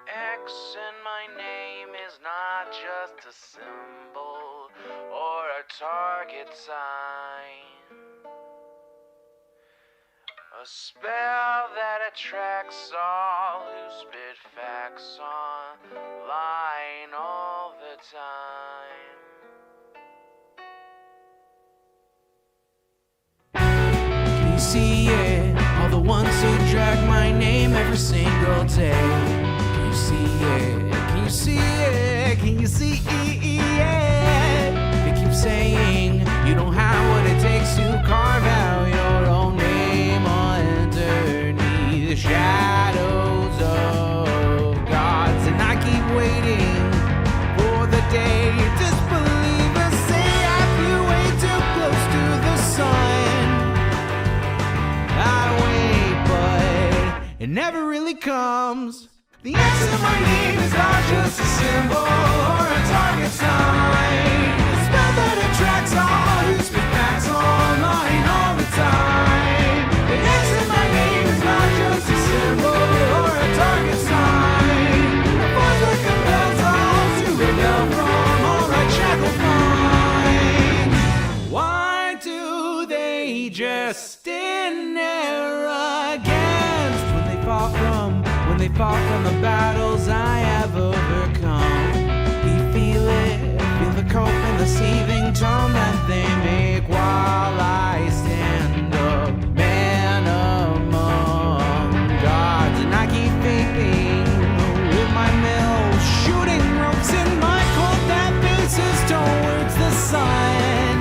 X in my name is not just a symbol or a target sign. A spell that attracts all who spit facts online all the time. Can you see it? All the ones who drag my name every single day. Can you see it? Can you see it? Can you see it? They keep saying you don't have what it takes to carve out your own name underneath the shadows of gods. And I keep waiting for the day disbelievers say I flew way too close to the sun. I wait, but it never really comes. The X in my name is not just a symbol or a target sign. A spell that attracts all who speak facts online all the time. The X in my name is not just a symbol or a target sign. A force that compels all to rebel from all right shackled minds. Why do they just stand there against when they fall from the battles I have overcome? You feel it, feel the cope and the seething tone that they make while I stand up, man among gods. And I keep thinking with my mill, shooting ropes in my cold that faces towards the sun.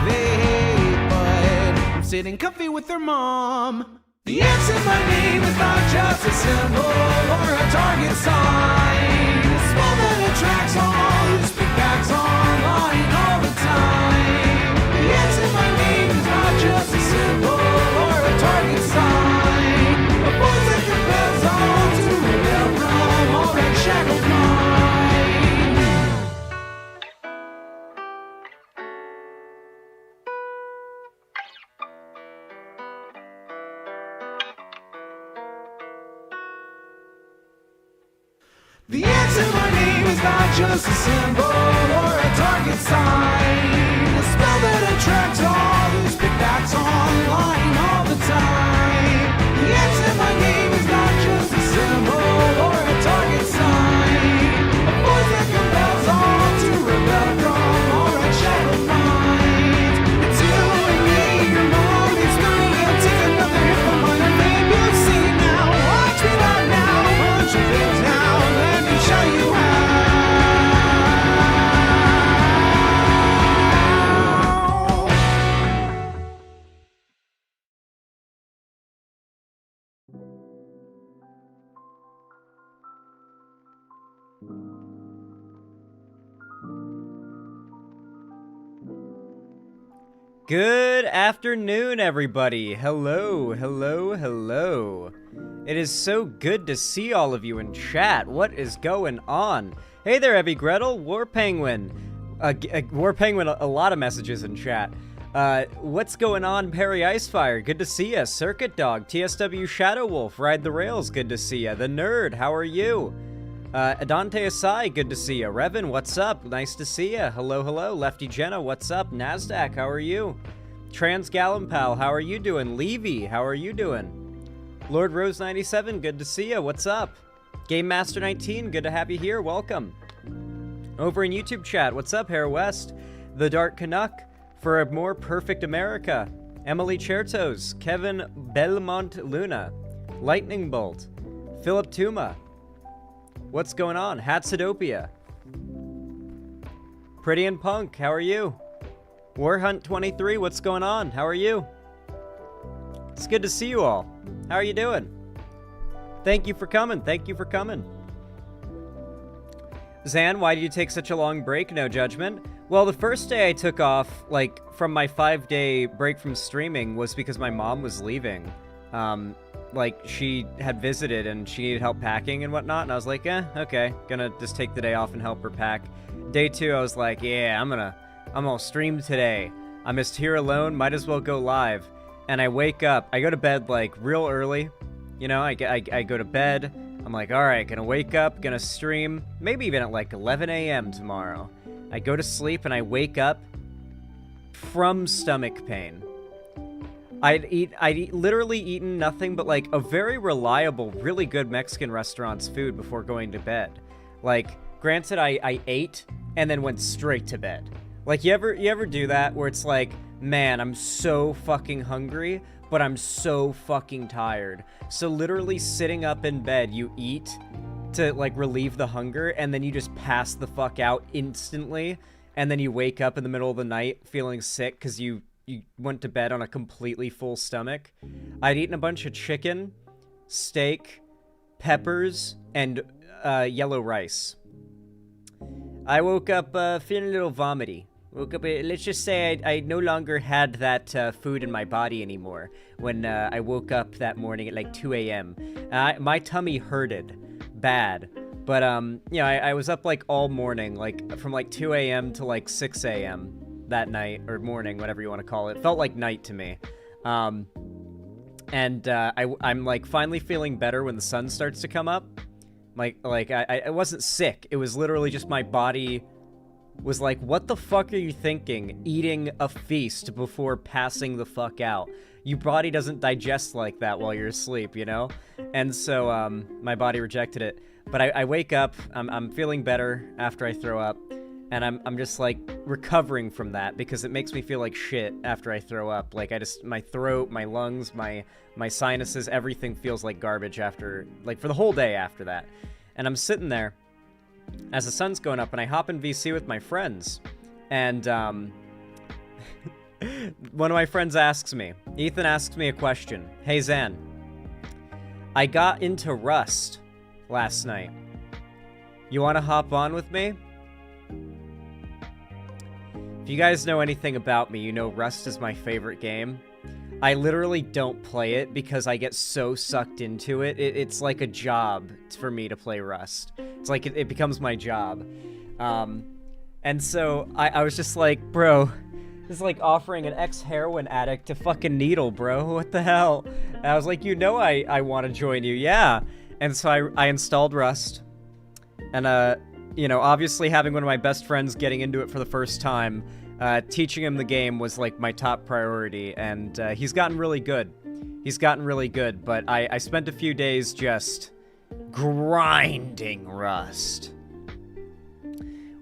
They hate, but I'm sitting comfy with their mom. The X in my name is not just a symbol or a target sign. A spell that attracts all who speak facts online all the time. The X in my name is not just a symbol or a target sign. A force that compels all to rebel from all that shackled mind. The X in my name is not just a symbol or a target sign. A spell that attracts all who speak facts online all the time. The X in my name is not just a symbol or a target sign. A force that compels all to rebel from all right shackled minds. It's you and me, your mom, it's me. I'll take another hit from my name. You'll see now, watch me not now, punch your face now. Show you how. Good afternoon, everybody. Hello, hello, hello. It is so good to see all of you in chat. What is going on? Hey there, Evie Gretel, War Penguin. War Penguin, a lot of messages in chat. What's going on, Perry Icefire? Good to see ya. Circuit Dog, TSW Shadow Wolf, Ride the Rails, good to see ya. The Nerd, how are you? Adante Asai, good to see ya. Revan, what's up? Nice to see ya. Hello, hello. Lefty Jenna, what's up? Nasdaq, how are you? Trans Pal, how are you doing? Levy, how are you doing? Lord Rose 97, good to see ya. What's up? Game Master 19, good to have you here. Welcome. Over in YouTube chat, what's up, Hare West? The Dark Canuck, For a More Perfect America. Emily Chertos, Kevin Belmont Luna, Lightning Bolt, Philip Tuma. What's going on? Hatsidopia. Pretty and Punk, how are you? Warhunt 23, what's going on? How are you? It's good to see you all. How are you doing? Thank you for coming. Thank you for coming. Zan, why did you take such a long break? No judgment. Well, the first day I took off, like, from my 5-day break from streaming was because my mom was leaving. Like, she had visited and she needed help packing and whatnot, and I was like, okay, gonna just take the day off and help her pack. Day 2, I was like, yeah, I'm gonna stream today. I'm just here alone, might as well go live. And I wake up, I go to bed, like, real early. You know, I go to bed, I'm like, alright, gonna wake up, gonna stream, maybe even at like 11 a.m. tomorrow. I go to sleep and I wake up from stomach pain. I'd literally eaten nothing but like a very reliable, really good Mexican restaurant's food before going to bed. Like, granted, I ate and then went straight to bed. Like, you ever do that where it's like, man, I'm so fucking hungry, but I'm so fucking tired. So literally sitting up in bed, you eat to like relieve the hunger, and then you just pass the fuck out instantly, and then you wake up in the middle of the night feeling sick because you went to bed on a completely full stomach. I'd eaten a bunch of chicken, steak, peppers, and yellow rice. I woke up feeling a little vomity. Woke up, let's just say I no longer had that food in my body anymore when I woke up that morning at like 2 a.m. My tummy hurted bad, but you know, I was up like all morning, like from like 2 a.m. to like 6 a.m. that night, or morning, whatever you want to call it. It felt like night to me. I'm like finally feeling better when the sun starts to come up. I wasn't sick. It was literally just my body was like, what the fuck are you thinking? Eating a feast before passing the fuck out. Your body doesn't digest like that while you're asleep, you know? And so, my body rejected it. But I wake up, I'm feeling better after I throw up, and I'm just, like, recovering from that, because it makes me feel like shit after I throw up. Like, my throat, my lungs, my sinuses, everything feels like garbage after, like, for the whole day after that. And I'm sitting there as the sun's going up, and I hop in VC with my friends, and one of my friends asks me, Ethan asks me a question. Hey Zan, I got into Rust last night. You want to hop on with me? If you guys know anything about me, you know Rust is my favorite game. I literally don't play it because I get so sucked into it. It's like a job for me to play Rust. It's like it becomes my job. And so I was just like, bro, this is like offering an ex-heroin addict to fucking needle, bro. What the hell? And I was like, you know I want to join you, yeah. And so I installed Rust. And, you know, obviously having one of my best friends getting into it for the first time, teaching him the game was like my top priority, and he's gotten really good. He's gotten really good, but I spent a few days just grinding Rust.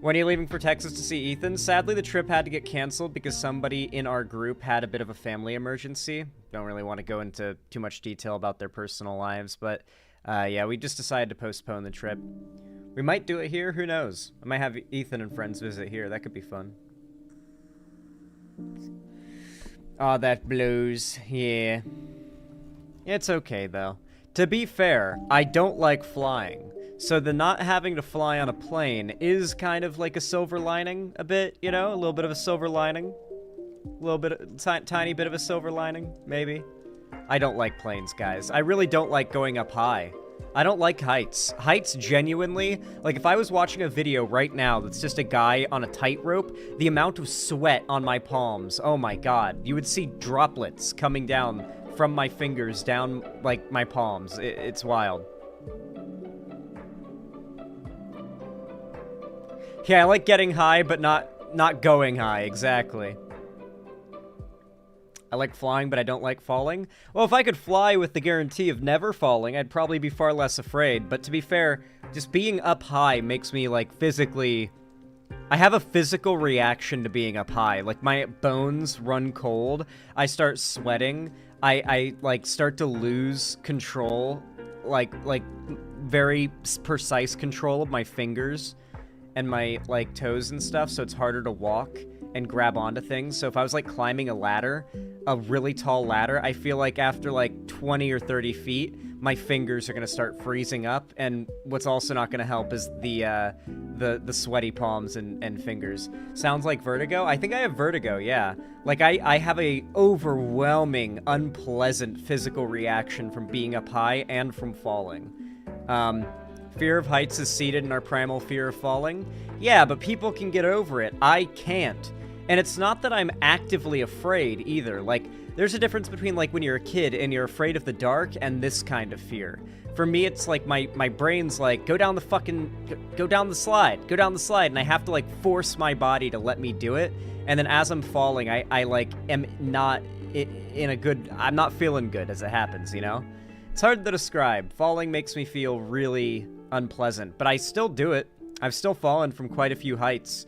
When are you leaving for Texas to see Ethan? Sadly, the trip had to get canceled because somebody in our group had a bit of a family emergency. Don't really want to go into too much detail about their personal lives, but yeah, we just decided to postpone the trip. We might do it here, who knows? I might have Ethan and friends visit here, that could be fun. Oh, that blows. Yeah. It's okay, though. To be fair, I don't like flying. So the not having to fly on a plane is kind of like a silver lining, a bit, you know? A little bit of a silver lining. A little bit, tiny bit of a silver lining, maybe. I don't like planes, guys. I really don't like going up high. I don't like heights. Heights genuinely, like if I was watching a video right now that's just a guy on a tightrope, the amount of sweat on my palms, oh my god. You would see droplets coming down from my fingers down, like, my palms. It's wild. Yeah, I like getting high, but not going high, exactly. I like flying, but I don't like falling. Well, if I could fly with the guarantee of never falling, I'd probably be far less afraid. But to be fair, just being up high makes me, like, physically... I have a physical reaction to being up high. Like, my bones run cold. I start sweating. I like, start to lose control. Like, very precise control of my fingers and my, like, toes and stuff, so it's harder to walk and grab onto things. So if I was, like, climbing a ladder, a really tall ladder, I feel like after, like, 20 or 30 feet, my fingers are gonna start freezing up, and what's also not gonna help is the sweaty palms and fingers. Sounds like vertigo? I think I have vertigo, yeah. Like, I have a overwhelming, unpleasant physical reaction from being up high and from falling. Fear of heights is seated in our primal fear of falling. Yeah, but people can get over it. I can't. And it's not that I'm actively afraid either. Like, there's a difference between, like, when you're a kid and you're afraid of the dark and this kind of fear. For me, it's like my brain's like, go down the slide, and I have to, like, force my body to let me do it. And then as I'm falling, I like, am not in a good, I'm not feeling good as it happens, you know? It's hard to describe. Falling makes me feel really unpleasant, but I still do it. I've still fallen from quite a few heights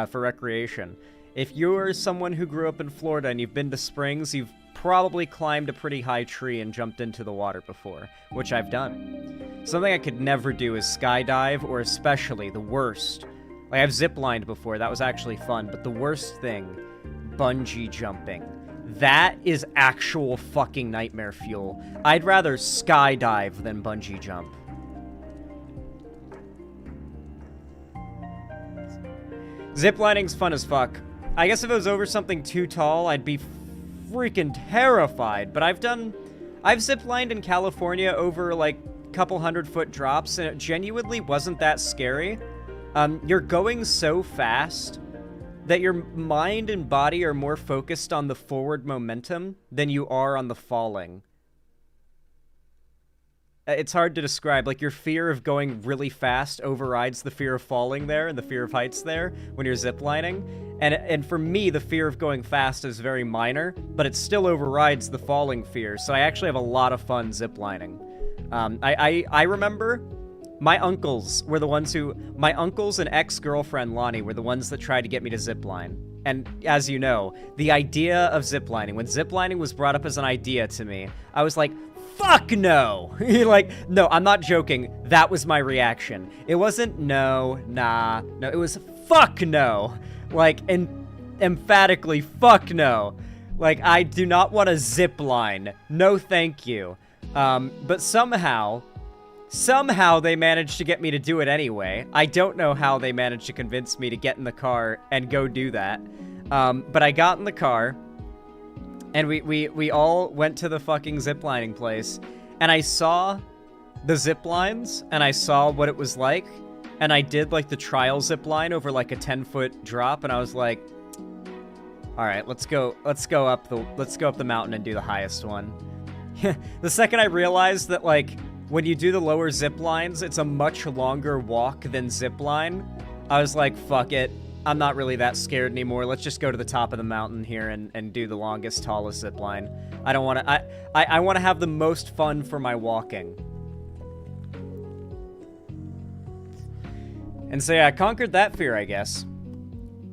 for recreation. If you're someone who grew up in Florida and you've been to Springs, you've probably climbed a pretty high tree and jumped into the water before, which I've done. Something I could never do is skydive, or especially the worst. Like, I've ziplined before, that was actually fun, but the worst thing, bungee jumping. That is actual fucking nightmare fuel. I'd rather skydive than bungee jump. Ziplining's fun as fuck. I guess if it was over something too tall, I'd be freaking terrified. But I've ziplined in California over, like, a couple 100-foot drops, and it genuinely wasn't that scary. You're going so fast that your mind and body are more focused on the forward momentum than you are on the falling. It's hard to describe. Like, your fear of going really fast overrides the fear of falling there and the fear of heights there when you're ziplining. And for me, the fear of going fast is very minor, but it still overrides the falling fear. So I actually have a lot of fun ziplining. I remember my uncles and ex-girlfriend Lonnie were the ones that tried to get me to zipline. And as you know, the idea of ziplining, when ziplining was brought up as an idea to me, I was like, fuck no! Like, no, I'm not joking. That was my reaction. It wasn't no, nah, no, it was fuck no. Like, and emphatically fuck no. Like, I do not want a zipline. No thank you. But somehow they managed to get me to do it anyway. I don't know how they managed to convince me to get in the car and go do that. But I got in the car, and we all went to the fucking ziplining place, and I saw the ziplines, and I saw what it was like, and I did, like, the trial zipline over, like, a 10-foot drop, and I was like, all right, let's go up the mountain and do the highest one. The second I realized that, like, when you do the lower zip lines, it's a much longer walk than zipline, I was like, fuck it. I'm not really that scared anymore. Let's just go to the top of the mountain here and do the longest, tallest zip line. I don't want to... I want to have the most fun for my walking. And so yeah, I conquered that fear, I guess.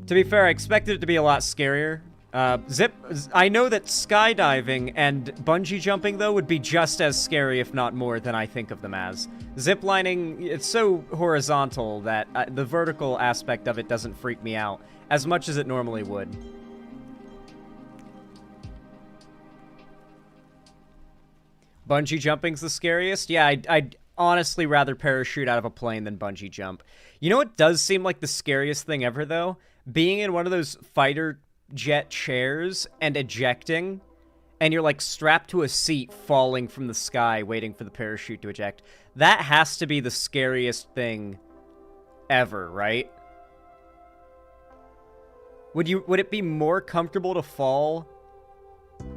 To be fair, I expected it to be a lot scarier. I know that skydiving and bungee jumping, though, would be just as scary, if not more, than I think of them as. Ziplining, it's so horizontal that the vertical aspect of it doesn't freak me out as much as it normally would. Bungee jumping's the scariest? Yeah, I'd honestly rather parachute out of a plane than bungee jump. You know what does seem like the scariest thing ever, though? Being in one of those fighter jet chairs and ejecting, and you're, like, strapped to a seat falling from the sky waiting for the parachute to eject. That has to be the scariest thing ever, right? Would it be more comfortable to fall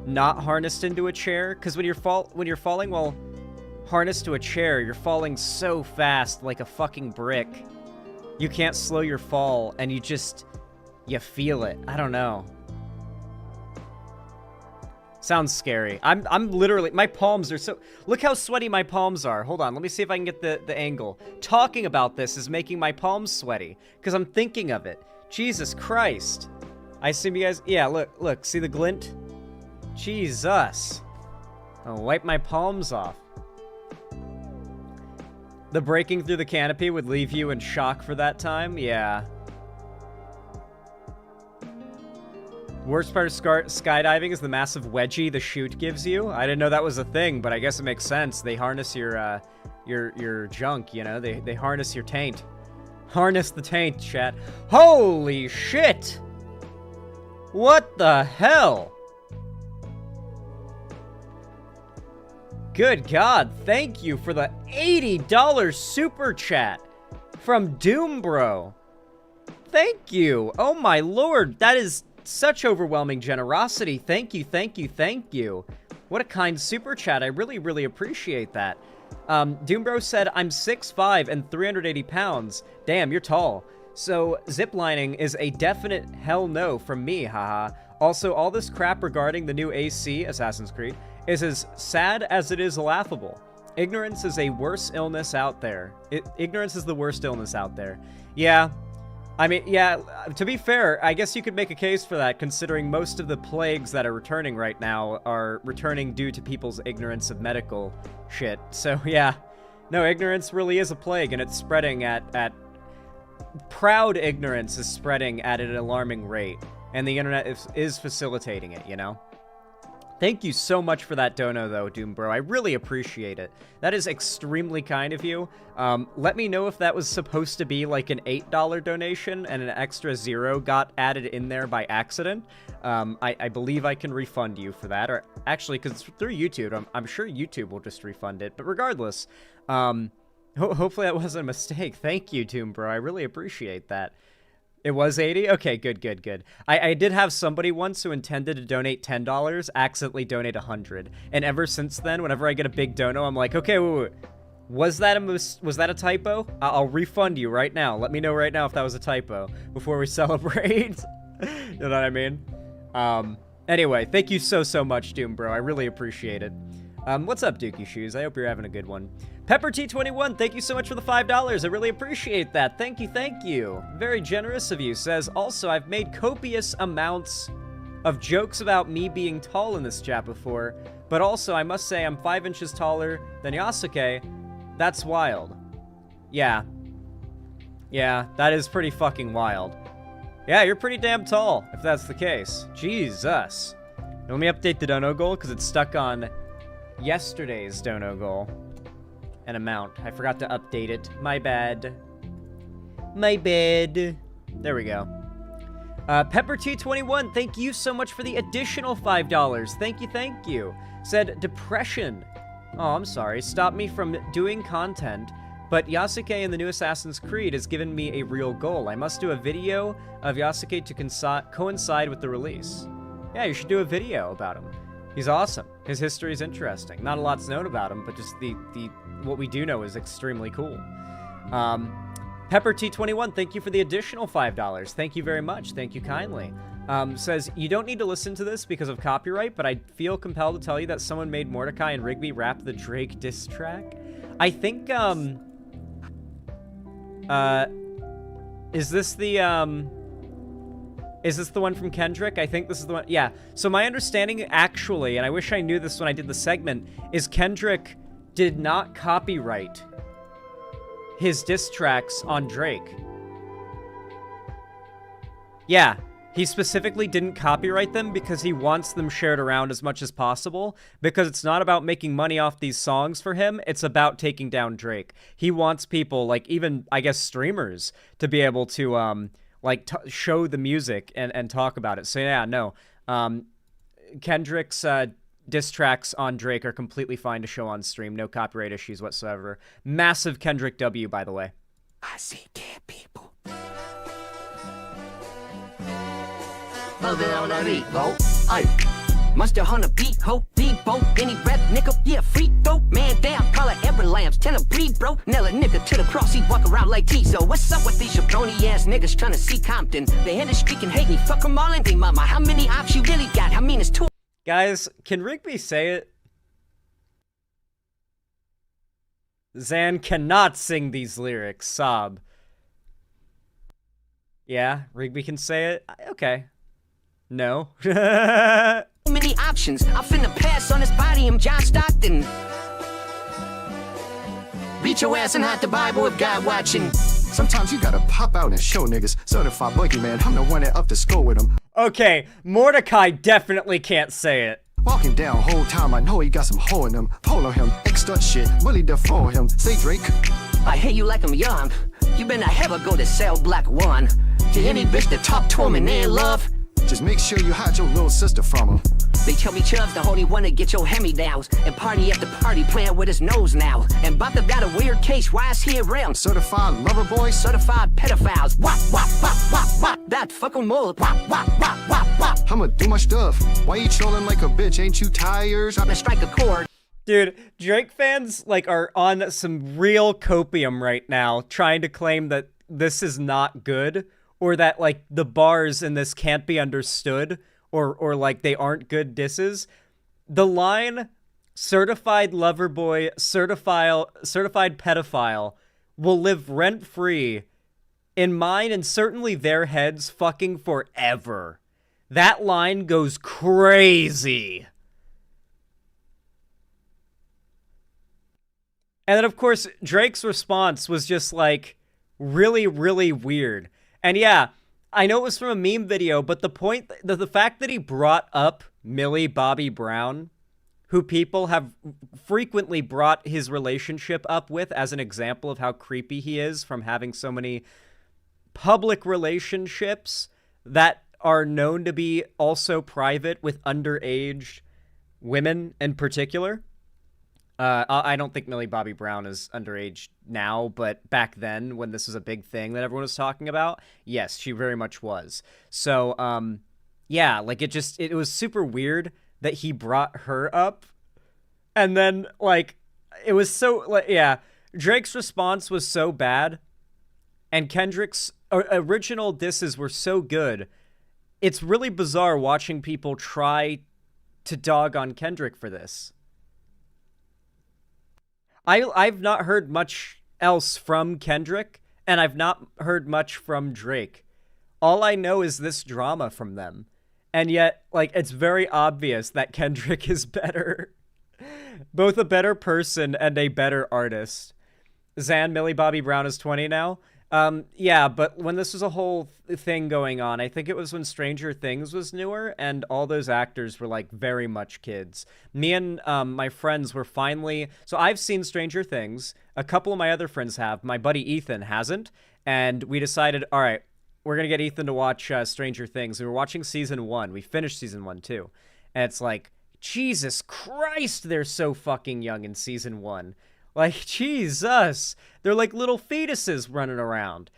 not harnessed into a chair? Because when you're falling while harnessed to a chair, you're falling so fast like a fucking brick. You can't slow your fall, and you feel it. I don't know. Sounds scary. I'm literally... My palms are so... Look how sweaty my palms are. Hold on. Let me see if I can get the angle. Talking about this is making my palms sweaty. Because I'm thinking of it. Jesus Christ. I assume you guys... Yeah, look. See the glint? Jesus. I'll wipe my palms off. The breaking through the canopy would leave you in shock for that time? Yeah. Worst part of skydiving is the massive wedgie the chute gives you. I didn't know that was a thing, but I guess it makes sense. They harness your junk, you know? They harness your taint. Harness the taint, chat. Holy shit! What the hell? Good God, thank you for the $80 super chat from Doombro. Thank you. Oh my lord, that is such overwhelming generosity. Thank you, thank you, thank you. What a kind super chat. I really, really appreciate that. Doombro said, I'm 6'5" and 380 pounds. Damn, you're tall. So, ziplining is a definite hell no from me, haha. Also, all this crap regarding the new AC, Assassin's Creed, is as sad as it is laughable. Ignorance is a worse illness out there. Ignorance is the worst illness out there. Yeah. I mean, yeah, to be fair, I guess you could make a case for that, considering most of the plagues that are returning right now are returning due to people's ignorance of medical shit. So, yeah. No, ignorance really is a plague, and it's spreading at proud ignorance is spreading at an alarming rate, and the internet is facilitating it, you know? Thank you so much for that dono, though, Doombro. I really appreciate it. That is extremely kind of you. Let me know if that was supposed to be like an $8 donation and an extra 0 got added in there by accident. I believe I can refund you for that. Or actually, because through YouTube, I'm sure YouTube will just refund it. But regardless, hopefully that wasn't a mistake. Thank you, Doombro. I really appreciate that. It was 80? Okay, good. I did have somebody once who intended to donate $10, accidentally donate 100. And ever since then, whenever I get a big dono, I'm like, okay, wait. Was that a typo? I'll refund you right now. Let me know right now if that was a typo before we celebrate. You know what I mean? Anyway, thank you so much, Doombro. I really appreciate it. What's up, Dookie Shoes? I hope you're having a good one. Pepper T21, thank you so much for the $5. I really appreciate that. Thank you. Very generous of you. Says, also, I've made copious amounts of jokes about me being tall in this chat before, but also, I must say I'm 5 inches taller than Yasuke. That's wild. Yeah, that is pretty fucking wild. Yeah, you're pretty damn tall, if that's the case. Jesus. Now, let me update the dono goal, because it's stuck on yesterday's dono goal. An amount. I forgot to update it. My bad. There we go. Pepper T21, thank you so much for the additional $5. Thank you. Said, depression. Oh, I'm sorry. Stopped me from doing content, but Yasuke in the new Assassin's Creed has given me a real goal. I must do a video of Yasuke to coincide with the release. Yeah, you should do a video about him. He's awesome. His history is interesting. Not a lot's known about him, but just what we do know is extremely cool. Pepper T21, thank you for the additional $5. Thank you very much. Thank you kindly. Says, you don't need to listen to this because of copyright, but I feel compelled to tell you that someone made Mordecai and Rigby rap the Drake diss track. I think, is this the one from Kendrick? I think this is the one. Yeah. So my understanding, actually, and I wish I knew this when I did the segment, is Kendrick did not copyright his diss tracks on Drake. Yeah. He specifically didn't copyright them because he wants them shared around as much as possible, because it's not about making money off these songs for him, it's about taking down Drake. He wants people, like even, I guess, streamers, to be able to, show the music and talk about it. So yeah, no. Kendrick's diss tracks on Drake are completely fine to show on stream. No copyright issues whatsoever. Massive Kendrick W, by the way. I see dead people. Love it on that beat, go. Aye. Monster on the beat, ho, Debo, any rap nigga, yeah, free throw, man down, call it every lambs, tell him breathe, bro, nail a nigga to the cross, he walk around like Tizo. What's up with these jabroni ass niggas trying to see Compton? They hit the streak and hate me, fuck them all and they mama. How many ops you really got? I mean, it's two. Guys, can Rigby say it? Zan cannot sing these lyrics, sob. Yeah, Rigby can say it? Okay. No. Many options. I'm finna pass on this body, I'm John Stockton. Beat your ass and hide the Bible if God watching. Sometimes you gotta pop out and show niggas. Certified boogeyman, I'm the one that up to score with him. Okay, Mordecai definitely can't say it. Walking down whole time, I know he got some hoe in him. Polo him, extra shit, Willie Defoe him. Say Drake. I hate you like I'm young. You better not ever go to cell block 1. To any bitch that talk to him and they in love. Just make sure you hide your little sister from him. They tell me Chubb's the only one to get your hand-me-downs. And party after party playing with his nose now. And Bob's got a weird case, why is he around? Certified lover boy, certified pedophiles. Wop, wop, wop, wop, wop. That fucking mold. Wop, wop, wop, wop. I'ma do my stuff. Why you trolling like a bitch? Ain't you tired? Trying to strike a chord. Dude, Drake fans, like, are on some real copium right now, trying to claim that this is not good, or that, like, the bars in this can't be understood, or like, they aren't good disses. The line, certified lover boy, certified pedophile, will live rent-free in mine and certainly their heads fucking forever. That line goes crazy. And then, of course, Drake's response was just, like, really, really weird. And yeah, I know it was from a meme video, but the fact that he brought up Millie Bobby Brown, who people have frequently brought his relationship up with as an example of how creepy he is from having so many public relationships that are known to be also private with underage women in particular. I don't think Millie Bobby Brown is underage now, but back then, when this was a big thing that everyone was talking about, yes, she very much was. So, yeah, like, it was super weird that he brought her up. And then, like, it was so, like, yeah, Drake's response was so bad, and Kendrick's original disses were so good. It's really bizarre watching people try to dog on Kendrick for this. I've not heard much else from Kendrick, and I've not heard much from Drake. All I know is this drama from them. And yet, like, it's very obvious that Kendrick is better. Both a better person and a better artist. Zan, Millie Bobby Brown is 20 now. Yeah, but when this was a whole thing going on, I think it was when Stranger Things was newer, and all those actors were, like, very much kids. Me and my friends were finally... So I've seen Stranger Things. A couple of my other friends have. My buddy Ethan hasn't. And we decided, all right, we're going to get Ethan to watch Stranger Things. We were watching season 1. We finished season 1, too. And it's like, Jesus Christ, they're so fucking young in season 1. Like, Jesus, they're like little fetuses running around.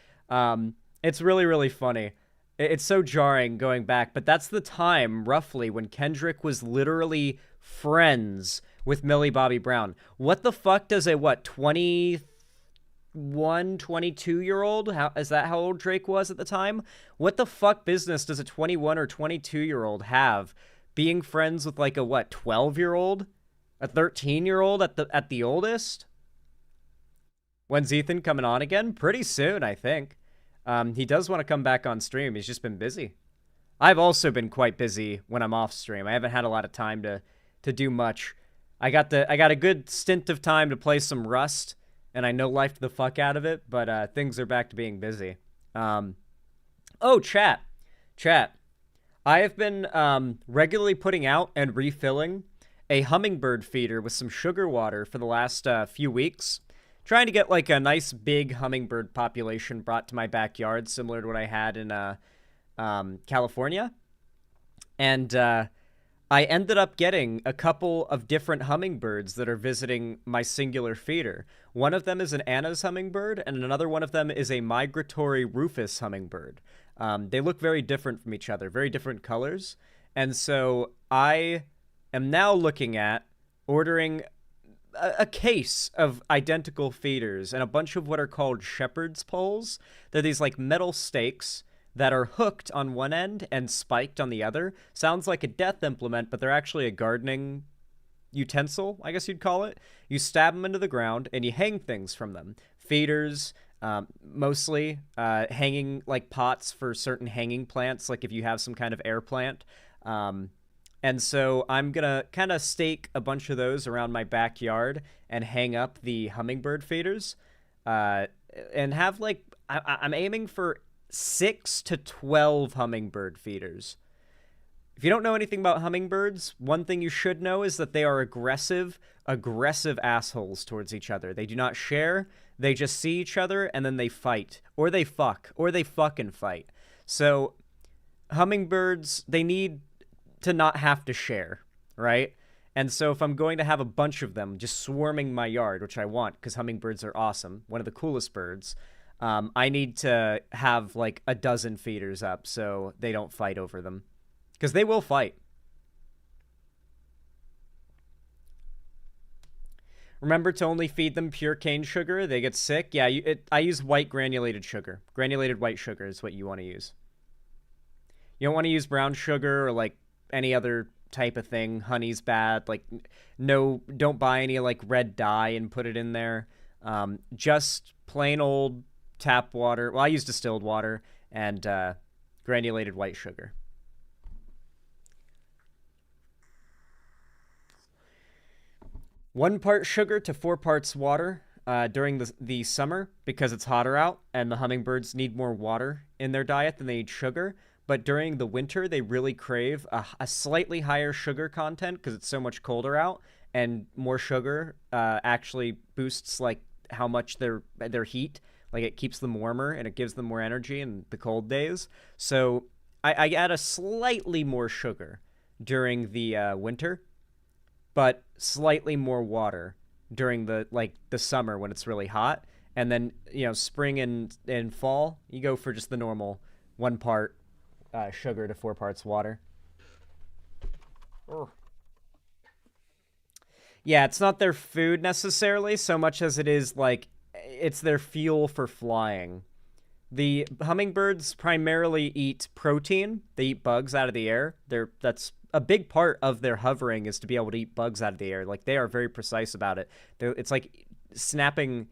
It's really, really funny. It's so jarring going back, but that's the time, roughly, when Kendrick was literally friends with Millie Bobby Brown. What the fuck does a, 21, 22-year-old? Is that how old Drake was at the time? What the fuck business does a 21 or 22-year-old have being friends with, like, a, 12-year-old? A 13-year-old at the oldest? When's Ethan coming on again? Pretty soon, I think. He does want to come back on stream. He's just been busy. I've also been quite busy when I'm off stream. I haven't had a lot of time to do much. I got a good stint of time to play some Rust, and I no-lifed the fuck out of it, but things are back to being busy. Oh, chat. I have been regularly putting out and refilling a hummingbird feeder with some sugar water for the last few weeks. Trying to get, like, a nice big hummingbird population brought to my backyard, similar to what I had in California. And I ended up getting a couple of different hummingbirds that are visiting my singular feeder. One of them is an Anna's hummingbird, and another one of them is a migratory Rufus hummingbird. They look very different from each other, very different colors. And so I am now looking at ordering a case of identical feeders and a bunch of what are called shepherd's poles. They're these, like, metal stakes that are hooked on one end and spiked on the other. Sounds like a death implement, but they're actually a gardening utensil, I guess you'd call it. You stab them into the ground and you hang things from them. Feeders, mostly hanging, like, pots for certain hanging plants, like if you have some kind of air plant. And so I'm going to kind of stake a bunch of those around my backyard and hang up the hummingbird feeders and have, like, I'm aiming for 6 to 12 hummingbird feeders. If you don't know anything about hummingbirds, one thing you should know is that they are aggressive assholes towards each other. They do not share. They just see each other and then they fight. Or they fuck. Or they fucking fight. So hummingbirds, they need to not have to share, right? And so if I'm going to have a bunch of them just swarming my yard, which I want because hummingbirds are awesome, one of the coolest birds, I need to have, like, a dozen feeders up so they don't fight over them. because they will fight. Remember to only feed them pure cane sugar. They get sick. Yeah, I use white granulated sugar. Granulated white sugar is what you want to use. You don't want to use brown sugar or like any other type of thing. Honey's bad. Like, no, don't buy any like red dye and put it in there. Just plain old tap water. Well, I use distilled water and granulated white sugar. One part sugar to 4 parts water during the summer because it's hotter out and the hummingbirds need more water in their diet than they need sugar. But during the winter, they really crave a slightly higher sugar content because it's so much colder out, and more sugar actually boosts like how much their heat, like it keeps them warmer and it gives them more energy in the cold days. So I add a slightly more sugar during the winter, but slightly more water during the summer when it's really hot. And then, spring and fall, you go for just the normal 1 part sugar to 4 parts water. Yeah, it's not their food necessarily so much as it is like it's their fuel for flying. The hummingbirds primarily eat protein. They eat bugs out of the air. That's a big part of their hovering, is to be able to eat bugs out of the air. Like, they are very precise about it. It's like snapping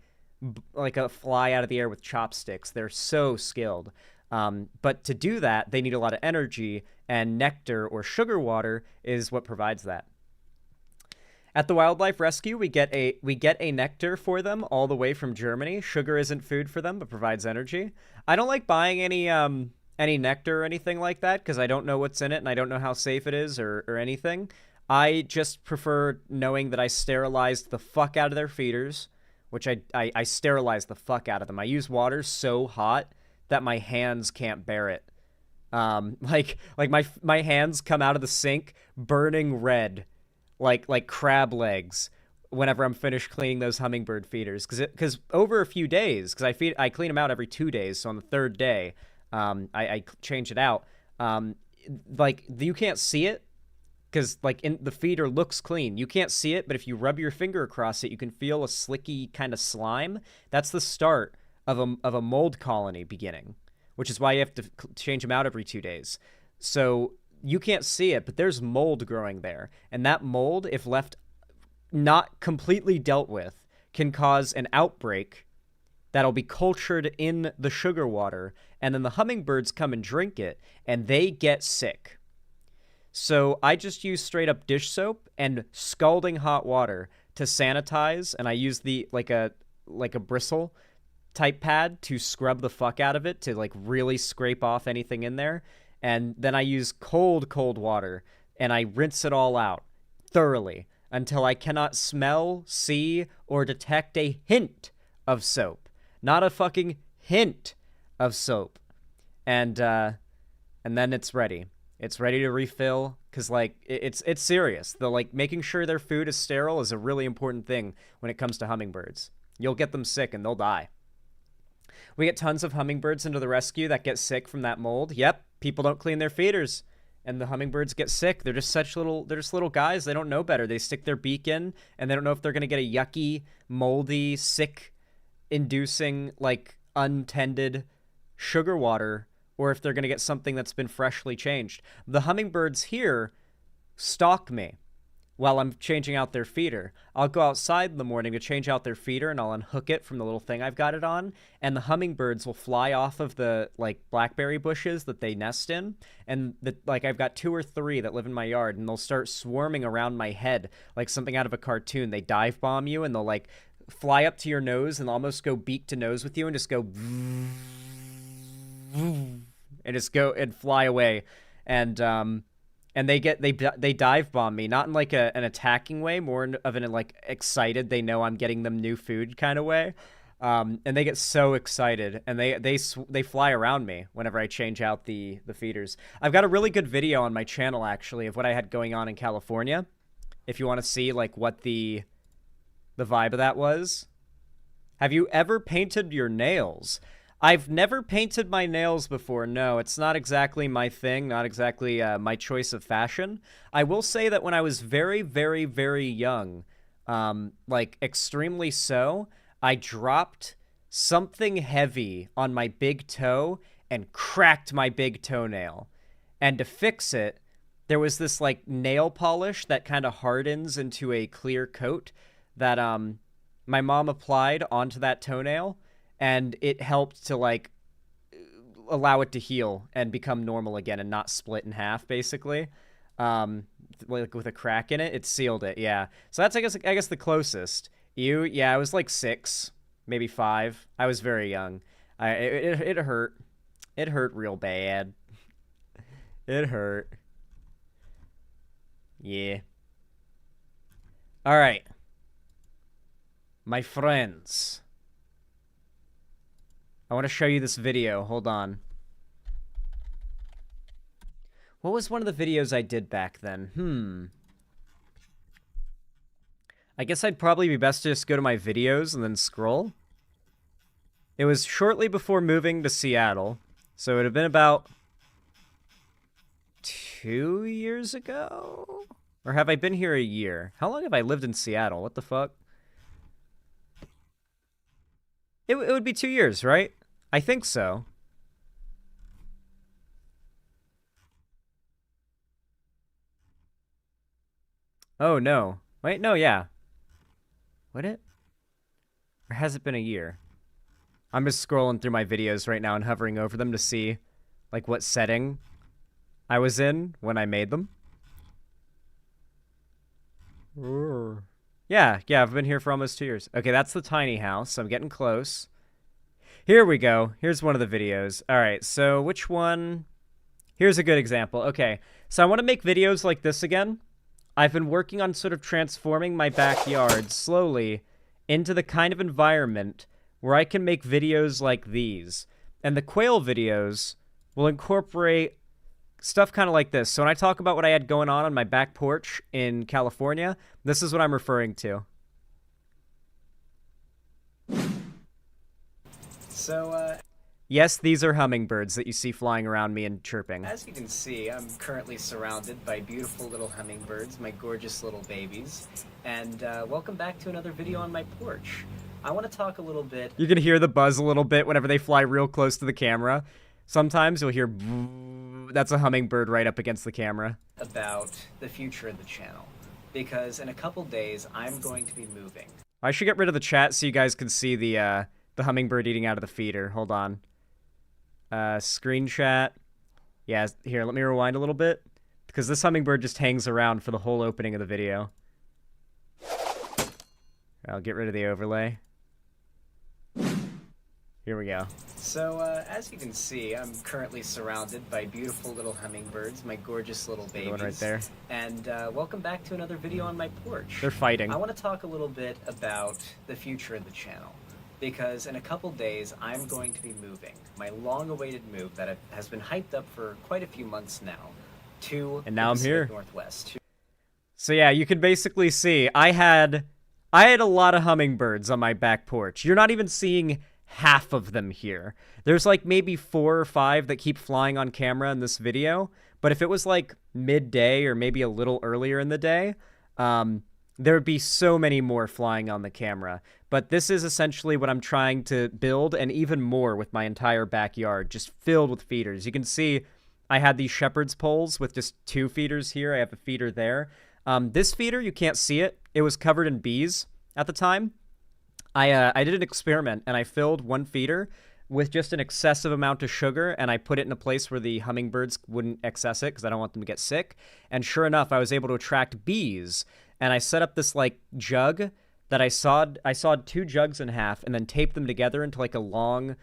like a fly out of the air with chopsticks. They're so skilled. But to do that, they need a lot of energy, and nectar or sugar water is what provides that. At the Wildlife Rescue, we get a nectar for them all the way from Germany. Sugar isn't food for them, but provides energy. I don't like buying any nectar or anything like that because I don't know what's in it and I don't know how safe it is or anything. I just prefer knowing that I sterilized the fuck out of their feeders, which I sterilize the fuck out of them. I use water so hot that my hands can't bear it. Like my hands come out of the sink burning red, like crab legs, whenever I'm finished cleaning those hummingbird feeders. Because over a few days, because I clean them out every 2 days, so on the 3rd day, I change it out. Like, you can't see it because like in the feeder looks clean. You can't see it, but if you rub your finger across it, you can feel a slicky kind of slime. That's the start of a mold colony beginning, which is why you have to change them out every 2 days. So you can't see it, but there's mold growing there, and that mold, if left not completely dealt with, can cause an outbreak that'll be cultured in the sugar water, and then the hummingbirds come and drink it, and they get sick. So I just use straight up dish soap and scalding hot water to sanitize, and I use like a bristle type pad to scrub the fuck out of it to like really scrape off anything in there. And then I use cold water and I rinse it all out thoroughly until I cannot smell, see, or detect a hint of soap. Not a fucking hint of soap. And then it's ready. It's ready to refill because like it's serious. The like making sure their food is sterile is a really important thing when it comes to hummingbirds. You'll get them sick and they'll die. We get tons of hummingbirds into the rescue that get sick from that mold. Yep, people don't clean their feeders, and the hummingbirds get sick. They're just little guys. They don't know better. They stick their beak in, and they don't know if they're gonna get a yucky, moldy, sick-inducing, like untended sugar water, or if they're gonna get something that's been freshly changed. The hummingbirds here stalk me while I'm changing out their feeder. I'll go outside in the morning to change out their feeder, and I'll unhook it from the little thing I've got it on, and the hummingbirds will fly off of the like blackberry bushes that they nest in, and I've got 2 or 3 that live in my yard, and they'll start swarming around my head like something out of a cartoon. They dive bomb you, and they'll like fly up to your nose and almost go beak to nose with you and just go and just go and fly away. And they dive bomb me, not in like an attacking way, more of an like excited, they know I'm getting them new food kind of way. And they get so excited, and they fly around me whenever I change out the feeders. I've got a really good video on my channel actually of what I had going on in California, if you want to see like what the vibe of that was. Have you ever painted your nails? I've never painted my nails before. No, it's not exactly my thing, not exactly my choice of fashion. I will say that when I was very, very, very young, like extremely so, I dropped something heavy on my big toe and cracked my big toenail. And to fix it, there was this like nail polish that kind of hardens into a clear coat that my mom applied onto that toenail, and it helped to like allow it to heal and become normal again and not split in half, basically. Like with a crack in it, it sealed it. Yeah. So that's I guess the closest. You, yeah, I was like 6, maybe 5. I was very young. It hurt. It hurt real bad. It hurt. Yeah. All right. My friends. I want to show you this video. Hold on. What was one of the videos I did back then? I guess I'd probably be best to just go to my videos and then scroll. It was shortly before moving to Seattle, so it would have been about 2 years ago? Or have I been here a year? How long have I lived in Seattle? What the fuck? It would be 2 years, right? I think so. Oh, no. Wait, no, yeah. Would it? Or has it been a year? I'm just scrolling through my videos right now and hovering over them to see, like, what setting I was in when I made them. Yeah, I've been here for almost 2 years. Okay, that's the tiny house. I'm getting close. Here we go. Here's one of the videos. All right, so which one? Here's a good example. Okay, so I want to make videos like this again. I've been working on sort of transforming my backyard slowly into the kind of environment where I can make videos like these. And the quail videos will incorporate stuff kind of like this. So when I talk about what I had going on my back porch in California, this is what I'm referring to. So, yes, these are hummingbirds that you see flying around me and chirping. As you can see, I'm currently surrounded by beautiful little hummingbirds, my gorgeous little babies. And welcome back to another video on my porch. I want to talk a little bit... You can hear the buzz a little bit whenever they fly real close to the camera. Sometimes you'll hear... That's a hummingbird right up against the camera. About the future of the channel. Because in a couple days, I'm going to be moving. I should get rid of the chat so you guys can see the hummingbird eating out of the feeder. Hold on. Screen chat. Yeah, here, let me rewind a little bit. Because this hummingbird just hangs around for the whole opening of the video. I'll get rid of the overlay. Here we go. So, as you can see, I'm currently surrounded by beautiful little hummingbirds, my gorgeous little babies. The one right there. And welcome back to another video on my porch. They're fighting. I want to talk a little bit about the future of the channel. Because in a couple days, I'm going to be moving. My long-awaited move that has been hyped up for quite a few months now to the Pacific Northwest. So yeah, you can basically see I had a lot of hummingbirds on my back porch. You're not even seeing half of them here. There's like maybe 4 or 5 that keep flying on camera in this video. But if it was like midday or maybe a little earlier in the day, there would be so many more flying on the camera. But this is essentially what I'm trying to build, and even more with my entire backyard, just filled with feeders. You can see I had these shepherd's poles with just 2 feeders here. I have a feeder there. This feeder, you can't see it. It was covered in bees at the time. I did an experiment, and I filled one feeder with just an excessive amount of sugar, and I put it in a place where the hummingbirds wouldn't access it because I don't want them to get sick. And sure enough, I was able to attract bees. And I set up this like jug that I sawed 2 jugs in half and then taped them together into like a long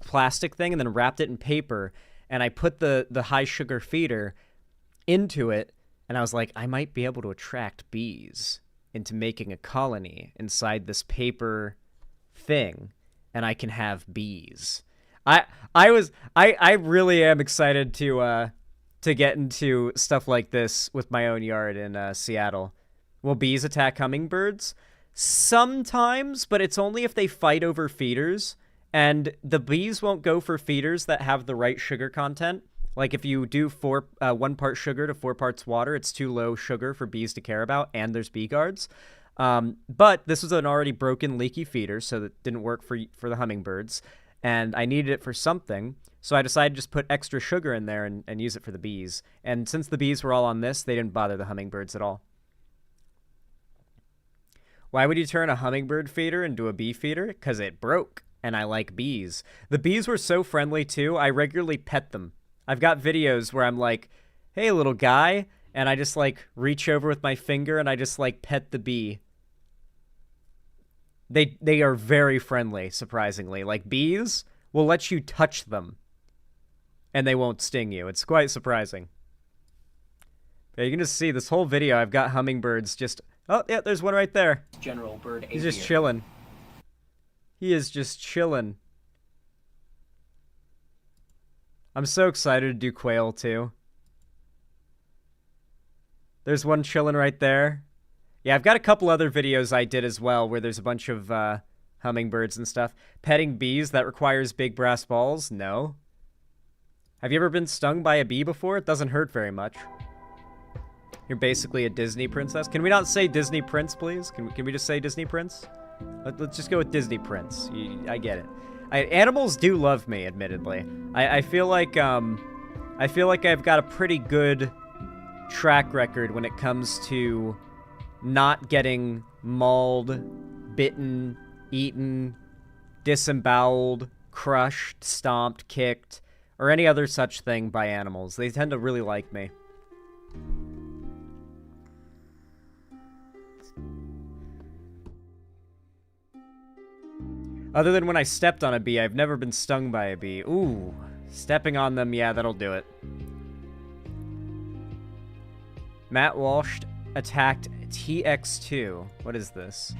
plastic thing and then wrapped it in paper. And I put the high sugar feeder into it, and I was like, I might be able to attract bees into making a colony inside this paper thing, and I can have bees. I really am excited to get into stuff like this with my own yard in Seattle. Will bees attack hummingbirds? Sometimes, but it's only if they fight over feeders, And the bees won't go for feeders that have the right sugar content. Like if you do 1 part sugar to 4 parts water, it's too low sugar for bees to care about, and there's bee guards. But this was an already broken leaky feeder, so that didn't work for the hummingbirds. And I needed it for something, so I decided to just put extra sugar in there and use it for the bees. And since the bees were all on this, they didn't bother the hummingbirds at all. Why would you turn a hummingbird feeder into a bee feeder? Because it broke, and I like bees. The bees were so friendly, too. I regularly pet them. I've got videos where I'm like, hey, little guy, and I just, like, reach over with my finger, and I just, like, pet the bee. They are very friendly, surprisingly. Like, bees will let you touch them, and they won't sting you. It's quite surprising. Yeah, you can just see this whole video, I've got hummingbirds just... Oh, yeah, there's one right there. General bird He's just chilling. He is just chilling. I'm so excited to do quail, too. There's one chilling right there. Yeah, I've got a couple other videos I did as well where there's a bunch of hummingbirds and stuff. Petting bees, that requires big brass balls? No. Have you ever been stung by a bee before? It doesn't hurt very much. You're basically a Disney princess. Can we not say Disney prince, please? Can we just say Disney prince? Let's just go with Disney prince. I get it. Animals do love me, admittedly. I feel like I've got a pretty good track record when it comes to not getting mauled, bitten, eaten, disemboweled, crushed, stomped, kicked, or any other such thing by animals. They tend to really like me. Other than when I stepped on a bee, I've never been stung by a bee. Ooh, stepping on them, yeah, that'll do it. Matt Walsh attacked TX2. What is this?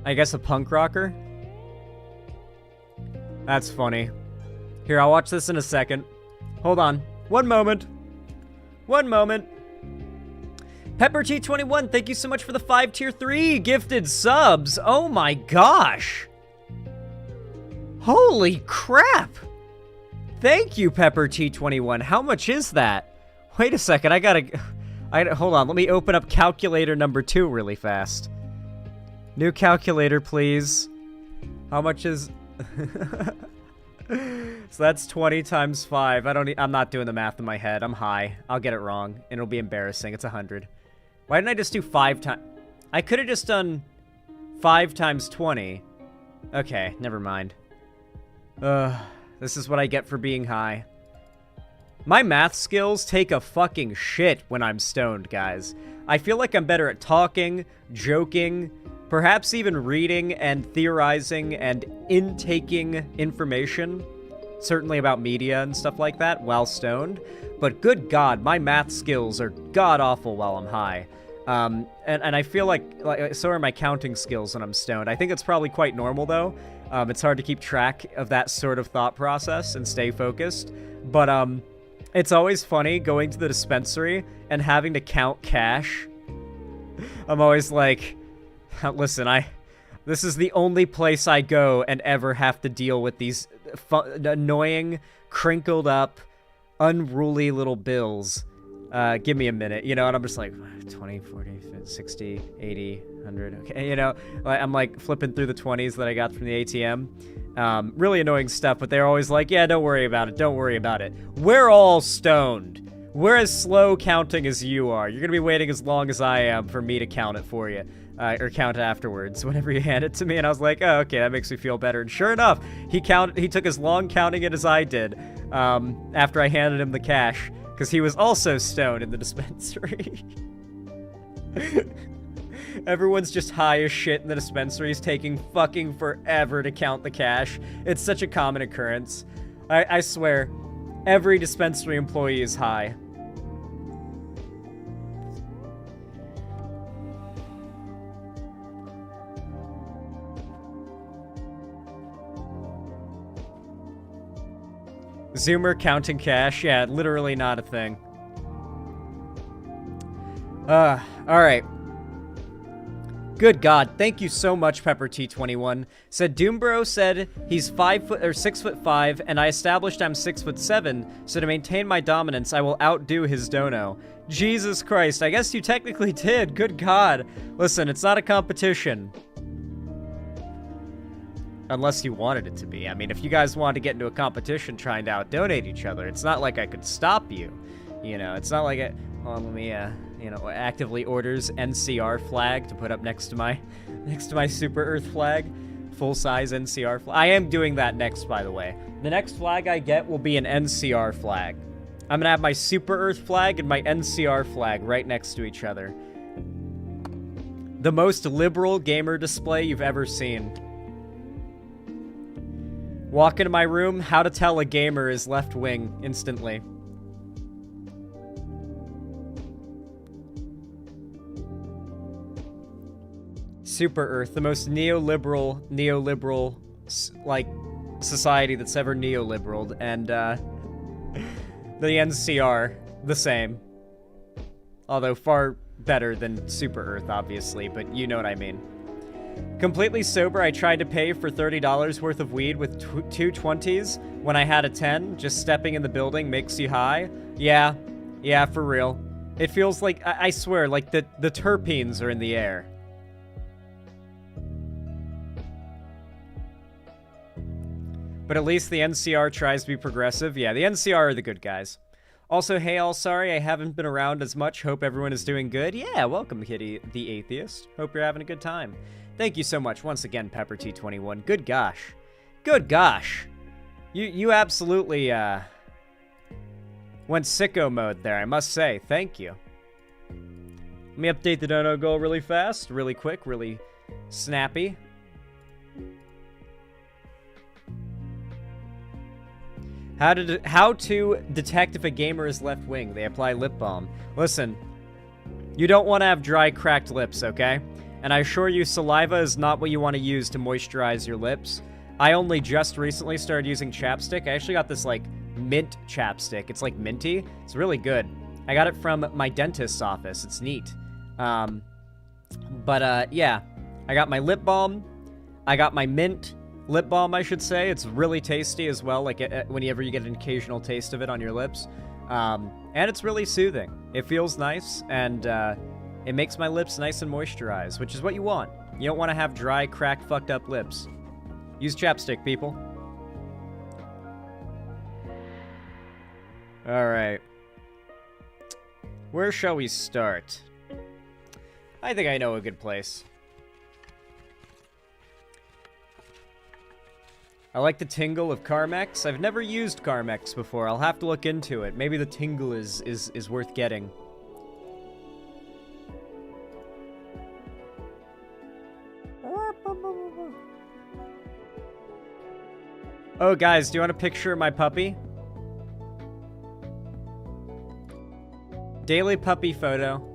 I guess a punk rocker? That's funny. Here, I'll watch this in a second. Hold on. One moment. One moment. Pepper T21, thank you so much for the 5 tier 3 gifted subs. Oh my gosh. Holy crap. Thank you, Pepper T21. How much is that? Wait a second. Hold on. Let me open up calculator number 2 really fast. New calculator, please. How much is... So that's 20 times 5. I'm not doing the math in my head. I'm high. I'll get it wrong, and it'll be embarrassing. It's 100. Why didn't I just do 5 times... I could have just done 5 times 20. Okay, never mind. This is what I get for being high. My math skills take a fucking shit when I'm stoned, guys. I feel like I'm better at talking, joking, perhaps even reading and theorizing and intaking information, certainly about media and stuff like that, while stoned. But good God, my math skills are god-awful while I'm high. And I feel like so are my counting skills when I'm stoned. I think it's probably quite normal, though. It's hard to keep track of that sort of thought process and stay focused. But it's always funny going to the dispensary and having to count cash. I'm always like... Listen, this is the only place I go and ever have to deal with these annoying, crinkled up, unruly little bills. Give me a minute, you know, and I'm just like, 20, 40, 50, 60, 80, 100, okay, you know, I'm like flipping through the 20s that I got from the ATM. Really annoying stuff, but they're always like, yeah, don't worry about it, don't worry about it. We're all stoned. We're as slow counting as you are. You're gonna be waiting as long as I am for me to count it for you. Or count afterwards whenever you hand it to me, and I was like, oh, okay, that makes me feel better. And sure enough, he took as long counting it as I did after I handed him the cash, because he was also stoned in the dispensary. Everyone's just high as shit in the dispensaries, taking fucking forever to count the cash. It's such a common occurrence. I swear, every dispensary employee is high. Zoomer counting cash, yeah, literally not a thing. Alright. Good God, thank you so much, Pepper T21. Said Doombro said he's 6'5", and I established I'm 6'7", so to maintain my dominance, I will outdo his dono. Jesus Christ, I guess you technically did. Good God. Listen, it's not a competition. Unless you wanted it to be. I mean, if you guys wanted to get into a competition trying to out-donate each other, it's not like I could stop you. You know, it's not like it... Hold on, let me, you know, actively orders NCR flag to put up next to my Super Earth flag. Full-size NCR flag. I am doing that next, by the way. The next flag I get will be an NCR flag. I'm gonna have my Super Earth flag and my NCR flag right next to each other. The most liberal gamer display you've ever seen. Walk into my room, how to tell a gamer is left-wing instantly. Super Earth, the most neoliberal, like, society that's ever neoliberal, and, the NCR, the same. Although far better than Super Earth, obviously, but you know what I mean. Completely sober, I tried to pay for $30 worth of weed with two 20s when I had a 10. Just stepping in the building makes you high. Yeah, for real. It feels like, I swear, like the terpenes are in the air. But at least the NCR tries to be progressive. Yeah, the NCR are the good guys. Also, hey all, sorry I haven't been around as much. Hope everyone is doing good. Yeah, welcome, Kitty the Atheist. Hope you're having a good time. Thank you so much once again, Pepper T21. Good gosh. Good gosh. You absolutely, went sicko mode there, I must say. Thank you. Let me update the dono goal really fast, really quick, really snappy. How to detect if a gamer is left-wing. They apply lip balm. Listen, you don't want to have dry, cracked lips, okay? And I assure you, saliva is not what you want to use to moisturize your lips. I only just recently started using chapstick. I actually got this, like, mint chapstick. It's, like, minty. It's really good. I got it from my dentist's office. It's neat. Yeah. I got my lip balm. I got my mint lip balm, I should say. It's really tasty as well, like whenever you get an occasional taste of it on your lips. And it's really soothing. It feels nice, and it makes my lips nice and moisturized, which is what you want. You don't want to have dry, cracked, fucked up lips. Use chapstick, people. Alright. Where shall we start? I think I know a good place. I like the tingle of Carmex. I've never used Carmex before. I'll have to look into it. Maybe the tingle is worth getting. Oh, guys, do you want a picture of my puppy? Daily puppy photo.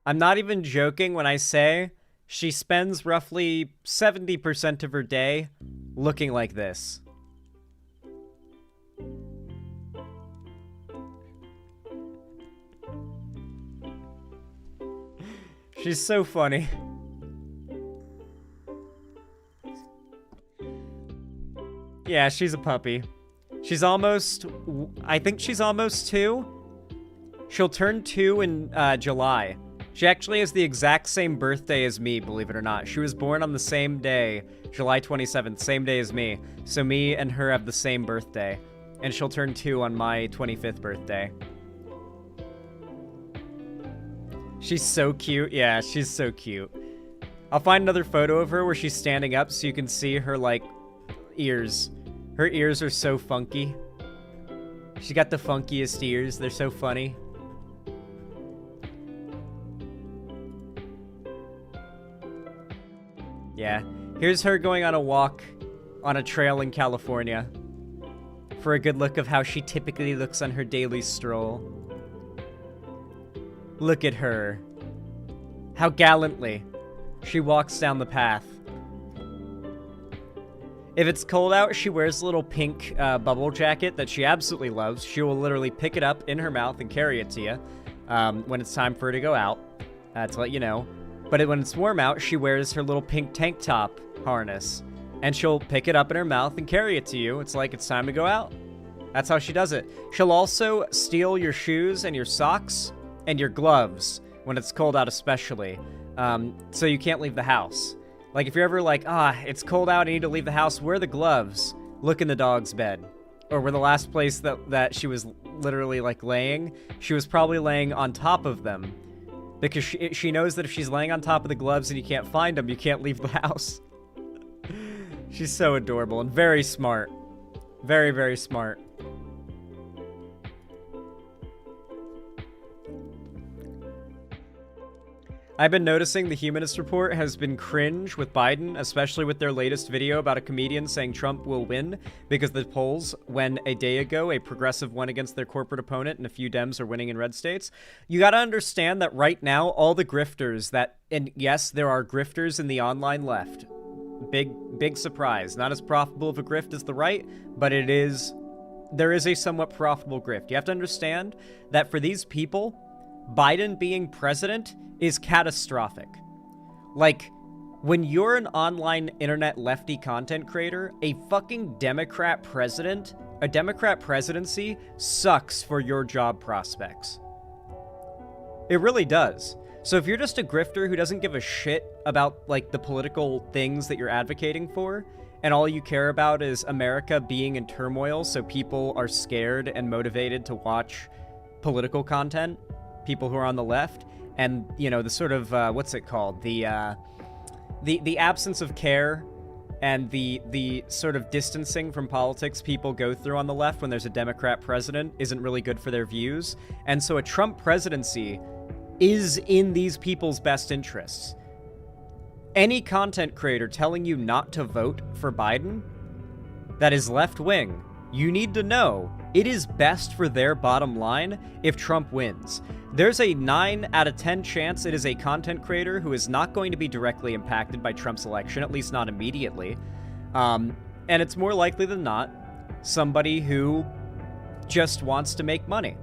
I'm not even joking when I say she spends roughly 70% of her day looking like this. She's so funny. Yeah, she's a puppy. She's almost... I think she's almost 2. She'll turn 2 in July. She actually has the exact same birthday as me, believe it or not. She was born on the same day, July 27th, same day as me. So me and her have the same birthday. And she'll turn 2 on my 25th birthday. She's so cute. Yeah, she's so cute. I'll find another photo of her where she's standing up so you can see her, like, ears. Her ears are so funky. She got the funkiest ears. They're so funny. Yeah. Here's her going on a walk on a trail in California for a good look of how she typically looks on her daily stroll. Look at her. How gallantly she walks down the path. If it's cold out, she wears a little pink bubble jacket that she absolutely loves. She will literally pick it up in her mouth and carry it to you when it's time for her to go out, to let you know. But when it's warm out, she wears her little pink tank top harness, and she'll pick it up in her mouth and carry it to you. It's like it's time to go out. That's how she does it. She'll also steal your shoes and your socks and your gloves when it's cold out especially, so you can't leave the house. Like, if you're ever like, it's cold out, I need to leave the house, wear the gloves, look in the dog's bed. Or where the last place that she was literally, like, laying, she was probably laying on top of them. Because she knows that if she's laying on top of the gloves and you can't find them, you can't leave the house. She's so adorable and very smart. Very, very smart. I've been noticing the Humanist Report has been cringe with Biden, especially with their latest video about a comedian saying Trump will win because the polls, when a day ago a progressive won against their corporate opponent and a few Dems are winning in red states. You got to understand that right now, all the grifters and yes, there are grifters in the online left. Big surprise. Not as profitable of a grift as the right, but there is a somewhat profitable grift. You have to understand that for these people, Biden being president is catastrophic. Like, when you're an online internet lefty content creator, a fucking Democrat presidency sucks for your job prospects. It really does. So if you're just a grifter who doesn't give a shit about, like, the political things that you're advocating for, and all you care about is America being in turmoil so people are scared and motivated to watch political content, people who are on the left, and, you know, the sort of, what's it called? The absence of care and the sort of distancing from politics people go through on the left when there's a Democrat president isn't really good for their views. And so a Trump presidency is in these people's best interests. Any content creator telling you not to vote for Biden that is left-wing, you need to know it is best for their bottom line if Trump wins. There's a 9 out of 10 chance it is a content creator who is not going to be directly impacted by Trump's election, at least not immediately. And it's more likely than not somebody who just wants to make money.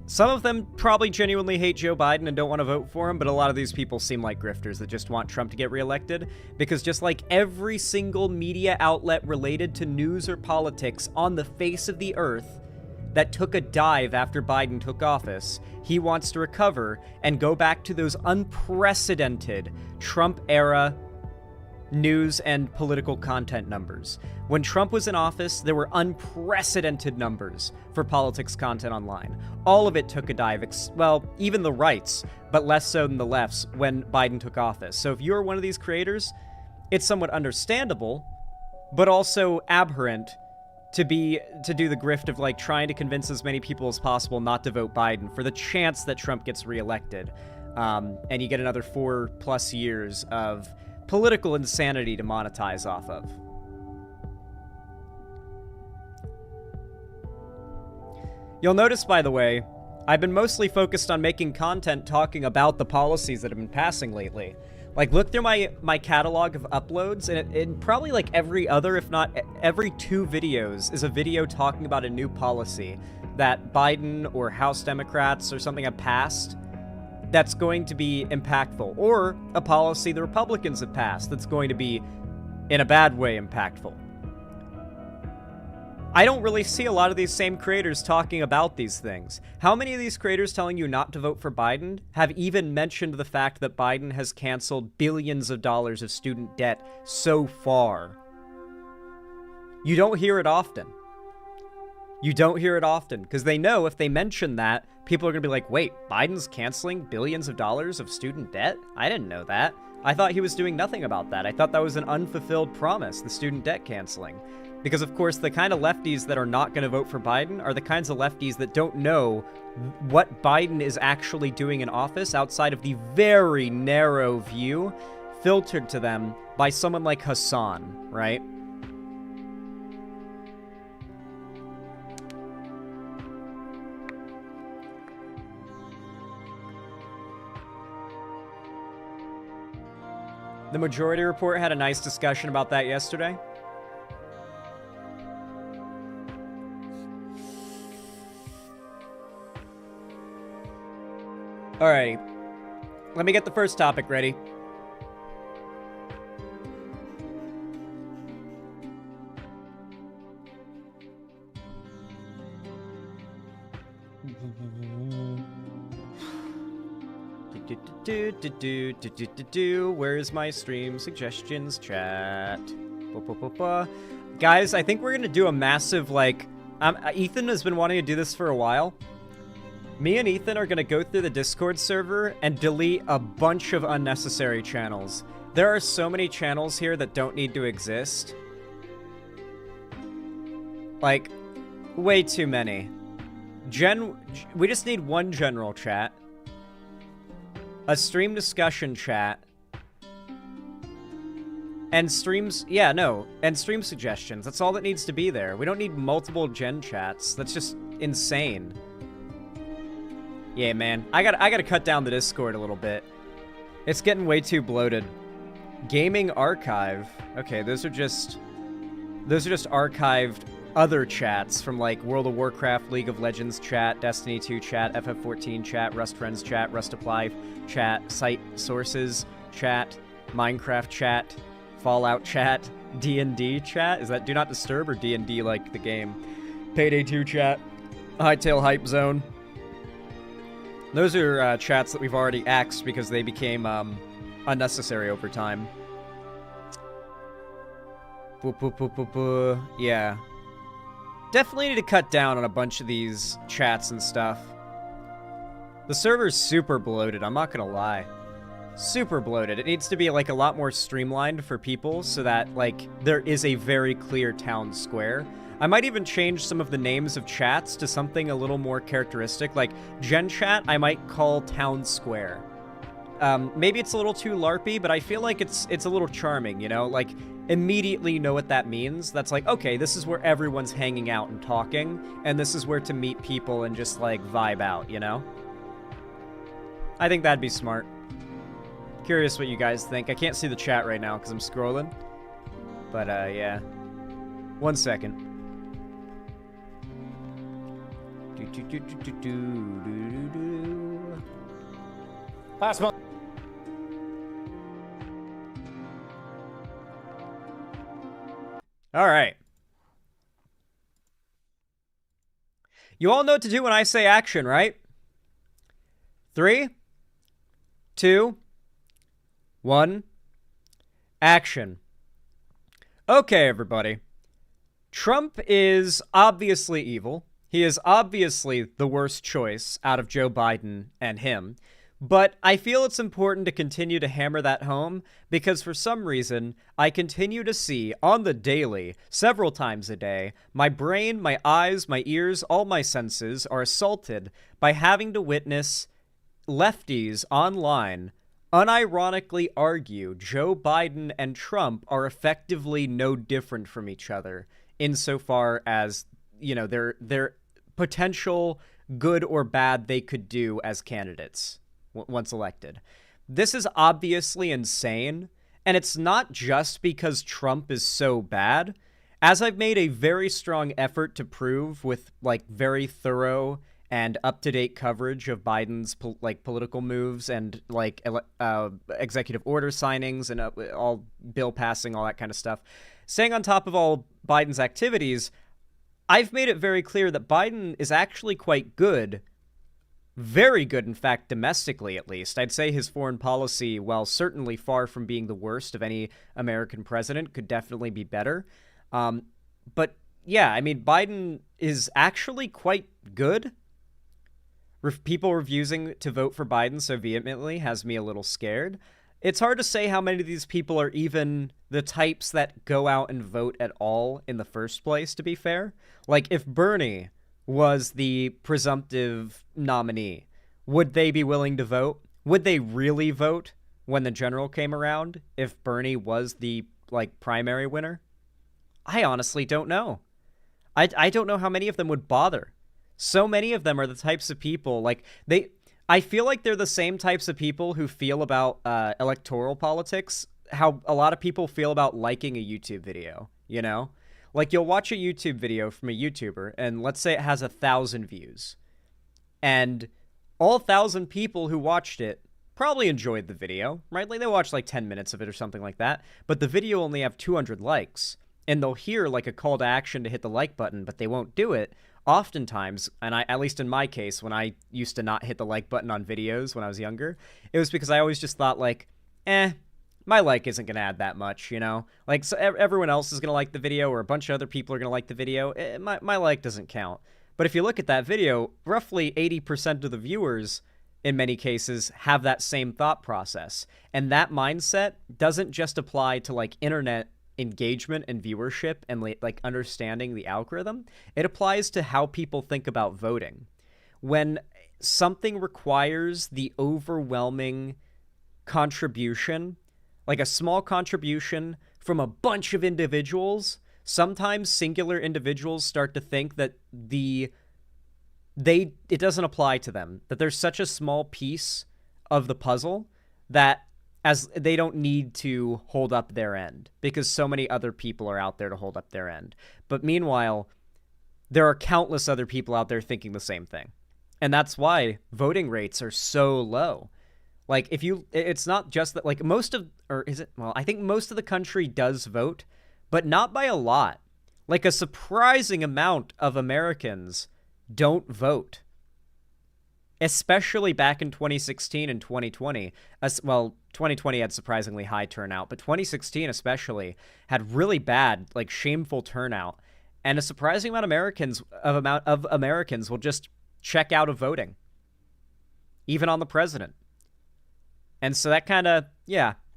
Some of them probably genuinely hate Joe Biden and don't want to vote for him, but a lot of these people seem like grifters that just want Trump to get reelected, because just like every single media outlet related to news or politics on the face of the earth that took a dive after Biden took office, he wants to recover and go back to those unprecedented Trump-era news and political content numbers. When Trump was in office, there were unprecedented numbers for politics content online. All of it took a dive, well, even the rights, but less so than the lefts when Biden took office. So if you're one of these creators, it's somewhat understandable, but also aberrant to do the grift of, like, trying to convince as many people as possible not to vote Biden for the chance that Trump gets reelected. And you get another 4+ years of political insanity to monetize off of. You'll notice, by the way, I've been mostly focused on making content talking about the policies that have been passing lately. Like, look through my catalog of uploads, and it probably, like, every other, if not every 2 videos, is a video talking about a new policy that Biden or House Democrats or something have passed that's going to be impactful, or a policy the Republicans have passed that's going to be, in a bad way, impactful. I don't really see a lot of these same creators talking about these things. How many of these creators telling you not to vote for Biden have even mentioned the fact that Biden has canceled billions of dollars of student debt so far? You don't hear it often. You don't hear it often, because they know if they mention that, people are going to be like, wait, Biden's canceling billions of dollars of student debt? I didn't know that. I thought he was doing nothing about that. I thought that was an unfulfilled promise, the student debt canceling. Because, of course, the kind of lefties that are not going to vote for Biden are the kinds of lefties that don't know what Biden is actually doing in office outside of the very narrow view filtered to them by someone like Hassan, right? The Majority Report had a nice discussion about that yesterday. Alrighty. Let me get the first topic ready. Where's my stream suggestions chat? Guys, I think we're gonna do a massive, like, Ethan has been wanting to do this for a while. Me and Ethan are gonna go through the Discord server and delete a bunch of unnecessary channels. There are so many channels here that don't need to exist. Like, way too many. We just need one general chat. A stream discussion chat. And streams, and stream suggestions. That's all that needs to be there. We don't need multiple gen chats. That's just insane. Yeah, man. I gotta cut down the Discord a little bit. It's getting way too bloated. Gaming archive. Okay, those are just archived other chats from, like, World of Warcraft, League of Legends chat, Destiny 2 chat, FF14 chat, Rust Friends chat, Rust Apply chat, Site Sources chat, Minecraft chat, Fallout chat, D&D chat. Is that Do Not Disturb or D&D like the game? Payday 2 chat, Hightail Hype Zone. Those are chats that we've already axed because they became unnecessary over time. Yeah. Definitely need to cut down on a bunch of these chats and stuff. The server's super bloated, I'm not gonna lie. Super bloated. It needs to be, like, a lot more streamlined for people so that, like, there is a very clear town square. I might even change some of the names of chats to something a little more characteristic. Like, Gen Chat, I might call Town Square. Maybe it's a little too LARPy, but I feel like it's a little charming, you know? Like, immediately know what that means. That's like, okay, this is where everyone's hanging out and talking, and this is where to meet people and just, like, vibe out, you know? I think that'd be smart. Curious what you guys think. I can't see the chat right now because I'm scrolling. But, yeah. 1 second. Last month. All right. You all know what to do when I say action, right? 3, 2, 1, action. Okay, everybody. Trump is obviously evil. He is obviously the worst choice out of Joe Biden and him. But I feel it's important to continue to hammer that home because for some reason, I continue to see on the daily, several times a day, my brain, my eyes, my ears, all my senses are assaulted by having to witness lefties online unironically argue Joe Biden and Trump are effectively no different from each other insofar as, you know, their potential good or bad they could do as candidates once elected. This is obviously insane, and it's not just because Trump is so bad. As I've made a very strong effort to prove with, like, very thorough and up-to-date coverage of Biden's political moves and, like, executive order signings and all bill passing, all that kind of stuff, staying on top of all Biden's activities, I've made it very clear that Biden is actually quite good. Very good, in fact, domestically at least. I'd say his foreign policy, while certainly far from being the worst of any American president, could definitely be better. But yeah, I mean, Biden is actually quite good. People refusing to vote for Biden so vehemently has me a little scared. It's hard to say how many of these people are even the types that go out and vote at all in the first place, to be fair. Like, if Bernie was the presumptive nominee, would they be willing to vote? Would they really vote when the general came around if Bernie was the, like, primary winner? I honestly don't know. I don't know how many of them would bother. So many of them are the types of people, like, I feel like they're the same types of people who feel about electoral politics how a lot of people feel about liking a YouTube video, you know? Like, you'll watch a YouTube video from a YouTuber, and let's say it has 1,000 views. And all 1,000 people who watched it probably enjoyed the video, right? Like, they watched like 10 minutes of it or something like that. But the video only have 200 likes. And they'll hear like a call to action to hit the like button, but they won't do it. Oftentimes, and at least in my case, when I used to not hit the like button on videos when I was younger, it was because I always just thought like, my like isn't going to add that much, you know? Like, so everyone else is going to like the video, or a bunch of other people are going to like the video. My like doesn't count. But if you look at that video, roughly 80% of the viewers, in many cases, have that same thought process. And that mindset doesn't just apply to, like, internet engagement and viewership and, like, understanding the algorithm. It applies to how people think about voting. When something requires the overwhelming contribution, like a small contribution from a bunch of individuals, sometimes singular individuals start to think that it doesn't apply to them, that there's such a small piece of the puzzle that as they don't need to hold up their end because so many other people are out there to hold up their end. But meanwhile, there are countless other people out there thinking the same thing. And that's why voting rates are so low. Like, it's not just that, like, I think most of the country does vote, but not by a lot. Like, a surprising amount of Americans don't vote. Especially back in 2016 and 2020. 2020 had surprisingly high turnout, but 2016 especially had really bad, like, shameful turnout. And a surprising amount of Americans will just check out of voting, even on the president. And so that kind of,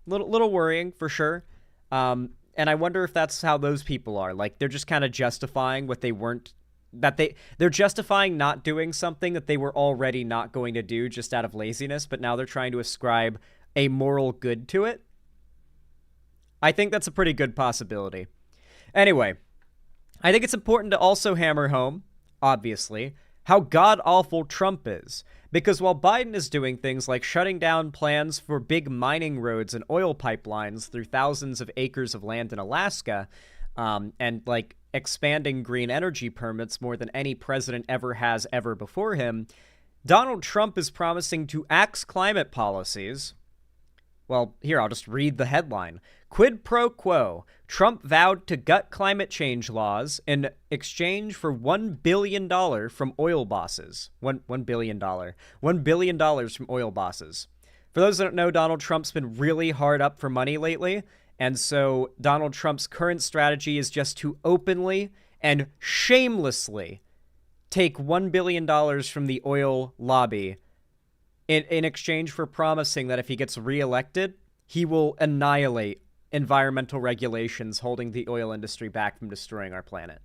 little worrying for sure. And I wonder if that's how those people are. Like, they're just kind of justifying what they weren't, they're justifying not doing something that they were already not going to do just out of laziness, but now they're trying to ascribe a moral good to it. I think that's a pretty good possibility. Anyway, I think it's important to also hammer home, obviously, how god-awful Trump is. Because while Biden is doing things like shutting down plans for big mining roads and oil pipelines through thousands of acres of land in Alaska, and, like, expanding green energy permits more than any president ever before him, Donald Trump is promising to axe climate policies. Well, here, I'll just read the headline. Quid pro quo. Trump vowed to gut climate change laws in exchange for $1 billion from oil bosses. $1 billion. $1 billion from oil bosses. For those that don't know, Donald Trump's been really hard up for money lately. And so Donald Trump's current strategy is just to openly and shamelessly take $1 billion from the oil lobby in exchange for promising that if he gets reelected, he will annihilate environmental regulations holding the oil industry back from destroying our planet.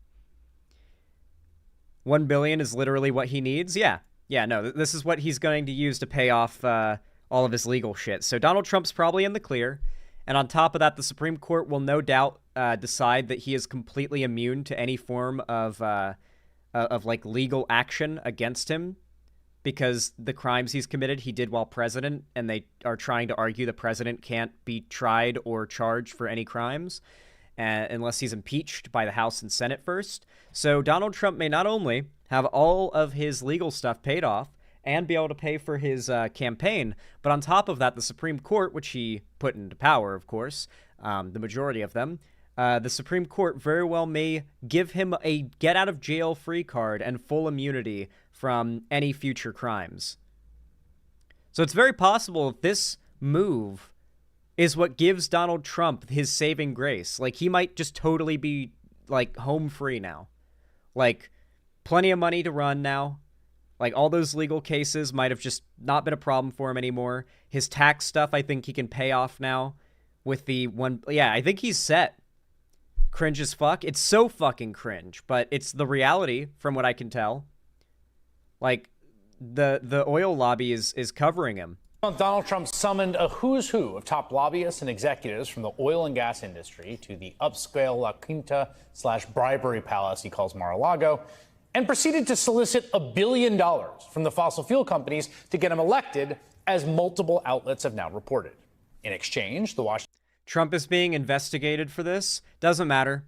$1 billion is literally what he needs? Yeah, no, this is what he's going to use to pay off all of his legal shit. So Donald Trump's probably in the clear. And on top of that, the Supreme Court will no doubt decide that he is completely immune to any form of like legal action against him, because the crimes he's committed, he did while president, and they are trying to argue the president can't be tried or charged for any crimes unless he's impeached by the House and Senate first. So Donald Trump may not only have all of his legal stuff paid off and be able to pay for his campaign, but on top of that, the Supreme Court, which he put into power, of course, the majority of them, the Supreme Court very well may give him a get-out-of-jail-free card and full immunity from any future crimes. So it's very possible that this move is what gives Donald Trump his saving grace. Like, he might just totally be, like, home free now. Like, plenty of money to run now. Like, all those legal cases might have just not been a problem for him anymore. His tax stuff, I think he can pay off now with the one. Yeah, I think he's set. Cringe as fuck. It's so fucking cringe, but it's the reality from what I can tell. Like, the oil lobby is covering him. Donald Trump summoned a who's who of top lobbyists and executives from the oil and gas industry to the upscale La Quinta/bribery palace he calls Mar-a-Lago, and proceeded to solicit $1 billion from the fossil fuel companies to get him elected, as multiple outlets have now reported. In exchange, the Washington Trump is being investigated for this. Doesn't matter.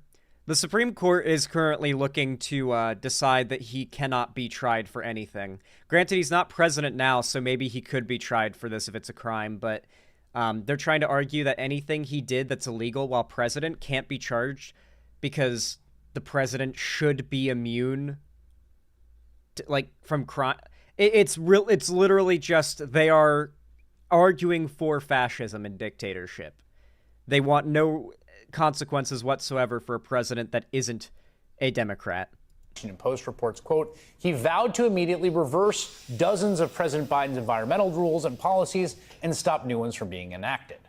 The Supreme Court is currently looking to decide that he cannot be tried for anything. Granted, he's not president now, so maybe he could be tried for this if it's a crime, but they're trying to argue that anything he did that's illegal while president can't be charged because the president should be immune to, from crime. It's literally just they are arguing for fascism and dictatorship. They want no consequences whatsoever for a president that isn't a Democrat. Washington Post reports, quote, he vowed to immediately reverse dozens of President Biden's environmental rules and policies and stop new ones from being enacted.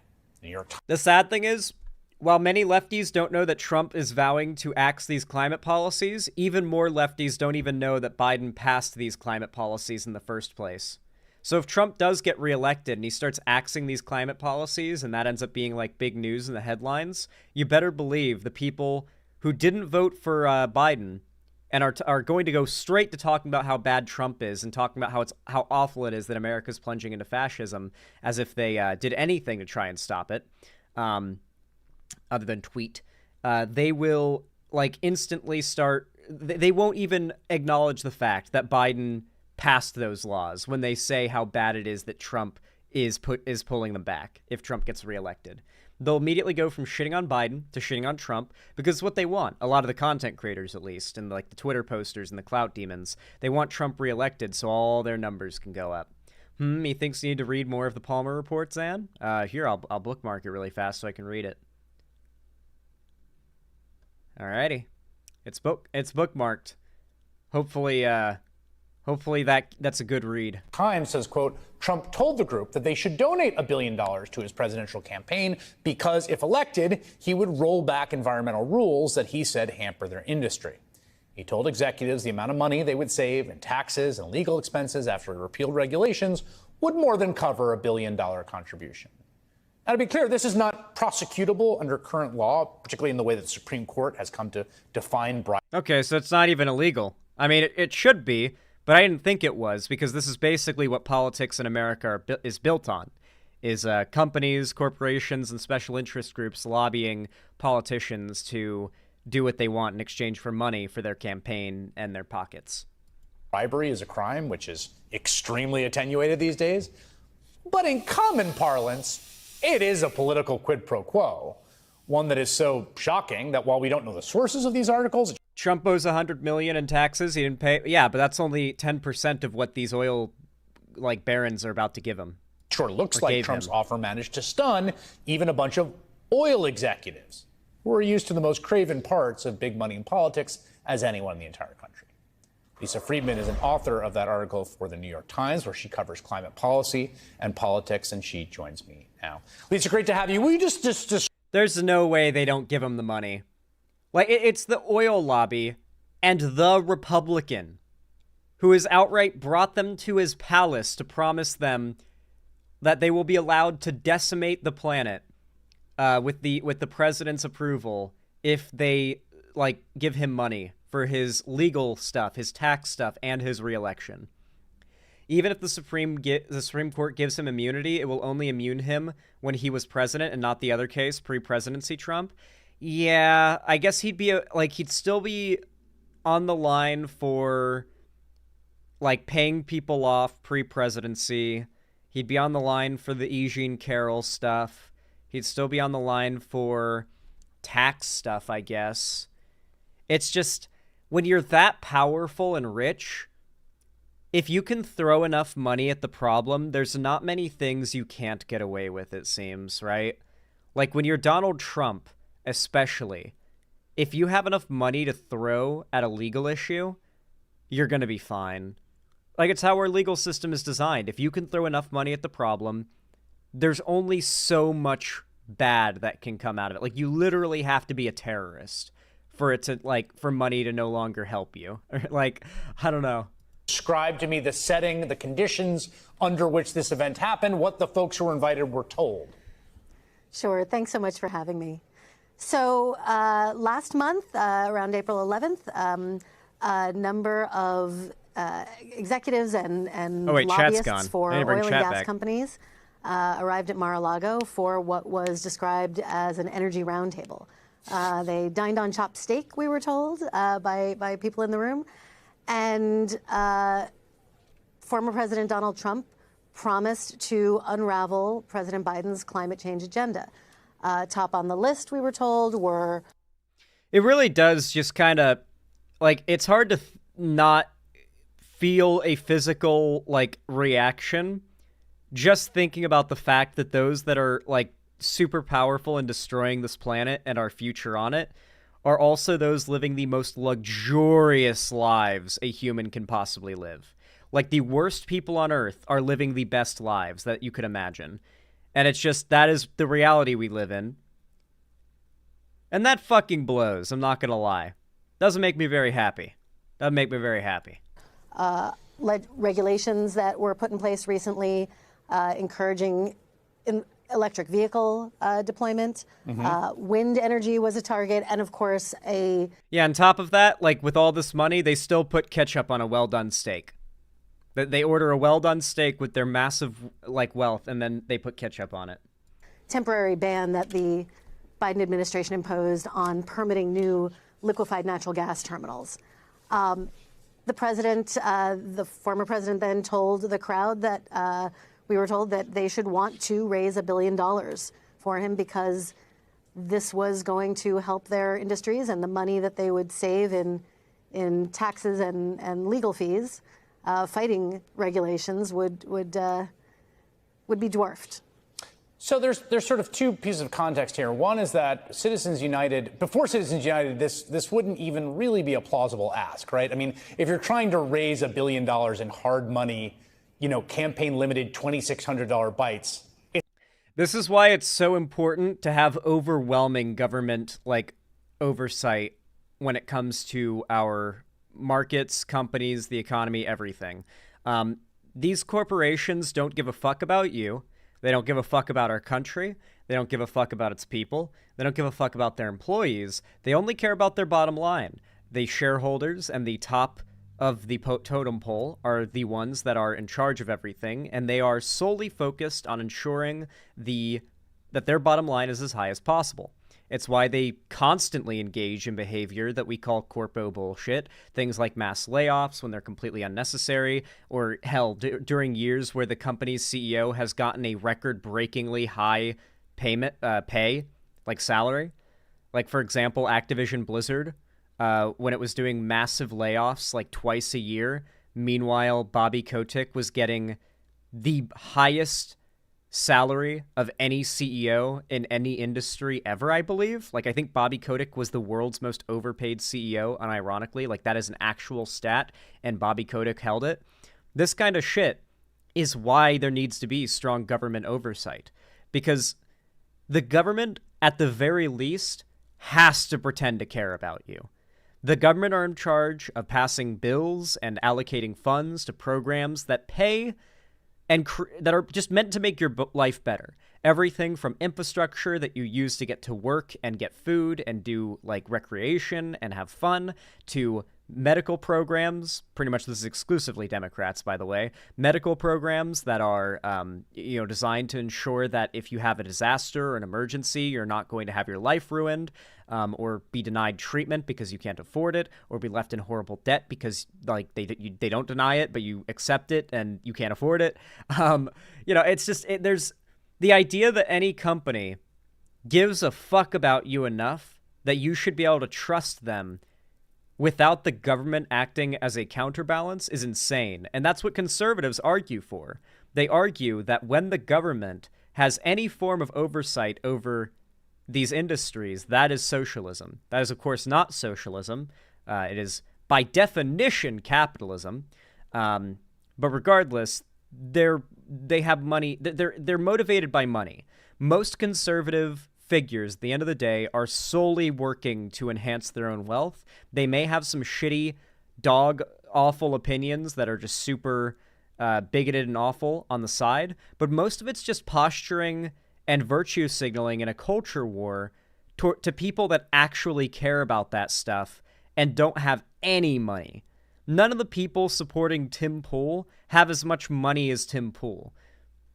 The New York Times. The sad thing is, while many lefties don't know that Trump is vowing to axe these climate policies, even more lefties don't even know that Biden passed these climate policies in the first place. So if Trump does get reelected and he starts axing these climate policies and that ends up being like big news in the headlines, you better believe the people who didn't vote for Biden and are going to go straight to talking about how bad Trump is and talking about how awful it is that America's plunging into fascism, as if they did anything to try and stop it, other than tweet. They will instantly start. They won't even acknowledge the fact that Biden passed those laws when they say how bad it is that Trump is pulling them back if Trump gets reelected. They'll immediately go from shitting on Biden to shitting on Trump because it's what they want. A lot of the content creators, at least, and the Twitter posters and the clout demons, they want Trump reelected so all their numbers can go up. He thinks you need to read more of the Palmer report, Zan? Here, I'll bookmark it really fast so I can read it. Alrighty. It's bookmarked. Hopefully that's a good read. Times says, quote, Trump told the group that they should donate $1 billion to his presidential campaign because if elected, he would roll back environmental rules that he said hamper their industry. He told executives the amount of money they would save in taxes and legal expenses after he repealed regulations would more than cover $1 billion contribution. Now, to be clear, this is not prosecutable under current law, particularly in the way that the Supreme Court has come to define bribery. Okay, so it's not even illegal. I mean, it should be. But I didn't think it was, because this is basically what politics in America is built on, is companies, corporations, and special interest groups lobbying politicians to do what they want in exchange for money for their campaign and their pockets. Bribery is a crime which is extremely attenuated these days, but in common parlance, it is a political quid pro quo, one that is so shocking that while we don't know the sources of these articles, Trump owes $100 million in taxes. He didn't pay. Yeah, but that's only 10% of what these oil barons are about to give him. Sure looks like Trump's offer managed to stun even a bunch of oil executives who are used to the most craven parts of big money in politics as anyone in the entire country. Lisa Friedman is an author of that article for the New York Times, where she covers climate policy and politics, and she joins me now. Lisa, great to have you. Will you just... There's no way they don't give him the money. It's the oil lobby and the Republican who has outright brought them to his palace to promise them that they will be allowed to decimate the planet with the president's approval if they give him money for his legal stuff, his tax stuff, and his reelection. Even if the Supreme Court gives him immunity, it will only immune him when he was president and not the other case, pre-presidency Trump. Yeah, I guess he'd still be on the line for, paying people off pre-presidency. He'd be on the line for the E. Jean Carroll stuff. He'd still be on the line for tax stuff, I guess. It's just, when you're that powerful and rich, if you can throw enough money at the problem, there's not many things you can't get away with, it seems, right? When you're Donald Trump, especially, if you have enough money to throw at a legal issue, you're going to be fine. It's how our legal system is designed. If you can throw enough money at the problem, there's only so much bad that can come out of it. You literally have to be a terrorist for it to, for money to no longer help you. I don't know. Describe to me the setting, the conditions under which this event happened, what the folks who were invited were told. Sure. Thanks so much for having me. So last month, around April 11th, a number of executives and lobbyists for oil and gas companies arrived at Mar-a-Lago for what was described as an energy roundtable. They dined on chopped steak, we were told, by people in the room. And former President Donald Trump promised to unravel President Biden's climate change agenda. Top on the list, we were told, were... It really does just kind of, like, it's hard to not feel a physical, like, reaction just thinking about the fact that those that are, like, super powerful in destroying this planet and our future on it are also those living the most luxurious lives a human can possibly live. Like, the worst people on Earth are living the best lives that you could imagine. And it's just, that is the reality we live in. And that fucking blows, I'm not gonna lie. Doesn't make me very happy. Doesn't make me very happy. Regulations that were put in place recently encouraging electric vehicle deployment. Wind energy was a target, and of course Yeah, on top of that, like, with all this money, they still put ketchup on a well-done steak. They order a well-done steak with their massive, like, wealth, and then they put ketchup on it. temporary ban that the Biden administration imposed on permitting new liquefied natural gas terminals. The president, the former president, then told the crowd that we were told that they should want to raise $1 billion for him because this was going to help their industries, and the money that they would save in taxes and legal fees fighting regulations would be dwarfed. So there's sort of two pieces of context here. One is that Citizens United, before Citizens United, this wouldn't even really be a plausible ask, right? I mean, if you're trying to raise $1 billion in hard money, campaign limited $2,600 bites. This is why it's so important to have overwhelming government oversight when it comes to our markets, companies, the economy, everything. These corporations don't give a fuck about you. They don't give a fuck about our country. They don't give a fuck about its people. They don't give a fuck about their employees. They only care about their bottom line. The shareholders and the top of the totem pole are the ones that are in charge of everything, and they are solely focused on ensuring that their bottom line is as high as possible. It's why they constantly engage in behavior that we call corpo bullshit, things like mass layoffs when they're completely unnecessary, or hell, during years where the company's CEO has gotten a record-breakingly high pay, like salary. Like, for example, Activision Blizzard, when it was doing massive layoffs like twice a year. Meanwhile, Bobby Kotick was getting the highest salary of any CEO in any industry ever, I believe. Like, I think Bobby Kotick was the world's most overpaid CEO, unironically. That is an actual stat, and Bobby Kotick held it. This kind of shit is why there needs to be strong government oversight. Because the government, at the very least, has to pretend to care about you. The government are in charge of passing bills and allocating funds to programs that pay and that are just meant to make your life better. Everything from infrastructure that you use to get to work and get food and do recreation and have fun, to medical programs. Pretty much this is exclusively Democrats, by the way. Medical programs that are designed to ensure that if you have a disaster or an emergency, you're not going to have your life ruined, or be denied treatment because you can't afford it, or be left in horrible debt because they don't deny it but you accept it and you can't afford it. It's just there's the idea that any company gives a fuck about you enough that you should be able to trust them without the government acting as a counterbalance is insane. And that's what conservatives argue for. They argue that when the government has any form of oversight over these industries, that is socialism. That is, of course, not socialism. It is, by definition, capitalism. But regardless, they have money. They're motivated by money. Most conservative figures, at the end of the day, are solely working to enhance their own wealth. They may have some shitty, awful opinions that are just super bigoted and awful on the side, but most of it's just posturing and virtue signaling in a culture war to people that actually care about that stuff and don't have any money. None of the people supporting Tim Pool have as much money as Tim Pool.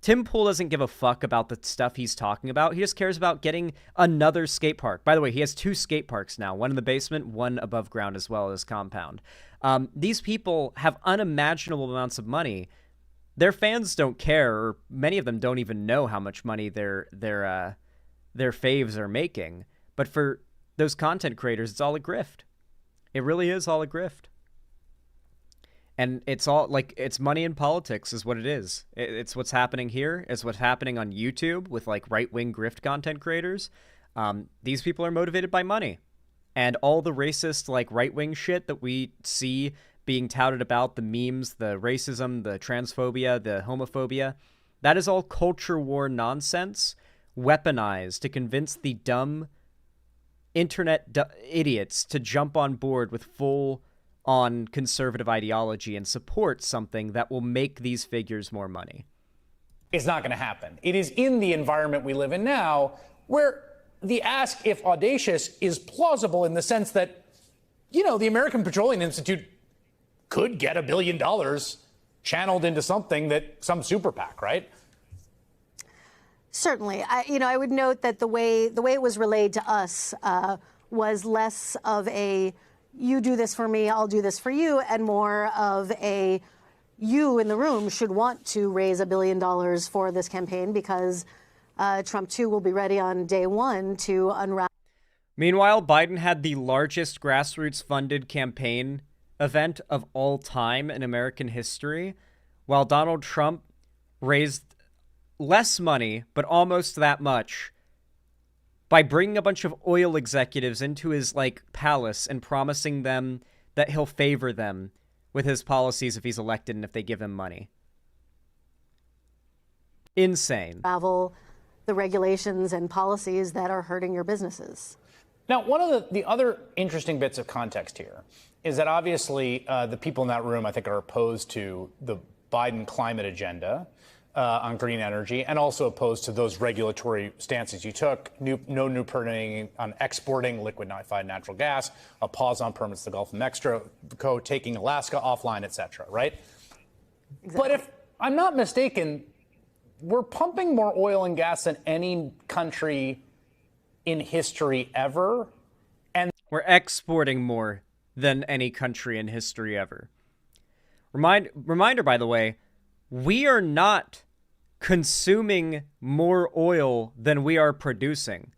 Tim Pool doesn't give a fuck about the stuff he's talking about. He just cares about getting another skate park. By the way, he has 2 skate parks now, one in the basement, one above ground as well as compound. These people have unimaginable amounts of money. Their fans don't care, or many of them don't even know how much money their faves are making. But for those content creators, it's all a grift. It really is all a grift. And it's all, like, it's money in politics is what it is. It's what's happening here. It's what's happening on YouTube with, like, right-wing grift content creators. These people are motivated by money. And all the racist, like, right-wing shit that we see being touted about, the memes, the racism, the transphobia, the homophobia, that is all culture war nonsense weaponized to convince the dumb internet idiots to jump on board with full-on conservative ideology and support something that will make these figures more money. It's not going to happen. It is in the environment we live in now where the ask, if audacious, is plausible in the sense that, you know, the American Petroleum Institute could get $1 billion channeled into something that some super PAC, right? Certainly. I would note that the way it was relayed to us was less of a you do this for me, I'll do this for you, and more of a you in the room should want to raise $1 billion for this campaign because Trump 2 will be ready on day 1 to unwrap. Meanwhile, Biden had the largest grassroots-funded campaign event of all time in American history, while Donald Trump raised less money, but almost that much, by bringing a bunch of oil executives into his, like, palace and promising them that he'll favor them with his policies if he's elected and if they give him money. Insane. Travel, the regulations and policies that are hurting your businesses. Now, one of the other interesting bits of context here is that obviously the people in that room, I think, are opposed to the Biden climate agenda on green energy and also opposed to those regulatory stances you took, no new permitting on exporting liquefied natural gas, a pause on permits to the Gulf of Mexico, taking Alaska offline, et cetera, right? Exactly. But if I'm not mistaken, we're pumping more oil and gas than any country in history ever. And we're exporting more than any country in history ever. Reminder, by the way, we are not consuming more oil than we are producing.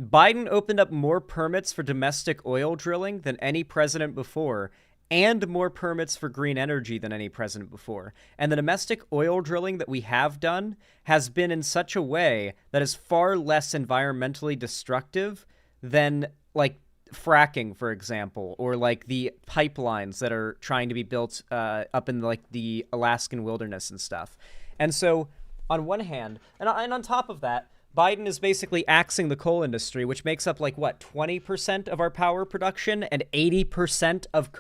Biden opened up more permits for domestic oil drilling than any president before, and more permits for green energy than any president before. And the domestic oil drilling that we have done has been in such a way that is far less environmentally destructive than, like, fracking, for example, or like the pipelines that are trying to be built up in, like, the Alaskan wilderness and stuff. And so, on one hand, and on top of that, Biden is basically axing the coal industry, which makes up, like, what, 20% of our power production and 80% of,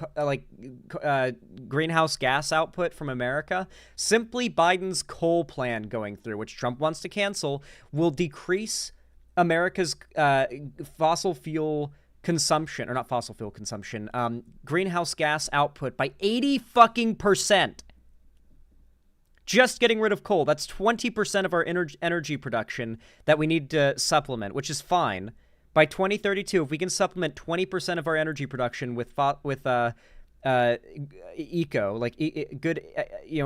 greenhouse gas output from America. Simply Biden's coal plan going through, which Trump wants to cancel, will decrease America's fossil fuel consumption, or not fossil fuel consumption, greenhouse gas output by 80%. Just getting rid of coal. That's 20% of our energy production that we need to supplement, which is fine. By 2032, if we can supplement 20% of our energy production with good,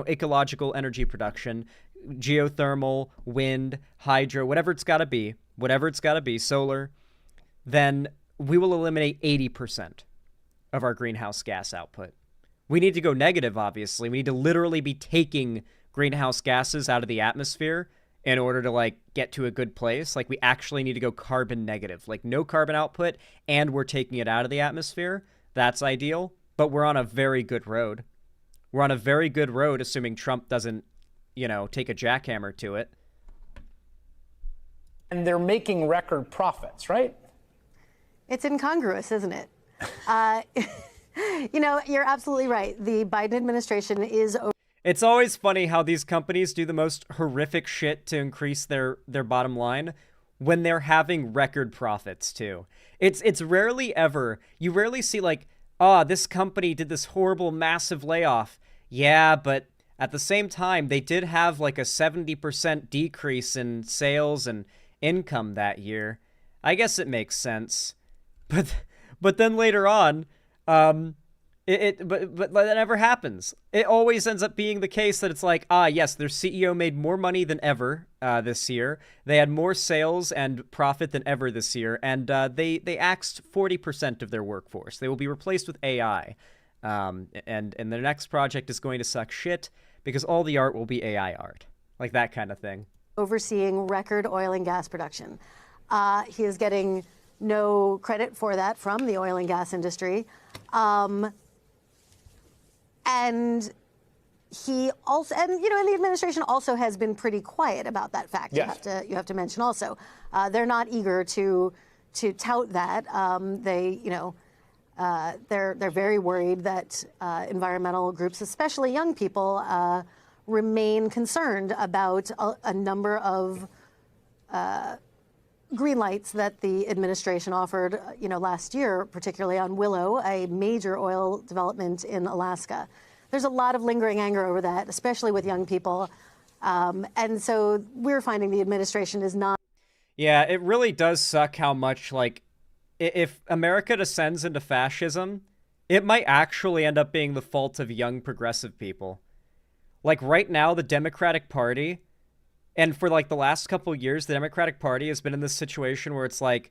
ecological energy production, geothermal, wind, hydro, whatever it's got to be, solar, then we will eliminate 80% of our greenhouse gas output. We need to go negative, obviously. We need to literally be taking greenhouse gases out of the atmosphere in order to, like, get to a good place. Like, we actually need to go carbon negative, like no carbon output, and we're taking it out of the atmosphere. That's ideal, but we're on a very good road. We're on a very good road, assuming Trump doesn't, take a jackhammer to it. And they're making record profits, right? It's incongruous, isn't it? You're absolutely right. The Biden administration is... It's always funny how these companies do the most horrific shit to increase their bottom line when they're having record profits, too. It's rarely ever... You rarely see, like, this company did this horrible, massive layoff. Yeah, but At the same time, they did have like a 70% decrease in sales and income that year. I guess it makes sense. But then later on, but that never happens. It always ends up being the case that it's like, yes, their CEO made more money than ever this year. They had more sales and profit than ever this year, and they axed 40% of their workforce. They will be replaced with AI, and their next project is going to suck shit because all the art will be AI art, like that kind of thing. Overseeing record oil and gas production. He is getting no credit for that from the oil and gas industry. And he also, and and the administration also has been pretty quiet about that fact. Yes. You have to mention also, they're not eager to tout that. They're very worried that environmental groups, especially young people, remain concerned about a number of green lights that the administration offered, last year, particularly on Willow, a major oil development in Alaska. There's a lot of lingering anger over that, especially with young people. And so we're finding the administration is not. Yeah, it really does suck how much, like, if America descends into fascism, it might actually end up being the fault of young progressive people. Like, right now, the Democratic Party, and for, like, the last couple of years, the Democratic Party has been in this situation where it's like,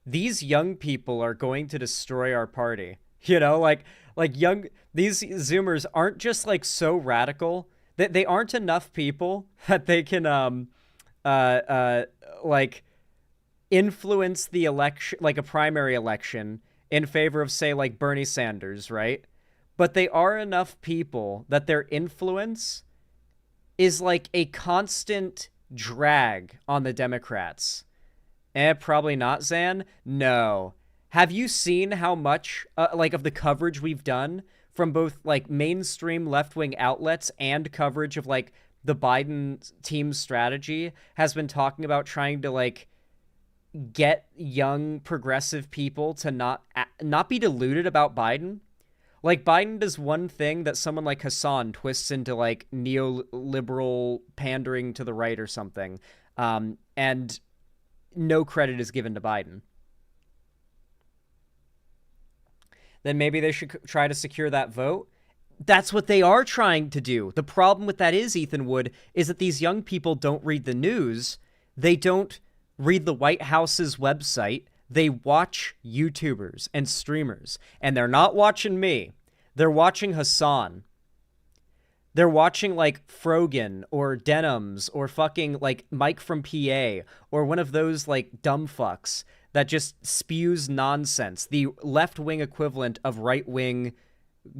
these young people are going to destroy our party. These Zoomers aren't just, like, so radical. They aren't enough people that they can, influence the election, like a primary election, in favor of, say, like, Bernie Sanders, right? But they are enough people that their influence is like a constant drag on the Democrats. Probably not, Zan. No. Have you seen how much, of the coverage we've done from both, like, mainstream left-wing outlets and coverage of, like, the Biden team's strategy has been talking about trying to, like, get young progressive people to not be deluded about Biden? Like, Biden does one thing that someone like Hassan twists into, like, neoliberal pandering to the right or something, and no credit is given to Biden. Then maybe they should try to secure that vote. That's what they are trying to do. The problem with that is, Ethan Wood, is that these young people don't read the news. They don't read the White House's website. They watch YouTubers and streamers, and they're not watching me. They're watching Hassan. They're watching, like, Frogan or Denims or fucking, like, Mike from PA or one of those, like, dumb fucks that just spews nonsense. The left-wing equivalent of right-wing,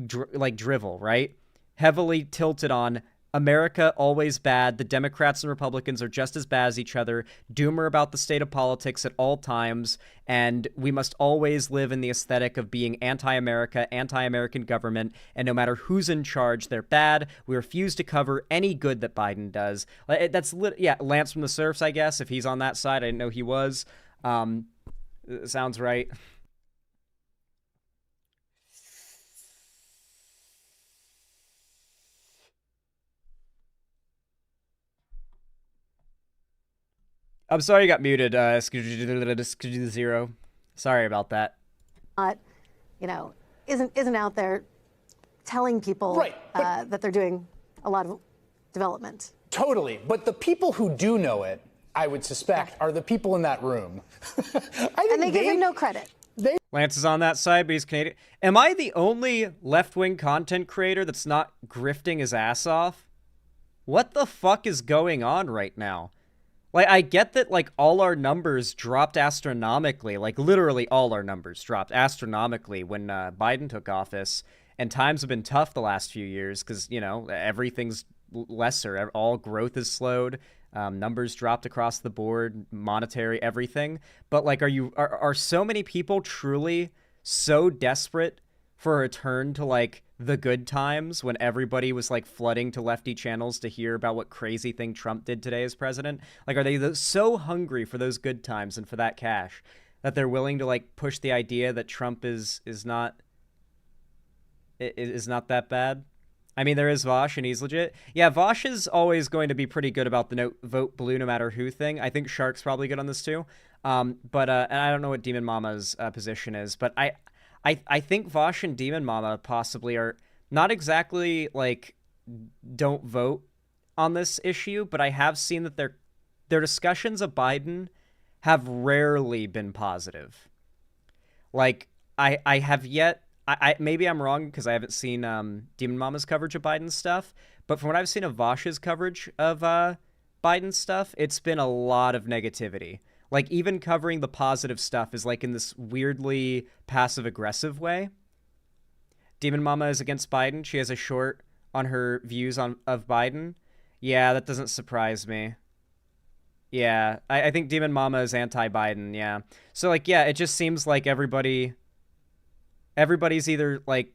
drivel, right? Heavily tilted on America always bad. The Democrats and Republicans are just as bad as each other. Doomer about the state of politics at all times. And we must always live in the aesthetic of being anti-America, anti-American government. And no matter who's in charge, they're bad. We refuse to cover any good that Biden does. Lance from the Surfs, I guess. If he's on that side, I didn't know he was. Sounds right. I'm sorry you got muted, Zero. Sorry about that. Isn't out there telling people Right, that they're doing a lot of development. Totally. But the people who do know it, I would suspect, are the people in that room. And they give him no credit. Lance is on that side, but he's Canadian. Am I the only left-wing content creator that's not grifting his ass off? What the fuck is going on right now? Like, I get that, like, all our numbers dropped astronomically. Like, literally all our numbers dropped astronomically when Biden took office. And times have been tough the last few years because, everything's lesser. All growth is slowed. Numbers dropped across the board, monetary, everything. But, like, are so many people truly so desperate for a return to, like, the good times when everybody was, like, flooding to lefty channels to hear about what crazy thing Trump did today as president? Like, are they so hungry for those good times and for that cash that they're willing to, like, push the idea that Trump is not that bad? I mean, there is Vosh, and he's legit. Yeah, Vosh is always going to be pretty good about the no, vote blue no matter who thing. I think Shark's probably good on this too. But and I don't know what Demon Mama's position is, but I think Vosh and Demon Mama possibly are not exactly like don't vote on this issue, but I have seen that their discussions of Biden have rarely been positive. Like I have yet. I maybe I'm wrong because I haven't seen Demon Mama's coverage of Biden stuff, but from what I've seen of Vosh's coverage of Biden stuff, it's been a lot of negativity. Like even covering the positive stuff is like in this weirdly passive aggressive way. Demon Mama is against Biden. She has a short on her views of Biden. Yeah, that doesn't surprise me. Yeah, I think Demon Mama is anti-Biden. Yeah, so like yeah, it just seems like everybody's either like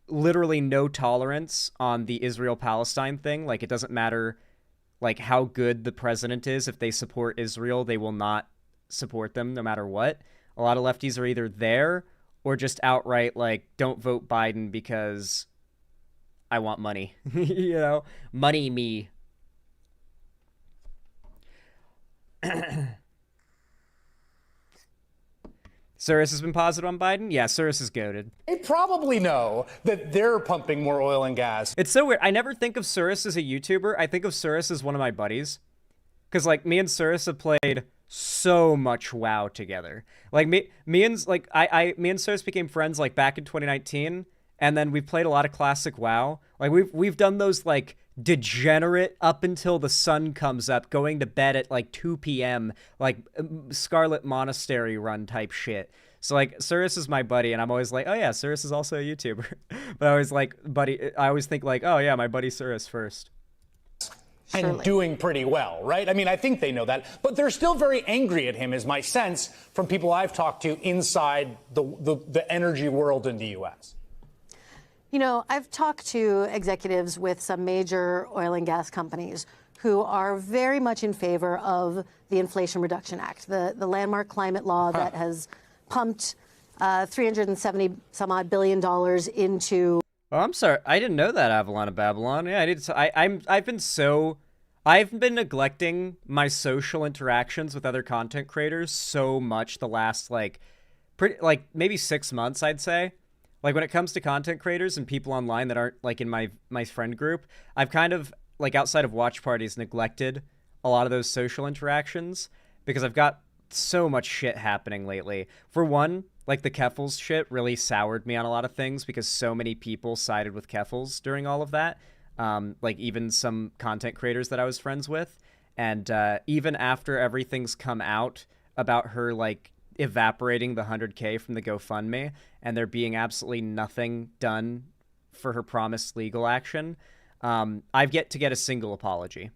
literally no tolerance on the Israel-Palestine thing. Like it doesn't matter like how good the president is. If they support Israel, they will not support them no matter what. A lot of lefties are either there or just outright like don't vote Biden because I want money. You know, money me. Cyrus has been positive on Biden? Yeah, Cyrus is goated. They probably know that they're pumping more oil and gas. It's so weird. I never think of Cyrus as a YouTuber. I think of Cyrus as one of my buddies. Because, like, me and Cyrus have played so much WoW together. Like, me and Cyrus became friends, like, back in 2019. And then we've played a lot of classic WoW. Like, we've done those, like, degenerate up until the sun comes up, going to bed at like 2 p.m. like Scarlet Monastery run type shit. So like Cyrus is my buddy, and I'm always like, oh yeah, Cyrus is also a YouTuber. But I always like I always think like, oh yeah, my buddy Cyrus first. And Surely. doing pretty well, right? I mean, I think they know that, but they're still very angry at him, is my sense from people I've talked to inside the energy world in the U.S. You know, I've talked to executives with some major oil and gas companies who are very much in favor of the Inflation Reduction Act, the landmark climate law that has pumped $370 some odd billion into. Oh, I'm sorry. I didn't know that, Avalon of Babylon. Yeah, I did. I've been neglecting my social interactions with other content creators so much the last maybe 6 months, I'd say. Like when it comes to content creators and people online that aren't like in my friend group, I've kind of like outside of watch parties neglected a lot of those social interactions because I've got so much shit happening lately. For one, like the Keffels shit really soured me on a lot of things because so many people sided with Keffels during all of that. Like even some content creators that I was friends with. And even after everything's come out about her like evaporating the 100K from the GoFundMe and there being absolutely nothing done for her promised legal action, I've yet to get a single apology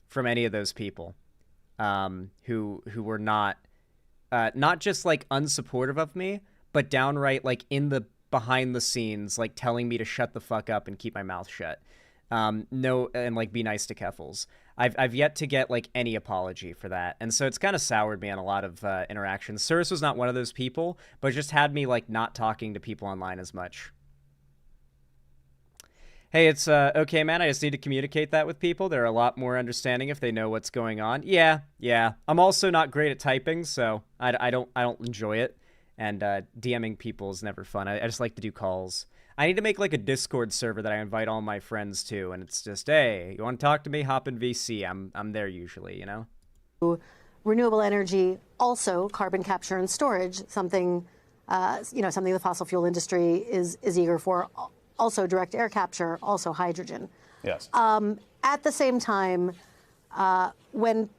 from any of those people who were not just like unsupportive of me, but downright like in the behind the scenes, like telling me to shut the fuck up and keep my mouth shut. No, and like be nice to Keffels. I've yet to get like any apology for that, and so it's kind of soured me on a lot of interactions. Cyrus was not one of those people, but just had me like not talking to people online as much. Hey, it's okay, man. I just need to communicate that with people. They're a lot more understanding if they know what's going on. Yeah. I'm also not great at typing, so I don't enjoy it, and DMing people is never fun. I just like to do calls. I need to make like a Discord server that I invite all my friends to, and it's just, hey, you want to talk to me? Hop in VC. I'm there usually, you know. Renewable energy, also carbon capture and storage, something something the fossil fuel industry is eager for. Also direct air capture, also hydrogen. Yes. At the same time, when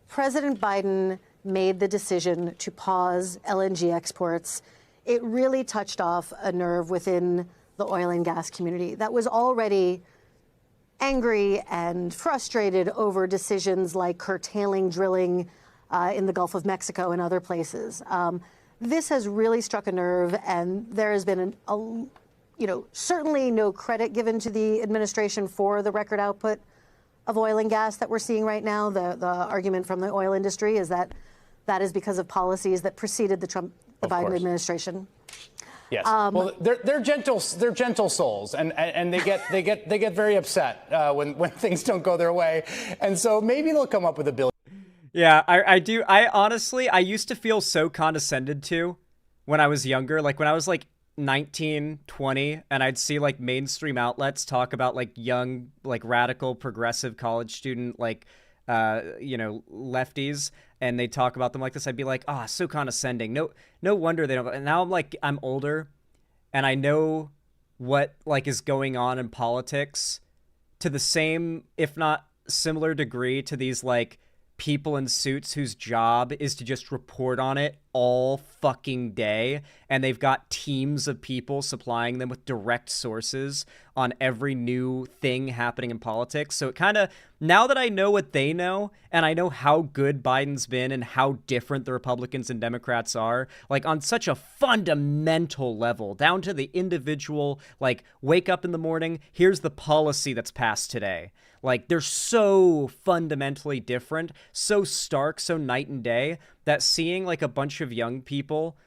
President Biden made the decision to pause LNG exports, it really touched off a nerve within the oil and gas community that was already angry and frustrated over decisions like curtailing drilling in the Gulf of Mexico and other places. This has really struck a nerve, and there has been certainly no credit given to the administration for the record output of oil and gas that we're seeing right now. The argument from the oil industry is that is because of policies that preceded the Biden administration. Yes. Well, they're gentle souls, and they get very upset when things don't go their way, and so maybe they'll come up with a bill. Yeah, I do. I honestly, I used to feel so condescended to when I was younger. Like when I was like 19, 20, and I'd see like mainstream outlets talk about like young, like radical progressive college student, like, lefties, and they talk about them like this. I'd be like, ah, so condescending. No wonder they don't. And now I'm older and I know what like is going on in politics to the same, if not similar degree to these like people in suits whose job is to just report on it all fucking day, and they've got teams of people supplying them with direct sources on every new thing happening in politics. So it kind of, now that I know what they know and I know how good Biden's been and how different the Republicans and Democrats are, like on such a fundamental level, down to the individual, like wake up in the morning, here's the policy that's passed today. Like, they're so fundamentally different, so stark, so night and day, that seeing, like, a bunch of young people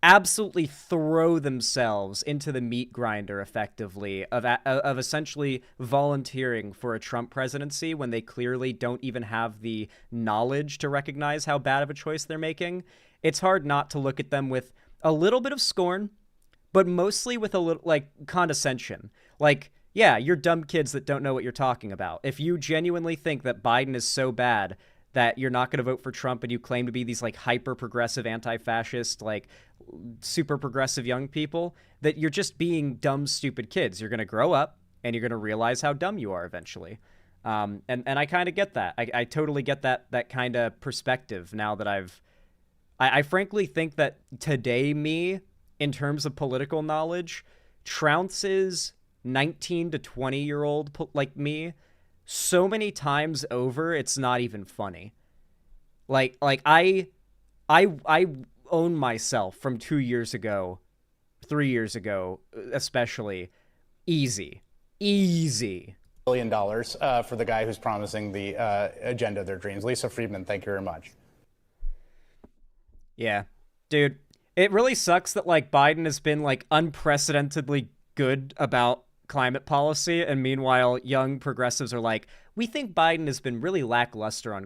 absolutely throw themselves into the meat grinder, effectively, of essentially volunteering for a Trump presidency when they clearly don't even have the knowledge to recognize how bad of a choice they're making, it's hard not to look at them with a little bit of scorn, but mostly with a little, like, condescension. Like, yeah, you're dumb kids that don't know what you're talking about. If you genuinely think that Biden is so bad that you're not going to vote for Trump and you claim to be these like hyper progressive, anti-fascist, like super progressive young people, that you're just being dumb, stupid kids. You're going to grow up and you're going to realize how dumb you are eventually. And I kind of get that. I totally get that kind of perspective now that I frankly think that today me, in terms of political knowledge, trounces 19 to 20-year-old like me so many times over, it's not even funny. Like I own myself from 2 years ago, 3 years ago, especially. Easy. $1 billion for the guy who's promising the agenda of their dreams. Lisa Friedman, thank you very much. Yeah, dude, it really sucks that like Biden has been like unprecedentedly good about climate policy, and meanwhile young progressives are like, we think Biden has been really lackluster on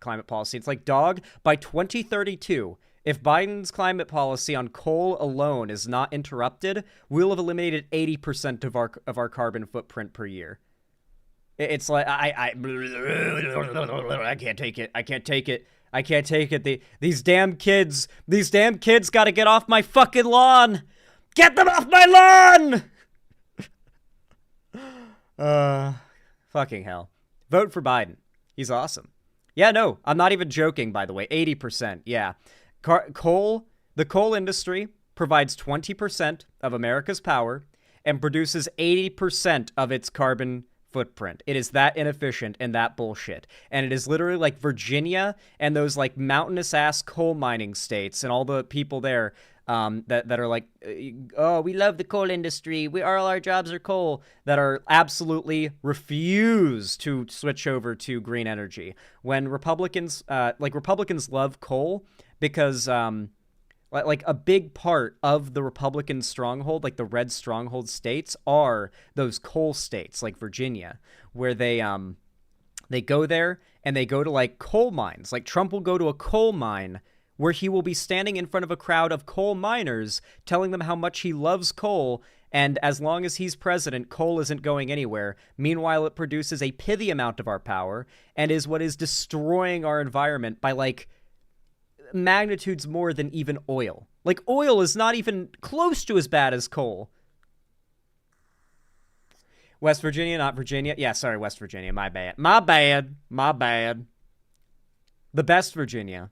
climate policy. It's like, dog, by 2032, if Biden's climate policy on coal alone is not interrupted, we'll have eliminated 80% of our carbon footprint per year. It's like, I can't take it. I can't take it. I can't take it. These damn kids got to get off my fucking lawn. Get them off my lawn. Fucking hell. Vote for Biden. He's awesome. Yeah, no, I'm not even joking, by the way. 80%, yeah. The coal industry provides 20% of America's power and produces 80% of its carbon footprint. It is that inefficient and that bullshit. And it is literally like Virginia and those like mountainous ass coal mining states and all the people there that are like, oh, we love the coal industry. All our jobs are coal, that are absolutely refuse to switch over to green energy. When Republicans love coal because like a big part of the Republican stronghold, like the red stronghold states, are those coal states like Virginia, where they go there and they go to like coal mines. Like Trump will go to a coal mine where he will be standing in front of a crowd of coal miners telling them how much he loves coal, and as long as he's president, coal isn't going anywhere. Meanwhile, it produces a pithy amount of our power and is what is destroying our environment by like magnitudes more than even oil. Like oil is not even close to as bad as coal. West Virginia, not Virginia. Yeah, sorry, West Virginia. My bad. The best Virginia.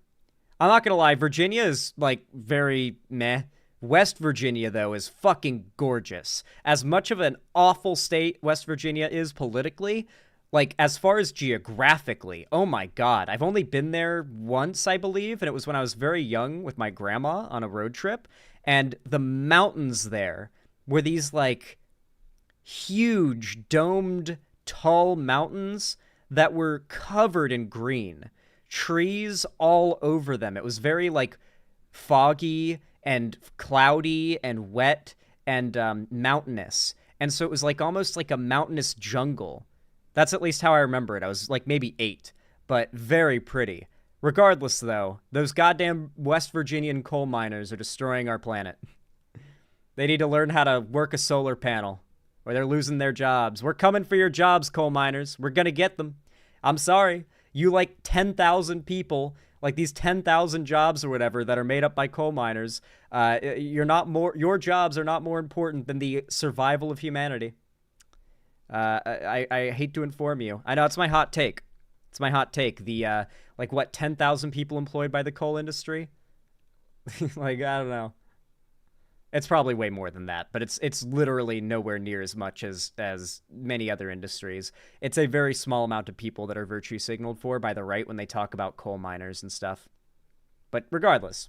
I'm not gonna lie, Virginia is, like, very meh. West Virginia, though, is fucking gorgeous. As much of an awful state West Virginia is politically, like, as far as geographically, oh my god. I've only been there once, I believe, and it was when I was very young with my grandma on a road trip, and the mountains there were these, like, huge, domed, tall mountains that were covered in green. Trees all over them. It was very like foggy and cloudy and wet and mountainous. And so it was like almost like a mountainous jungle. That's at least how I remember it. I was like maybe 8, but very pretty. Regardless, though, those goddamn West Virginian coal miners are destroying our planet. They need to learn how to work a solar panel, or they're losing their jobs. We're coming for your jobs, coal miners. We're gonna get them. I'm sorry. You like 10,000 people, like these 10,000 jobs or whatever that are made up by coal miners. Your jobs are not more important than the survival of humanity. I hate to inform you. I know it's my hot take. It's my hot take. The, 10,000 people employed by the coal industry? Like, I don't know. It's probably way more than that, but it's literally nowhere near as much as many other industries. It's a very small amount of people that are virtue signaled for by the right when they talk about coal miners and stuff. But regardless.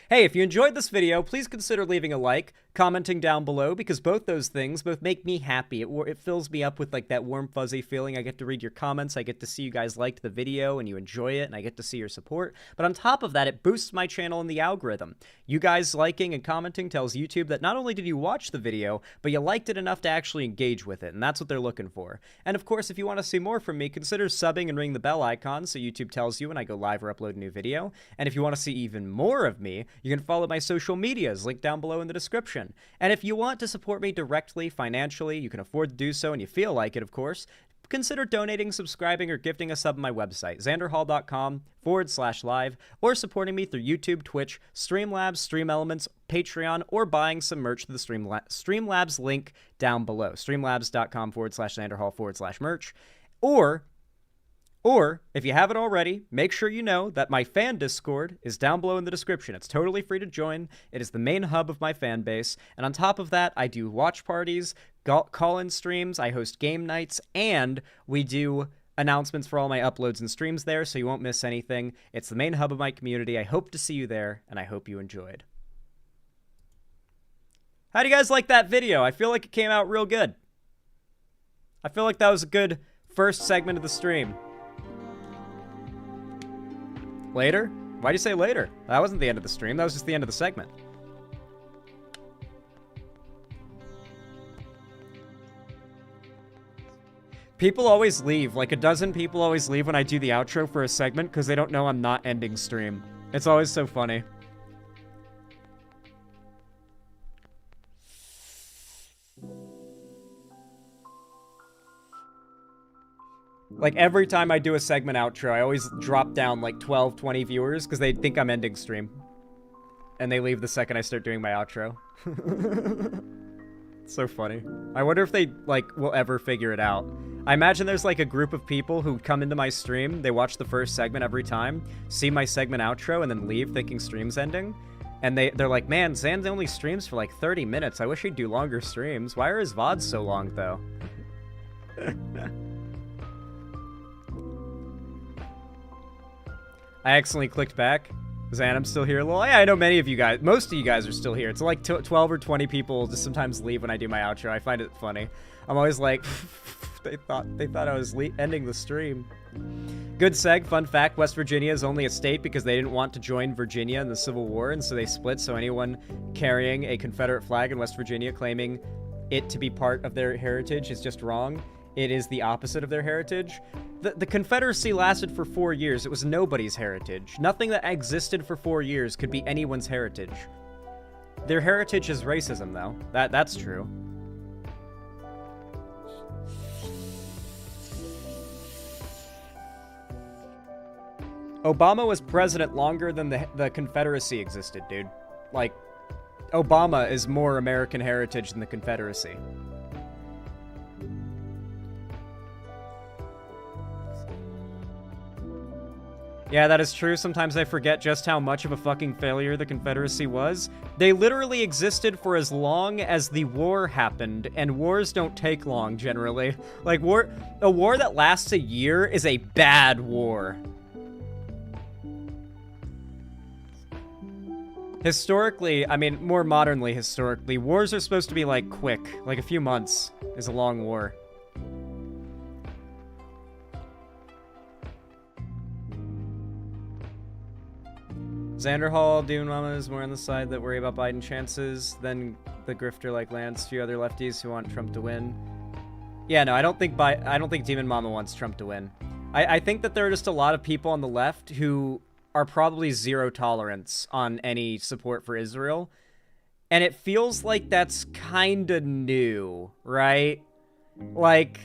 Hey, if you enjoyed this video, please consider leaving a like, commenting down below, because both those things both make me happy. It fills me up with like that warm, fuzzy feeling. I get to read your comments. I get to see you guys liked the video and you enjoy it, and I get to see your support. But on top of that, it boosts my channel in the algorithm. You guys liking and commenting tells YouTube that not only did you watch the video, but you liked it enough to actually engage with it, and that's what they're looking for. And of course, if you want to see more from me, consider subbing and ring the bell icon so YouTube tells you when I go live or upload a new video. And if you want to see even more of me, you can follow my social medias, linked down below in the description. And if you want to support me directly, financially, you can afford to do so and you feel like it, of course, consider donating, subscribing, or gifting a sub on my website, xanderhall.com/live, or supporting me through YouTube, Twitch, Streamlabs, Stream Elements, Patreon, or buying some merch to the Streamlabs link down below, streamlabs.com/xanderhall/merch. Or, if you haven't already, make sure you know that my fan Discord is down below in the description. It's totally free to join. It is the main hub of my fan base. And on top of that, I do watch parties, call-in streams, I host game nights, and we do announcements for all my uploads and streams there, so you won't miss anything. It's the main hub of my community. I hope to see you there, and I hope you enjoyed. How do you guys like that video? I feel like it came out real good. I feel like that was a good first segment of the stream. Later? Why'd you say later? That wasn't the end of the stream. That was just the end of the segment. People always leave. Like, a dozen people always leave when I do the outro for a segment because they don't know I'm not ending stream. It's always so funny. Like, every time I do a segment outro, I always drop down, like, 12, 20 viewers, because they think I'm ending stream. And they leave the second I start doing my outro. It's so funny. I wonder if they, like, will ever figure it out. I imagine there's, like, a group of people who come into my stream, they watch the first segment every time, see my segment outro, and then leave thinking stream's ending. And they're like, man, Zan only streams for, like, 30 minutes. I wish he'd do longer streams. Why are his VODs so long, though? I accidentally clicked back. Zan, I'm still here. Well, yeah, I know many of you guys, most of you guys are still here. It's like 12 or 20 people just sometimes leave when I do my outro. I find it funny. I'm always like, they thought I was ending the stream. Good seg. Fun fact, West Virginia is only a state because they didn't want to join Virginia in the Civil War, and so they split. So anyone carrying a Confederate flag in West Virginia claiming it to be part of their heritage is just wrong. It is the opposite of their heritage. The Confederacy lasted for 4 years. It was nobody's heritage. Nothing that existed for 4 years could be anyone's heritage. Their heritage is racism, though. That's true. Obama was president longer than the Confederacy existed, dude. Like, Obama is more American heritage than the Confederacy. Yeah, that is true. Sometimes I forget just how much of a fucking failure the Confederacy was. They literally existed for as long as the war happened, and wars don't take long, generally. Like, a war that lasts a year is a bad war. Historically, I mean, more modernly historically, wars are supposed to be, like, quick. Like, a few months is a long war. Xander Hall, Dune Mama is more on the side that worry about Biden chances than the grifter like Lance, few other lefties who want Trump to win. Yeah, no, I don't think Demon Mama wants Trump to win. I think that there are just a lot of people on the left who are probably zero tolerance on any support for Israel. And it feels like that's kind of new, right? Like,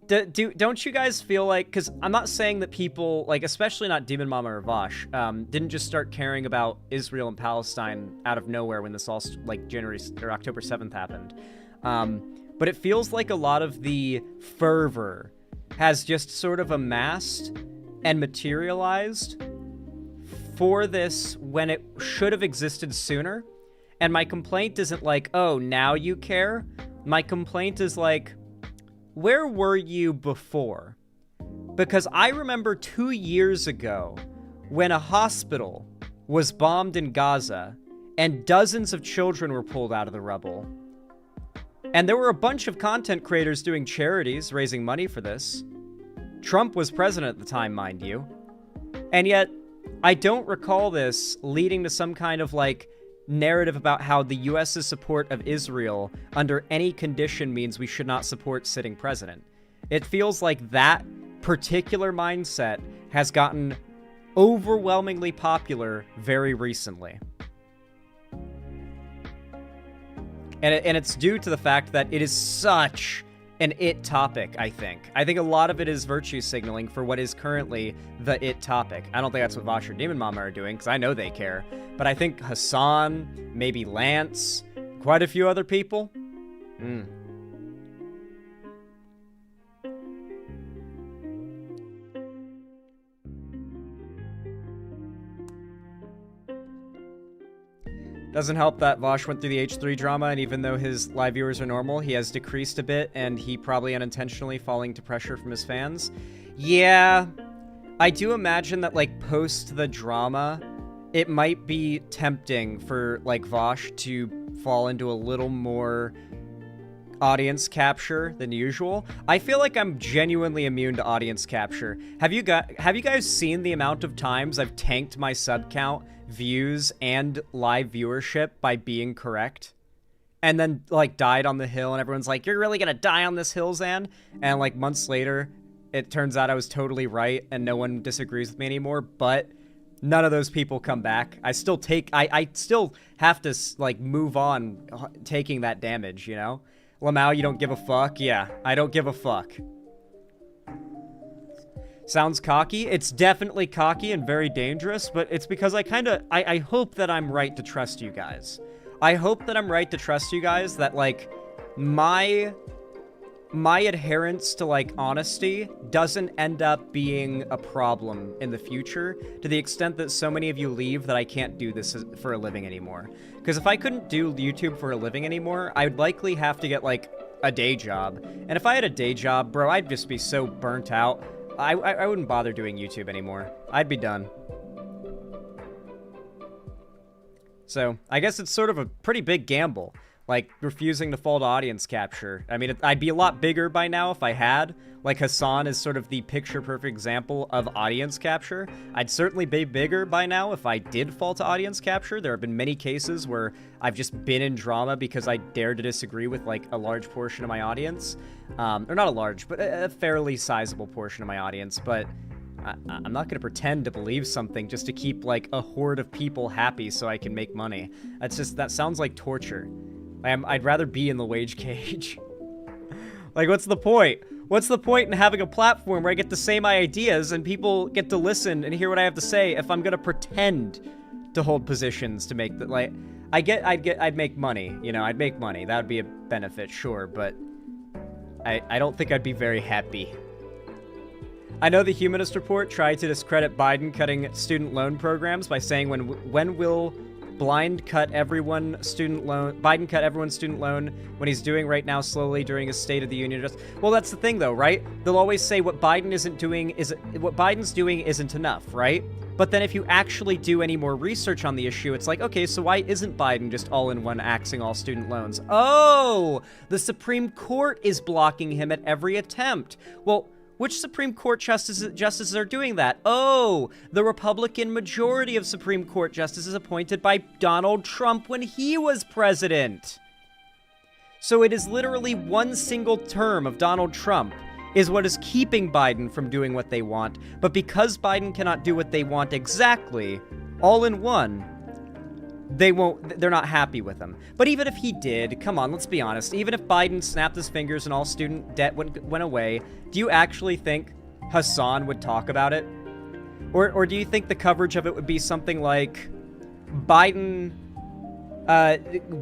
don't you guys feel like, because I'm not saying that people, like, especially not Demon Mama or Vosh, didn't just start caring about Israel and Palestine out of nowhere when this all, like, January or October 7th happened. But it feels like a lot of the fervor has just sort of amassed and materialized for this when it should have existed sooner. And my complaint isn't like, oh, now you care. My complaint is like, where were you before? Because I remember 2 years ago when a hospital was bombed in Gaza and dozens of children were pulled out of the rubble. And there were a bunch of content creators doing charities, raising money for this. Trump was president at the time, mind you. And yet, I don't recall this leading to some kind of, like, narrative about how the U.S.'s support of Israel under any condition means we should not support sitting president. It feels like that particular mindset has gotten overwhelmingly popular very recently. And it's due to the fact that it is such an it topic, I think. I think a lot of it is virtue signaling for what is currently the it topic. I don't think that's what Vosh or Demon Mama are doing, because I know they care. But I think Hassan, maybe Lance, quite a few other people. Doesn't help that Vosh went through the H3 drama, and even though his live viewers are normal, he has decreased a bit, and he probably unintentionally falling to pressure from his fans. Yeah, I do imagine that, like, post the drama, it might be tempting for, like, Vosh to fall into a little more audience capture than usual. I feel like I'm genuinely immune to audience capture. Have you guys seen the amount of times I've tanked my sub count, views, and live viewership by being correct? And then, like, died on the hill, and everyone's like, you're really gonna die on this hill, Zan? And, like, months later, it turns out I was totally right, and no one disagrees with me anymore, but none of those people come back. I still have to, like, move on taking that damage, you know? Lamau, you don't give a fuck? Yeah, I don't give a fuck. Sounds cocky. It's definitely cocky and very dangerous, but it's because I hope that I'm right to trust you guys. I hope that I'm right to trust you guys that, like, my adherence to, like, honesty doesn't end up being a problem in the future to the extent that so many of you leave that I can't do this for a living anymore. Because if I couldn't do YouTube for a living anymore, I would likely have to get, like, a day job. And if I had a day job, bro, I'd just be so burnt out. I wouldn't bother doing YouTube anymore. I'd be done. So, I guess it's sort of a pretty big gamble, like, refusing to fall to audience capture. I mean, I'd be a lot bigger by now if I had. Like, Hassan is sort of the picture-perfect example of audience capture. I'd certainly be bigger by now if I did fall to audience capture. There have been many cases where I've just been in drama because I dared to disagree with, like, a large portion of my audience. Or not a large, but a fairly sizable portion of my audience. But I'm not going to pretend to believe something just to keep, like, a horde of people happy so I can make money. That sounds like torture. I'd rather be in the wage cage. Like, what's the point? What's the point in having a platform where I get to say my ideas and people get to listen and hear what I have to say if I'm gonna pretend to hold positions to make that, like, I'd make money, you know, I'd make money. That would be a benefit, sure, but I don't think I'd be very happy. I know the Humanist Report tried to discredit Biden cutting student loan programs by saying when will Biden cut everyone's student loan when he's doing right now slowly during his State of the Union address. Well, that's the thing though, right? They'll always say what Biden's doing isn't enough, right? But then if you actually do any more research on the issue, it's like, okay, so why isn't Biden just all in one axing all student loans? Oh, the Supreme Court is blocking him at every attempt. Well, Which Supreme Court justices are doing that? Oh, the Republican majority of Supreme Court justices appointed by Donald Trump when he was president. So it is literally one single term of Donald Trump is what is keeping Biden from doing what they want. But because Biden cannot do what they want exactly, all in one, they're not happy with him. But even if he did, come on, let's be honest, even if Biden snapped his fingers and all student debt went away, do you actually think Hassan would talk about it? Or do you think the coverage of it would be something like Biden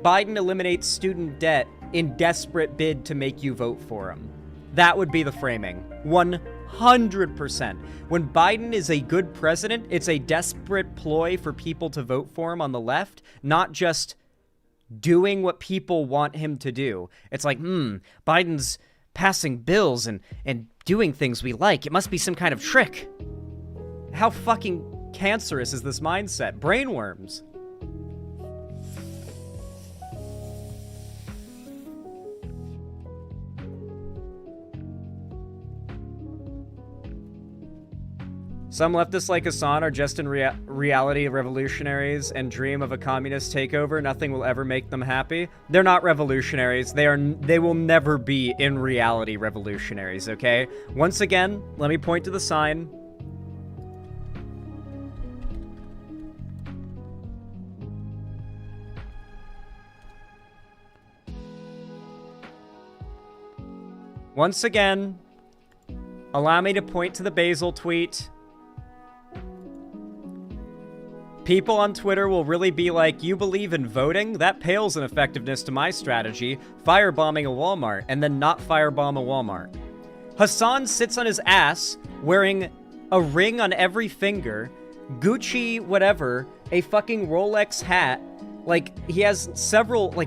eliminates student debt in desperate bid to make you vote for him? That would be the framing. 100%. When Biden is a good president, it's a desperate ploy for people to vote for him on the left, not just doing what people want him to do. It's like, Biden's passing bills and doing things we like. It must be some kind of trick. How fucking cancerous is this mindset? Brainworms. Some leftists like Hassan are just in reality revolutionaries and dream of a communist takeover. Nothing will ever make them happy. They're not revolutionaries. They will never be in reality revolutionaries, okay? Once again, let me point to the sign. Once again, allow me to point to the Basil tweet. People on Twitter will really be like, you believe in voting? That pales in effectiveness to my strategy, firebombing a Walmart, and then not firebomb a Walmart. Hassan sits on his ass, wearing a ring on every finger, Gucci whatever, a fucking Rolex hat, like, he has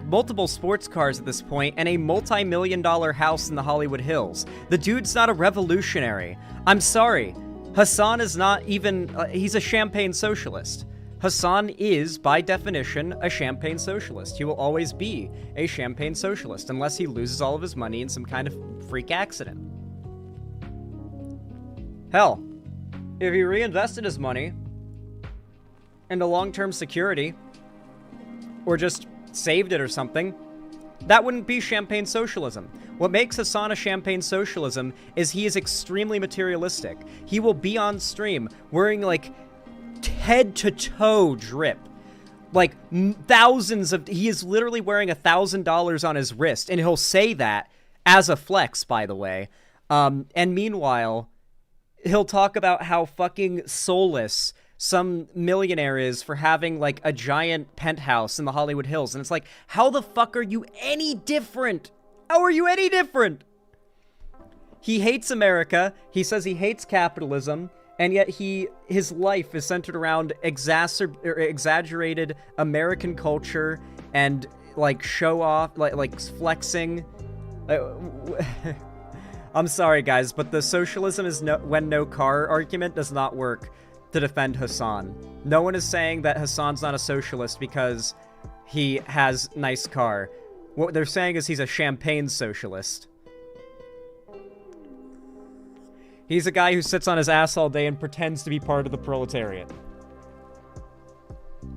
multiple sports cars at this point, and a multi-million-dollar house in the Hollywood Hills. The dude's not a revolutionary. I'm sorry. Hassan is not even, he's a champagne socialist. Hassan is, by definition, a champagne socialist. He will always be a champagne socialist, unless he loses all of his money in some kind of freak accident. Hell, if he reinvested his money into long-term security, or just saved it or something, that wouldn't be champagne socialism. What makes Hassan a champagne socialism is he is extremely materialistic. He will be on stream wearing, like, head-to-toe drip. Like, he is literally wearing $1,000 on his wrist, and he'll say that as a flex, by the way. And meanwhile, he'll talk about how fucking soulless some millionaire is for having, like, a giant penthouse in the Hollywood Hills. And it's like, how the fuck are you any different? How are you any different? He hates America. He says he hates capitalism. And yet his life is centered around exaggerated American culture and, like, show off, like flexing. I'm sorry, guys, but the socialism is when no car argument does not work to defend Hassan. No one is saying that Hassan's not a socialist because he has nice car. What they're saying is he's a champagne socialist. He's a guy who sits on his ass all day and pretends to be part of the proletariat.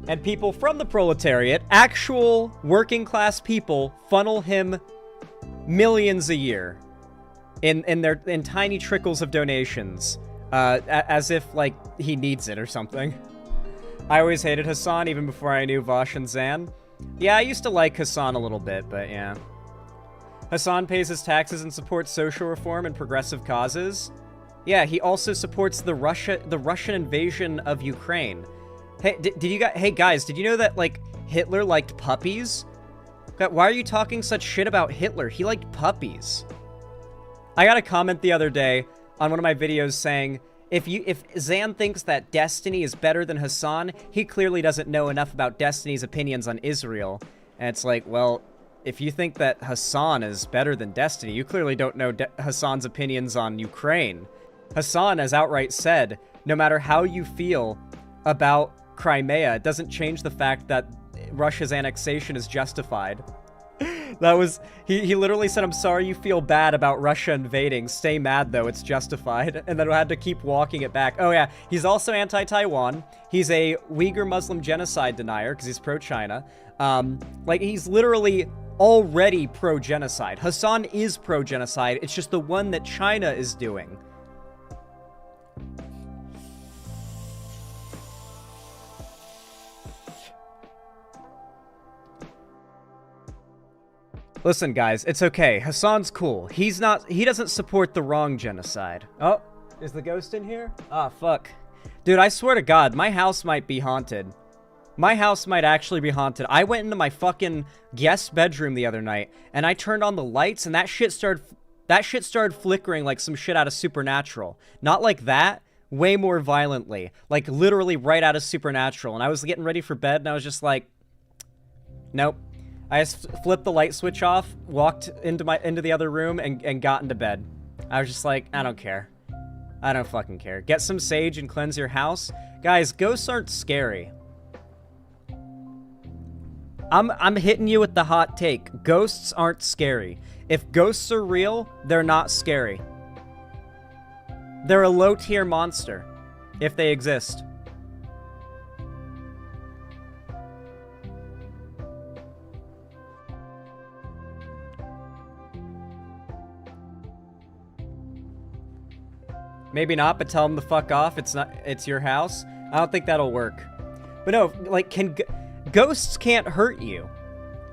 And people from the proletariat, actual working class people, funnel him millions a year in tiny trickles of donations, as if, like, he needs it or something. I always hated Hassan even before I knew Vosh and Zan. Yeah, I used to like Hassan a little bit, but yeah. Hassan pays his taxes and supports social reform and progressive causes. Yeah, he also supports the Russian invasion of Ukraine. Hey, guys, did you know that, like, Hitler liked puppies? Why are you talking such shit about Hitler? He liked puppies. I got a comment the other day on one of my videos saying, if Zan thinks that Destiny is better than Hassan, he clearly doesn't know enough about Destiny's opinions on Israel. And it's like, well, if you think that Hassan is better than Destiny, you clearly don't know Hassan's opinions on Ukraine. Hassan has outright said, no matter how you feel about Crimea, it doesn't change the fact that Russia's annexation is justified. That was, he literally said, I'm sorry you feel bad about Russia invading. Stay mad though, it's justified. And then I had to keep walking it back. Oh yeah, he's also anti-Taiwan. He's a Uyghur Muslim genocide denier because he's pro-China. Like, he's literally already pro-genocide. Hassan is pro-genocide. It's just the one that China is doing. Listen, guys, it's okay. Hassan's cool. He doesn't support the wrong genocide. Oh, is the ghost in here? Ah, fuck. Dude, I swear to God, my house might be haunted. My house might actually be haunted. I went into my fucking guest bedroom the other night, and I turned on the lights, and that shit started flickering like some shit out of Supernatural. Not like that, way more violently. Like, literally right out of Supernatural. And I was getting ready for bed, and I was just like, nope. I just flipped the light switch off, walked into the other room, and got into bed. I was just like, I don't care. I don't fucking care. Get some sage and cleanse your house. Guys, ghosts aren't scary. I'm hitting you with the hot take. Ghosts aren't scary. If ghosts are real, they're not scary. They're a low-tier monster, if they exist. Maybe not, but tell them to fuck off. It's your house. I don't think that'll work. But no, like, ghosts can't hurt you,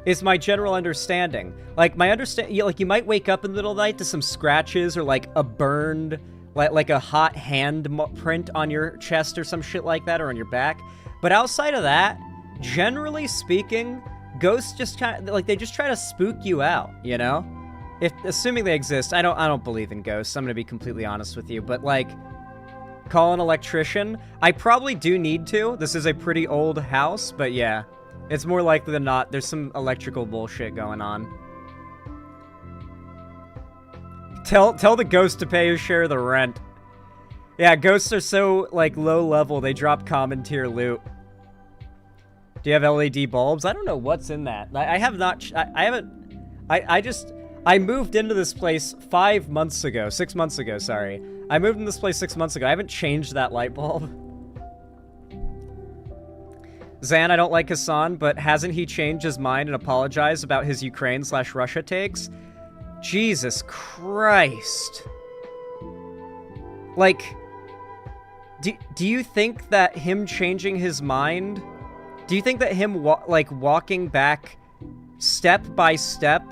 is my general understanding. Like, you might wake up in the middle of the night to some scratches or like a burned, like a hot hand print on your chest or some shit like that, or on your back. But outside of that, generally speaking, ghosts just kind of, like, they just try to spook you out, you know? Assuming they exist. I don't believe in ghosts. I'm gonna be completely honest with you, but like, call an electrician. I probably do need to. This is a pretty old house, but yeah, it's more likely than not there's some electrical bullshit going on. Tell the ghost to pay his share of the rent. Yeah, ghosts are so like low level they drop common tier loot. Do you have LED bulbs? I don't know what's in that. I moved into this place 6 months ago, sorry. I moved into this place 6 months ago. I haven't changed that light bulb. Zan, I don't like Hassan, but hasn't he changed his mind and apologized about his Ukraine/Russia takes? Jesus Christ. Like, do you think that him changing his mind, do you think that him walking back step by step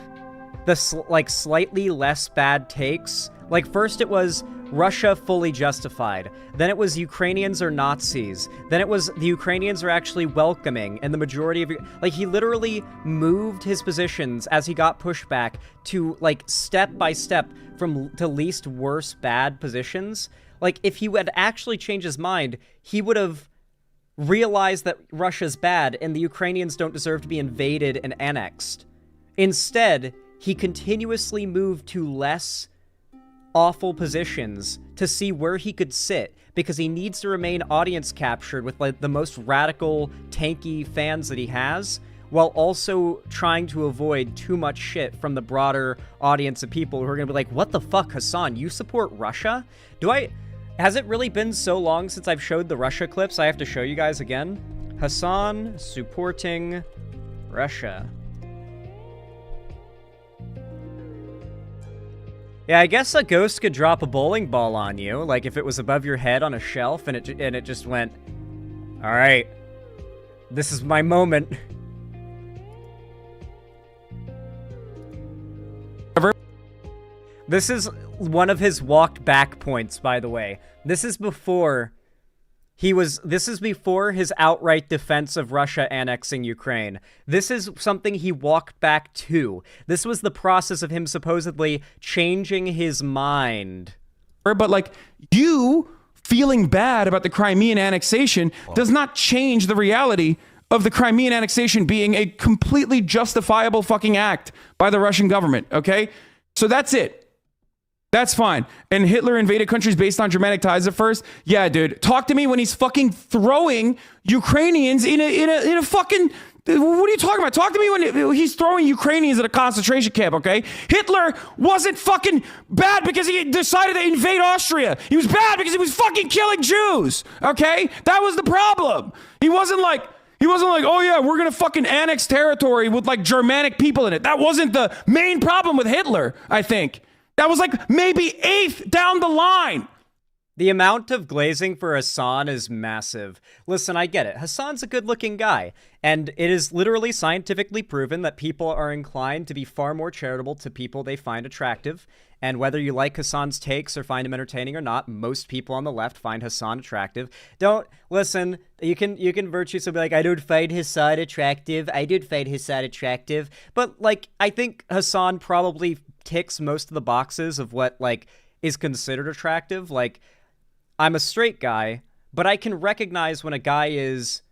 the slightly less bad takes, like, first it was Russia fully justified, then it was Ukrainians are Nazis, then it was the Ukrainians are actually welcoming, and the majority of, like, he literally moved his positions as he got pushback to, like, step by step to least worse bad positions. Like, if he had actually changed his mind, he would have realized that Russia's bad and the Ukrainians don't deserve to be invaded and annexed. Instead, he continuously moved to less awful positions to see where he could sit, because he needs to remain audience captured with, like, the most radical, tanky fans that he has, while also trying to avoid too much shit from the broader audience of people who are gonna be like, what the fuck, Hassan, you support Russia? Has it really been so long since I've showed the Russia clips? I have to show you guys again. Hassan supporting Russia. Yeah, I guess a ghost could drop a bowling ball on you, like if it was above your head on a shelf and it just went, all right, this is my moment. This is one of his walked back points, by the way. This is before his outright defense of Russia annexing Ukraine. This is something he walked back to. This was the process of him supposedly changing his mind. But, like, you feeling bad about the Crimean annexation does not change the reality of the Crimean annexation being a completely justifiable fucking act by the Russian government, okay? So that's it. That's fine. And Hitler invaded countries based on Germanic ties at first. Yeah, dude. Talk to me when he's fucking throwing Ukrainians in a fucking What are you talking about? Talk to me when he's throwing Ukrainians at a concentration camp, okay? Hitler wasn't fucking bad because he decided to invade Austria. He was bad because he was fucking killing Jews, okay? That was the problem. He wasn't like, oh yeah, we're gonna fucking annex territory with like Germanic people in it. That wasn't the main problem with Hitler, I think. That was like maybe eighth down the line. The amount of glazing for Hassan is massive. Listen, I get it. Hassan's a good-looking guy, and it is literally scientifically proven that people are inclined to be far more charitable to people they find attractive. And whether you like Hassan's takes or find him entertaining or not, most people on the left find Hassan attractive. Don't listen. You can virtuously be like, I don't find Hassan attractive. I did find Hassan attractive, but like I think Hassan probably ticks most of the boxes of what like is considered attractive. Like, I'm a straight guy, but I can recognize when a guy is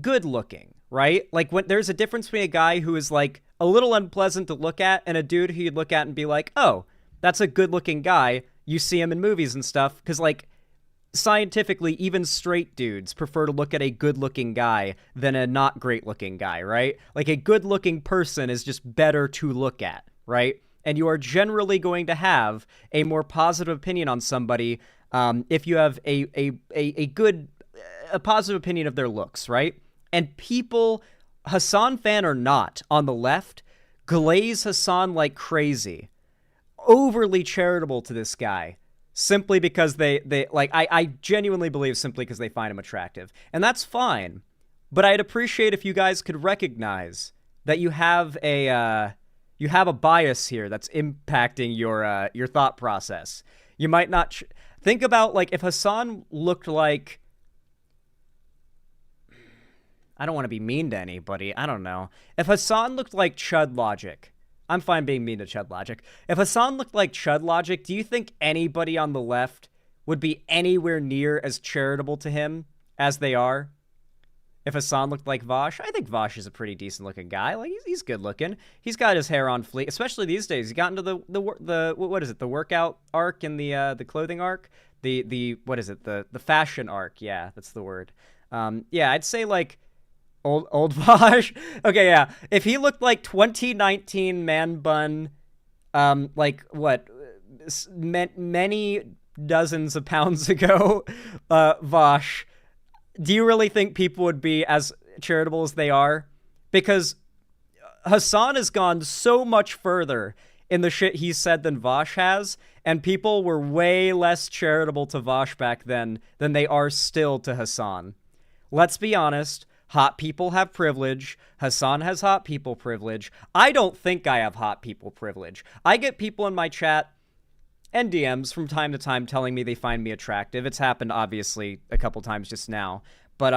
good looking, right? Like when there's a difference between a guy who is like a little unpleasant to look at and a dude who you'd look at and be like, oh, that's a good looking guy. You see him in movies and stuff. Because like scientifically, even straight dudes prefer to look at a good looking guy than a not great looking guy, right? Like a good looking person is just better to look at, right? And you are generally going to have a more positive opinion on somebody if you have a good, positive opinion of their looks, right? And people, Hassan fan or not, on the left, glaze Hassan like crazy. Overly charitable to this guy. Simply because they like, I genuinely believe simply because they find him attractive. And that's fine. But I'd appreciate if you guys could recognize that you have a bias here that's impacting your thought process. You might not... Think about, like, if Hassan looked like... I don't want to be mean to anybody. I don't know. If Hassan looked like Chud Logic... I'm fine being mean to Chud Logic. If Hassan looked like Chud Logic, do you think anybody on the left would be anywhere near as charitable to him as they are? If Hassan looked like Vosh, I think Vosh is a pretty decent-looking guy. Like, he's good-looking. He's got his hair on fleek, especially these days. He got into the what is it? The workout arc and the clothing arc. The what is it? The fashion arc. Yeah, that's the word. Yeah, I'd say like old Vosh. Okay, yeah. If he looked like 2019 man bun, like what, many dozens of pounds ago, Vosh. Do you really think people would be as charitable as they are? Because Hassan has gone so much further in the shit he said than Vosh has, and people were way less charitable to Vosh back then than they are still to Hassan. Let's be honest, hot people have privilege. Hassan has hot people privilege. I don't think I have hot people privilege. I get people in my chat and DMs from time to time telling me they find me attractive. It's happened obviously a couple times just now, but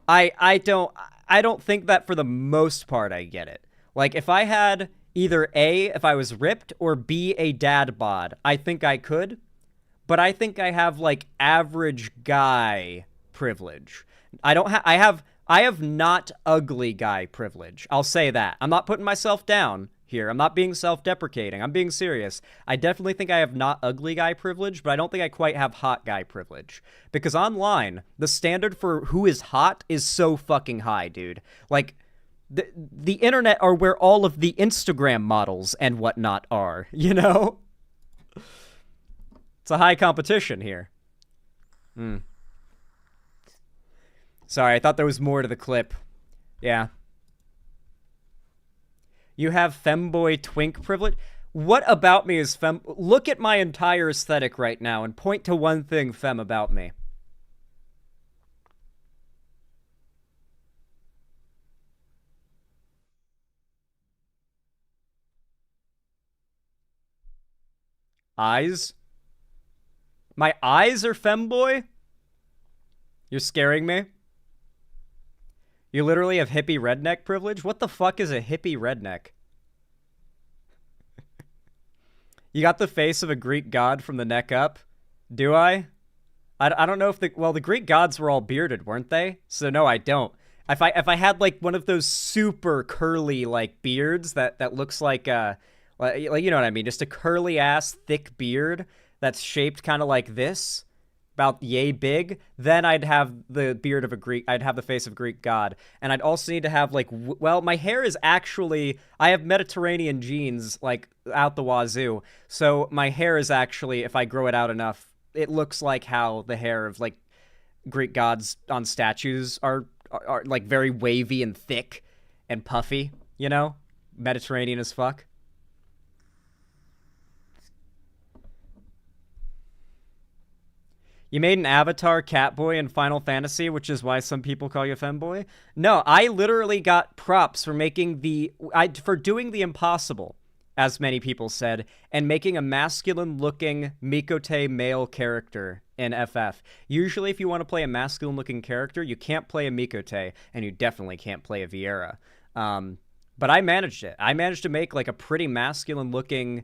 I don't think that for the most part I get it. Like if I had either A, if I was ripped, or B, a dad bod, I think I could, but I think I have like average guy privilege. I have not ugly guy privilege. I'll say that. I'm not putting myself down here. I'm not being self-deprecating. I'm being serious. I definitely think I have not ugly guy privilege, but I don't think I quite have hot guy privilege. Because online, the standard for who is hot is so fucking high, dude. Like, the internet are where all of the Instagram models and whatnot are, you know? It's a high competition here. Sorry, I thought there was more to the clip. Yeah. You have femboy twink privilege? What about me is fem... Look at my entire aesthetic right now and point to one thing fem about me. Eyes? My eyes are femboy? You're scaring me? You literally have hippie redneck privilege? What the fuck is a hippie redneck? You got the face of a Greek god from the neck up? Do I? I don't know if the Greek gods were all bearded, weren't they? So no, I don't. If I had like one of those super curly like beards that looks like you know what I mean, just a curly ass thick beard that's shaped kind of like this, about yay big, then I'd have the beard of a Greek, I'd have the face of a Greek god. And I'd also need to have, like, well, my hair is actually, I have Mediterranean genes, like, out the wazoo. So my hair is actually, if I grow it out enough, it looks like how the hair of, like, Greek gods on statues are like, very wavy and thick and puffy, you know? Mediterranean as fuck. You made an avatar Catboy in Final Fantasy, which is why some people call you a femboy? No, I literally got props for making for doing the impossible, as many people said, and making a masculine-looking Mikote male character in FF. Usually, if you want to play a masculine-looking character, you can't play a Mikote, and you definitely can't play a Viera. But I managed it. I managed to make, like, a pretty masculine-looking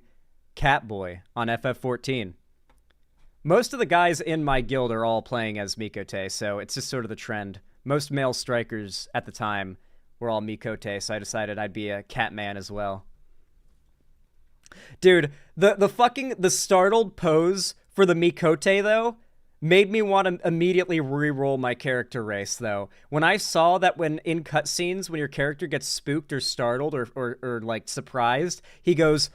Catboy on FF14. Most of the guys in my guild are all playing as Mikote, so it's just sort of the trend. Most male strikers at the time were all Mikote, so I decided I'd be a Catman as well. Dude, the startled pose for the Mikote, though, made me want to immediately re-roll my character race, though. When I saw that when in cutscenes, when your character gets spooked or startled or like, surprised, he goes...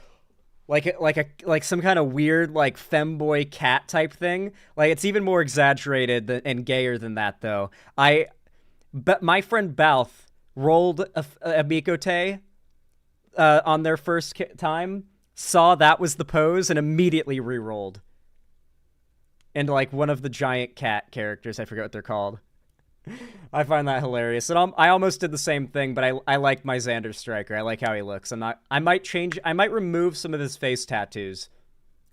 like some kind of weird, like, femboy cat type thing. Like, it's even more exaggerated and gayer than that, though. But my friend Balth rolled a Mikote on their first time, saw that was the pose, and immediately re-rolled. And, like, one of the giant cat characters, I forget what they're called. I find that hilarious. And I almost did the same thing, but I like my Xander Striker. I like how he looks. I might remove some of his face tattoos.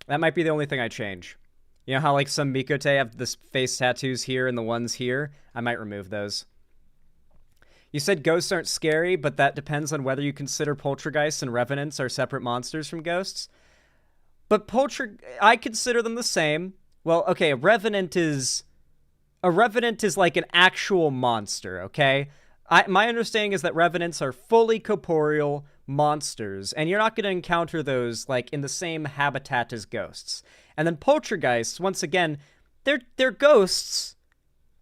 That might be the only thing I change. You know how, like, some Mikote have this face tattoos here and the ones here? I might remove those. You said ghosts aren't scary, but that depends on whether you consider poltergeists and revenants are separate monsters from ghosts. But I consider them the same. Well, okay, a revenant is like an actual monster, okay? My understanding is that revenants are fully corporeal monsters, and you're not going to encounter those, like, in the same habitat as ghosts. And then poltergeists, once again, they're ghosts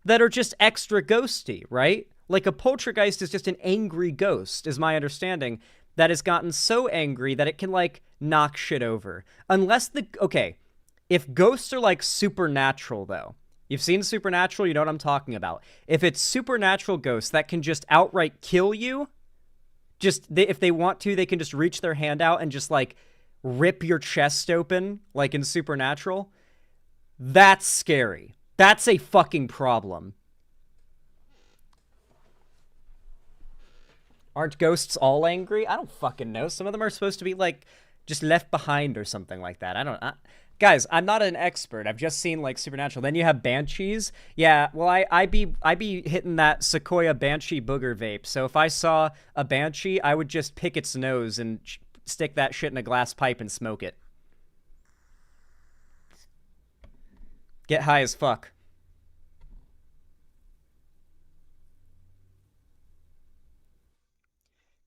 that are just extra ghosty, right? Like, a poltergeist is just an angry ghost, is my understanding, that has gotten so angry that it can, like, knock shit over. Okay, if ghosts are, like, supernatural, though, you've seen Supernatural, you know what I'm talking about. If it's supernatural ghosts that can just outright kill you, if they want to, they can just reach their hand out and just, like, rip your chest open, like in Supernatural. That's scary. That's a fucking problem. Aren't ghosts all angry? I don't fucking know. Some of them are supposed to be, like, just left behind or something like that. Guys, I'm not an expert. I've just seen, like, Supernatural. Then you have Banshees. Yeah, well, I be hitting that Sequoia Banshee booger vape. So if I saw a Banshee, I would just pick its nose and stick that shit in a glass pipe and smoke it. Get high as fuck.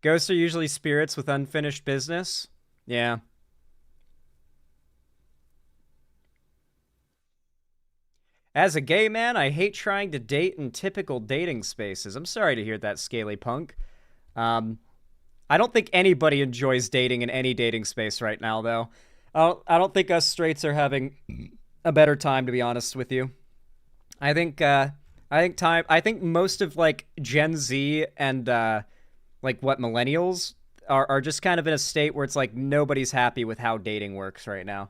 Ghosts are usually spirits with unfinished business. Yeah. As a gay man, I hate trying to date in typical dating spaces. I'm sorry to hear that, Scaly Punk. I don't think anybody enjoys dating in any dating space right now, though. I don't think us straights are having a better time, to be honest with you. I think most of, like, Gen Z and like, what, millennials are just kind of in a state where it's like nobody's happy with how dating works right now.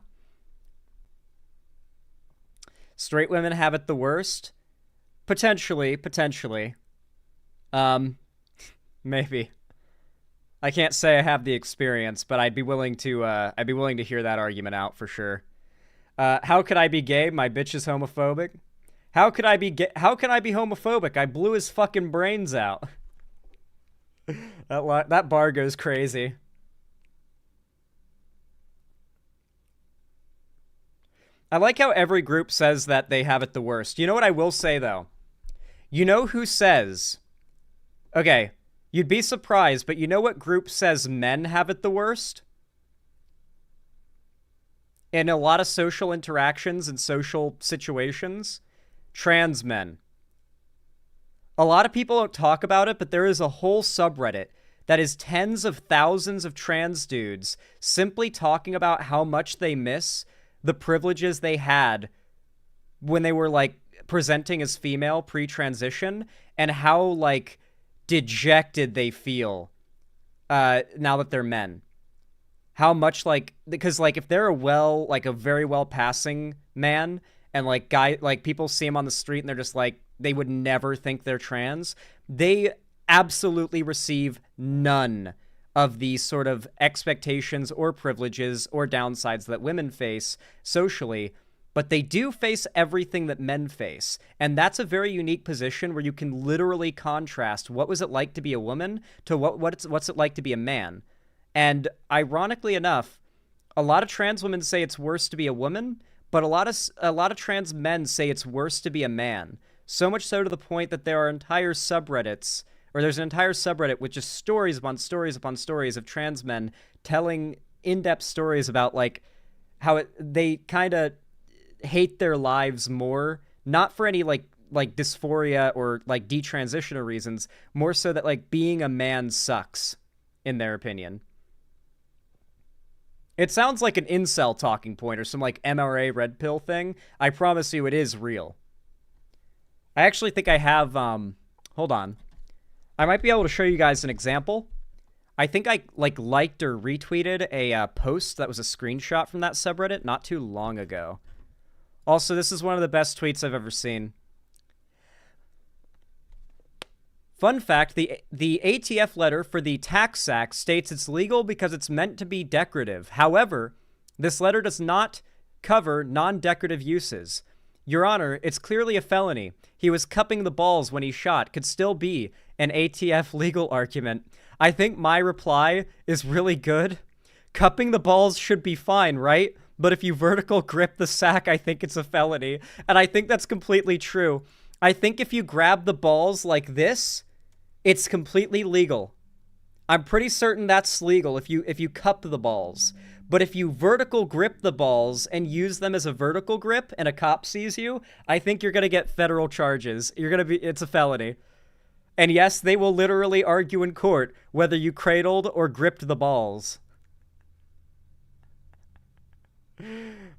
Straight women have it the worst? Potentially. Maybe. I can't say I have the experience, but I'd be willing to hear that argument out for sure. How could I be gay? My bitch is homophobic. How can I be homophobic? I blew his fucking brains out. That bar goes crazy. I like how every group says that they have it the worst. You know what I will say, though? You know who says... Okay, you'd be surprised, but you know what group says men have it the worst? in a lot of social interactions and social situations, trans men. A lot of people don't talk about it, but there is a whole subreddit that is tens of thousands of trans dudes simply talking about how much they miss the privileges they had when they were, like, presenting as female pre-transition, and how, like, dejected they feel now that they're men. How much, like, because, like, if they're a very well passing man, and, like, people see him on the street and they're just like, they would never think they're trans, they absolutely receive none of these sort of expectations or privileges or downsides that women face socially, but they do face everything that men face. And that's a very unique position where you can literally contrast what was it like to be a woman to what's it like to be a man. And ironically enough, a lot of trans women say it's worse to be a woman, but a lot of trans men say it's worse to be a man. So much so to the point that there are entire subreddits, or there's an entire subreddit with just stories upon stories upon stories of trans men telling in-depth stories about, like, how they kind of hate their lives more, not for any like dysphoria or like detransitional reasons, more so that, like, being a man sucks, in their opinion. It sounds like an incel talking point or some, like, MRA red pill thing. I promise you it is real. I actually think I have, hold on. I might be able to show you guys an example. I think I, like, liked or retweeted a post that was a screenshot from that subreddit not too long ago. Also, this is one of the best tweets I've ever seen. Fun fact, the ATF letter for the tax act states it's legal because it's meant to be decorative. However, this letter does not cover non-decorative uses. Your Honor, it's clearly a felony. He was cupping the balls when he shot. Could still be an ATF legal argument. I think my reply is really good. Cupping the balls should be fine, right? But if you vertical grip the sack, I think it's a felony. And I think that's completely true. I think if you grab the balls like this, it's completely legal. I'm pretty certain that's legal if you cup the balls. But if you vertical grip the balls and use them as a vertical grip and a cop sees you, I think you're going to get federal charges. It's a felony. And yes, they will literally argue in court whether you cradled or gripped the balls.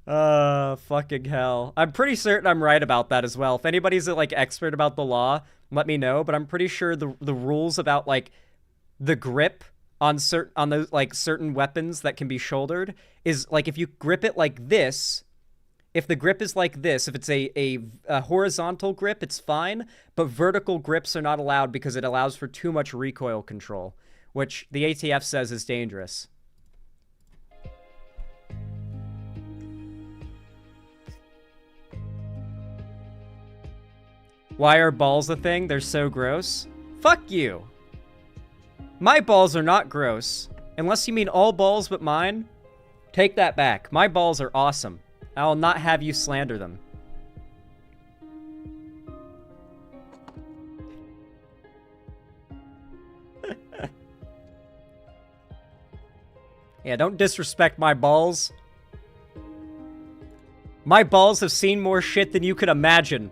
Fucking hell. I'm pretty certain I'm right about that as well. If anybody's like expert about the law, let me know, but I'm pretty sure the rules about like the grip on those like certain weapons that can be shouldered is like if you grip it like this, if the grip is like this, if it's a horizontal grip, it's fine, but vertical grips are not allowed because it allows for too much recoil control, which the ATF says is dangerous. Why are balls a thing? They're so gross. Fuck you. My balls are not gross. Unless you mean all balls but mine, take that back. My balls are awesome. I will not have you slander them. Yeah, don't disrespect my balls. My balls have seen more shit than you could imagine.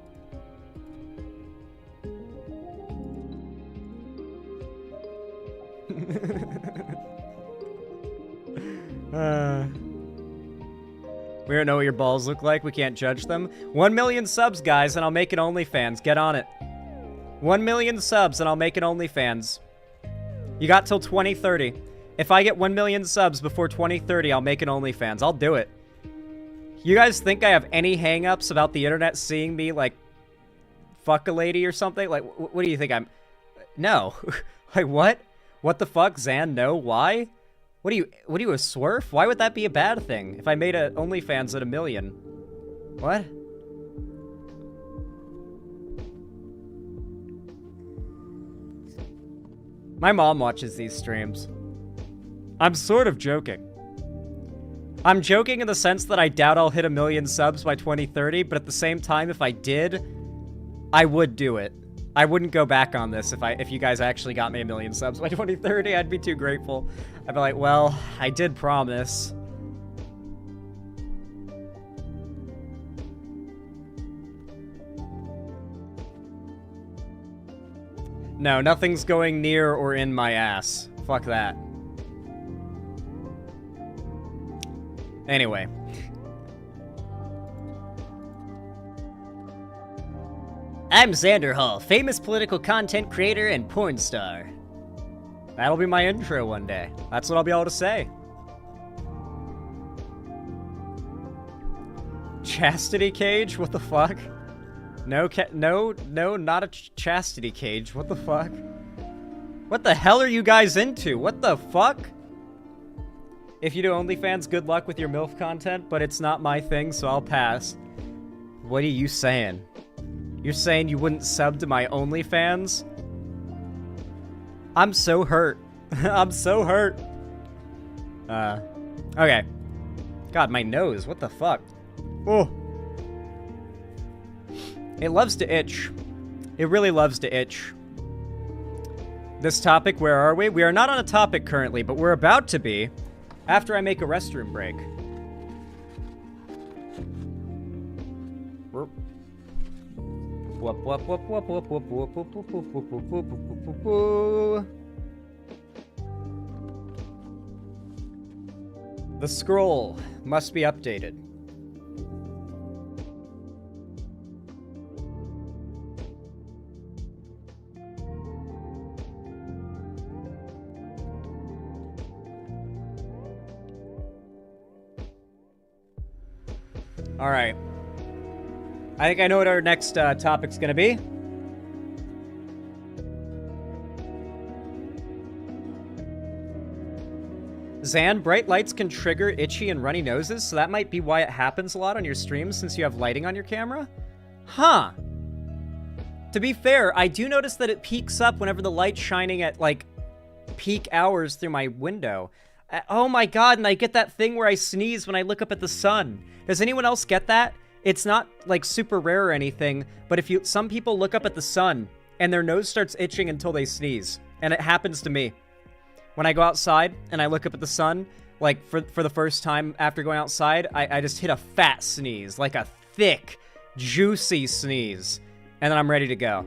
We don't know what your balls look like. We can't judge them. 1 million subs, guys, and I'll make an OnlyFans. Get on it. 1 million subs, and I'll make an OnlyFans. You got till 2030. If I get 1 million subs before 2030, I'll make an OnlyFans. I'll do it. You guys think I have any hang-ups about the internet seeing me, like, fuck a lady or something? Like, what do you think I'm... No. Like, what? What the fuck, Zan? No? Why? What are you, a swerf? Why would that be a bad thing if I made a OnlyFans at 1 million? What? My mom watches these streams. I'm sort of joking. I'm joking in the sense that I doubt I'll hit 1 million subs by 2030, but at the same time, if I did, I would do it. I wouldn't go back on this if you guys actually got me 1 million subs by 2030. I'd be too grateful. I'd be like, well, I did promise. No, nothing's going near or in my ass. Fuck that. Anyway. I'm Xander Hall, famous political content creator and porn star. That'll be my intro one day. That's what I'll be able to say. Chastity cage? What the fuck? No, not a chastity cage. What the fuck? What the hell are you guys into? What the fuck? If you do OnlyFans, good luck with your MILF content, but it's not my thing, so I'll pass. What are you saying? You're saying you wouldn't sub to my OnlyFans? I'm so hurt. I'm so hurt. Okay. God, my nose. What the fuck? Oh. It loves to itch. It really loves to itch. This topic, where are we? We are not on a topic currently, but we're about to be after I make a restroom break. The scroll must be updated. All right. I think I know what our next topic's gonna be. Zan, bright lights can trigger itchy and runny noses, so that might be why it happens a lot on your streams since you have lighting on your camera? Huh. To be fair, I do notice that it peaks up whenever the light's shining at, like, peak hours through my window. Oh my god, and I get that thing where I sneeze when I look up at the sun. Does anyone else get that? It's not, like, super rare or anything, but some people look up at the sun, and their nose starts itching until they sneeze. And it happens to me. When I go outside, and I look up at the sun, like, for the first time after going outside, I just hit a fat sneeze. Like a thick, juicy sneeze. And then I'm ready to go.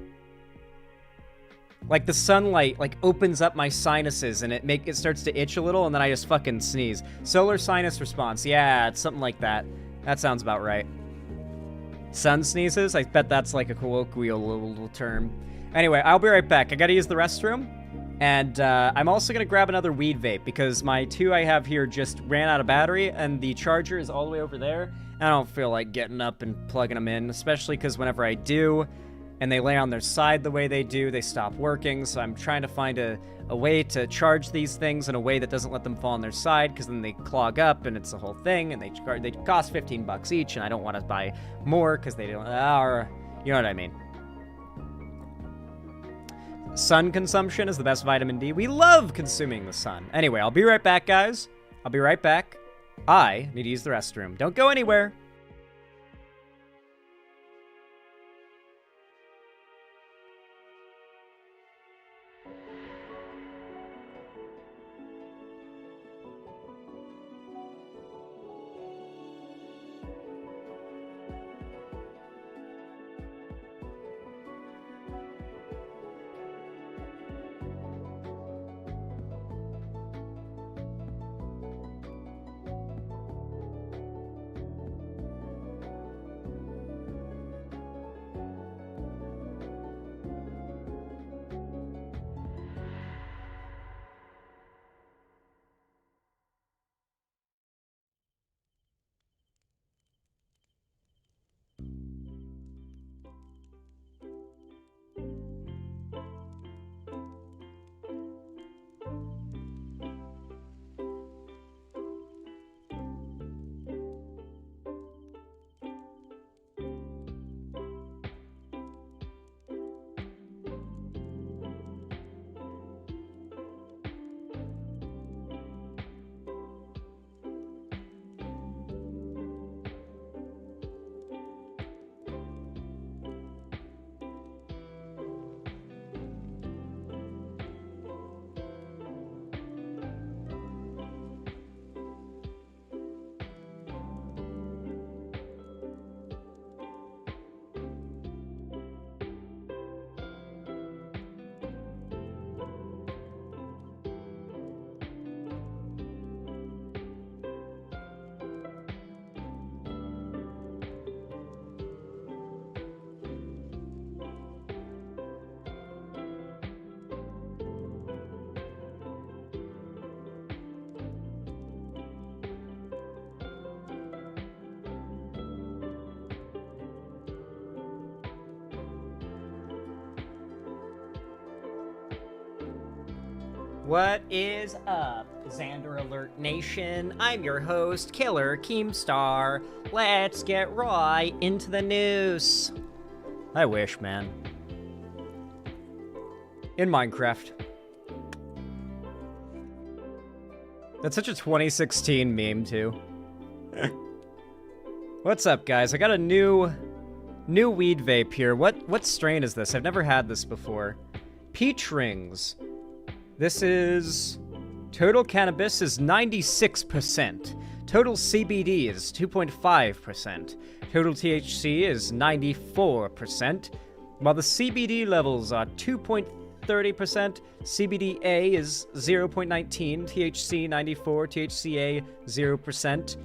Like, the sunlight, like, opens up my sinuses, and it starts to itch a little, and then I just fucking sneeze. Solar sinus response. Yeah, it's something like that. That sounds about right. Sun sneezes? I bet that's like a colloquial little term. Anyway, I'll be right back. I gotta use the restroom. And I'm also gonna grab another weed vape because my two I have here just ran out of battery and the charger is all the way over there. And I don't feel like getting up and plugging them in, especially because whenever I do and they lay on their side the way they do, they stop working. So I'm trying to find a way to charge these things in a way that doesn't let them fall on their side, because then they clog up and it's the whole thing, and they cost $15 each, and I don't want to buy more because they don't, or you know what I mean. Sun consumption is the best vitamin D. We love consuming the sun. Anyway, I'll be right back, guys. I'll be right back. I need to use the restroom. Don't go anywhere. What is up, Xander Alert Nation? I'm your host, Killer Keemstar. Let's get right into the news. I wish, man. In Minecraft. That's such a 2016 meme, too. What's up, guys? I got a new weed vape here. What strain is this? I've never had this before. Peach Rings. This is... Total cannabis is 96%. Total CBD is 2.5%. Total THC is 94%. While the CBD levels are 2.30%, CBDA is 0.19, THC 94, THCA 0%.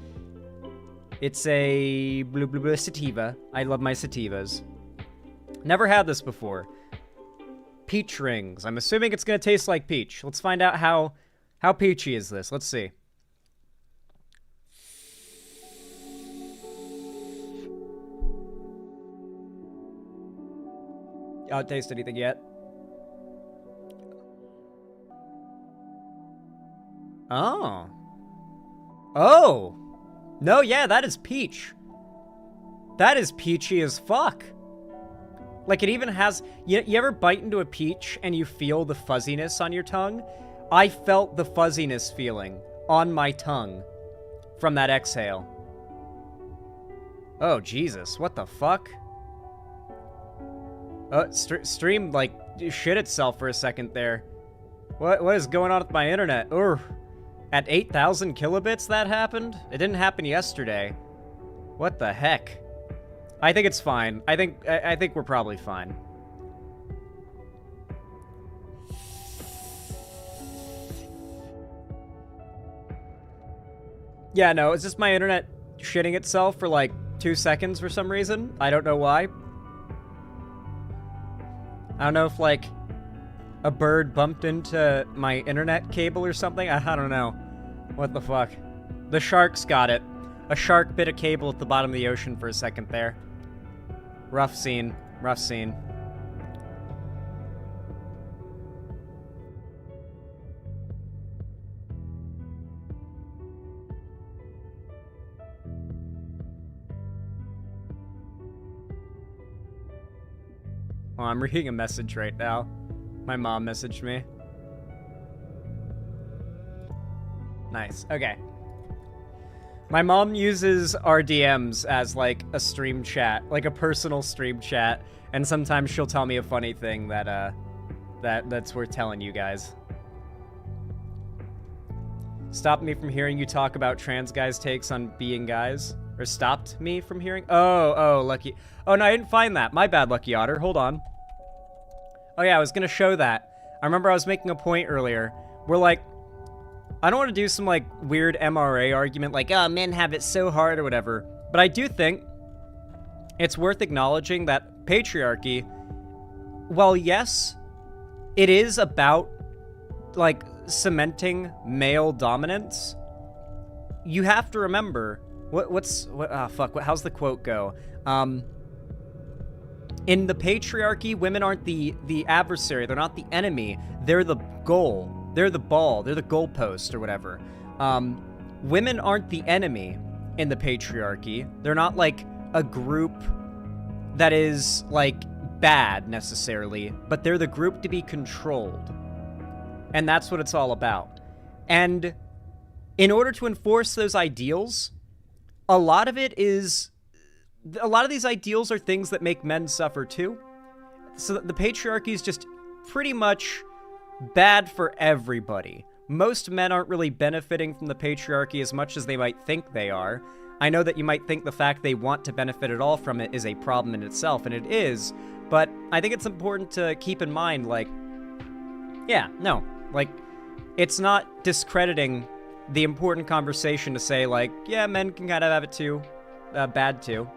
It's a blue sativa. I love my sativas. Never had this before. Peach Rings. I'm assuming it's gonna taste like peach. Let's find out how peachy is this. Let's see. I don't taste anything yet. Oh. Oh. No, yeah, that is peach. That is peachy as fuck. Like, it even has... You ever bite into a peach and you feel the fuzziness on your tongue? I felt the fuzziness feeling on my tongue from that exhale. Oh, Jesus. What the fuck? Stream, like, shit itself for a second there. What is going on with my internet? Urgh. At 8,000 kilobits that happened? It didn't happen yesterday. What the heck? I think it's fine. I think we're probably fine. Yeah, no, it's just my internet shitting itself for like 2 seconds for some reason. I don't know why. I don't know if like a bird bumped into my internet cable or something. I don't know. What the fuck? The sharks got it. A shark bit a cable at the bottom of the ocean for a second there. Rough scene. Rough scene. Oh, I'm reading a message right now. My mom messaged me. Nice. Okay. My mom uses our DMs as, like, a stream chat. Like, a personal stream chat. And sometimes she'll tell me a funny thing that's worth telling you guys. Stopped me from hearing you talk about trans guys' takes on being guys. Or stopped me from hearing... Oh, Lucky... Oh, no, I didn't find that. My bad, Lucky Otter. Hold on. Oh, yeah, I was gonna show that. I remember I was making a point earlier where, like... I don't want to do some, like, weird MRA argument, like, oh, men have it so hard or whatever. But I do think it's worth acknowledging that patriarchy, while yes, it is about, like, cementing male dominance, you have to remember, how's the quote go? In the patriarchy, women aren't the adversary, they're not the enemy, they're the goal. They're the ball. They're the goalpost or whatever. Women aren't the enemy in the patriarchy. They're not, like, a group that is, like, bad, necessarily. But they're the group to be controlled. And that's what it's all about. And in order to enforce those ideals, a lot of these ideals are things that make men suffer, too. So the patriarchy is just pretty much... bad for everybody. Most men aren't really benefiting from the patriarchy as much as they might think they are. I know that you might think the fact they want to benefit at all from it is a problem in itself, and it is, but I think it's important to keep in mind, like, yeah, no, like, it's not discrediting the important conversation to say, like, yeah, men can kind of have it too, bad too.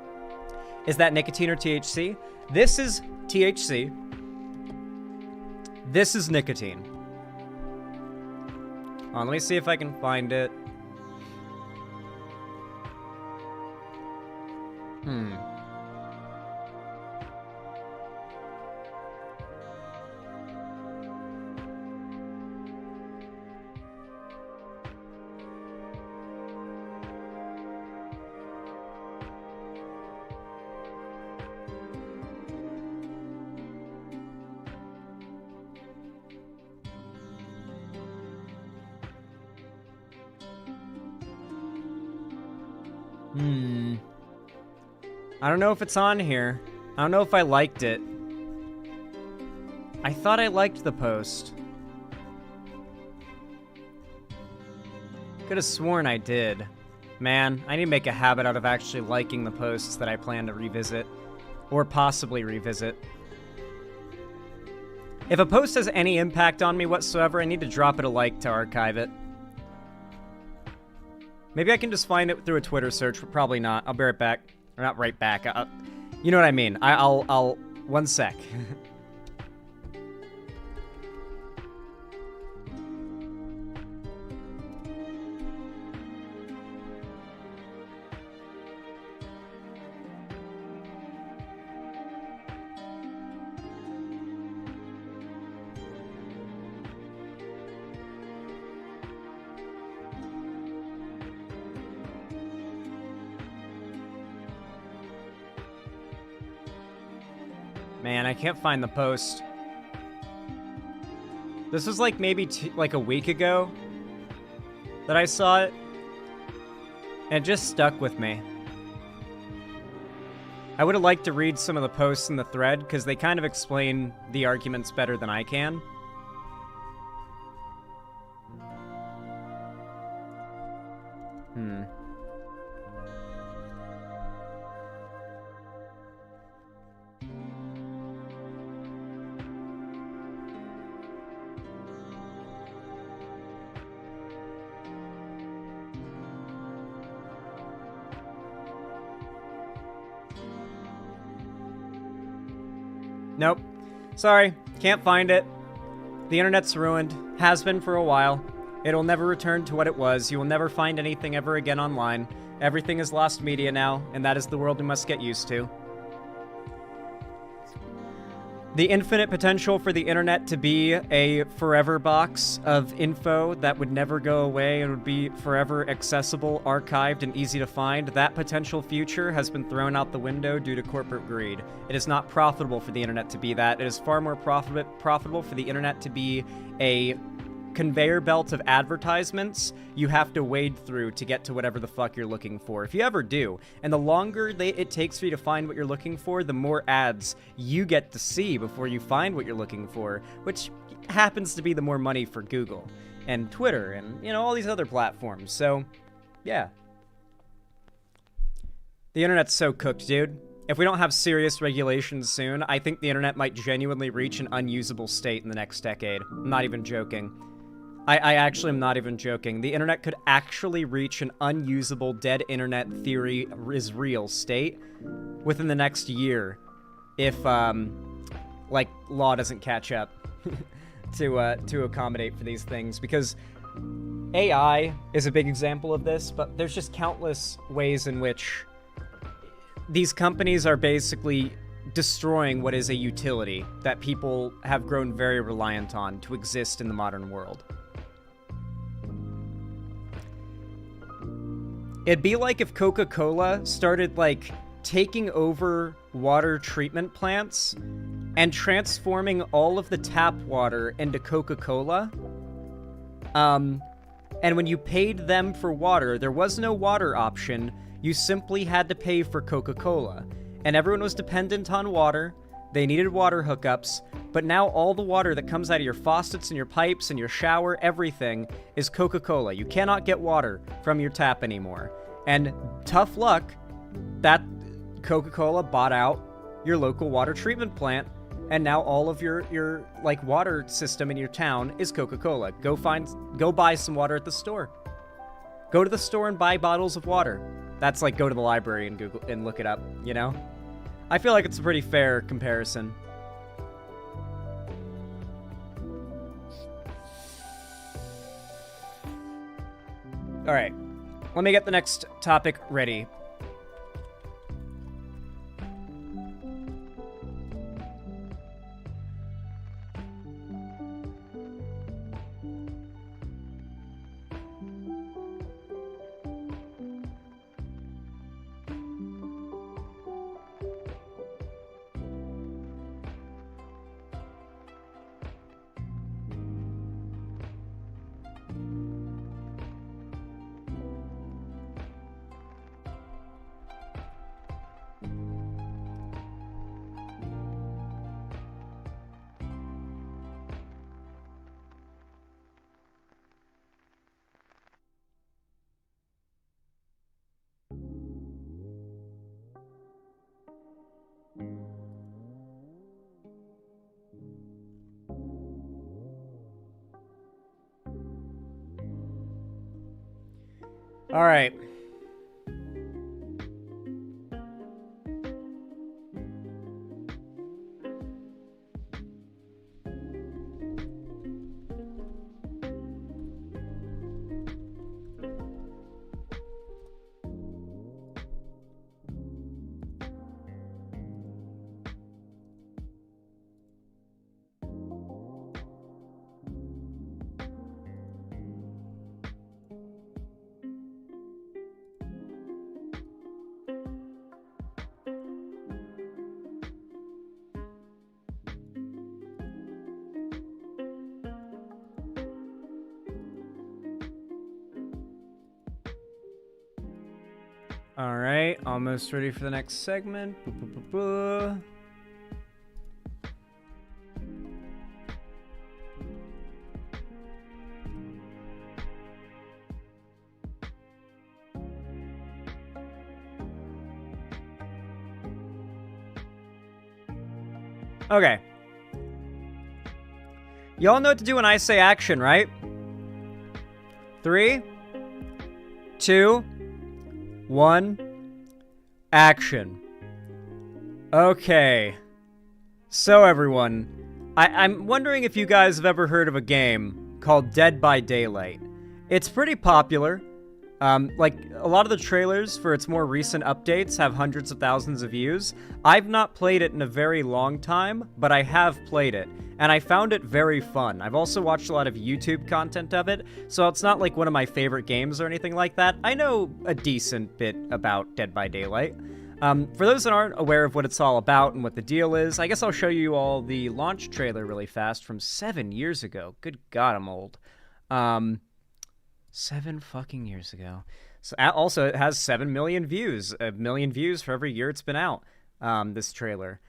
Is that nicotine or THC? This is THC. This is nicotine. Let me see if I can find it. I don't know if it's on here. I don't know if I liked it. I thought I liked the post. Could have sworn I did. Man, I need to make a habit out of actually liking the posts that I plan to revisit. Or possibly revisit. If a post has any impact on me whatsoever, I need to drop it a like to archive it. Maybe I can just find it through a Twitter search, but probably not. I'll be right back. Or not right back. You know what I mean. I'll... One sec. Man, I can't find the post. This was like maybe like a week ago that I saw it. And it just stuck with me. I would have liked to read some of the posts in the thread because they kind of explain the arguments better than I can. Nope. Sorry, can't find it. The internet's ruined. Has been for a while. It'll never return to what it was. You will never find anything ever again online. Everything is lost media now, and that is the world we must get used to. The infinite potential for the internet to be a forever box of info that would never go away and would be forever accessible, archived, and easy to find, that potential future has been thrown out the window due to corporate greed. It is not profitable for the internet to be that. It is far more profitable for the internet to be a conveyor belt of advertisements you have to wade through to get to whatever the fuck you're looking for, if you ever do. And the longer it takes for you to find what you're looking for, the more ads you get to see before you find what you're looking for, which happens to be the more money for Google and Twitter and, you know, all these other platforms. So, yeah. The internet's so cooked, dude. If we don't have serious regulations soon, I think the internet might genuinely reach an unusable state in the next decade. I'm not even joking. I actually am not even joking. The internet could actually reach an unusable dead internet theory is real state within the next year if, like, law doesn't catch up to accommodate for these things. Because AI is a big example of this, but there's just countless ways in which these companies are basically destroying what is a utility that people have grown very reliant on to exist in the modern world. It'd be like if Coca-Cola started, like, taking over water treatment plants and transforming all of the tap water into Coca-Cola. And when you paid them for water, there was no water option. You simply had to pay for Coca-Cola. And everyone was dependent on water. They needed water hookups. But now all the water that comes out of your faucets and your pipes and your shower, everything, is Coca-Cola. You cannot get water from your tap anymore. And tough luck, that Coca-Cola bought out your local water treatment plant, and now all of your like water system in your town is Coca-Cola. Go buy some water at the store. Go to the store and buy bottles of water. That's like go to the library and Google and look it up, you know? I feel like it's a pretty fair comparison. All right, let me get the next topic ready. All right. All right, almost ready for the next segment. Okay. Y'all know what to do when I say action, right? 3, 2, 1, action. Okay. So everyone, I'm wondering if you guys have ever heard of a game called Dead by Daylight. It's pretty popular. Like, a lot of the trailers for its more recent updates have hundreds of thousands of views. I've not played it in a very long time, but I have played it, and I found it very fun. I've also watched a lot of YouTube content of it, so it's not like one of my favorite games or anything like that. I know a decent bit about Dead by Daylight. For those that aren't aware of what it's all about and what the deal is, I guess I'll show you all the launch trailer really fast from 7 years ago. Good God, I'm old. 7 fucking years ago. So also, it has 7 million views. 1 million views for every year it's been out, this trailer.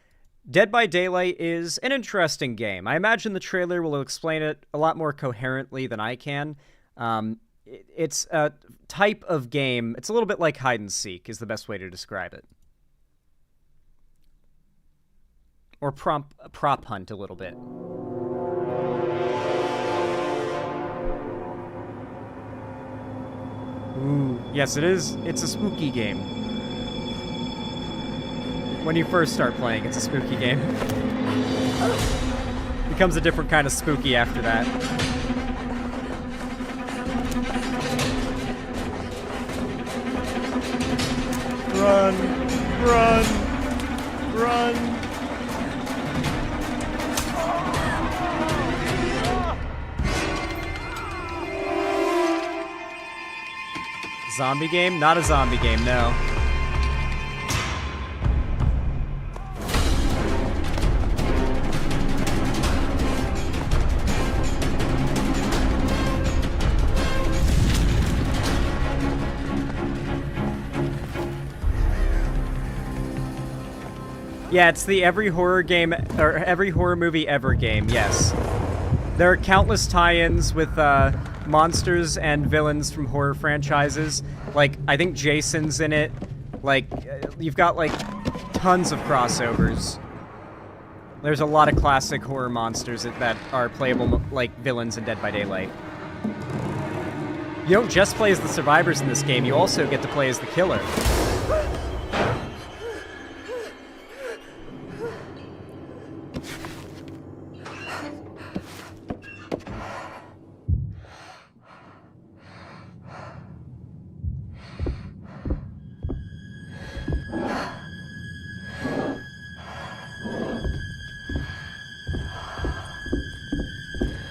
Dead by Daylight is an interesting game. I imagine the trailer will explain it a lot more coherently than I can. It's a type of game. It's a little bit like hide and seek is the best way to describe it. Or prop hunt a little bit. Ooh, yes, it is. It's a spooky game. When you first start playing, it's a spooky game. Becomes a different kind of spooky after that. Run! Run! Run! Zombie game? Not a zombie game, no. Yeah, it's the every horror game, or every horror movie ever game, yes. There are countless tie-ins with, monsters and villains from horror franchises. Like, I think Jason's in it. Like, you've got, like, tons of crossovers. There's a lot of classic horror monsters that are playable, like, villains in Dead by Daylight. You don't just play as the survivors in this game, you also get to play as the killer.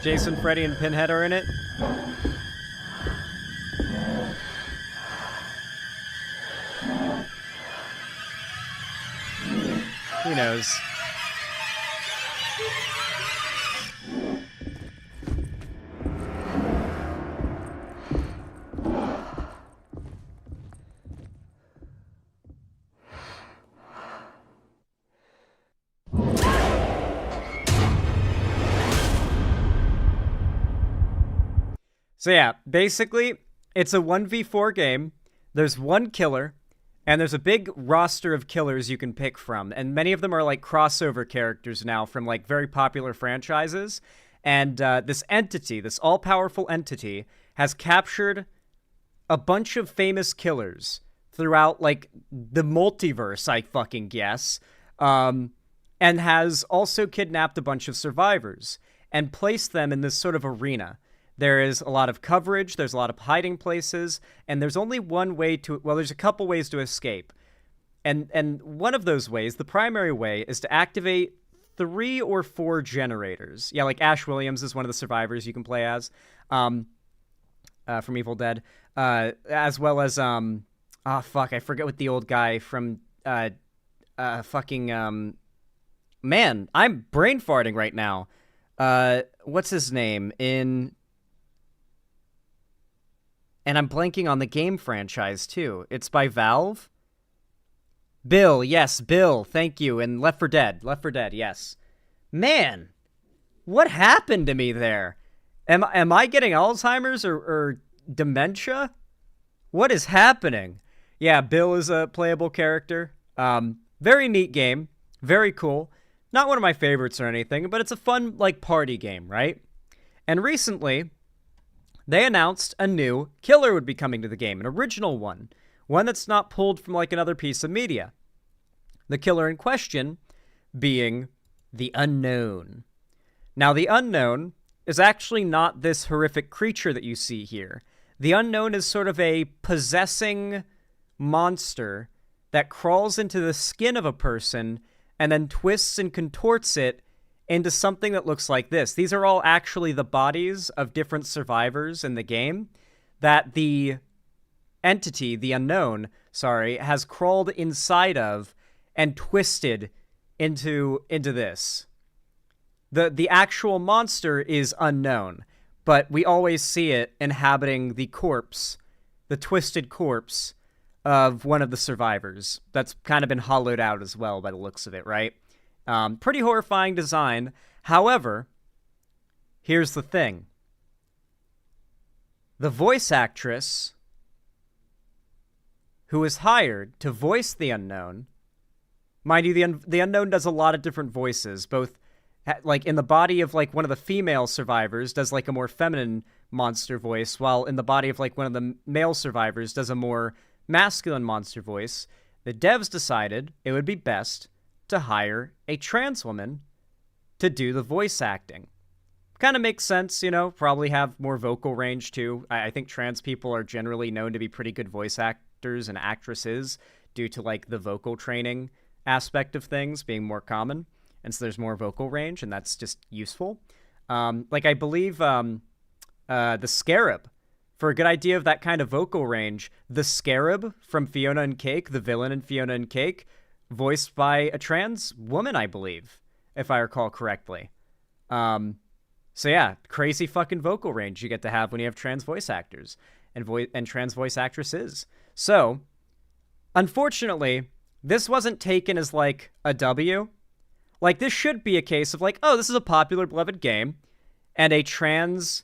Jason, Freddy, and Pinhead are in it. Who knows? So yeah, basically, it's a 1v4 game. There's one killer, and there's a big roster of killers you can pick from. And many of them are like crossover characters now from like very popular franchises. And this entity, this all-powerful entity, has captured a bunch of famous killers throughout, like, the multiverse, I fucking guess, and has also kidnapped a bunch of survivors and placed them in this sort of arena. There is a lot of coverage, there's a lot of hiding places, and there's only one way to, well, there's a couple ways to escape. And one of those ways, the primary way, is to activate 3 or 4 generators. Yeah, like Ash Williams is one of the survivors you can play as, from Evil Dead, as well as, I forget what the old guy from, man, I'm brain farting right now. What's his name and I'm blanking on the game franchise, too. It's by Valve. Bill, yes, Bill, thank you, and Left 4 Dead, yes. Man, what happened to me there? Am I getting Alzheimer's or dementia? What is happening? Yeah, Bill is a playable character. Very neat game, very cool. Not one of my favorites or anything, but it's a fun, like, party game, right? And recently, they announced a new killer would be coming to the game, an original one. One that's not pulled from, like, another piece of media. The killer in question being the Unknown. Now, the Unknown is actually not this horrific creature that you see here. The Unknown is sort of a possessing monster that crawls into the skin of a person and then twists and contorts it into something that looks like this. These are all actually the bodies of different survivors in the game that the entity, the Unknown, has crawled inside of and twisted into this. The actual monster is unknown, but we always see it inhabiting the corpse, the twisted corpse of one of the survivors. That's kind of been hollowed out as well by the looks of it, right? Pretty horrifying design. However, here's the thing. The voice actress who is hired to voice the Unknown, mind you, the Unknown does a lot of different voices, both like in the body of like one of the female survivors does like a more feminine monster voice, while in the body of like one of the male survivors does a more masculine monster voice. The devs decided it would be best to hire a trans woman to do the voice acting. Kind of makes sense, you know, probably have more vocal range too. I think trans people are generally known to be pretty good voice actors and actresses due to like the vocal training aspect of things being more common. And so there's more vocal range, and that's just useful. Like I believe the Scarab, for a good idea of that kind of vocal range, the Scarab from Fiona and Cake, the villain in Fiona and Cake, voiced by a trans woman, I believe, if I recall correctly. So yeah, crazy fucking vocal range you get to have when you have trans voice actors and trans voice actresses. So, unfortunately, this wasn't taken as like a W. Like, this should be a case of like, oh, this is a popular, beloved game, and a trans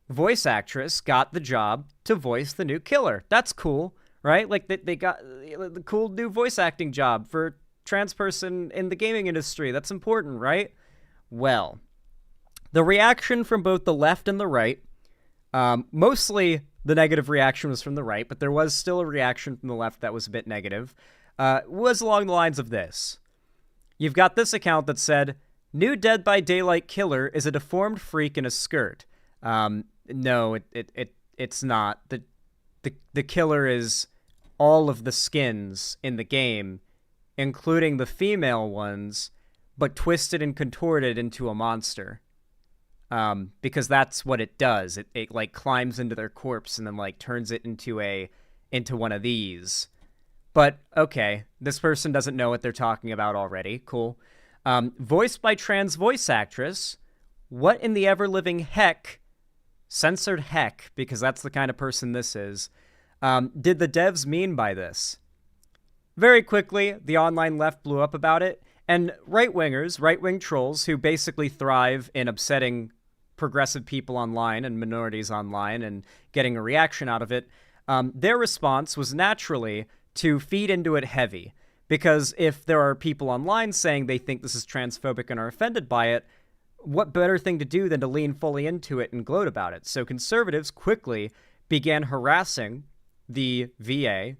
voice actress got the job to voice the new killer. That's cool, right? Like, they got the cool new voice acting job for a trans person in the gaming industry. That's important, right? Well, the reaction from both the left and the right, mostly the negative reaction was from the right, but there was still a reaction from the left that was a bit negative, was along the lines of this. You've got this account that said, new Dead by Daylight killer is a deformed freak in a skirt. No, it's not. The killer is all of the skins in the game, including the female ones, but twisted and contorted into a monster. Because that's what it does. It like climbs into their corpse and then like turns it into one of these. But, okay, this person doesn't know what they're talking about already. Cool. Voiced by trans voice actress, what in the ever-living heck, censored heck, because that's the kind of person this is, did the devs mean by this? Very quickly, the online left blew up about it, and right-wing trolls who basically thrive in upsetting progressive people online and minorities online and getting a reaction out of it, their response was naturally to feed into it heavy, because if there are people online saying they think this is transphobic and are offended by it, what better thing to do than to lean fully into it and gloat about it? So conservatives quickly began harassing the VA,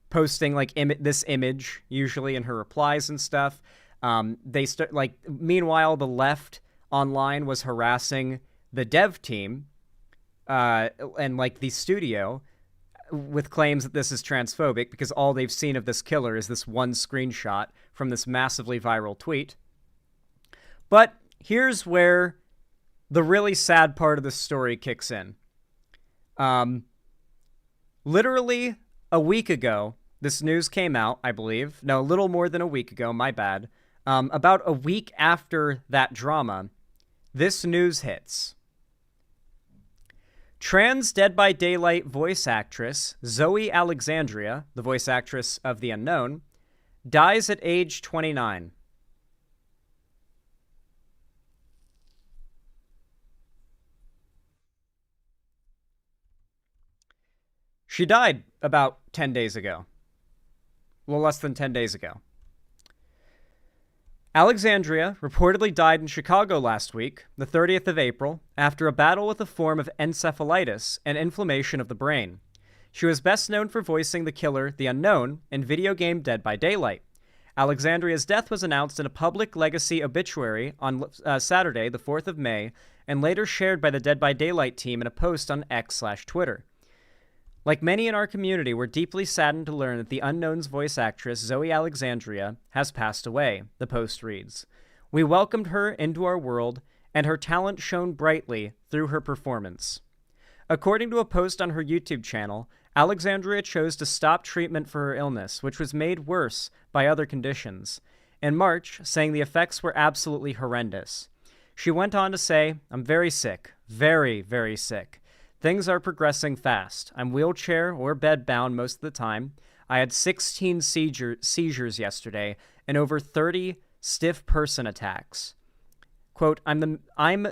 posting like this image usually in her replies and stuff. Meanwhile, the left online was harassing the dev team and like the studio with claims that this is transphobic because all they've seen of this killer is this one screenshot from this massively viral tweet. But here's where the really sad part of the story kicks in. Literally a week ago, this news came out, I believe. No, a little more than a week ago, my bad. About a week after that drama, this news hits. Trans Dead by Daylight voice actress Zoe Alexandria, the voice actress of The Unknown, dies at age 29. She died about 10 days ago. Well, less than 10 days ago. Alexandria reportedly died in Chicago last week, the 30th of April, after a battle with a form of encephalitis and inflammation of the brain. She was best known for voicing the killer, The Unknown, in video game Dead by Daylight. Alexandria's death was announced in a public legacy obituary on Saturday, the 4th of May, and later shared by the Dead by Daylight team in a post on X/Twitter. Like many in our community, we're deeply saddened to learn that The Unknown's voice actress, Zoe Alexandria, has passed away, the post reads. We welcomed her into our world, and her talent shone brightly through her performance. According to a post on her YouTube channel, Alexandria chose to stop treatment for her illness, which was made worse by other conditions. In March, saying the effects were absolutely horrendous. She went on to say, I'm very sick, very, very sick. Things are progressing fast. I'm wheelchair or bed-bound most of the time. I had 16 seizures yesterday and over 30 stiff person attacks. Quote, I'm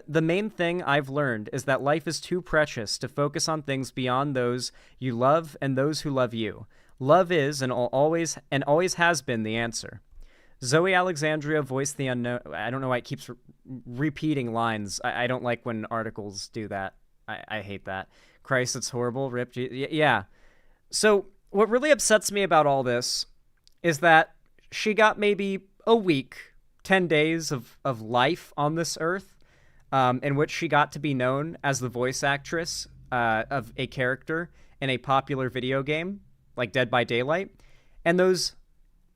the main thing I've learned is that life is too precious to focus on things beyond those you love and those who love you. Love is and always has been the answer. Zoe Alexandria voiced The Unknown. I don't know why it keeps repeating lines. I don't like when articles do that. I hate that. Christ, it's horrible. Rip. Yeah. So what really upsets me about all this is that she got maybe a week, 10 days of life on this earth, in which she got to be known as the voice actress of a character in a popular video game like Dead by Daylight. And those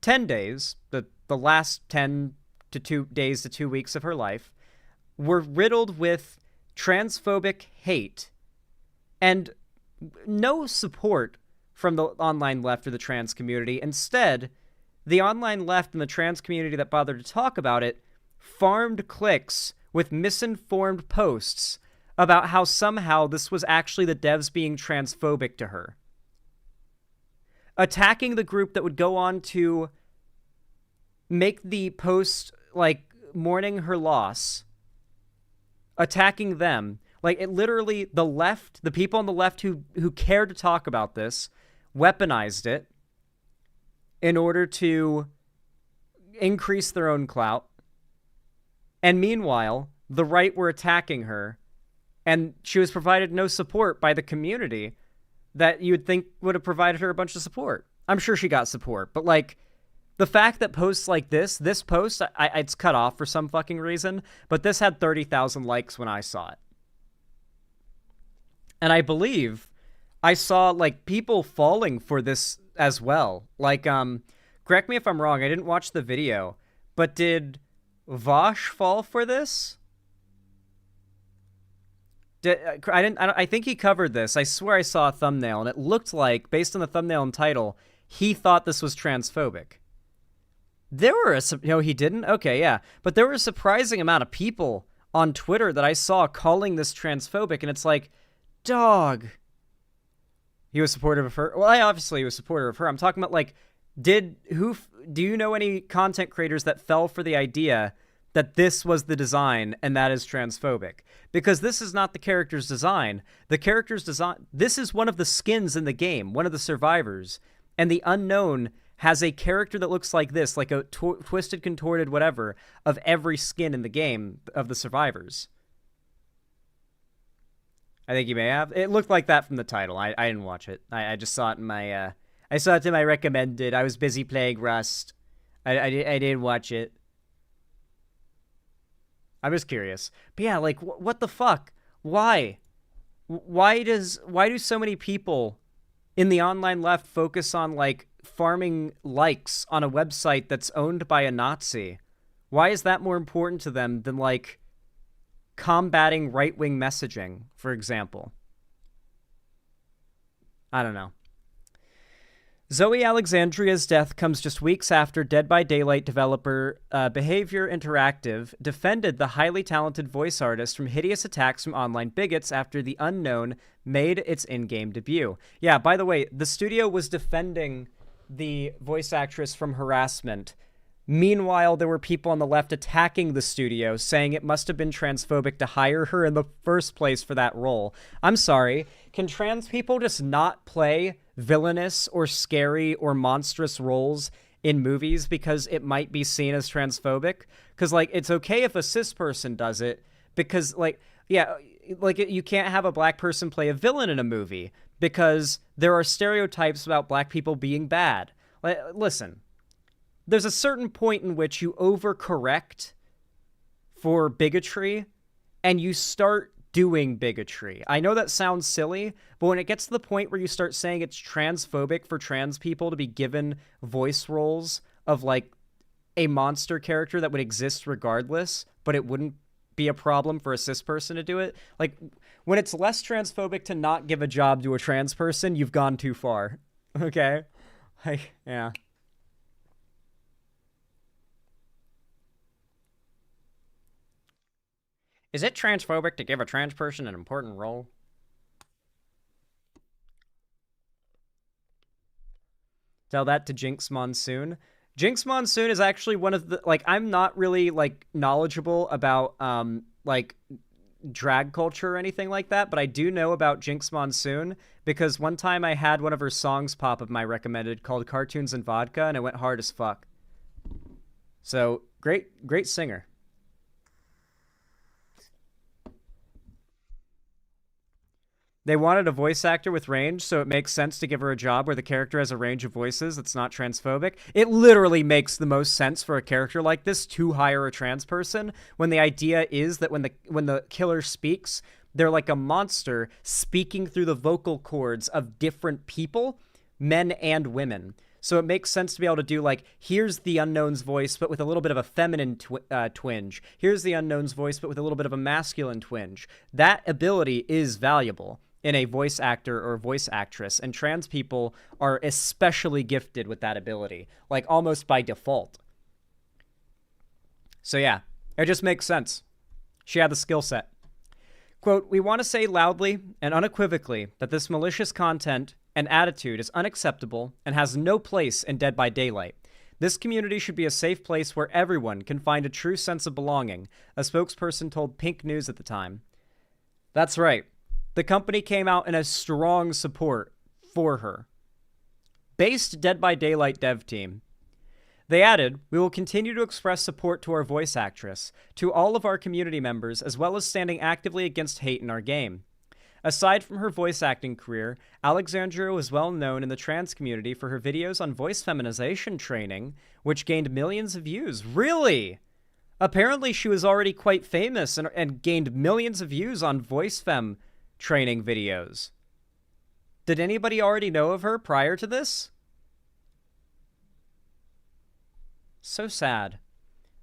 10 days, the last 10 to 2 days to 2 weeks of her life, were riddled with transphobic hate and no support from the online left or the trans community. Instead, the online left and the trans community that bothered to talk about it farmed clicks with misinformed posts about how somehow this was actually the devs being transphobic to her. Attacking the group that would go on to make the post, like, mourning her loss. Attacking them. Like, it literally, the left, the people on the left who cared to talk about this, weaponized it in order to increase their own clout. And meanwhile, the right were attacking her, and she was provided no support by the community that you would think would have provided her a bunch of support. I'm sure she got support, but, like, the fact that posts like this post, it's cut off for some fucking reason, but this had 30,000 likes when I saw it. And I believe I saw, like, people falling for this as well. Like, correct me if I'm wrong, I didn't watch the video, but did Vosh fall for this? I think he covered this. I swear I saw a thumbnail, and it looked like, based on the thumbnail and title, he thought this was transphobic. There were no, he didn't? Okay, yeah. But there were a surprising amount of people on Twitter that I saw calling this transphobic, and it's like, dog. He was supportive of her? Well, I obviously was supportive of her. I'm talking about, like, do you know any content creators that fell for the idea that this was the design and that is transphobic? Because this is not the character's design. The character's design, this is one of the skins in the game, one of the survivors, and the Unknown has a character that looks like this, like a twisted, contorted, whatever, of every skin in the game of the survivors. I think you may have. It looked like that from the title. I didn't watch it. I just saw it in my I saw it in my recommended. I was busy playing Rust. I didn't watch it. I was curious. But yeah, like what the fuck? Why? Why do so many people in the online left focus on like farming likes on a website that's owned by a Nazi? Why is that more important to them than like combating right-wing messaging, for example? I don't know. Zoe Alexandria's death comes just weeks after Dead by Daylight developer Behavior Interactive defended the highly talented voice artist from hideous attacks from online bigots after The Unknown made its in-game debut. Yeah, by the way, the studio was defending the voice actress from harassment. Meanwhile, there were people on the left attacking the studio, saying it must have been transphobic to hire her in the first place for that role. I'm sorry, can trans people just not play villainous or scary or monstrous roles in movies because it might be seen as transphobic? Because, like, it's okay if a cis person does it because, like, yeah, like, you can't have a black person play a villain in a movie because there are stereotypes about black people being bad. Like, listen. There's a certain point in which you overcorrect for bigotry and you start doing bigotry. I know that sounds silly, but when it gets to the point where you start saying it's transphobic for trans people to be given voice roles of like a monster character that would exist regardless, but it wouldn't be a problem for a cis person to do it, like when it's less transphobic to not give a job to a trans person, you've gone too far. Okay? Like, yeah. Is it transphobic to give a trans person an important role? Tell that to Jinx Monsoon. Jinx Monsoon is actually one of the, like, I'm not really, like, knowledgeable about, like, drag culture or anything like that, but I do know about Jinx Monsoon because one time I had one of her songs pop of my recommended called Cartoons and Vodka, and it went hard as fuck. So, great singer. They wanted a voice actor with range, so it makes sense to give her a job where the character has a range of voices that's not transphobic. It literally makes the most sense for a character like this to hire a trans person when the idea is that when the killer speaks, they're like a monster speaking through the vocal cords of different people, men and women. So it makes sense to be able to do, like, here's the Unknown's voice, but with a little bit of a feminine twinge. Here's the Unknown's voice, but with a little bit of a masculine twinge. That ability is valuable in a voice actor or voice actress, and trans people are especially gifted with that ability, like almost by default. So yeah, it just makes sense. She had the skill set. Quote, "We want to say loudly and unequivocally that this malicious content and attitude is unacceptable and has no place in Dead by Daylight. This community should be a safe place where everyone can find a true sense of belonging," a spokesperson told Pink News at the time. That's right. The company came out in a strong support for her. Based Dead by Daylight dev team. They added, "We will continue to express support to our voice actress, to all of our community members, as well as standing actively against hate in our game." Aside from her voice acting career, Alexandria was well known in the trans community for her videos on voice feminization training, which gained millions of views. Really? Apparently she was already quite famous and gained millions of views on voice fem training videos. Did anybody already know of her prior to this? So sad.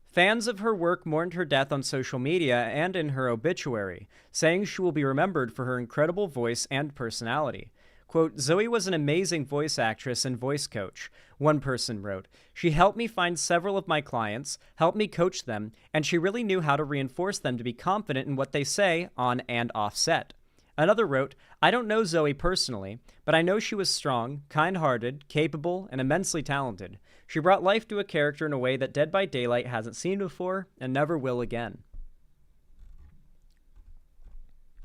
Fans of her work mourned her death on social media and in her obituary, saying she will be remembered for her incredible voice and personality. Quote, "Zoe was an amazing voice actress and voice coach," one person wrote. "She helped me find several of my clients, helped me coach them, and she really knew how to reinforce them to be confident in what they say on and off set." Another wrote, "I don't know Zoe personally, but I know she was strong, kind-hearted, capable, and immensely talented. She brought life to a character in a way that Dead by Daylight hasn't seen before and never will again."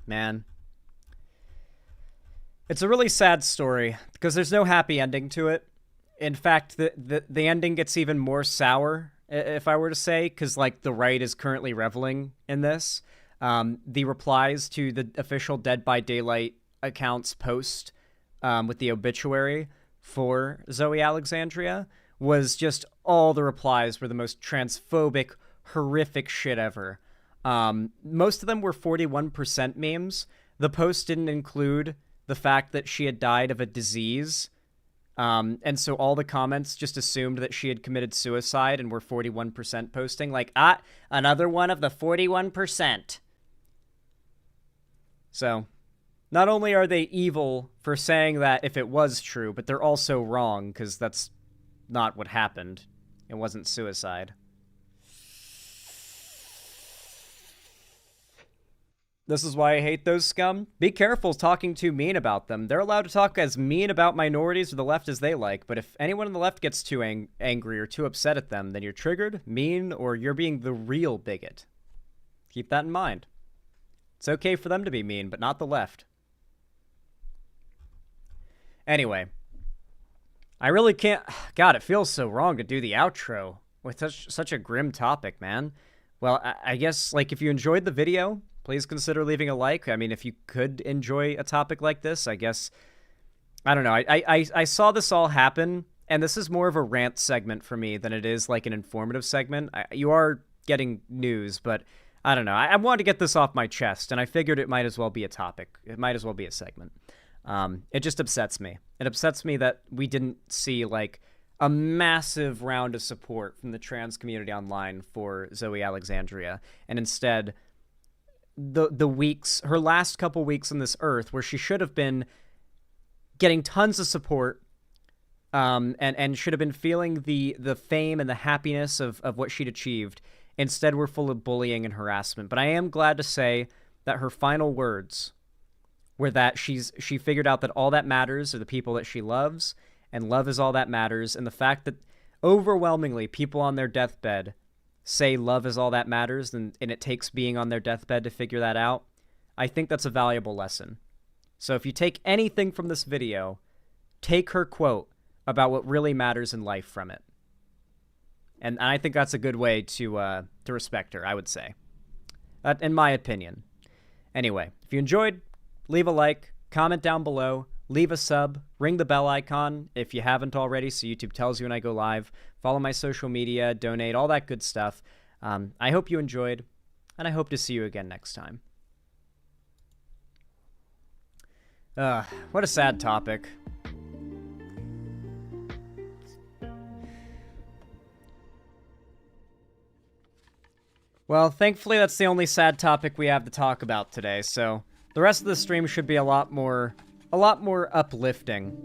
Man. It's a really sad story because there's no happy ending to it. In fact, the ending gets even more sour, if I were to say, because, like, the right is currently reveling in this. The replies to the official Dead by Daylight account's post with the obituary for Zoe Alexandria was just all the replies were the most transphobic, horrific shit ever. Most of them were 41% memes. The post didn't include the fact that she had died of a disease. And so all the comments just assumed that she had committed suicide and were 41% posting. Like, another one of the 41%. So, not only are they evil for saying that if it was true, but they're also wrong, because that's not what happened. It wasn't suicide. This is why I hate those scum. Be careful talking too mean about them. They're allowed to talk as mean about minorities or the left as they like, but if anyone on the left gets too angry or too upset at them, then you're triggered, mean, or you're being the real bigot. Keep that in mind. It's okay for them to be mean, but not the left. Anyway. I really can't... God, it feels so wrong to do the outro with such a grim topic, man. Well, I guess, like, if you enjoyed the video, please consider leaving a like. I mean, if you could enjoy a topic like this, I guess... I don't know. I saw this all happen, and this is more of a rant segment for me than it is, like, an informative segment. You are getting news, but... I don't know. I wanted to get this off my chest, and I figured it might as well be a topic. It might as well be a segment. It just upsets me. It upsets me that we didn't see, like, a massive round of support from the trans community online for Zoe Alexandria, and instead, the weeks, her last couple weeks on this earth, where she should have been getting tons of support, and should have been feeling the fame and the happiness of what she'd achieved, instead we're full of bullying and harassment. But I am glad to say that her final words were that she figured out that all that matters are the people that she loves, and love is all that matters, and the fact that overwhelmingly people on their deathbed say love is all that matters, and it takes being on their deathbed to figure that out, I think that's a valuable lesson. So if you take anything from this video, take her quote about what really matters in life from it. And I think that's a good way to respect her, I would say. In my opinion. Anyway, if you enjoyed, leave a like, comment down below, leave a sub, ring the bell icon if you haven't already so YouTube tells you when I go live, follow my social media, donate, all that good stuff. I hope you enjoyed, and I hope to see you again next time. What a sad topic. Well, thankfully that's the only sad topic we have to talk about today, so the rest of the stream should be a lot more uplifting.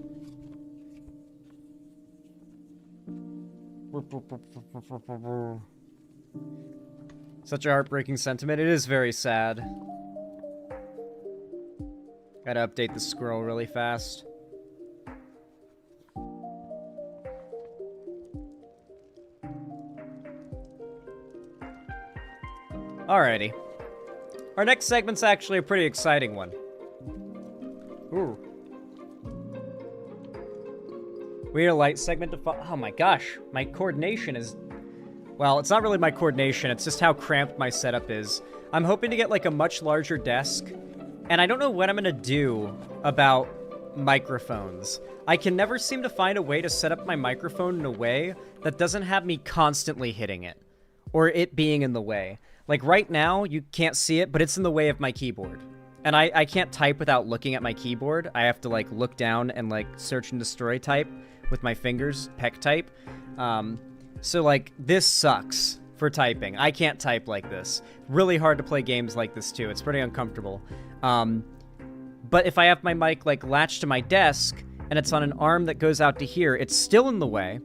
Such a heartbreaking sentiment. It is very sad. Gotta update the scroll really fast. Alrighty. Our next segment's actually a pretty exciting one. Ooh. We need a light segment to follow. Oh my gosh, my coordination is... Well, it's not really my coordination, it's just how cramped my setup is. I'm hoping to get like a much larger desk, and I don't know what I'm gonna do about microphones. I can never seem to find a way to set up my microphone in a way that doesn't have me constantly hitting it, or it being in the way. Like right now, you can't see it, but it's in the way of my keyboard. And I can't type without looking at my keyboard. I have to like look down and like search and destroy type with my fingers, peck type. So like this sucks for typing. I can't type like this. Really hard to play games like this too. It's pretty uncomfortable. But if I have my mic like latched to my desk and it's on an arm that goes out to here, it's still in the way.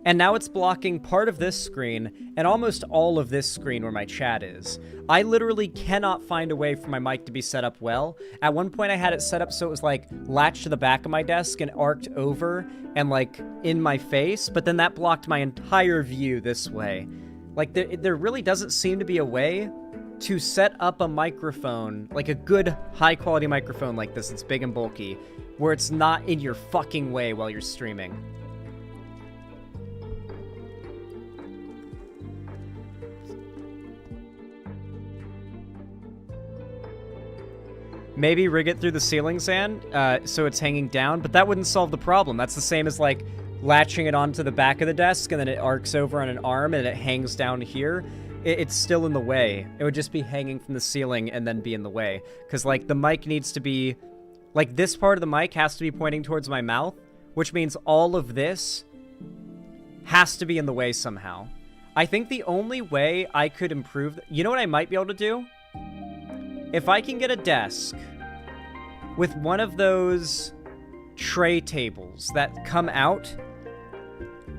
And now it's blocking part of this screen and almost all of this screen where my chat is. I literally cannot find a way for my mic to be set up well. At one point I had it set up so it was like latched to the back of my desk and arced over and like in my face, but then that blocked my entire view this way. Like there really doesn't seem to be a way to set up a microphone, like a good high quality microphone like this that's big and bulky, where it's not in your fucking way while you're streaming. maybe rig it through the ceiling fan so it's hanging down, but that wouldn't solve the problem. That's the same as like latching it onto the back of the desk and then it arcs over on an arm and it hangs down here. It's still in the way. It would just be hanging from the ceiling and then be in the way. Because, like, the mic needs to be... Like, this part of the mic has to be pointing towards my mouth, which means all of this has to be in the way somehow. I think the only way I could improve... You know what I might be able to do? If I can get a desk with one of those tray tables that come out,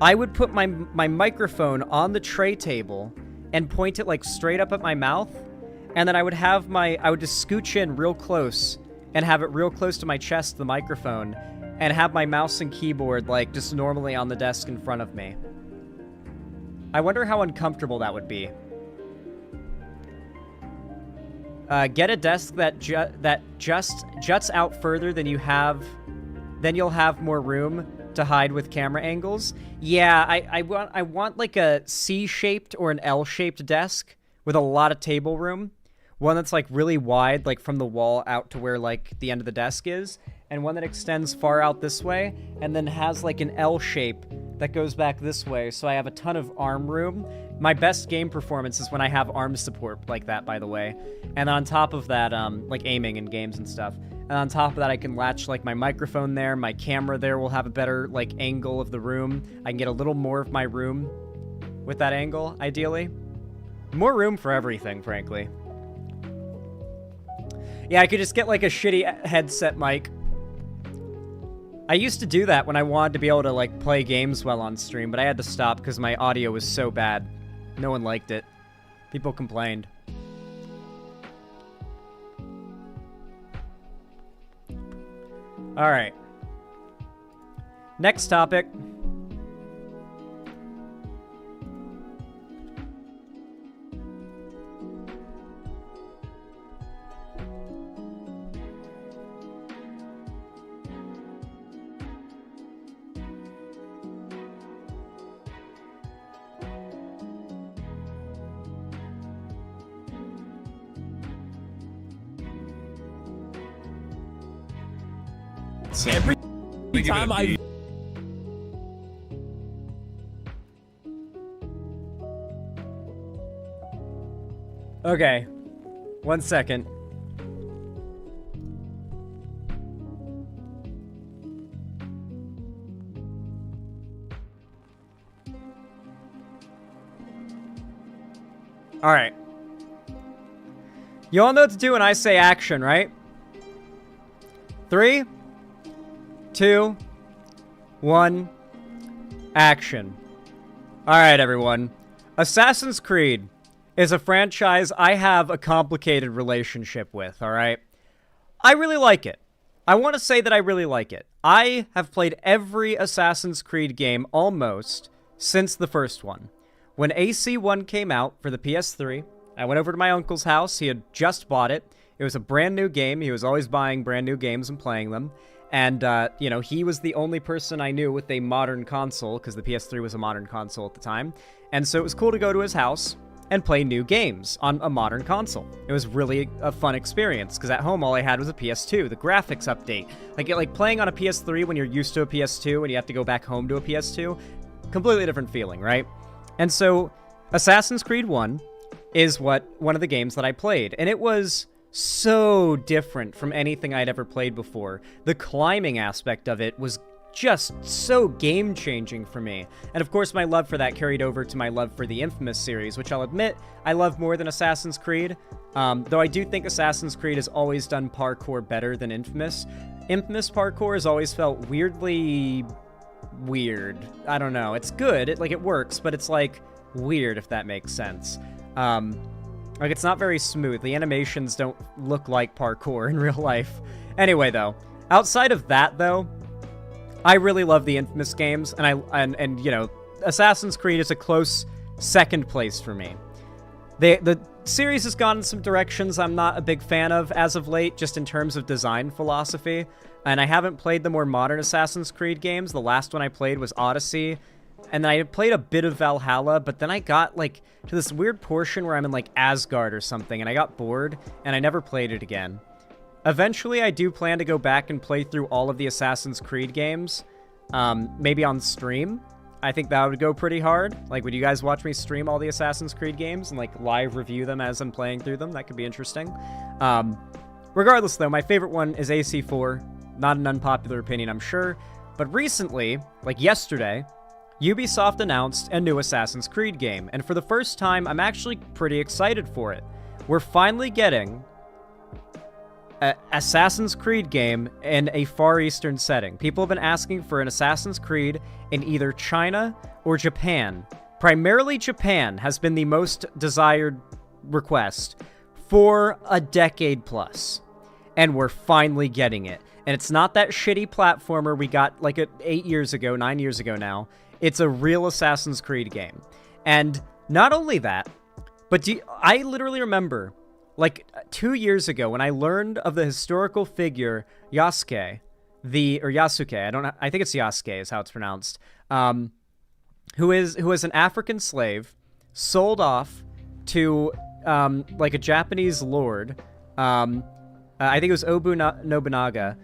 I would put my microphone on the tray table and point it like straight up at my mouth, and then I would just scooch in real close and have it real close to my chest, the microphone, and have my mouse and keyboard like just normally on the desk in front of me. I wonder how uncomfortable that would be. Get a desk that just juts out further than you have, then you'll have more room to hide with camera angles. Yeah, I want like a C-shaped or an L-shaped desk with a lot of table room. One that's like really wide, like from the wall out to where like the end of the desk is, and one that extends far out this way, and then has like an L shape that goes back this way, so I have a ton of arm room. My best game performance is when I have arm support like that, by the way. And on top of that, like aiming in games and stuff. And on top of that, I can latch like my microphone there, my camera there will have a better like angle of the room. I can get a little more of my room with that angle, ideally. More room for everything, frankly. Yeah, I could just get like a shitty headset mic. I used to do that when I wanted to be able to like play games well on stream, but I had to stop because my audio was so bad. No one liked it. People complained. All right. Next topic. Every time I... Okay. 1 second. All right. You all know what to do when I say action, right? 3, 2, 1, action. Alright, everyone. Assassin's Creed is a franchise I have a complicated relationship with, alright? I really like it. I want to say that I really like it. I have played every Assassin's Creed game almost since the first one. When AC1 came out for the PS3, I went over to my uncle's house. He had just bought it. It was a brand new game. He was always buying brand new games and playing them. And, you know, he was the only person I knew with a modern console, because the PS3 was a modern console at the time. And so it was cool to go to his house and play new games on a modern console. It was really a fun experience, because at home all I had was a PS2, the graphics update. Like playing on a PS3 when you're used to a PS2 and you have to go back home to a PS2, completely different feeling, right? And so Assassin's Creed 1 is one of the games that I played, and it was so different from anything I'd ever played before. The climbing aspect of it was just so game-changing for me. And of course, my love for that carried over to my love for the Infamous series, which I'll admit I love more than Assassin's Creed. Though I do think Assassin's Creed has always done parkour better than Infamous. Infamous parkour has always felt weirdly weird. I don't know. It's good. It works, but it's like weird, if that makes sense. Like, it's not very smooth. The animations don't look like parkour in real life. Anyway, though, outside of that, though, I really love the Infamous games, and you know, Assassin's Creed is a close second place for me. The series has gone in some directions I'm not a big fan of as of late, just in terms of design philosophy, and I haven't played the more modern Assassin's Creed games. The last one I played was Odyssey, and I played a bit of Valhalla, but then I got, like, to this weird portion where I'm in, like, Asgard or something, and I got bored, and I never played it again. Eventually, I do plan to go back and play through all of the Assassin's Creed games, maybe on stream. I think that would go pretty hard. Like, would you guys watch me stream all the Assassin's Creed games and, like, live review them as I'm playing through them? That could be interesting. Regardless, though, my favorite one is AC4. Not an unpopular opinion, I'm sure. But recently, like yesterday, Ubisoft announced a new Assassin's Creed game. And for the first time, I'm actually pretty excited for it. We're finally getting an Assassin's Creed game in a Far Eastern setting. People have been asking for an Assassin's Creed in either China or Japan. Primarily Japan has been the most desired request for a decade plus. And we're finally getting it. And it's not that shitty platformer we got like 8 years ago, 9 years ago now. It's a real Assassin's Creed game. And not only that, but I literally remember like 2 years ago when I learned of the historical figure Yasuke, Yasuke, I think it's Yasuke is how it's pronounced, who is an African slave sold off to like a Japanese lord. I think it was Nobunaga,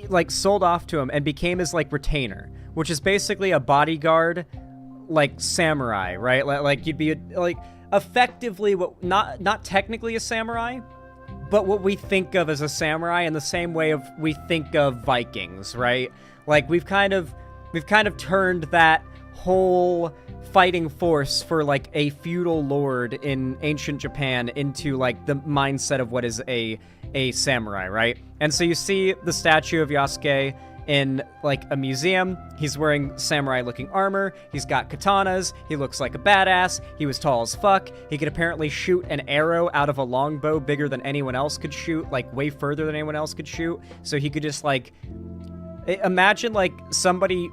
like sold off to him and became his like retainer, which is basically a bodyguard, like samurai, right? Like you'd be like effectively what not technically a samurai, but what we think of as a samurai in the same way of we think of Vikings, right? Like we've kind of turned that whole fighting force for like a feudal lord in ancient Japan into like the mindset of what is a samurai, right? And so you see the statue of Yasuke in like a museum. He's wearing samurai looking armor. He's got katanas. He looks like a badass. He was tall as fuck. He could apparently shoot an arrow out of a longbow bigger than anyone else could shoot, like way further than anyone else could shoot. So he could just like, imagine like somebody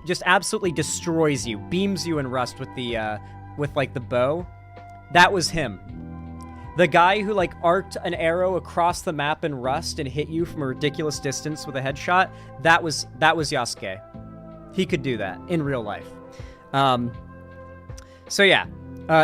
just absolutely destroys you, beams you in rust with the like the bow. That was him. The guy who like arced an arrow across the map in rust and hit you from a ridiculous distance with a headshot, that was Yasuke. He could do that in real life. So yeah,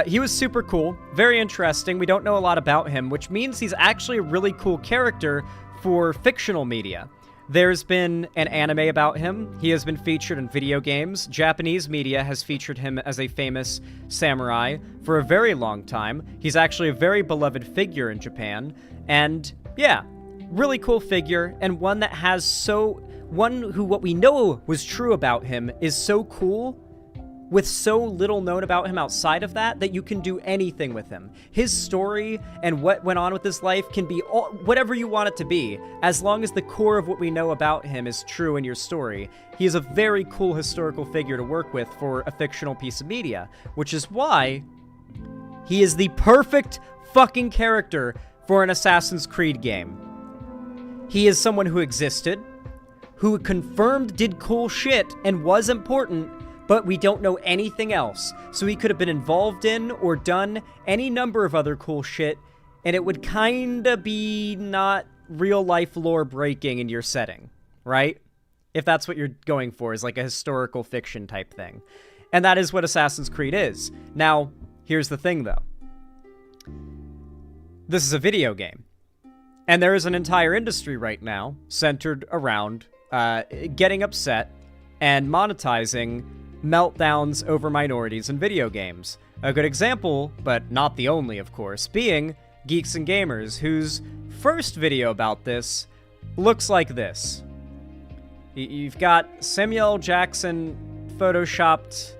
he was super cool, very interesting. We don't know a lot about him, which means he's actually a really cool character for fictional media. There's been an anime about him. He has been featured in video games. Japanese media has featured him as a famous samurai for a very long time. He's actually a very beloved figure in Japan. And yeah, really cool figure, and one that has one who what we know was true about him is so cool, with so little known about him outside of that you can do anything with him. His story and what went on with his life can be whatever you want it to be, as long as the core of what we know about him is true in your story. He is a very cool historical figure to work with for a fictional piece of media, which is why he is the perfect fucking character for an Assassin's Creed game. He is someone who existed, who confirmed did cool shit and was important, but we don't know anything else. So he could have been involved in or done any number of other cool shit, and it would kinda be not real-life lore breaking in your setting, right? If that's what you're going for, is like a historical fiction type thing. And that is what Assassin's Creed is. Now, here's the thing, though. This is a video game. And there is an entire industry right now centered around getting upset and monetizing meltdowns over minorities in video games. A good example, but not the only, of course, being Geeks and Gamers, whose first video about this looks like this. You've got Samuel Jackson photoshopped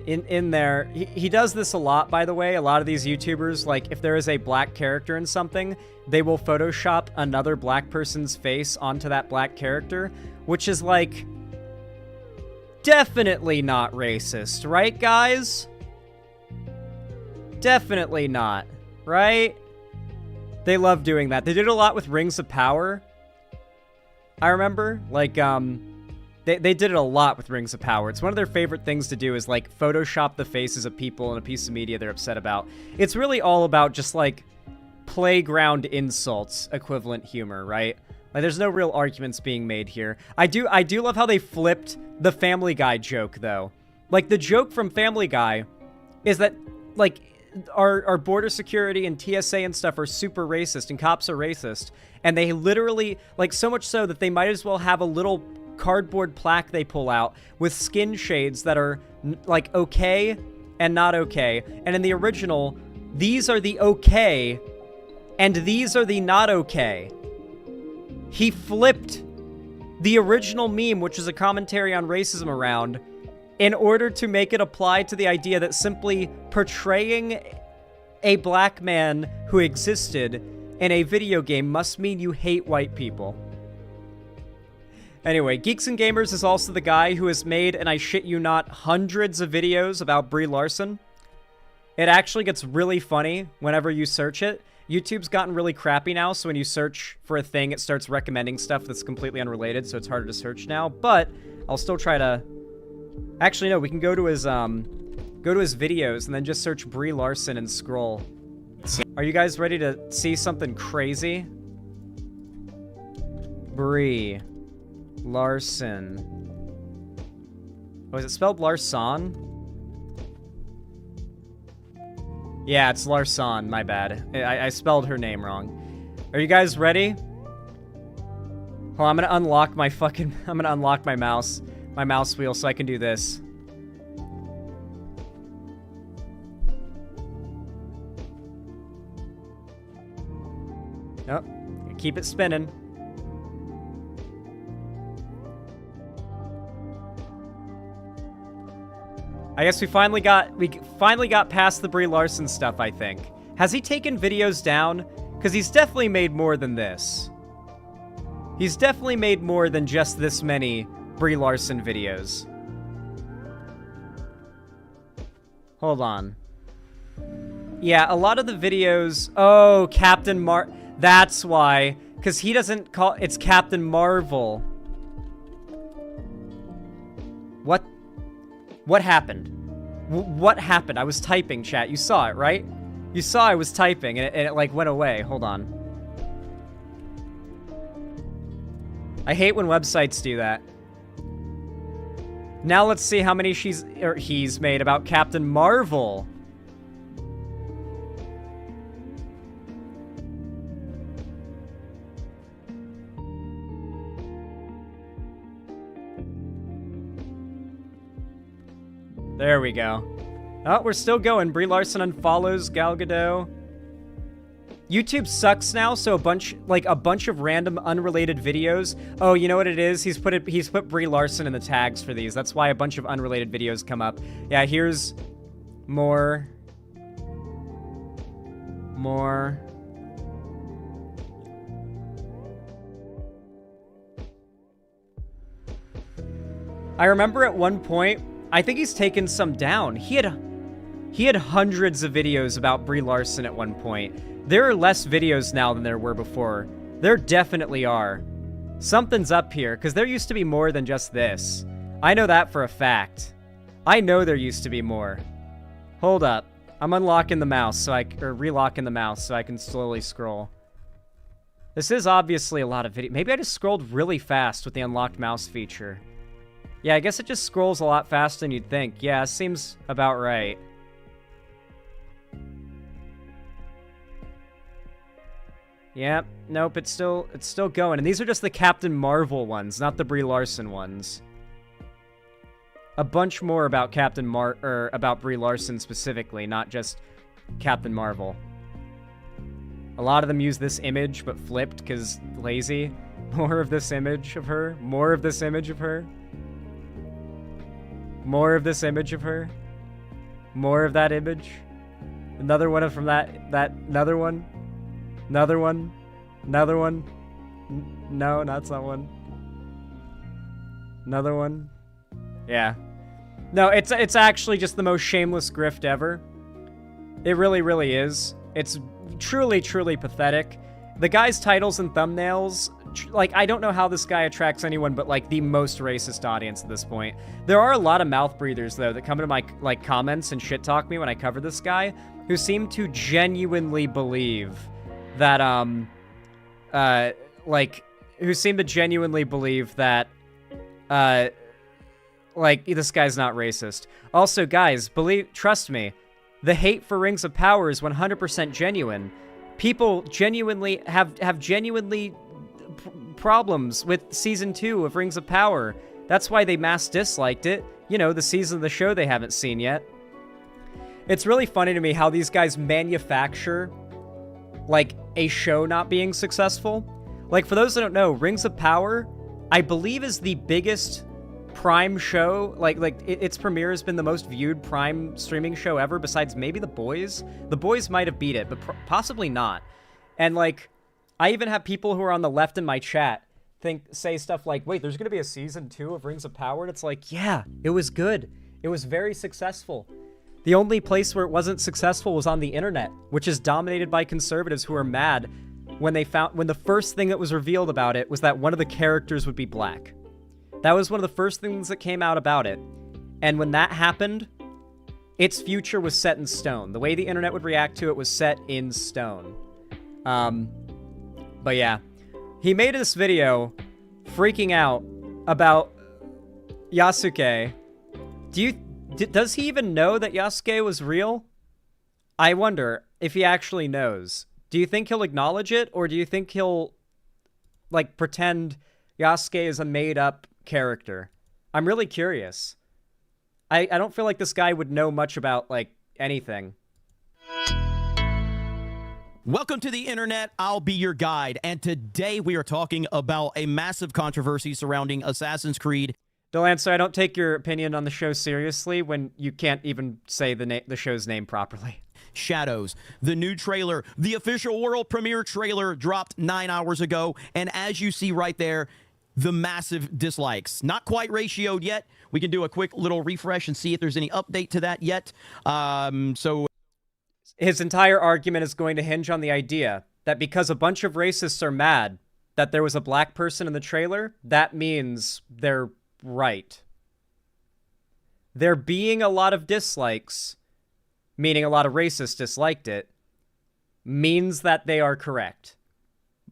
in there. He does this a lot, by the way. A lot of these YouTubers, like, if there is a black character in something, they will Photoshop another black person's face onto that black character, which is, like, definitely not racist, right, guys? Definitely not, right? They love doing that. They did a lot with Rings of Power. I remember, like, they did it a lot with Rings of Power. It's one of their favorite things to do is, like, Photoshop the faces of people in a piece of media they're upset about. It's really all about just, like, playground insults equivalent humor, right? Like, there's no real arguments being made here. I do love how they flipped the Family Guy joke, though. Like, the joke from Family Guy is that, like, our border security and TSA and stuff are super racist and cops are racist. And they literally, like, so much so that they might as well have a little cardboard plaque they pull out with skin shades that are, like, okay and not okay. And in the original, these are the okay and these are the not okay. He flipped the original meme, which is a commentary on racism, around in order to make it apply to the idea that simply portraying a black man who existed in a video game must mean you hate white people. Anyway, Geeks and Gamers is also the guy who has made, and I shit you not, hundreds of videos about Brie Larson. It actually gets really funny whenever you search it. YouTube's gotten really crappy now, so when you search for a thing, it starts recommending stuff that's completely unrelated, so it's harder to search now. But I'll still try to... Actually, no, we can go to his videos and then just search Brie Larson and scroll. Are you guys ready to see something crazy? Brie Larson. Oh, is it spelled Larson? Yeah, it's Larson, my bad. I spelled her name wrong. Are you guys ready? Hold on, I'm gonna unlock my mouse wheel so I can do this. Oh, keep it spinning. I guess we finally got past the Brie Larson stuff, I think. Has he taken videos down? Because he's definitely made more than this. He's definitely made more than just this many Brie Larson videos. Hold on. Yeah, a lot of the videos... Oh, That's why. Because he doesn't call... It's Captain Marvel. What? What happened? What happened? I was typing, chat. You saw it, right? You saw I was typing, and it like, went away. Hold on. I hate when websites do that. Now let's see how many he's made about Captain Marvel. There we go. Oh, we're still going. Brie Larson unfollows Gal Gadot. YouTube sucks now, so a bunch of random unrelated videos. Oh, you know what it is? He's put Brie Larson in the tags for these. That's why a bunch of unrelated videos come up. Yeah, here's more. I remember at one point, I think he's taken some down. He had hundreds of videos about Brie Larson at one point. There are less videos now than there were before. There definitely are. Something's up here, because there used to be more than just this. I know that for a fact. I know there used to be more. Hold up. I'm unlocking the mouse, or relocking the mouse so I can slowly scroll. This is obviously a lot of video. Maybe I just scrolled really fast with the unlocked mouse feature. Yeah, I guess it just scrolls a lot faster than you'd think. Yeah, seems about right. Yep, nope, it's still going. And these are just the Captain Marvel ones, not the Brie Larson ones. A bunch more about about Brie Larson specifically, not just Captain Marvel. A lot of them use this image, but flipped, because lazy. More of this image of her. More of this image of her. More of this image of her. More of that image. Another one from that, another one. Another one. Another one. No, that's not one. Another one. Yeah. No, it's actually just the most shameless grift ever. It really, really is. It's truly, truly pathetic. The guy's titles and thumbnails, like, I don't know how this guy attracts anyone but, like, the most racist audience at this point. There are a lot of mouth breathers, though, that come into my, like, comments and shit talk me when I cover this guy, who seem to genuinely believe that, like, this guy's not racist. Also, guys, trust me, the hate for Rings of Power is 100% genuine. People genuinely have genuinely problems with Season 2 of Rings of Power. That's why they mass disliked it. You know, the season of the show they haven't seen yet. It's really funny to me how these guys manufacture, like, a show not being successful. Like, for those that don't know, Rings of Power, I believe, is the biggest Prime show. Its premiere has been the most viewed Prime streaming show ever, besides maybe The Boys. The Boys might have beat it, but possibly not. And, like, I even have people who are on the left in my chat say stuff like, wait, there's going to be a season 2 of Rings of Power? And it's like, yeah, it was good. It was very successful. The only place where it wasn't successful was on the internet, which is dominated by conservatives who are mad when the first thing that was revealed about it was that one of the characters would be black. That was one of the first things that came out about it. And when that happened, its future was set in stone. The way the internet would react to it was set in stone. But yeah, he made this video freaking out about Yasuke. Does he even know that Yasuke was real? I wonder if he actually knows. Do you think he'll acknowledge it, or do you think he'll, like, pretend Yasuke is a made-up character? I'm really curious. I don't feel like this guy would know much about, like, anything. Welcome to the internet. I'll be your guide. And today we are talking about a massive controversy surrounding Assassin's Creed. Delancer, I don't take your opinion on the show seriously when you can't even say the show's name properly. Shadows. The new trailer, the official world premiere trailer, dropped 9 hours ago. And as you see right there, the massive dislikes. Not quite ratioed yet. We can do a quick little refresh and see if there's any update to that yet. His entire argument is going to hinge on the idea that because a bunch of racists are mad that there was a black person in the trailer, that means they're right. There being a lot of dislikes, meaning a lot of racists disliked it, means that they are correct.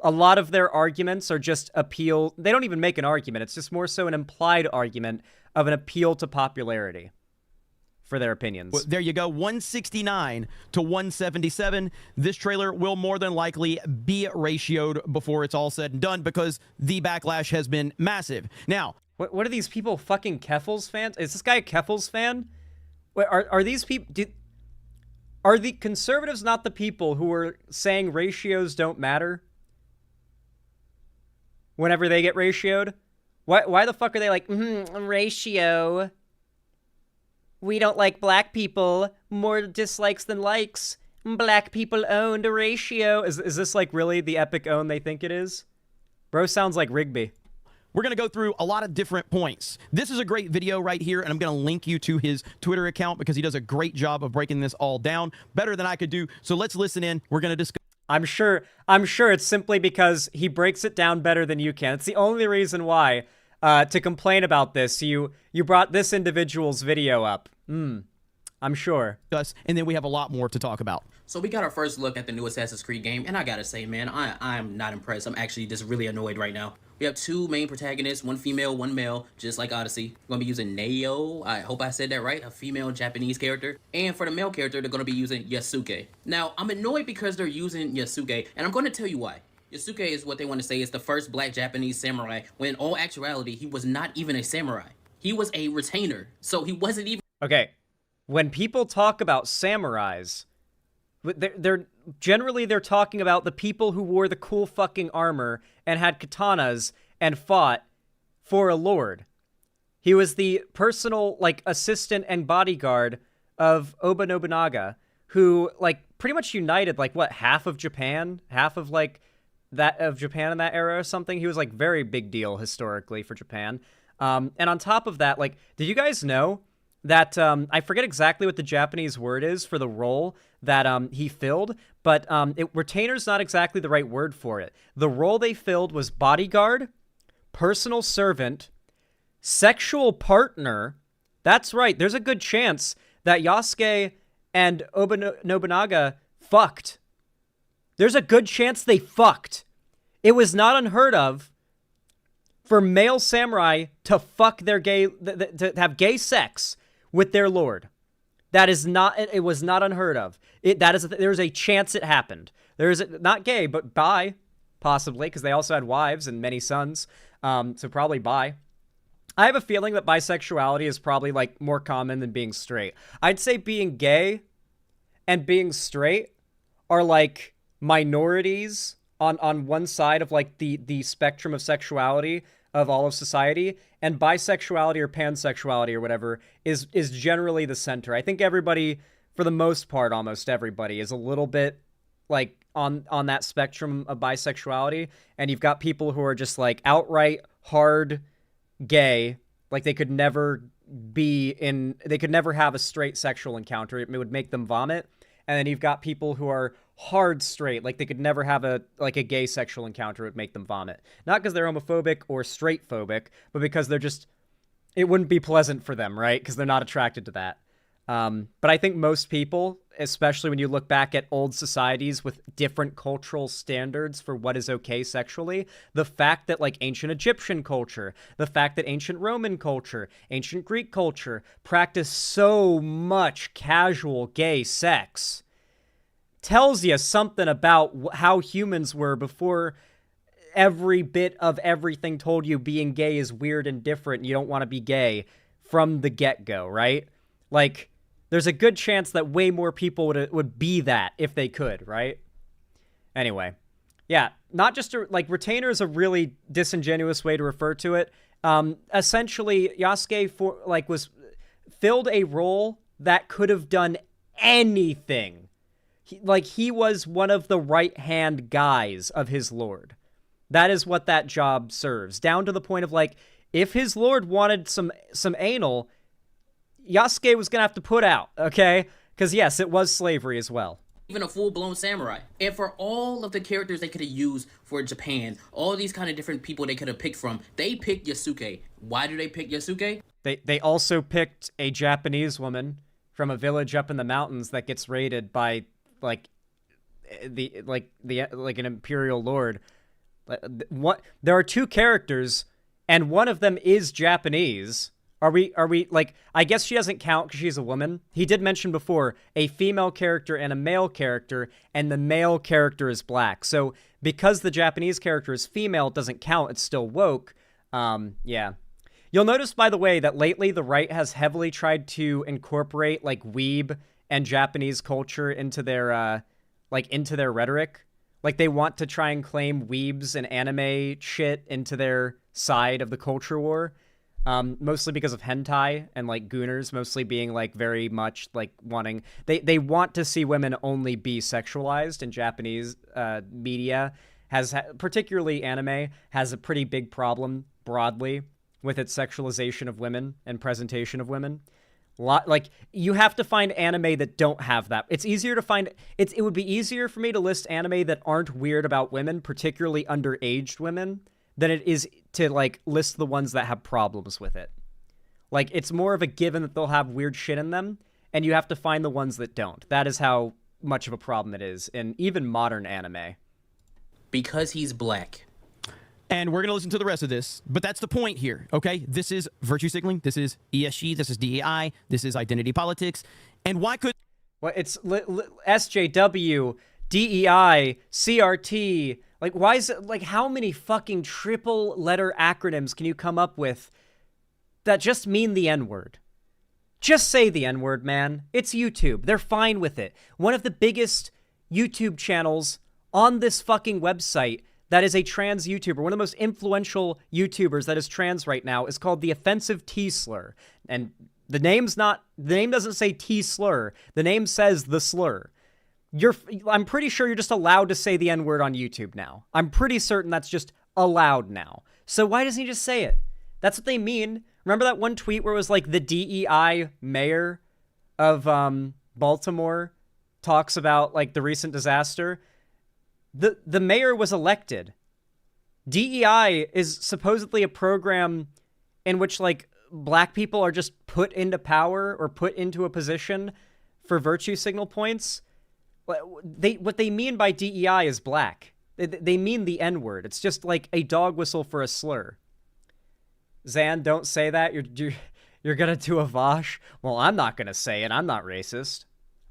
A lot of their arguments are just appeal. They don't even make an argument. It's just more so an implied argument of an appeal to popularity for their opinions. Well, there you go. 169 to 177. This trailer will more than likely be ratioed before it's all said and done because the backlash has been massive. Now, what are these people, fucking Keffels fans? Is this guy a Keffels fan? Wait, are these people... Are the conservatives not the people who are saying ratios don't matter whenever they get ratioed? Why the fuck are they like, ratio? We don't like black people. More dislikes than likes. Black people owned a ratio. Is this like really the epic own they think it is? Bro sounds like Rigby. We're going to go through a lot of different points. This is a great video right here, and I'm going to link you to his Twitter account because he does a great job of breaking this all down, better than I could do. So let's listen in. We're going to discuss. I'm sure it's simply because he breaks it down better than you can. It's the only reason why, to complain about this, you brought this individual's video up. I'm sure. And then we have a lot more to talk about. So we got our first look at the new Assassin's Creed game, and I gotta say, man, I'm not impressed. I'm actually just really annoyed right now. We have two main protagonists, one female, one male, just like Odyssey. We're gonna be using Neo, I hope I said that right, a female Japanese character. And for the male character, they're gonna be using Yasuke. Now, I'm annoyed because they're using Yasuke, and I'm gonna tell you why. Yasuke is what they want to say is the first black Japanese samurai, when in all actuality, he was not even a samurai. He was a retainer, so he wasn't even... Okay, when people talk about samurais, they're generally talking about the people who wore the cool fucking armor and had katanas and fought for a lord. He was the personal, like, assistant and bodyguard of Oba Nobunaga, who, like, pretty much united, like, what, half of Japan? Half of, like, that of Japan in that era or something? He was, like, very big deal historically for Japan. And on top of that, like, did you guys know that, I forget exactly what the Japanese word is for the role that he filled, but retainer's not exactly the right word for it. The role they filled was bodyguard, personal servant, sexual partner. That's right, there's a good chance that Yasuke and Oba Nobunaga fucked. There's a good chance they fucked. It was not unheard of for male samurai to fuck their to have gay sex with their lord. That is not, it was not unheard of. There's a chance it happened. Not gay, but bi, possibly, because they also had wives and many sons. So probably bi. I have a feeling that bisexuality is probably like more common than being straight. I'd say being gay and being straight are like minorities on one side of like the spectrum of sexuality of all of society, and bisexuality or pansexuality or whatever is generally the center. I think everybody, for the most part, almost everybody, is a little bit like on that spectrum of bisexuality, and you've got people who are just like outright hard gay, like they could never have a straight sexual encounter. It would make them vomit. And then you've got people who are hard straight, like they could never have a gay sexual encounter. It would make them vomit. Not because they're homophobic or straight phobic, but because it wouldn't be pleasant for them, right? Because they're not attracted to that. But I think most people, especially when you look back at old societies with different cultural standards for what is okay sexually, the fact that like ancient Egyptian culture, the fact that ancient Roman culture, ancient Greek culture practiced so much casual gay sex tells you something about how humans were before every bit of everything told you being gay is weird and different and you don't want to be gay from the get-go, right? Like, there's a good chance that way more people would be that if they could, right? Anyway, yeah, not just like retainer is a really disingenuous way to refer to it. Essentially, Yasuke filled a role that could have done anything. He was one of the right-hand guys of his lord. That is what that job serves, down to the point of like, if his lord wanted some anal, Yasuke was gonna have to put out, okay? Because yes, it was slavery as well. Even a full-blown samurai. And for all of the characters they could have used for Japan, all these kind of different people they could have picked from, they picked Yasuke. Why do they pick Yasuke? They also picked a Japanese woman from a village up in the mountains that gets raided by like an imperial lord. There are two characters, and one of them is Japanese. Are we like, I guess she doesn't count because she's a woman. He did mention before a female character and a male character, and the male character is black. So because the Japanese character is female, it doesn't count. It's still woke. Yeah. You'll notice, by the way, that lately the right has heavily tried to incorporate like weeb and Japanese culture into their rhetoric. Like they want to try and claim weebs and anime shit into their side of the culture war. Mostly because of hentai and like gooners mostly being like very much like wanting, they want to see women only be sexualized, and Japanese media particularly anime has a pretty big problem broadly with its sexualization of women and presentation of women. Like you have to find anime that don't have that. It's easier to find, it would be easier for me to list anime that aren't weird about women, particularly underaged women, than it is to like list the ones that have problems with it. Like it's more of a given that they'll have weird shit in them, and you have to find the ones that don't. That is how much of a problem it is in even modern anime. Because he's black. And we're going to listen to the rest of this, but that's the point here, okay? This is virtue signaling, this is ESG, this is DEI, this is identity politics, and why could... Well, it's SJW, DEI, CRT... Like, why is it, like, how many fucking triple letter acronyms can you come up with that just mean the N-word? Just say the N-word, man. It's YouTube. They're fine with it. One of the biggest YouTube channels on this fucking website that is a trans YouTuber, one of the most influential YouTubers that is trans right now, is called The Offensive T-Slur. And the name doesn't say T-Slur. The name says The Slur. I'm pretty sure you're just allowed to say the N-word on YouTube now. I'm pretty certain that's just allowed now. So why doesn't he just say it? That's what they mean. Remember that one tweet where it was like the DEI mayor of Baltimore talks about like the recent disaster? The mayor was elected. DEI is supposedly a program in which like black people are just put into power or put into a position for virtue signal points. What they mean by DEI is black. They mean the N-word. It's just like a dog whistle for a slur. Zan, don't say that. You're gonna do a Vosh? Well, I'm not gonna say it. I'm not racist.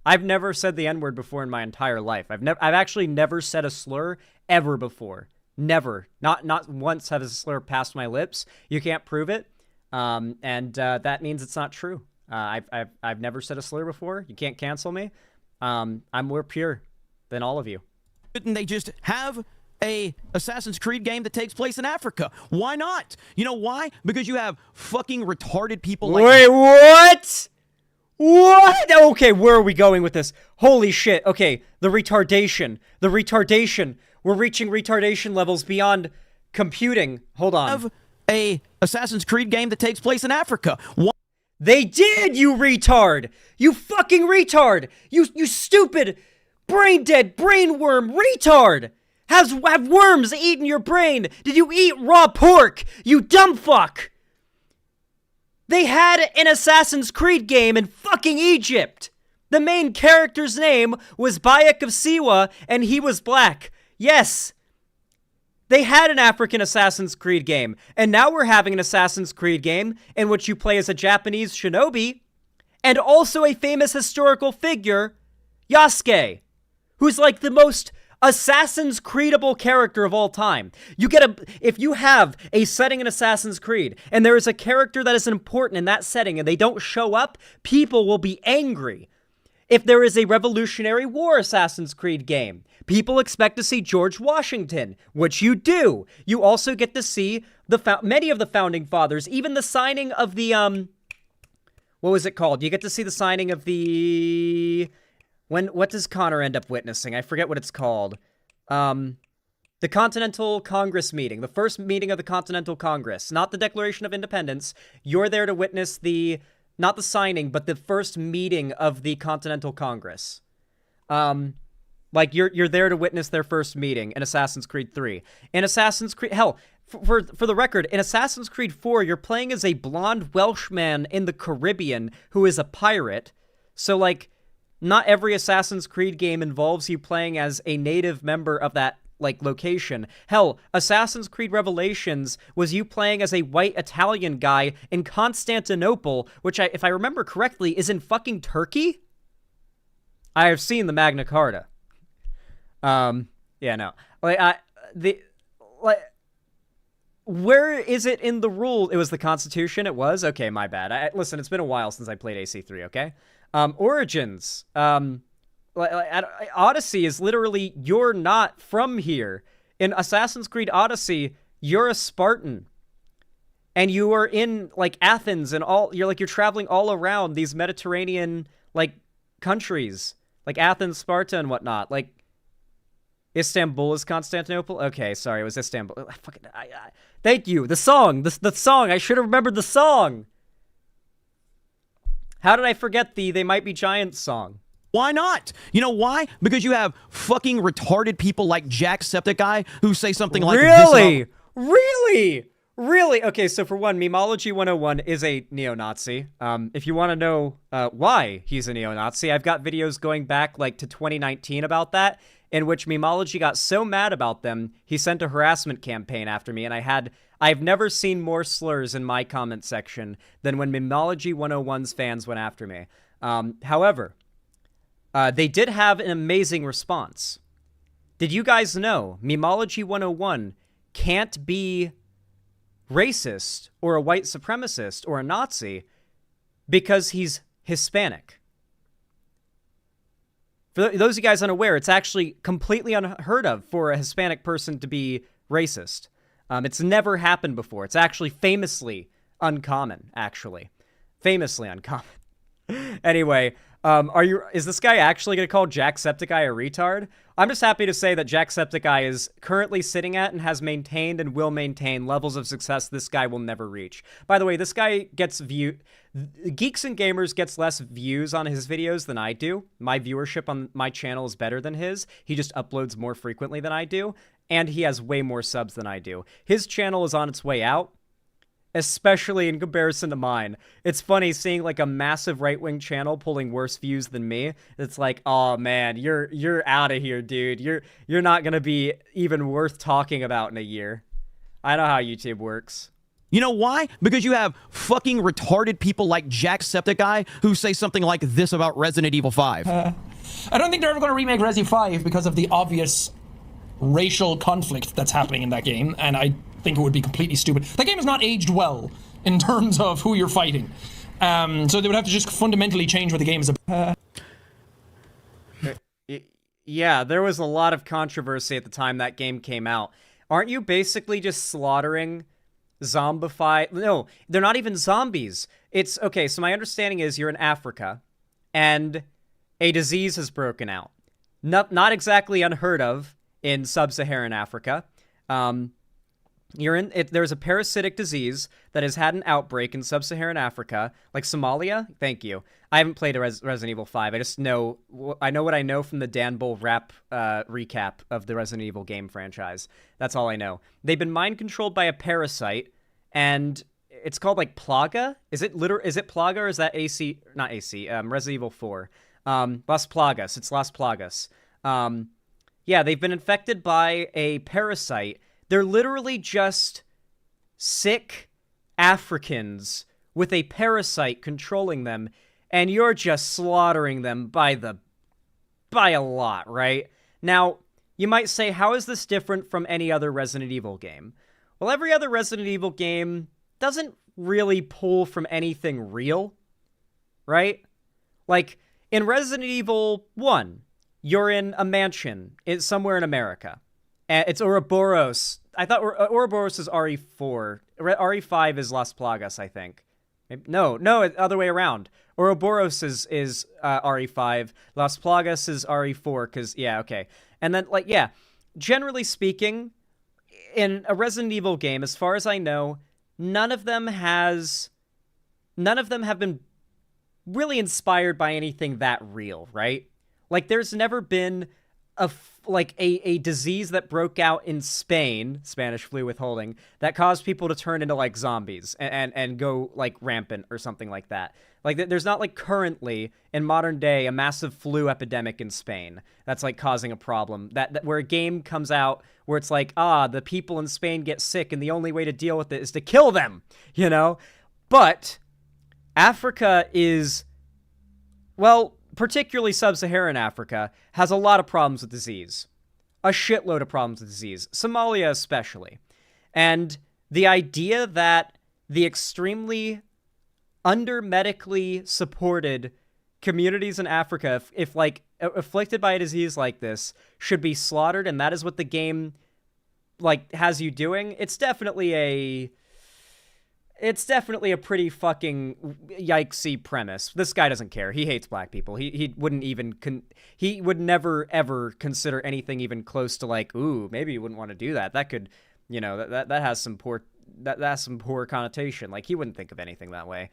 I've never said the N-word before in my entire life. I've actually never said a slur ever before. Never. Not once has a slur passed my lips. You can't prove it. That means it's not true. I've never said a slur before. You can't cancel me. I'm more pure than all of you. Couldn't they just have a Assassin's Creed game that takes place in Africa? Why not? You know why? Because you have fucking retarded people like... Wait, what? What? Okay, where are we going with this? Holy shit. Okay, the retardation. We're reaching retardation levels beyond computing. Hold on. Have a Assassin's Creed game that takes place in Africa. Why? They did, you retard! You fucking retard! You stupid, brain-dead, brainworm retard! Have worms eaten your brain? Did you eat raw pork? You dumb fuck! They had an Assassin's Creed game in fucking Egypt! The main character's name was Bayek of Siwa, and he was black. Yes! They had an African Assassin's Creed game, and now we're having an Assassin's Creed game in which you play as a Japanese shinobi, and also a famous historical figure, Yasuke, who's like the most Assassin's Creedable character of all time. If you have a setting in Assassin's Creed, and there is a character that is important in that setting, and they don't show up, people will be angry. If there is a Revolutionary War Assassin's Creed game, people expect to see George Washington, which you do. You also get to see many of the founding fathers, even the signing of the, what was it called? You get to see the signing of the... What does Connor end up witnessing? I forget what it's called. The Continental Congress meeting. The first meeting of the Continental Congress. Not the Declaration of Independence. You're there to witness not the signing, but the first meeting of the Continental Congress. Like, you're there to witness their first meeting in Assassin's Creed 3. In Assassin's Creed... Hell, for the record, in Assassin's Creed 4, you're playing as a blonde Welshman in the Caribbean who is a pirate. So, like... Not every Assassin's Creed game involves you playing as a native member of that, like, location. Hell, Assassin's Creed Revelations was you playing as a white Italian guy in Constantinople, which, if I remember correctly, is in fucking Turkey? I have seen the Magna Carta. Yeah, no. Where is it in the rule? It was the Constitution, it was? Okay, my bad. Listen, it's been a while since I played AC3, okay? Origins. Odyssey is literally, you're not from here. In Assassin's Creed Odyssey, you're a Spartan. And you are in, like, Athens and you're traveling all around these Mediterranean, like, countries. Like Athens, Sparta, and whatnot. Like, Istanbul is Constantinople? Okay, sorry, it was Istanbul. Thank you. The song. The song. I should have remembered the song. How did I forget the They Might Be Giants song? Why not? You know why? Because you have fucking retarded people like Jacksepticeye who say something like this. Really? Okay, so for one, Memology 101 is a neo-Nazi. If you want to know why he's a neo-Nazi, I've got videos going back like to 2019 about that, in which Memology got so mad about them, he sent a harassment campaign after me, and I've never seen more slurs in my comment section than when Memology 101's fans went after me. However, they did have an amazing response. Did you guys know Memology 101 can't be racist or a white supremacist or a Nazi because he's Hispanic? For those of you guys unaware, it's actually completely unheard of for a Hispanic person to be racist. It's never happened before. It's actually famously uncommon, actually. Famously uncommon. Anyway, is this guy actually going to call Jacksepticeye a retard? I'm just happy to say that Jacksepticeye is currently sitting at and has maintained and will maintain levels of success this guy will never reach. By the way, this guy gets Geeks and Gamers gets less views on his videos than I do. My viewership on my channel is better than his. He just uploads more frequently than I do, and he has way more subs than I do. His channel is on its way out, especially in comparison to mine. It's funny seeing like a massive right-wing channel pulling worse views than me. It's like, oh man, you're out of here, dude. You're not gonna be even worth talking about in a year. I know how YouTube works. You know why? Because you have fucking retarded people like Jacksepticeye who say something like this about Resident Evil 5. I don't think they're ever going to remake Resi 5 because of the obvious racial conflict that's happening in that game, and I think it would be completely stupid. That game has not aged well in terms of who you're fighting. So they would have to just fundamentally change what the game is about. Yeah, there was a lot of controversy at the time that game came out. Aren't you basically just slaughtering zombified? No, they're not even zombies. It's okay. So my understanding is you're in Africa and a disease has broken out. Not exactly unheard of in sub-Saharan Africa. There's a parasitic disease that has had an outbreak in sub-Saharan Africa, like Somalia. Thank you. I haven't played a Resident Evil 5. I know what I know from the Dan Bull rap recap of the Resident Evil game franchise. That's all I know. They've been mind controlled by a parasite, and it's called like Plaga. Is it Plaga or is that AC? Not AC. Resident Evil 4. Las Plagas. It's Las Plagas. Yeah, they've been infected by a parasite. They're literally just sick Africans with a parasite controlling them, and you're just slaughtering them by a lot, right? Now, you might say, how is this different from any other Resident Evil game? Well, every other Resident Evil game doesn't really pull from anything real, right? Like, in Resident Evil 1, you're in a mansion. It's somewhere in America. It's Ouroboros. I thought Ouroboros is RE4. RE5 is Las Plagas, I think. No, other way around. Ouroboros is RE5. Las Plagas is RE4, because, yeah, okay. And then, like, yeah, generally speaking, in a Resident Evil game, as far as I know, none of them have been really inspired by anything that real, right? Like, there's never been a disease that broke out in Spain, Spanish flu withholding, that caused people to turn into, like, zombies and go, like, rampant or something like that. Like, there's not, like, currently, in modern day, a massive flu epidemic in Spain that's, like, causing a problem. That where a game comes out where it's like, the people in Spain get sick and the only way to deal with it is to kill them, you know? But Africa is, well, particularly sub-Saharan Africa, has a lot of problems with disease. A shitload of problems with disease. Somalia especially. And the idea that the extremely under-medically supported communities in Africa, if like, afflicted by a disease like this, should be slaughtered, and that is what the game, like, has you doing, it's definitely a pretty fucking yikesy premise. This guy doesn't care. He hates black people. He wouldn't even he would never ever consider anything even close to like, ooh, maybe you wouldn't want to do that. That could, you know, that has some poor connotation. Like, he wouldn't think of anything that way.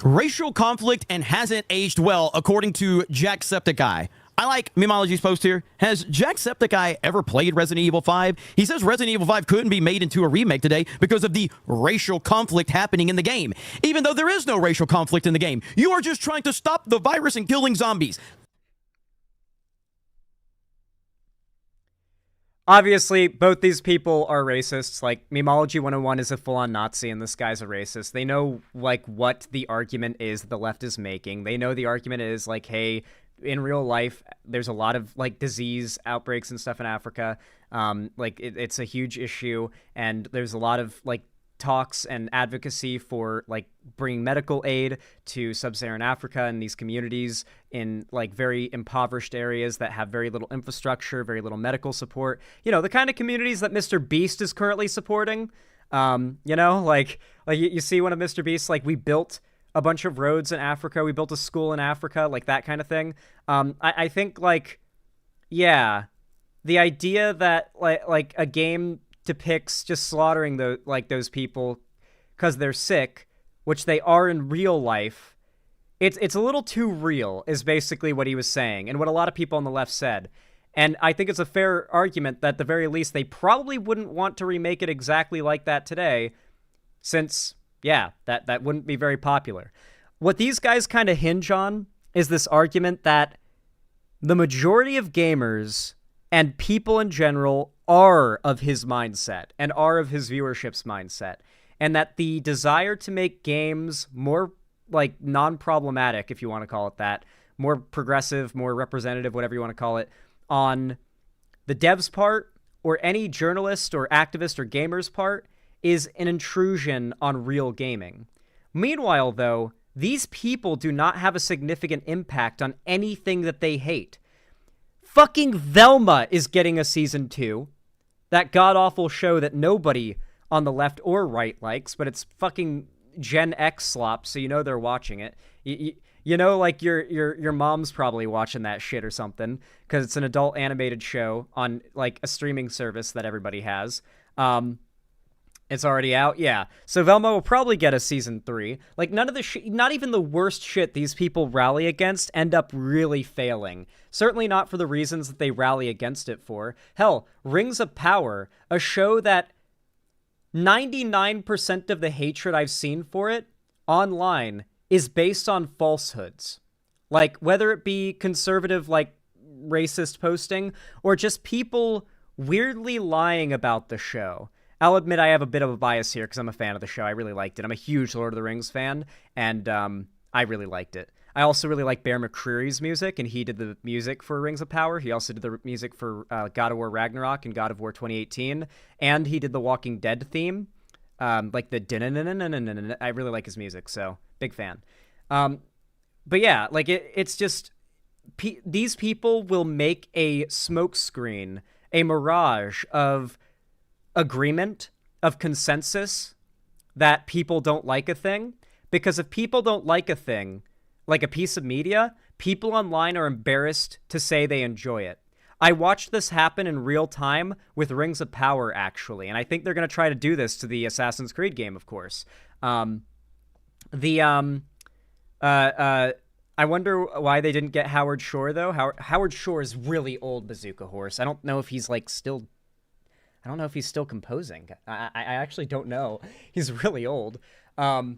Racial conflict and hasn't aged well, according to Jacksepticeye. I like Mimology's post here. Has Jacksepticeye ever played Resident Evil 5? He says Resident Evil 5 couldn't be made into a remake today because of the racial conflict happening in the game. Even though there is no racial conflict in the game. You are just trying to stop the virus and killing zombies. Obviously, both these people are racists. Like, Memology 101 is a full-on Nazi, and this guy's a racist. They know, like, what the argument is that the left is making. They know the argument is, like, hey, in real life, there's a lot of, like, disease outbreaks and stuff in Africa. Like, it's a huge issue, and there's a lot of, like, talks and advocacy for, like, bringing medical aid to sub-Saharan Africa and these communities in, like, very impoverished areas that have very little infrastructure, very little medical support. You know, the kind of communities that Mr. Beast is currently supporting. You know, like you see one of Mr. Beast's, like, we built a bunch of roads in Africa, we built a school in Africa, like that kind of thing. I think, like, yeah, the idea that, like a game depicts just slaughtering those people because they're sick, which they are in real life, it's a little too real, is basically what he was saying, and what a lot of people on the left said. And I think it's a fair argument that at the very least they probably wouldn't want to remake it exactly like that today, since, yeah, that wouldn't be very popular. What these guys kind of hinge on is this argument that the majority of gamers and people in general are of his mindset and are of his viewership's mindset. and that the desire to make games more like non-problematic, if you want to call it that, more progressive, more representative, whatever you want to call it, on the devs' part or any journalist or activist or gamer's part is an intrusion on real gaming. Meanwhile, though, these people do not have a significant impact on anything that they hate. Fucking Velma is getting a season 2. That god-awful show that nobody on the left or right likes, but it's fucking Gen X slop, so you know they're watching it. You know, like your mom's probably watching that shit or something, because it's an adult animated show on like a streaming service that everybody has. It's already out, yeah. So Velma will probably get a season 3. Like, none of the not even the worst shit these people rally against end up really failing. Certainly not for the reasons that they rally against it for. Hell, Rings of Power, a show that 99% of the hatred I've seen for it online is based on falsehoods. Like, whether it be conservative, like, racist posting, or just people weirdly lying about the show. I'll admit I have a bit of a bias here because I'm a fan of the show. I really liked it. I'm a huge Lord of the Rings fan, and I really liked it. I also really like Bear McCreary's music, and he did the music for Rings of Power. He also did the music for God of War Ragnarok and God of War 2018, and he did the Walking Dead theme, like the I really like his music, so big fan. But yeah, like it's just these people will make a smokescreen, a mirage of agreement, of consensus that people don't like a thing, because if people don't like a thing, like a piece of media, people online are embarrassed to say they enjoy it. I watched this happen in real time with Rings of Power, actually, and I think they're going to try to do this to the Assassin's Creed game, of course. I wonder why they didn't get Howard Shore, though. Howard Shore is really old Bazooka Horse. I don't know if he's, like, still... I don't know if he's still composing. I actually don't know. He's really old. But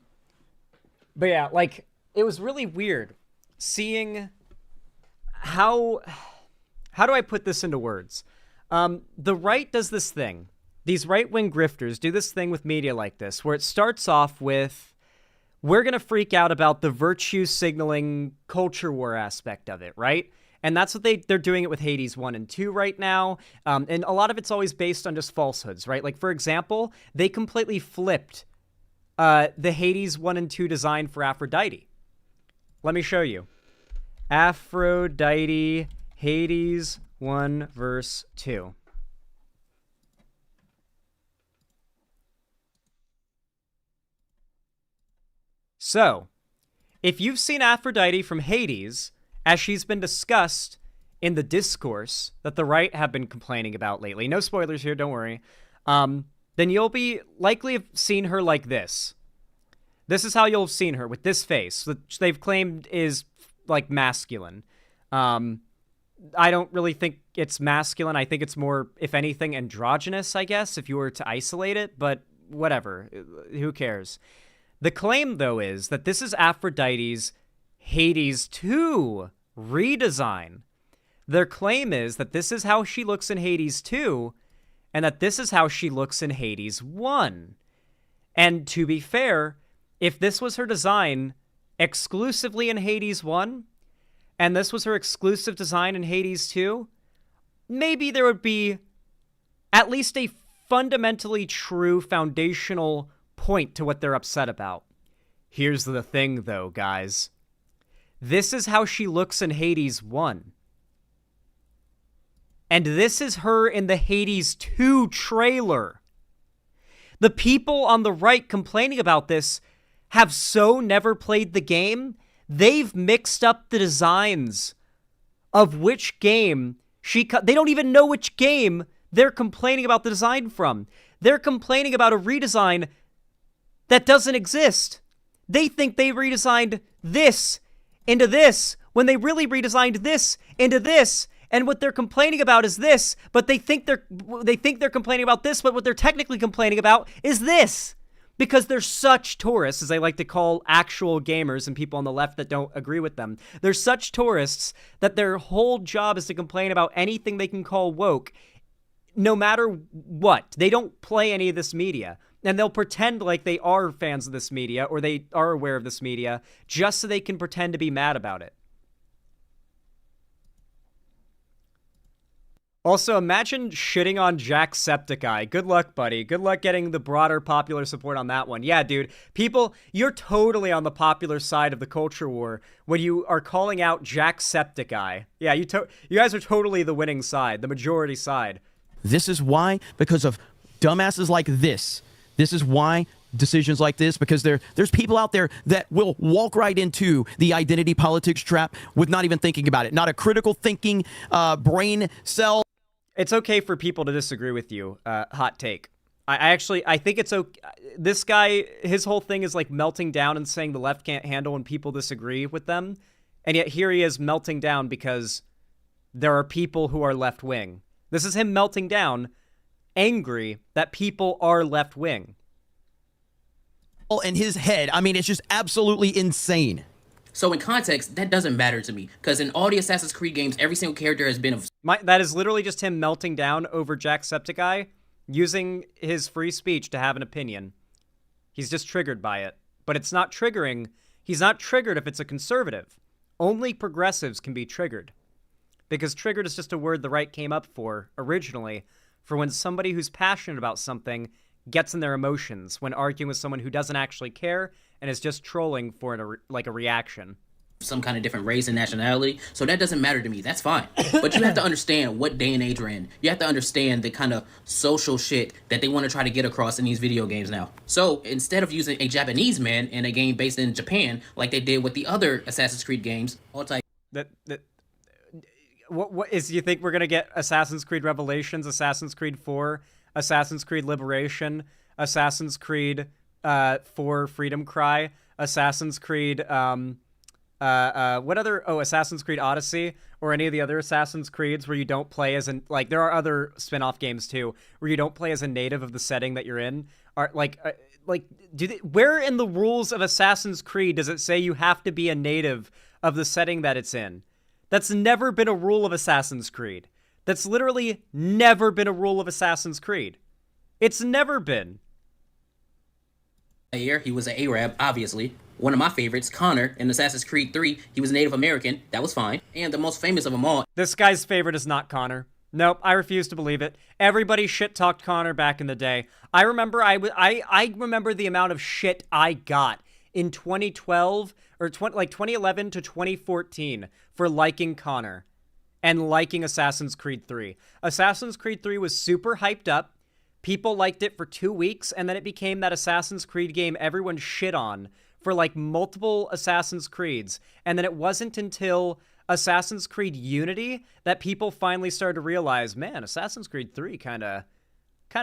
yeah, like, it was really weird seeing how do I put this into words? The right does this thing. These right-wing grifters do this thing with media like this, where it starts off with, we're going to freak out about the virtue signaling culture war aspect of it, right? And that's what they're doing it with Hades 1 and 2 right now. And a lot of it's always based on just falsehoods, right? Like, for example, they completely flipped the Hades 1 and 2 design for Aphrodite. Let me show you. Aphrodite, Hades 1 verse 2. So, if you've seen Aphrodite from Hades, as she's been discussed in the discourse that the right have been complaining about lately, no spoilers here, don't worry, then you'll be likely have seen her like this. This is how you'll have seen her, with this face, which they've claimed is, like, masculine. I don't really think it's masculine. I think it's more, if anything, androgynous, I guess, if you were to isolate it, but whatever. Who cares? The claim, though, is that this is Aphrodite's Hades 2 redesign. Their claim is that this is how she looks in Hades 2, and that this is how she looks in Hades 1. And to be fair, if this was her design exclusively in Hades 1, and this was her exclusive design in Hades 2, maybe there would be at least a fundamentally true foundational point to what they're upset about. Here's the thing, though, guys. This is how she looks in Hades 1. And this is her in the Hades 2 trailer. The people on the right complaining about this have so never played the game, they've mixed up the designs of which game they don't even know which game they're complaining about the design from. They're complaining about a redesign that doesn't exist. They think they redesigned this into this, when they really redesigned this into this, and what they're complaining about is this, but they think they're complaining about this, but what they're technically complaining about is this, because they're such tourists, as I like to call actual gamers and people on the left that don't agree with them. They're such tourists that their whole job is to complain about anything they can call woke, no matter what. They don't play any of this media. And they'll pretend like they are fans of this media or they are aware of this media just so they can pretend to be mad about it. Also, imagine shitting on Jacksepticeye. Good luck, buddy. Good luck getting the broader popular support on that one. Yeah, dude. People, you're totally on the popular side of the culture war when you are calling out Jacksepticeye. Yeah, you guys are totally the winning side, the majority side. This is why, because of dumbasses like this. This is why decisions like this, because there's people out there that will walk right into the identity politics trap with not even thinking about it. Not a critical thinking brain cell. It's okay for people to disagree with you. Hot take. I think it's okay. This guy, his whole thing is like melting down and saying the left can't handle when people disagree with them. And yet here he is melting down because there are people who are left wing. This is him melting down, angry that people are left wing. In his head, I mean, it's just absolutely insane. So in context, that doesn't matter to me, because in all the Assassin's Creed games, every single character has been that is literally just him melting down over Jacksepticeye, using his free speech to have an opinion. He's just triggered by it. But it's not triggering. He's not triggered if it's a conservative. Only progressives can be triggered. Because triggered is just a word the right came up for, originally, for when somebody who's passionate about something gets in their emotions when arguing with someone who doesn't actually care and is just trolling for a reaction. Some kind of different race and nationality, so that doesn't matter to me. That's fine. But you have to understand what day and age we're in. You have to understand the kind of social shit that they want to try to get across in these video games now. So instead of using a Japanese man in a game based in Japan, like they did with the other Assassin's Creed games, what is, you think we're gonna get Assassin's Creed Revelations, Assassin's Creed 4, Assassin's Creed Liberation, Assassin's Creed 4 Freedom Cry, Assassin's Creed Assassin's Creed Odyssey, or any of the other Assassin's Creeds where you don't play as an, like, there are other spin-off games too where you don't play as a native of the setting that you're in. Are where in the rules of Assassin's Creed does it say you have to be a native of the setting that it's in? That's never been a rule of Assassin's Creed. That's literally never been a rule of Assassin's Creed. It's never been. Year, he was an Arab, obviously. One of my favorites, Connor, in Assassin's Creed 3, he was Native American. That was fine. And the most famous of them all. This guy's favorite is not Connor. Nope, I refuse to believe it. Everybody shit-talked Connor back in the day. I remember I remember the amount of shit I got in 2012, or 2011 to 2014 for liking Connor and liking Assassin's Creed 3. Assassin's Creed 3 was super hyped up. People liked it for 2 weeks, and then it became that Assassin's Creed game everyone shit on for like multiple Assassin's Creeds. And then it wasn't until Assassin's Creed Unity that people finally started to realize, man, Assassin's Creed 3 kind of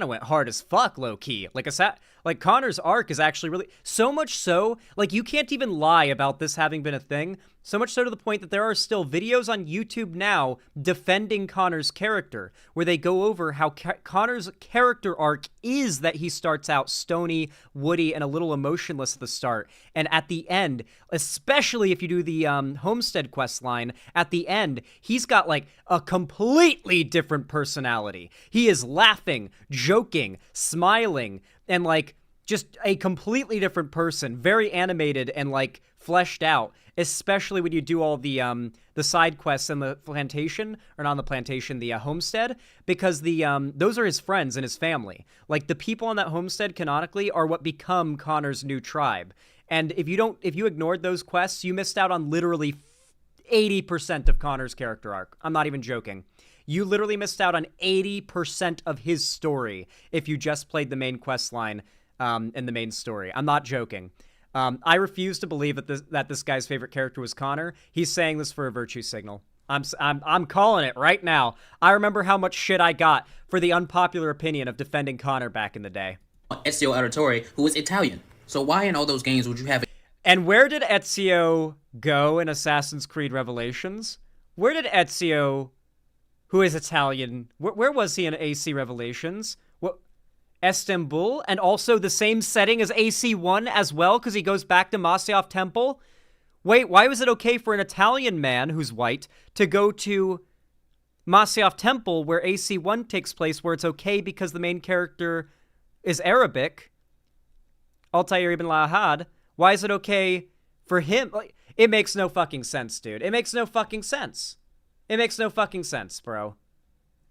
went hard as fuck, low-key. Like Connor's arc is actually really... So much so, like, you can't even lie about this having been a thing. So much so to the point that there are still videos on YouTube now defending Connor's character, where they go over how Connor's character arc is that he starts out stony, woody, and a little emotionless at the start. And at the end, especially if you do the Homestead quest line, at the end, he's got, like, a completely different personality. He is laughing, joking, smiling, and, like, just a completely different person, very animated and, like, fleshed out, especially when you do all the side quests in the plantation, or not on the plantation, the homestead, because those are his friends and his family. Like, the people on that homestead canonically are what become Connor's new tribe. And if you ignored those quests, you missed out on literally 80% of Connor's character arc. I'm not even joking. You literally missed out on 80% of his story if you just played the main quest line in the main story. I'm not joking. I refuse to believe that this guy's favorite character was Connor. He's saying this for a virtue signal. I'm calling it right now. I remember how much shit I got for the unpopular opinion of defending Connor back in the day. Ezio Auditore, who was Italian. So why in all those games would you have... And where did Ezio go in Assassin's Creed Revelations? Where did Ezio, who is Italian, where was he in AC Revelations? Istanbul, and also the same setting as AC1 as well, because he goes back to Masyaf Temple? Wait, why was it okay for an Italian man who's white to go to Masyaf Temple where AC1 takes place, where it's okay because the main character is Arabic, Altair ibn Lahad, why is it okay for him? Like, it makes no fucking sense, dude. It makes no fucking sense. It makes no fucking sense, bro.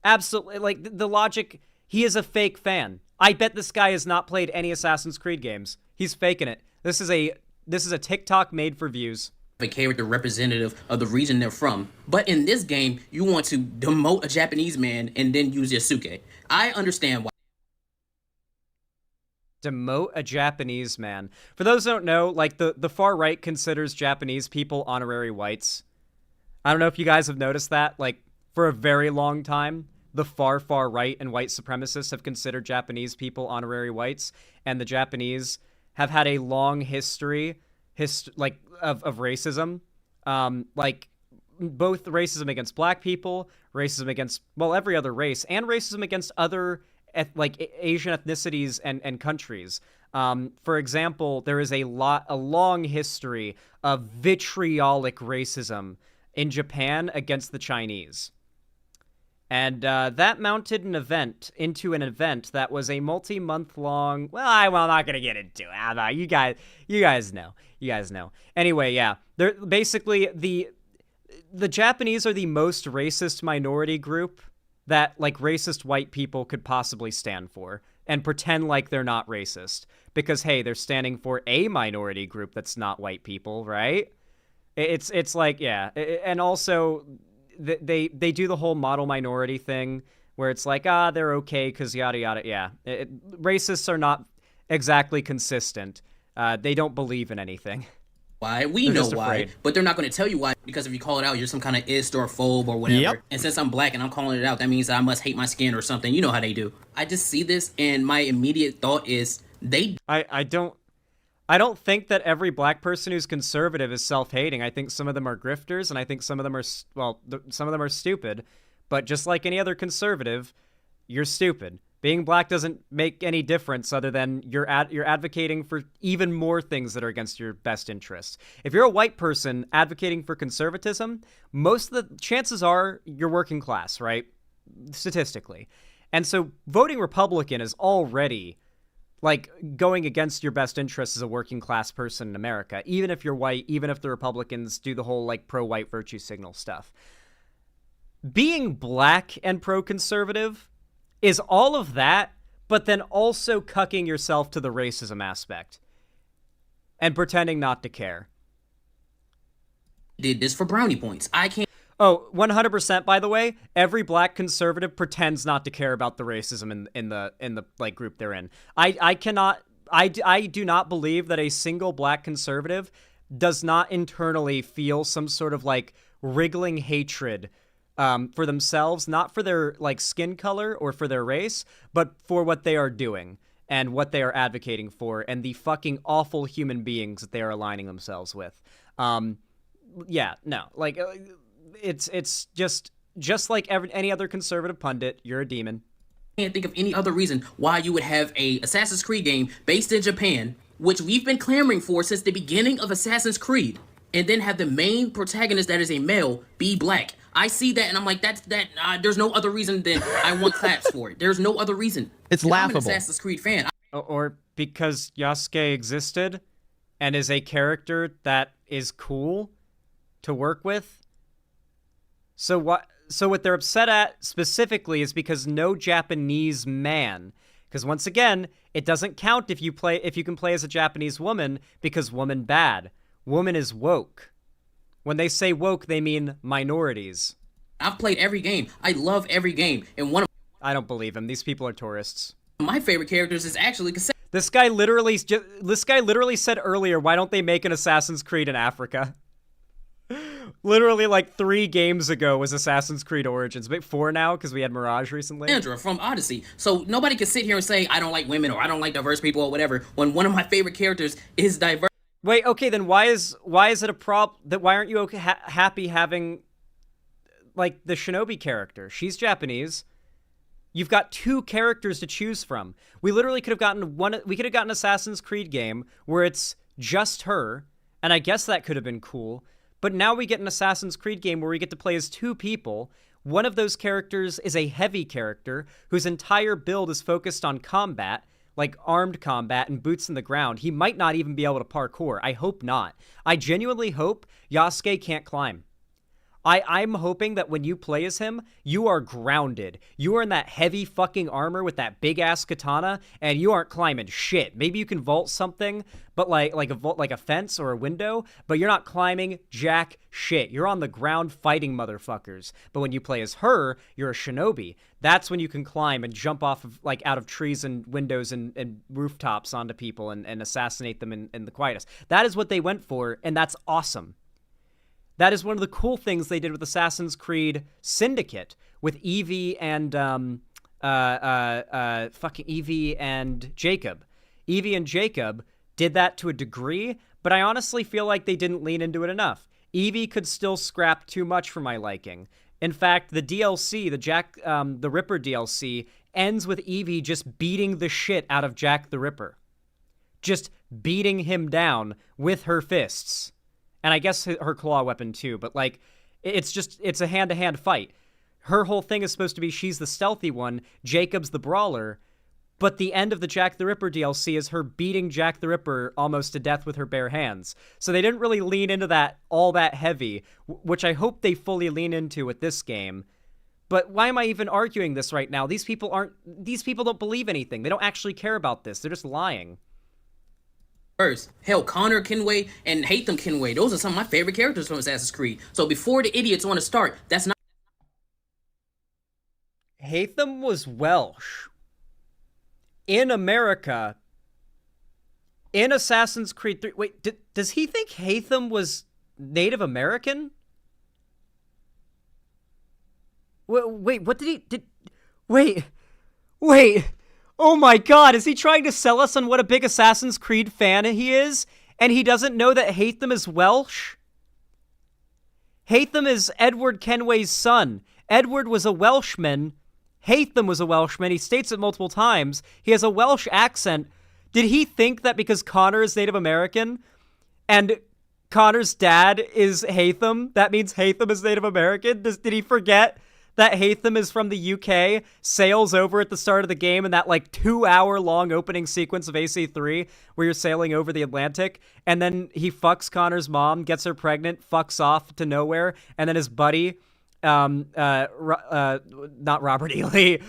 Absolutely. Like, the logic, he is a fake fan. I bet this guy has not played any Assassin's Creed games. He's faking it. This is a TikTok made for views. A character representative of the region they're from. But in this game, you want to demote a Japanese man and then use Yasuke. I understand why. Demote a Japanese man. For those who don't know, like, the far right considers Japanese people honorary whites. I don't know if you guys have noticed that. Like, for a very long time, the far right and white supremacists have considered Japanese people honorary whites, and the Japanese have had a long history of racism. Like, both racism against black people, racism against, well, every other race, and racism against other Asian ethnicities and countries. For example, there is a long history of vitriolic racism in Japan against the Chinese. And that mounted an event into an event that was a multi-month long. Well, I'm not gonna get into it. You guys know. You guys know. Anyway, yeah, they're basically the Japanese are the most racist minority group that, like, racist white people could possibly stand for, and pretend like they're not racist because, hey, they're standing for a minority group that's not white people, right? It's like, yeah, and also they do the whole model minority thing where it's like, they're okay because yada yada. Yeah, racists are not exactly consistent. They don't believe in anything. Why? We know why, but they're not going to tell you why, because if you call it out, you're some kind of ist or phobe or whatever. Yep. And since I'm black and I'm calling it out, that means I must hate my skin or something. You know how they do. I just see this and my immediate thought is I don't think that every black person who's conservative is self-hating. I think some of them are grifters, and I think some of them are, some of them are stupid. But just like any other conservative, you're stupid. Being black doesn't make any difference other than you're advocating for even more things that are against your best interests. If you're a white person advocating for conservatism, most of the chances are you're working class, right? Statistically. And so voting Republican is already like going against your best interests as a working class person in America, even if you're white, even if the Republicans do the whole like pro-white virtue signal stuff. Being black and pro-conservative is all of that, but then also cucking yourself to the racism aspect and pretending not to care. Did this for brownie points. I can't. Oh, 100%, by the way, every black conservative pretends not to care about the racism in the like group they're in. I do not believe that a single black conservative does not internally feel some sort of like wriggling hatred for themselves, not for their like skin color or for their race, but for what they are doing and what they are advocating for and the fucking awful human beings that they are aligning themselves with. Yeah, no, like it's just like any other conservative pundit, you're a demon. I can't think of any other reason why you would have a Assassin's Creed game based in Japan, which we've been clamoring for since the beginning of Assassin's Creed, and then have the main protagonist that is a male be black. I see that and I'm like, there's no other reason than I want claps for it. There's no other reason. It's I'm laughable. an Assassin's Creed fan. Or because Yasuke existed and is a character that is cool to work with. So what they're upset at specifically is because no Japanese man, because once again, it doesn't count if you can play as a Japanese woman because woman bad. Woman is woke. When they say woke, they mean minorities. I've played every game. I love every game. And one of I don't believe him. These people are tourists. my favorite characters is actually Cassette. This guy literally said earlier, why don't they make an Assassin's Creed in Africa? Literally like 3 games ago was Assassin's Creed Origins. But 4 now because we had Mirage recently. Sandra from Odyssey. So nobody can sit here and say I don't like women or I don't like diverse people or whatever when one of my favorite characters is diverse. Wait, okay, then why is it a problem that why aren't you okay, happy having like the Shinobi character? She's Japanese. You've got 2 characters to choose from. We literally could have gotten Assassin's Creed game where it's just her, and I guess that could have been cool. But now we get an Assassin's Creed game where we get to play as 2 people. One of those characters is a heavy character whose entire build is focused on combat, like armed combat and boots in the ground, he might not even be able to parkour. I hope not. I genuinely hope Yasuke can't climb. I'm hoping that when you play as him, you are grounded. You are in that heavy fucking armor with that big ass katana, and you aren't climbing shit. Maybe you can vault something, but like a fence or a window, but you're not climbing jack shit. You're on the ground fighting motherfuckers. But when you play as her, you're a shinobi. That's when you can climb and jump off of like out of trees and windows and rooftops onto people and assassinate them in the quietest. That is what they went for, and that's awesome. That is one of the cool things they did with Assassin's Creed Syndicate, with Evie and fucking Evie and Jacob. Evie and Jacob did that to a degree, but I honestly feel like they didn't lean into it enough. Evie could still scrap too much for my liking. In fact, the DLC, the Jack the Ripper DLC, ends with Evie just beating the shit out of Jack the Ripper. Just beating him down with her fists. And I guess her claw weapon too, but like, it's a hand-to-hand fight. Her whole thing is supposed to be she's the stealthy one, Jacob's the brawler, but the end of the Jack the Ripper DLC is her beating Jack the Ripper almost to death with her bare hands. So they didn't really lean into that all that heavy, which I hope they fully lean into with this game. But why am I even arguing this right now? These people don't believe anything. They don't actually care about this. They're just lying. First, hell, Connor Kenway and Hatham Kenway, those are some of my favorite characters from Assassin's Creed. So before the idiots want to start, that's not... Hatham was Welsh. In America. In Assassin's Creed 3. Wait, does he think Hatham was Native American? Wait, what did he... Wait. Oh my god, is he trying to sell us on what a big Assassin's Creed fan he is? And he doesn't know that Hatham is Welsh? Hatham is Edward Kenway's son. Edward was a Welshman. Hatham was a Welshman. He states it multiple times. He has a Welsh accent. Did he think that because Connor is Native American and Connor's dad is Hatham, that means Hatham is Native American? Did he forget that Hatham is from the UK, sails over at the start of the game in that like 2-hour-long opening sequence of AC3 where you're sailing over the Atlantic, and then he fucks Connor's mom, gets her pregnant, fucks off to nowhere, and then his buddy, not Robert E. Lee,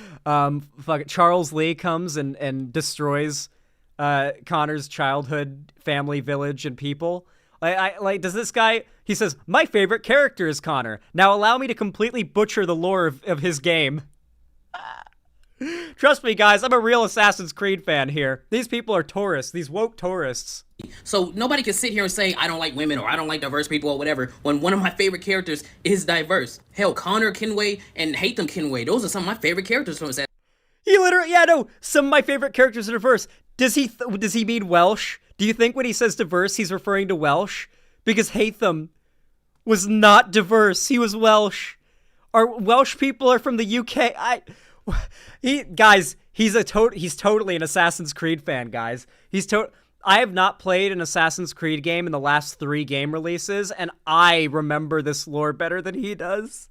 Charles Lee comes and destroys Connor's childhood family, village, and people. Does this guy... He says, my favorite character is Connor. Now allow me to completely butcher the lore of his game. Trust me, guys, I'm a real Assassin's Creed fan here. These people are tourists, these woke tourists. So nobody can sit here and say, I don't like women or I don't like diverse people or whatever, when one of my favorite characters is diverse. Hell, Connor Kenway and Hatham Kenway, those are some of my favorite characters from Assassin's He literally... Yeah, no, some of my favorite characters are diverse. Does he mean Welsh? Do you think when he says diverse, he's referring to Welsh? Because Hatham was not diverse. He was Welsh. Our Welsh people are from the UK. He's totally an Assassin's Creed fan, guys. I have not played an Assassin's Creed game in the last 3 game releases, and I remember this lore better than he does.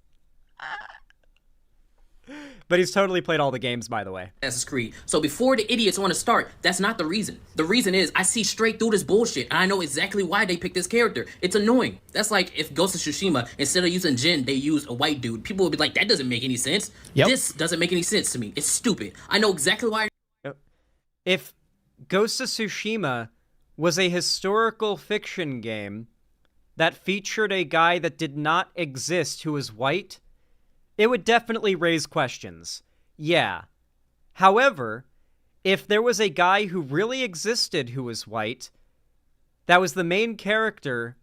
But he's totally played all the games, by the way. Assassin's Creed. So before the idiots want to start, that's not the reason. The reason is I see straight through this bullshit, and I know exactly why they picked this character. It's annoying. That's like if Ghost of Tsushima, instead of using Jin, they use a white dude. People would be like, that doesn't make any sense. Yep. This doesn't make any sense to me. It's stupid. I know exactly why. If Ghost of Tsushima was a historical fiction game that featured a guy that did not exist who was white, it would definitely raise questions. Yeah. However, if there was a guy who really existed who was white, that was the main character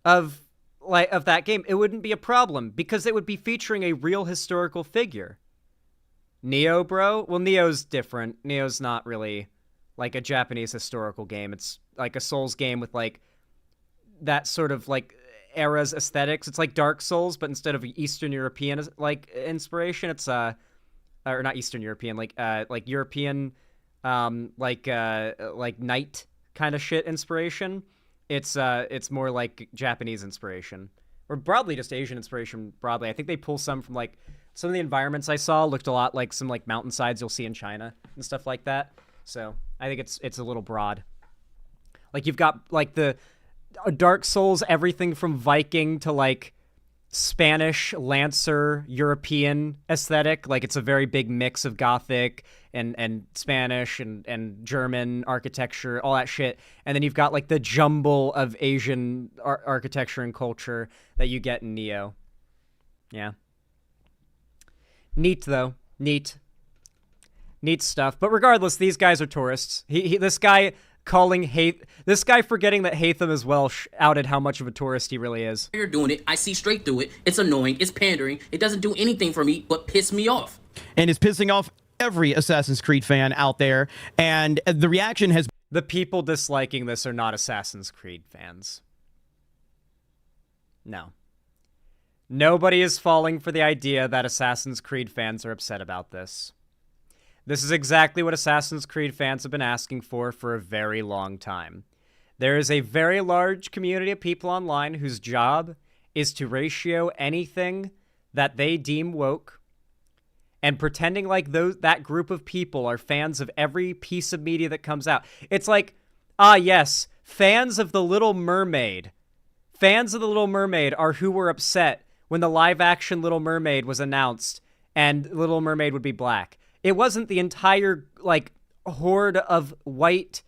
of that game, it wouldn't be a problem because it would be featuring a real historical figure. Neo, bro? Well, Neo's different. Neo's not really like a Japanese historical game. It's like a Souls game with like that sort of like era's aesthetics. It's like Dark Souls, but instead of Eastern European like inspiration, it's or not Eastern European, like European like knight kind of shit inspiration. It's more like Japanese inspiration, or broadly just Asian inspiration broadly. I think they pull some from like some of the environments I saw looked a lot like some like mountainsides you'll see in China and stuff like that. So I think it's a little broad. Like you've got like the Dark Souls, everything from Viking to like Spanish, Lancer, European aesthetic. Like it's a very big mix of Gothic and Spanish and German architecture, all that shit. And then you've got like the jumble of Asian architecture and culture that you get in Neo. Yeah. Neat though. Neat stuff. But regardless, these guys are tourists. This guy forgetting that Hatham as well outed how much of a tourist he really is. You're doing it. I see straight through it. It's annoying. It's pandering. It doesn't do anything for me but piss me off. And it's pissing off every Assassin's Creed fan out there. And the reaction has... The people disliking this are not Assassin's Creed fans. No. Nobody is falling for the idea that Assassin's Creed fans are upset about this. This is exactly what Assassin's Creed fans have been asking for a very long time. There is a very large community of people online whose job is to ratio anything that they deem woke, and pretending like that group of people are fans of every piece of media that comes out. It's like, yes, fans of The Little Mermaid. Fans of The Little Mermaid are who were upset when the live-action Little Mermaid was announced and Little Mermaid would be black. It wasn't the entire, like, horde of white,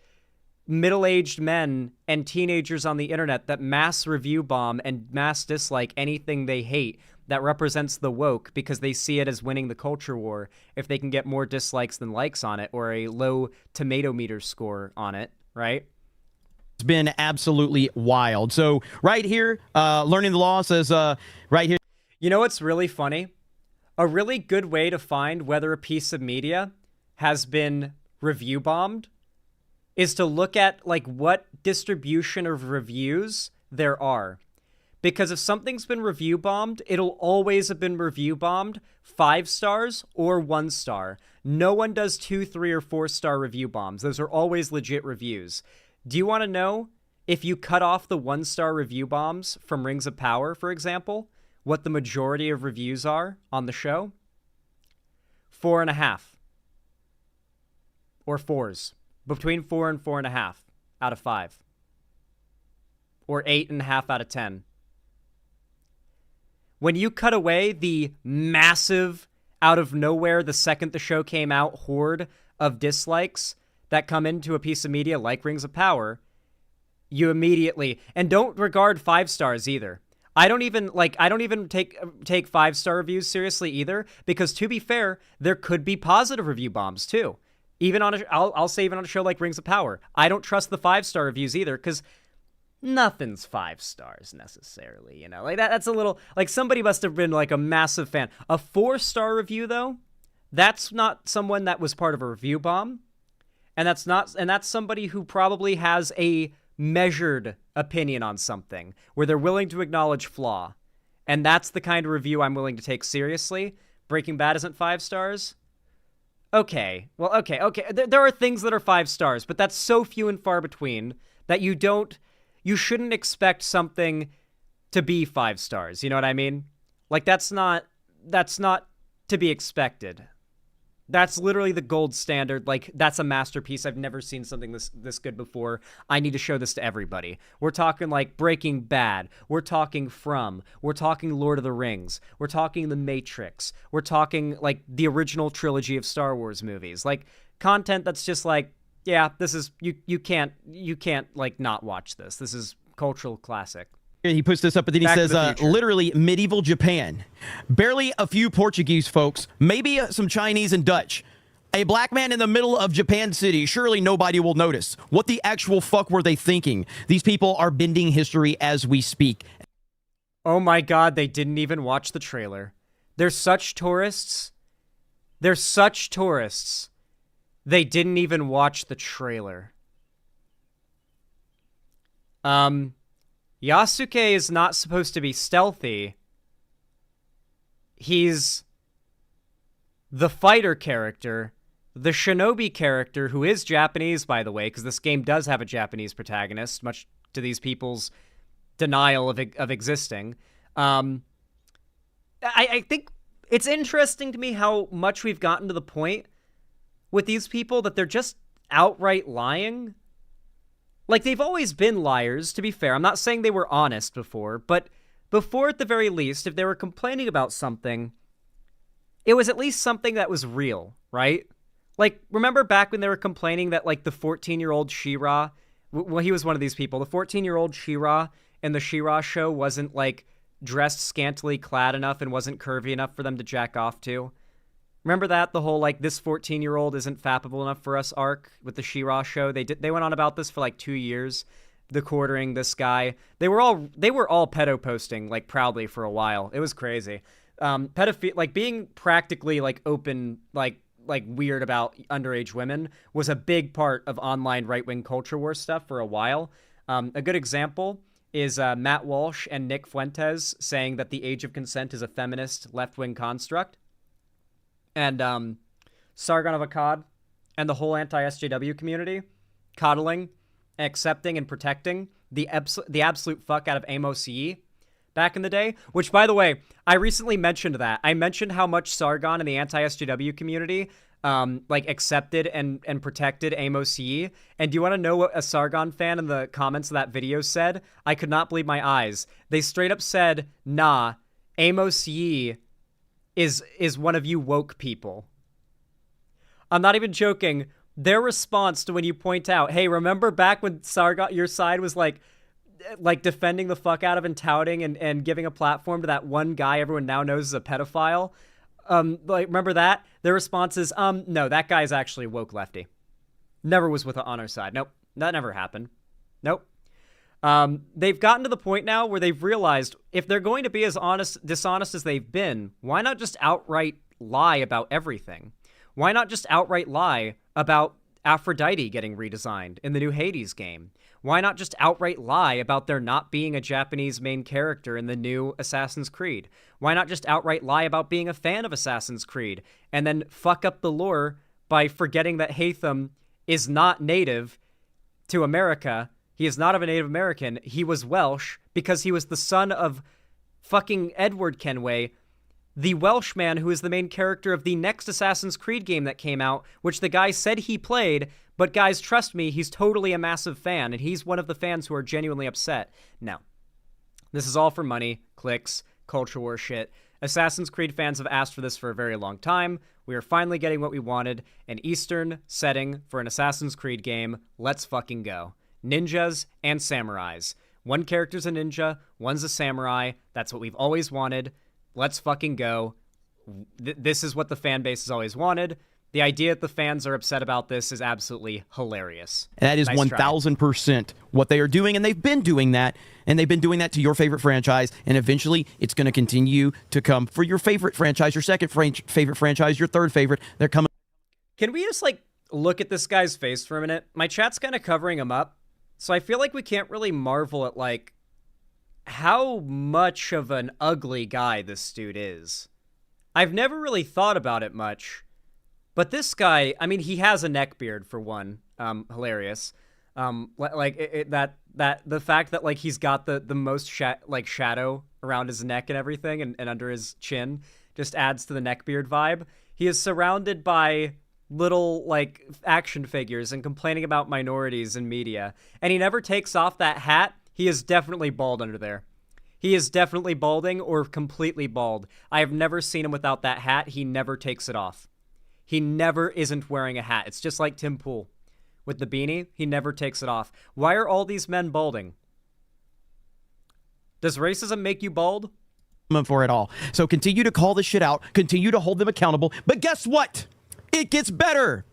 middle-aged men and teenagers on the internet that mass review bomb and mass dislike anything they hate that represents the woke because they see it as winning the culture war if they can get more dislikes than likes on it or a low tomato meter score on it, right? It's been absolutely wild. So right here, Learning the Law says right here. You know what's really funny? A really good way to find whether a piece of media has been review bombed is to look at like what distribution of reviews there are. Because if something's been review bombed, it'll always have been review bombed 5 stars or 1 star. No one does 2, 3, or 4 star review bombs. Those are always legit reviews. Do you want to know if you cut off the 1 star review bombs from Rings of Power, for example, what the majority of reviews are on the show? 4.5. Or 4s. Between 4 and 4.5 out of 5. Or 8.5 out of 10. When you cut away the massive, out of nowhere, the second the show came out, horde of dislikes that come into a piece of media like Rings of Power, you immediately, and don't regard 5 stars either. I don't even take 5-star reviews seriously either, because to be fair, there could be positive review bombs too. Even on I'll say even on a show like Rings of Power, I don't trust the 5-star reviews either, because nothing's 5 stars necessarily, you know. Like that's a little like somebody must have been like a massive fan. A 4-star review though, that's not someone that was part of a review bomb, and that's somebody who probably has a measured opinion on something where they're willing to acknowledge flaw. And that's the kind of review I'm willing to take seriously. Breaking Bad isn't 5 stars. Okay. Well, okay. There are things that are 5 stars, but that's so few and far between that you shouldn't expect something to be 5 stars. You know what I mean? Like that's not to be expected. That's literally the gold standard. Like, that's a masterpiece. I've never seen something this good before. I need to show this to everybody. We're talking, like, Breaking Bad. We're talking From. We're talking Lord of the Rings. We're talking The Matrix. We're talking, like, the original trilogy of Star Wars movies. Like, content that's just like, yeah, this is... You can't, like, not watch this. This is cultural classic. He puts this up, but then he says, literally medieval Japan. Barely a few Portuguese folks, maybe some Chinese and Dutch. A black man in the middle of Japan City, surely nobody will notice. What the actual fuck were they thinking? These people are bending history as we speak. Oh my god, they didn't even watch the trailer. They're such tourists. They didn't even watch the trailer. Yasuke is not supposed to be stealthy. He's the fighter character, the shinobi character, who is Japanese, by the way, because this game does have a Japanese protagonist, much to these people's denial of existing. I think it's interesting to me how much we've gotten to the point with these people that they're just outright lying. Like, they've always been liars, to be fair. I'm not saying they were honest before, but before, at the very least, if they were complaining about something, it was at least something that was real, right? Like, remember back when they were complaining that, like, the 14-year-old She-Ra, well, he was one of these people, the 14-year-old She-Ra in the She-Ra show wasn't, like, dressed scantily clad enough and wasn't curvy enough for them to jack off to? Remember that? The whole, like, this 14-year-old isn't fappable enough for us arc with the She-Ra show? They went on about this for, like, 2 years. The quartering, this guy. They were all pedo posting, like, proudly for a while. It was crazy. Like, being practically, like, open, like weird about underage women was a big part of online right-wing culture war stuff for a while. A good example is Matt Walsh and Nick Fuentes saying that the age of consent is a feminist left-wing construct. And Sargon of Akkad and the whole anti-SJW community coddling, accepting, and protecting the absolute fuck out of Amos Yee back in the day. Which, by the way, I recently mentioned that. I mentioned how much Sargon and the anti-SJW community like accepted and protected Amos Yee. And do you want to know what a Sargon fan in the comments of that video said? I could not believe my eyes. They straight up said, nah, Amos Yee is one of you woke people. I'm not even joking. Their response to when you point out, hey, remember back when Sargon, your side was like defending the fuck out of and touting and giving a platform to that one guy everyone now knows is a pedophile? Like, remember that? Their response is, no, that guy's actually a woke lefty. Never was with on our side. Nope. That never happened. Nope. They've gotten to the point now where they've realized if they're going to be as dishonest as they've been, why not just outright lie about everything? Why not just outright lie about Aphrodite getting redesigned in the new Hades game? Why not just outright lie about there not being a Japanese main character in the new Assassin's Creed? Why not just outright lie about being a fan of Assassin's Creed and then fuck up the lore by forgetting that Haytham is not native to America? He is not of a Native American. He was Welsh because he was the son of fucking Edward Kenway, the Welshman who is the main character of the next Assassin's Creed game that came out, which the guy said he played, but guys, trust me, he's totally a massive fan, and he's one of the fans who are genuinely upset. No. This is all for money, clicks, culture war shit. Assassin's Creed fans have asked for this for a very long time. We are finally getting what we wanted, an Eastern setting for an Assassin's Creed game. Let's fucking go. Ninjas and samurais. One character's a ninja, one's a samurai. That's what we've always wanted. Let's fucking go. This is what the fan base has always wanted. The idea that the fans are upset about this is absolutely hilarious. And that is Nice 1,000% what they are doing, and they've been doing that, and they've been doing that to your favorite franchise, and eventually it's going to continue to come for your favorite franchise, your second favorite franchise, your third favorite. They're coming. Can we just, like, look at this guy's face for a minute? My chat's kind of covering him up, so I feel like we can't really marvel at, like, how much of an ugly guy this dude is. I've never really thought about it much. But this guy, I mean, he has a neck beard for one. Hilarious. The fact that like he's got the most shadow around his neck and everything and under his chin just adds to the neck beard vibe. He is surrounded by little like action figures and complaining about minorities in media. And he never takes off that hat. He is definitely bald under there. He is definitely balding or completely bald. I have never seen him without that hat. He never takes it off. He never isn't wearing a hat. It's just like Tim Pool with the beanie. He never takes it off. Why are all these men balding? Does racism make you bald? For it all. So continue to call this shit out. Continue to hold them accountable. But guess what? It gets better.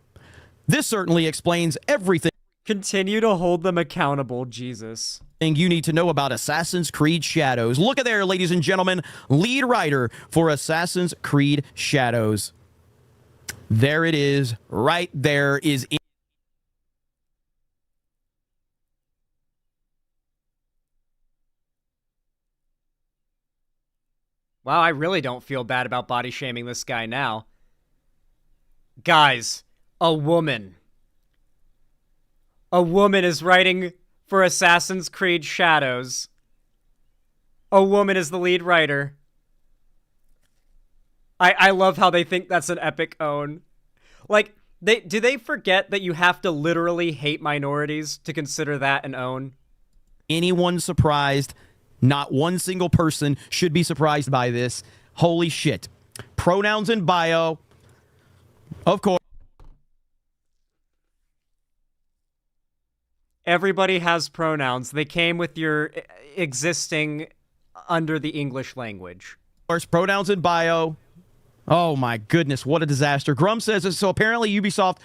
This certainly explains everything. Continue to hold them accountable, Jesus. You need to know about Assassin's Creed Shadows. Look at there, ladies and gentlemen. Lead writer for Assassin's Creed Shadows. There it is. Right there is it. Wow, I really don't feel bad about body shaming this guy now. Guys, a woman. A woman is writing for Assassin's Creed Shadows. A woman is the lead writer. I love how they think that's an epic own. Like, Do they forget that you have to literally hate minorities to consider that an own? Anyone surprised? Not one single person should be surprised by this. Holy shit. Pronouns in bio. Of course. Everybody has pronouns. They came with your existing under the English language. Of course, pronouns in bio. Oh my goodness, what a disaster. Grum says, so apparently Ubisoft...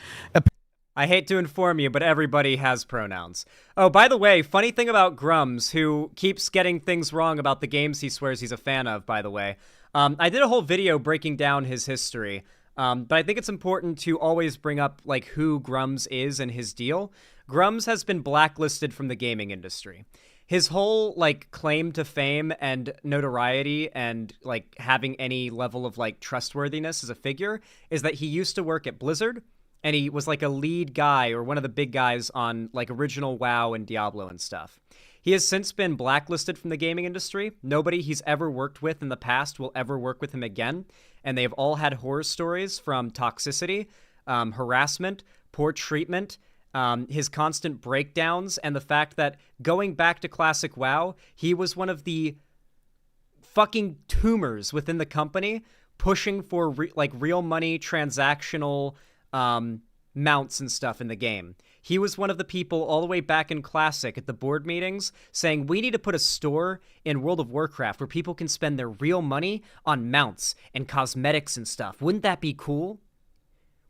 I hate to inform you, but everybody has pronouns. Oh, by the way, funny thing about Grums, who keeps getting things wrong about the games he swears he's a fan of, by the way. I did a whole video breaking down his history, but I think it's important to always bring up like who Grums is and his deal. Grums has been blacklisted from the gaming industry. His whole like claim to fame and notoriety and like having any level of like trustworthiness as a figure is that he used to work at Blizzard and he was like a lead guy or one of the big guys on like original WoW and Diablo and stuff. He has since been blacklisted from the gaming industry. Nobody he's ever worked with in the past will ever work with him again. And they've all had horror stories from toxicity, harassment, poor treatment, his constant breakdowns, and the fact that going back to classic WoW, he was one of the fucking tumors within the company pushing for real money transactional mounts and stuff in the game. He was one of the people all the way back in Classic at the board meetings saying, we need to put a store in World of Warcraft where people can spend their real money on mounts and cosmetics and stuff. Wouldn't that be cool?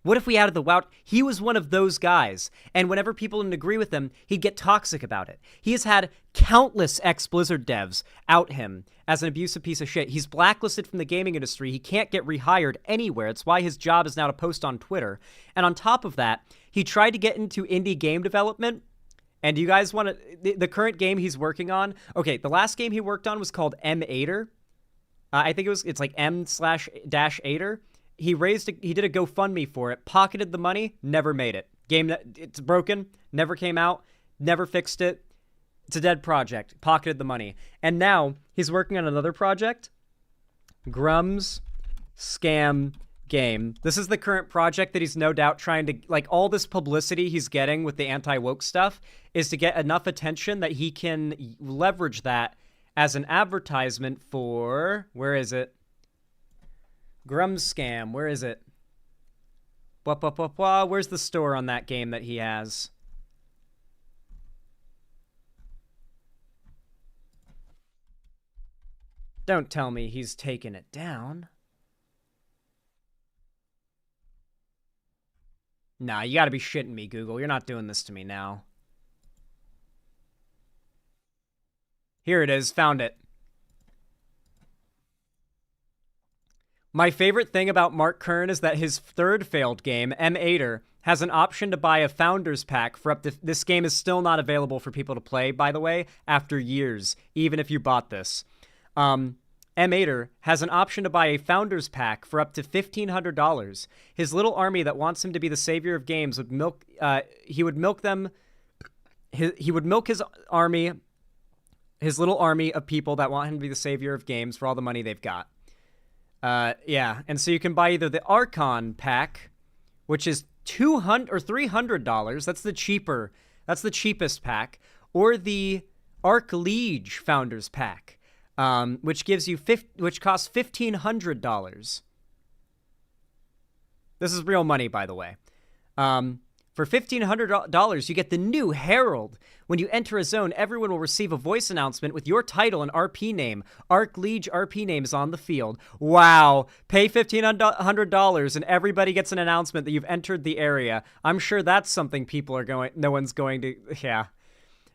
What if we added the WoW? He was one of those guys, and whenever people didn't agree with him, he'd get toxic about it. He has had countless ex-Blizzard devs out him as an abusive piece of shit. He's blacklisted from the gaming industry. He can't get rehired anywhere. It's why his job is now to post on Twitter. And on top of that, he tried to get into indie game development. And do you guys want to... The current game he's working on... Okay, the last game he worked on was called M8er. I think it's like M/-8er. He did a GoFundMe for it, pocketed the money, never made it. Game, it's broken, never came out, never fixed it. It's a dead project, pocketed the money. And now he's working on another project, Grum's Scam Game. This is the current project that he's no doubt trying to, like all this publicity he's getting with the anti-woke stuff is to get enough attention that he can leverage that as an advertisement for, where is it? Grum Scam, where is it? Where's the store on that game that he has? Don't tell me he's taken it down. Nah, you gotta be shitting me, Google. You're not doing this to me now. Here it is, found it. My favorite thing about Mark Kern is that his third failed game, M8er, has an option to buy a Founders Pack for up to... This game is still not available for people to play, by the way, after years, even if you bought this. M8er has an option to buy a Founders Pack for up to $1,500. His little army that wants him to be the savior of games would milk... he would milk them... He would milk his army... His little army of people that want him to be the savior of games for all the money they've got. Yeah, and so you can buy either the Archon pack, which is $200 or $300. That's the cheapest pack, or the Arch Liege Founders pack, which gives you which costs $1,500. This is real money, by the way. For $1,500, you get the new Herald. When you enter a zone, everyone will receive a voice announcement with your title and RP name. Arch Liege RP name is on the field. Wow. Pay $1,500 and everybody gets an announcement that you've entered the area. I'm sure that's something no one's going to, yeah.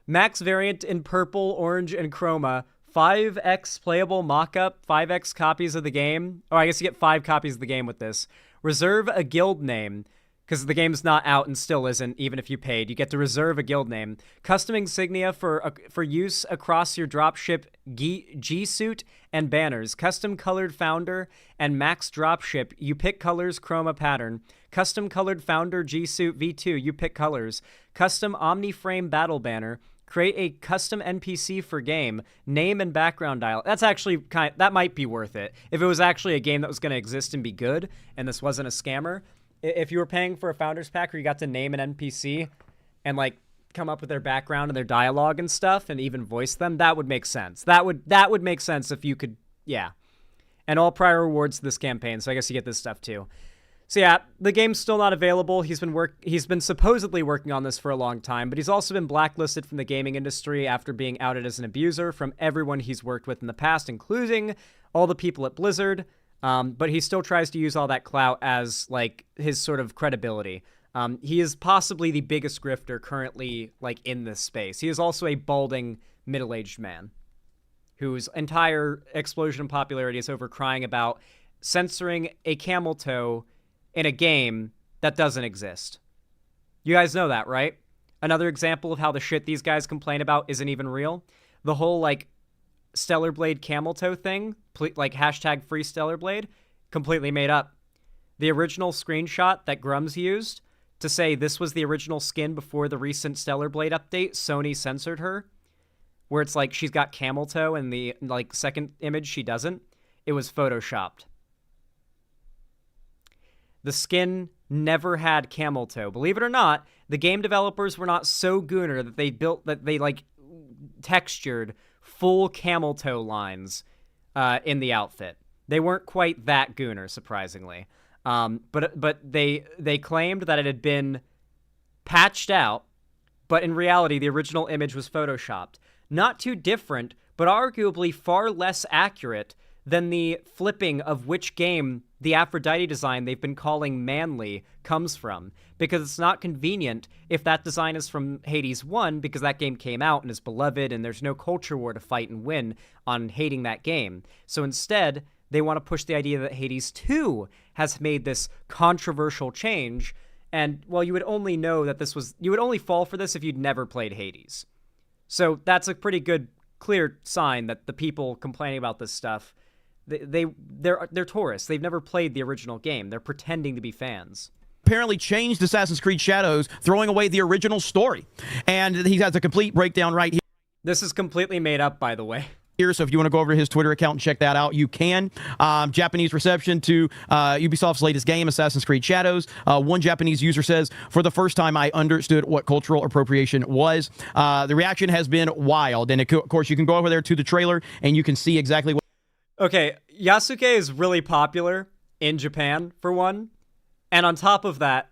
Max variant in purple, orange, and chroma. 5x playable mockup, 5x copies of the game. Oh, I guess you get 5 copies of the game with this. Reserve a guild name. Because the game's not out and still isn't, even if you paid. You get to reserve a guild name. Custom insignia for use across your dropship G-suit and banners. Custom colored founder and max dropship. You pick colors, chroma pattern. Custom colored founder G-suit V2. You pick colors. Custom omni-frame battle banner. Create a custom NPC for game. Name and background dial. That's actually that might be worth it. If it was actually a game that was going to exist and be good, and this wasn't a scammer, If you were paying for a founders pack where you got to name an NPC and like come up with their background and their dialogue and stuff and even voice them, that would make sense. That would make sense if you could, yeah. And all prior rewards to this campaign, so I guess you get this stuff too. So yeah, the game's still not available. He's been supposedly working on this for a long time, but he's also been blacklisted from the gaming industry after being outed as an abuser from everyone he's worked with in the past, including all the people at Blizzard. But he still tries to use all that clout as like his sort of credibility. He is possibly the biggest grifter currently like in this space. He is also a balding middle-aged man whose entire explosion in popularity is over crying about censoring a camel toe in a game that doesn't exist. You guys know that, right? Another example of how the shit these guys complain about isn't even real. The whole, like, Stellar Blade camel toe thing, like, hashtag free Stellar Blade, completely made up. The original screenshot that Grums used to say this was the original skin before the recent Stellar Blade update, Sony censored her, where it's like she's got camel toe and the, like, second image she doesn't. It was photoshopped. The skin never had camel toe. Believe it or not, the game developers were not so gooner that they like textured full camel toe lines in the outfit. They weren't quite that gooner, surprisingly. But they claimed that it had been patched out, but in reality, the original image was photoshopped. Not too different, but arguably far less accurate than the flipping of which game the Aphrodite design they've been calling manly comes from, because it's not convenient if that design is from Hades 1 because that game came out and is beloved and there's no culture war to fight and win on hating that game. So instead, they want to push the idea that Hades 2 has made this controversial change, and, well, you would only know that you would only fall for this if you'd never played Hades. So that's a pretty good, clear sign that the people complaining about this stuff, they're tourists. They've never played the original game. They're pretending to be fans. Apparently changed Assassin's Creed Shadows, throwing away the original story. And he has a complete breakdown right here. This is completely made up, by the way. So if you want to go over to his Twitter account and check that out, you can. Japanese reception to Ubisoft's latest game, Assassin's Creed Shadows. One Japanese user says, for the first time, I understood what cultural appropriation was. The reaction has been wild. And of course, you can go over there to the trailer and you can see exactly what. Okay, Yasuke is really popular in Japan, for one. And on top of that,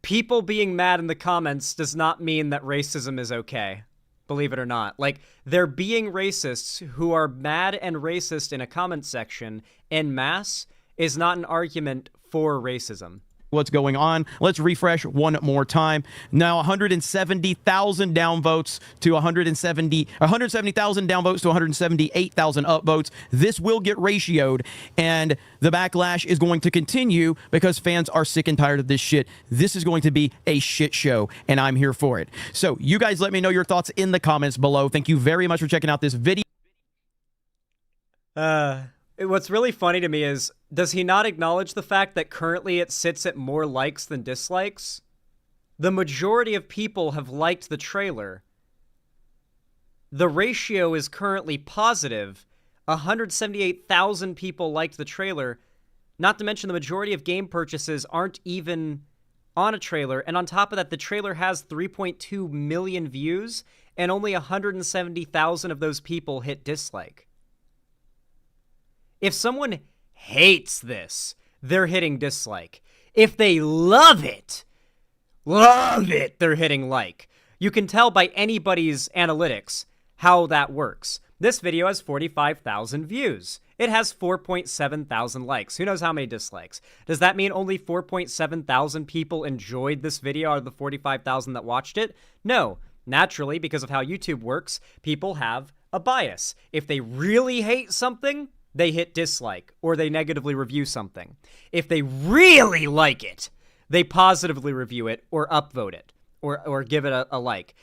people being mad in the comments does not mean that racism is okay. Believe it or not. Like, there being racists who are mad and racist in a comment section en masse is not an argument for racism. What's going on. Let's refresh one more time. Now 170,000 downvotes to 170,000 downvotes to 178,000 upvotes. This will get ratioed, and the backlash is going to continue because fans are sick and tired of this shit. This is going to be a shit show, and I'm here for it. So you guys let me know your thoughts in the comments below. Thank you very much for checking out this video. What's really funny to me is, does he not acknowledge the fact that currently it sits at more likes than dislikes? The majority of people have liked the trailer. The ratio is currently positive. 178,000 people liked the trailer. Not to mention the majority of game purchases aren't even on a trailer. And on top of that, the trailer has 3.2 million views, and only 170,000 of those people hit dislike. If someone hates this, they're hitting dislike. If they love it, they're hitting like. You can tell by anybody's analytics how that works. This video has 45,000 views. It has 4.7 thousand likes. Who knows how many dislikes? Does that mean only 4.7 thousand people enjoyed this video out of the 45,000 that watched it? No. Naturally, because of how YouTube works, people have a bias. If they really hate something, they hit dislike, or they negatively review something. If they really like it, they positively review it, or upvote it, or give it a like.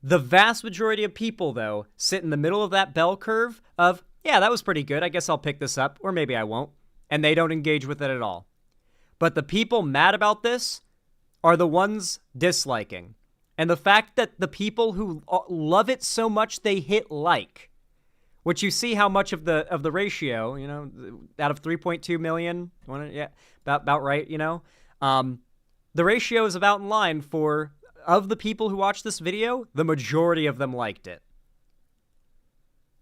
The vast majority of people, though, sit in the middle of that bell curve of, yeah, that was pretty good, I guess I'll pick this up, or maybe I won't, and they don't engage with it at all. But the people mad about this are the ones disliking. And the fact that the people who love it so much they hit like, which you see how much of the ratio, you know, out of 3.2 million, yeah, about right, you know, the ratio is about in line for, of the people who watched this video, the majority of them liked it.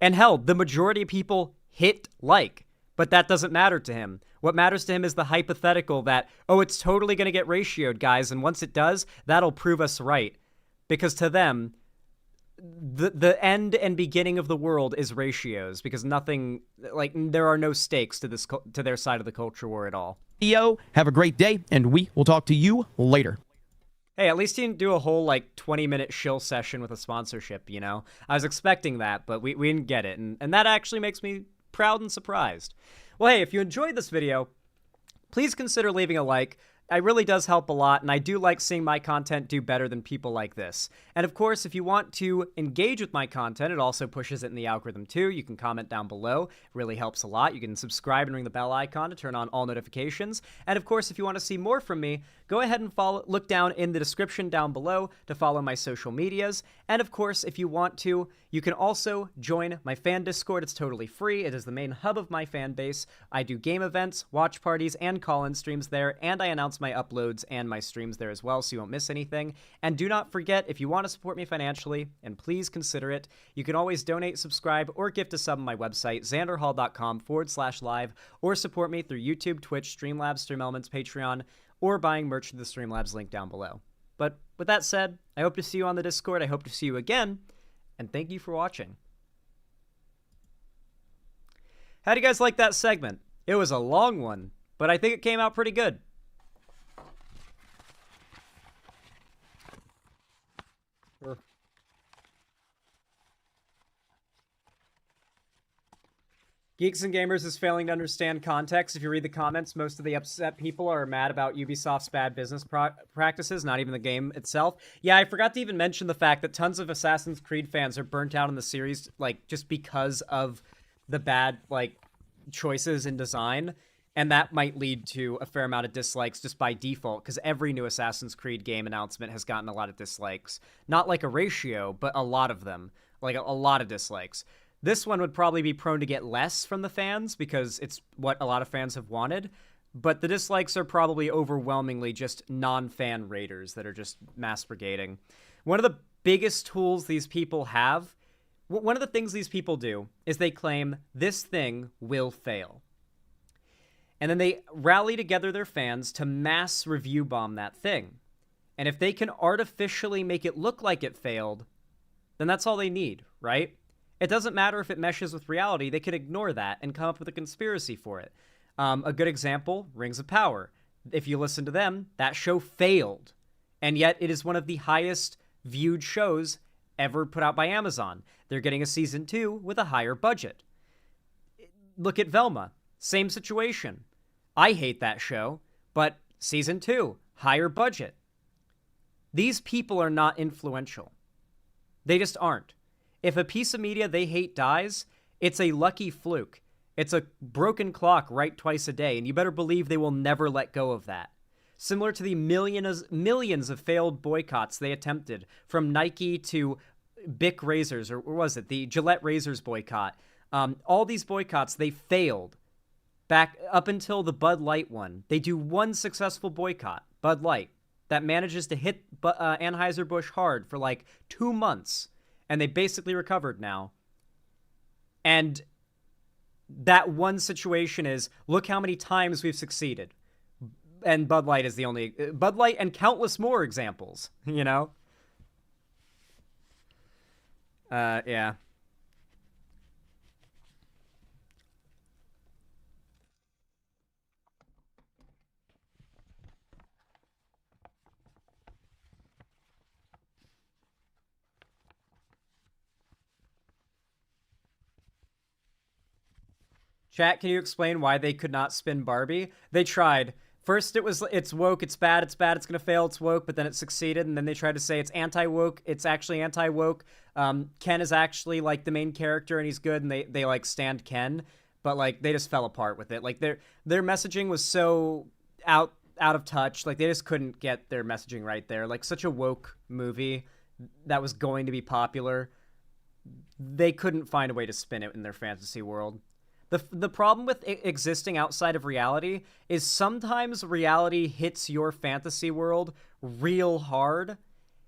And hell, the majority of people hit like, but that doesn't matter to him. What matters to him is the hypothetical that, oh, it's totally going to get ratioed, guys, and once it does, that'll prove us right. Because to them, the end and beginning of the world is ratios, because nothing, like, there are no stakes to this to their side of the culture war at all. Theo, have a great day, and we will talk to you later. Hey, at least he didn't do a whole, like, 20-minute shill session with a sponsorship, you know? I was expecting that, but we didn't get it, and that actually makes me proud and surprised. Well, hey, if you enjoyed this video, please consider leaving a like. It really does help a lot, and I do like seeing my content do better than people like this. And of course, if you want to engage with my content, it also pushes it in the algorithm too. You can comment down below. It really helps a lot. You can subscribe and ring the bell icon to turn on all notifications. And of course, if you want to see more from me, go ahead and look down in the description down below to follow my social medias. And of course, if you want to, you can also join my fan Discord. It's totally free. It is the main hub of my fan base. I do game events, watch parties, and call-in streams there, and I announce my uploads and my streams there as well, so you won't miss anything. And do not forget, if you want to support me financially, and please consider it, you can always donate, subscribe, or gift a sub on my website, xanderhall.com/live, or support me through YouTube, Twitch, Streamlabs, Stream Elements, Patreon, or buying merch through the Streamlabs link down below. But with that said, I hope to see you on the Discord. I hope to see you again, and thank you for watching. How do you guys like that segment? It was a long one, but I think it came out pretty good. Sure. Geeks and Gamers is failing to understand context. If you read the comments, most of the upset people are mad about Ubisoft's bad business practices, not even the game itself. Yeah, I forgot to even mention the fact that tons of Assassin's Creed fans are burnt out on the series, like, just because of the bad, like, choices in design. And that might lead to a fair amount of dislikes just by default, because every new Assassin's Creed game announcement has gotten a lot of dislikes. Not like a ratio, but a lot of them. Like, a lot of dislikes. This one would probably be prone to get less from the fans because it's what a lot of fans have wanted, but the dislikes are probably overwhelmingly just non-fan raiders that are just mass brigading. One of the biggest tools these people have, one of the things these people do is they claim this thing will fail. And then they rally together their fans to mass review bomb that thing. And if they can artificially make it look like it failed, then that's all they need, right? It doesn't matter if it meshes with reality. They can ignore that and come up with a conspiracy for it. A good example, Rings of Power. If you listen to them, that show failed. And yet it is one of the highest viewed shows ever put out by Amazon. They're getting a season 2 with a higher budget. Look at Velma. Same situation. I hate that show, but season 2, higher budget. These people are not influential. They just aren't. If a piece of media they hate dies, it's a lucky fluke. It's a broken clock right twice a day, and you better believe they will never let go of that. Similar to the millions of failed boycotts they attempted, from Nike to Bic razors, or was it the Gillette razors boycott. All these boycotts, they failed. Back up until the Bud Light one. They do one successful boycott, Bud Light, that manages to hit Anheuser-Busch hard for like 2 months. And they basically recovered now. And that one situation is, look how many times we've succeeded. And Bud Light is the only... Bud Light and countless more examples, you know? Yeah. Chat, can you explain why they could not spin Barbie? They tried. First, it's woke, it's bad, it's gonna fail, it's woke, but then it succeeded, and then they tried to say it's anti-woke, it's actually anti-woke. Ken is actually, like, the main character, and he's good, and they like, stand Ken, but, like, they just fell apart with it. Like, their messaging was so out of touch, like, they just couldn't get their messaging right there. Like, such a woke movie that was going to be popular. they couldn't find a way to spin it in their fantasy world. The problem with existing outside of reality is sometimes reality hits your fantasy world real hard,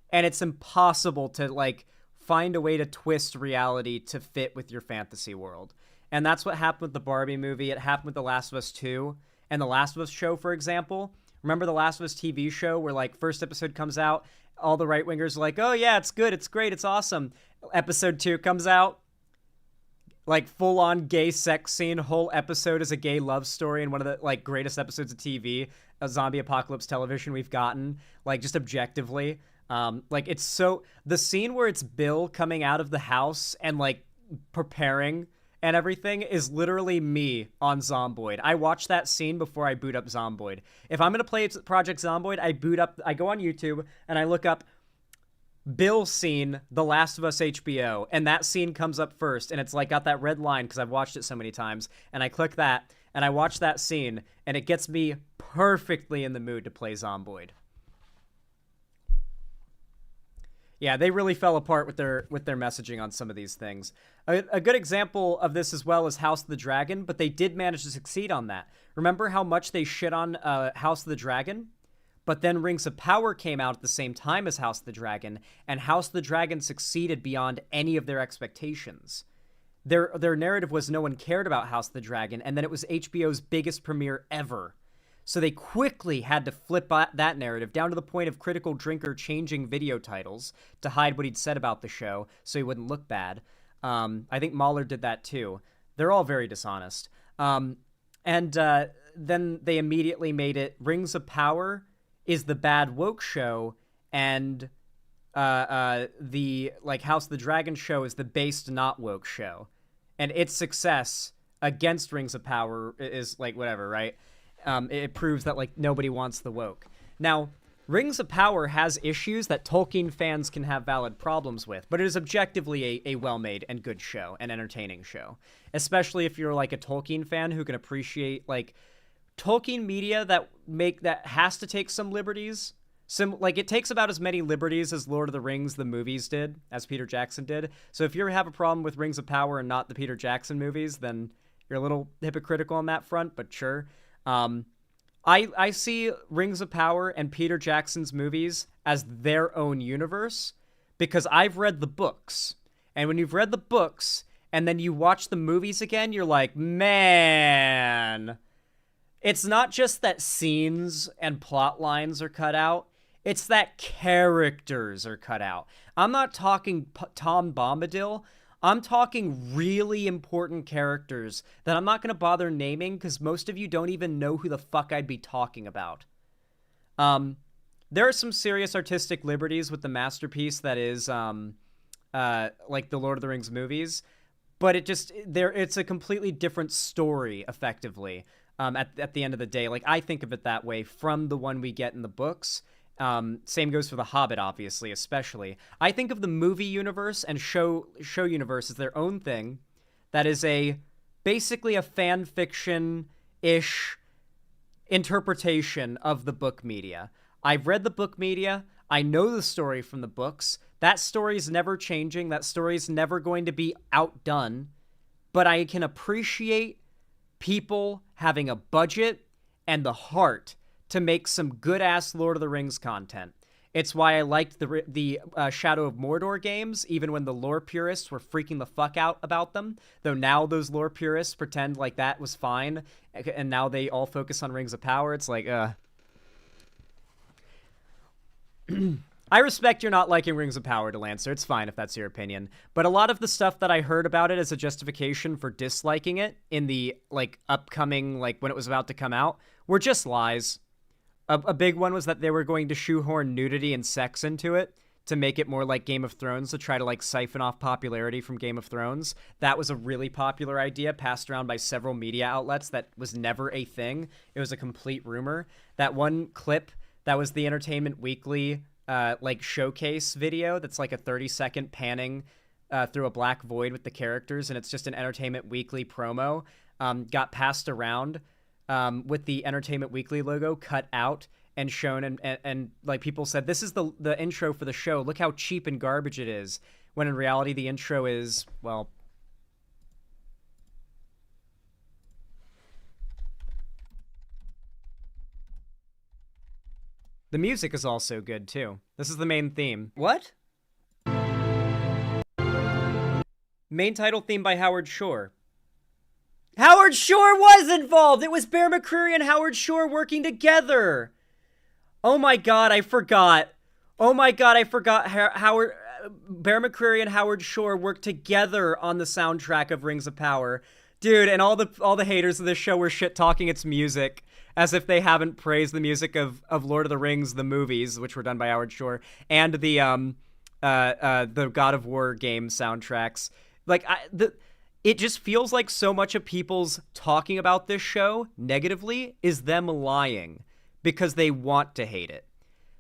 and it's impossible to, like, find a way to twist reality to fit with your fantasy world. And that's what happened with the Barbie movie. It happened with The Last of Us 2 and The Last of Us show, for example. Remember the Last of Us TV show where, like, first episode comes out, all the right-wingers are like, oh, yeah, it's good, it's great, it's awesome. Episode 2 comes out, like, full-on gay sex scene. Whole episode is a gay love story and one of the, like, greatest episodes of TV, of zombie apocalypse television we've gotten, like, just objectively. Like, it's so... The scene where it's Bill coming out of the house and, like, preparing and everything is literally me on Zomboid. I watch that scene before I boot up Zomboid. If I'm going to play Project Zomboid, I go on YouTube and I look up Bill scene, The Last of Us HBO, and that scene comes up first, and it's like got that red line because I've watched it so many times, and I click that, and I watch that scene, and it gets me perfectly in the mood to play Zomboid. Yeah, they really fell apart with their messaging on some of these things. A good example of this as well is House of the Dragon, but they did manage to succeed on that. Remember how much they shit on House of the Dragon? But then Rings of Power came out at the same time as House of the Dragon, and House of the Dragon succeeded beyond any of their expectations. Their narrative was no one cared about House of the Dragon, and then it was HBO's biggest premiere ever. So they quickly had to flip that narrative down to the point of Critical Drinker changing video titles to hide what he'd said about the show so he wouldn't look bad. I think Mahler did that too. They're all very dishonest. And then they immediately made it Rings of Power is the bad woke show, and the, like, House of the Dragon show is the based not woke show. And its success against Rings of Power is, like, whatever, right? It proves that, like, nobody wants the woke. Now, Rings of Power has issues that Tolkien fans can have valid problems with, but it is objectively a well-made and good show, an entertaining show. Especially if you're, like, a Tolkien fan who can appreciate, like, Tolkien media that has to take some liberties. Like, it takes about as many liberties as Lord of the Rings, the movies did, as Peter Jackson did. So if you have a problem with Rings of Power and not the Peter Jackson movies, then you're a little hypocritical on that front, but sure. I see Rings of Power and Peter Jackson's movies as their own universe because I've read the books. And when you've read the books and then you watch the movies again, you're like, man, it's not just that scenes and plot lines are cut out. It's that characters are cut out. I'm not talking Tom Bombadil. I'm talking really important characters that I'm not going to bother naming because most of you don't even know who the fuck I'd be talking about. There are some serious artistic liberties with the masterpiece that is like the Lord of the Rings movies, but it's a completely different story, effectively, at the end of the day. Like, I think of it that way from the one we get in the books. Same goes for The Hobbit, obviously, especially. I think of the movie universe and show universe as their own thing that is basically a fan fiction-ish interpretation of the book media. I've read the book media. I know the story from the books. That story's never changing. That story's never going to be outdone. But I can appreciate people having a budget and the heart to make some good-ass Lord of the Rings content. It's why I liked the Shadow of Mordor games, even when the lore purists were freaking the fuck out about them. Though now those lore purists pretend like that was fine, and now they all focus on Rings of Power. It's like, I respect you're not liking Rings of Power, Delancer. It's fine if that's your opinion. But a lot of the stuff that I heard about it as a justification for disliking it in the, like, upcoming, like, when it was about to come out, were just lies. A big one was that they were going to shoehorn nudity and sex into it to make it more like Game of Thrones, to try to, like, siphon off popularity from Game of Thrones. That was a really popular idea passed around by several media outlets that was never a thing. It was a complete rumor. That one clip that was the Entertainment Weekly like showcase video that's like a 30-second panning through a black void with the characters, and it's just an Entertainment Weekly promo, got passed around with the Entertainment Weekly logo cut out and shown, and like people said, this is the intro for the show. Look how cheap and garbage it is. when in reality the intro is, well... The music is also good, too. This is the main theme. What? Main title theme by Howard Shore. Howard Shore was involved! It was Bear McCreary and Howard Shore working together! Oh my god, I forgot. Oh my god, I forgot Howard... Bear McCreary and Howard Shore worked together on the soundtrack of Rings of Power. Dude, and all the haters of this show were shit-talking its music, as if they haven't praised the music of Lord of the Rings, the movies, which were done by Howard Shore, and the God of War game soundtracks. Like, it just feels like so much of people's talking about this show negatively is them lying because they want to hate it.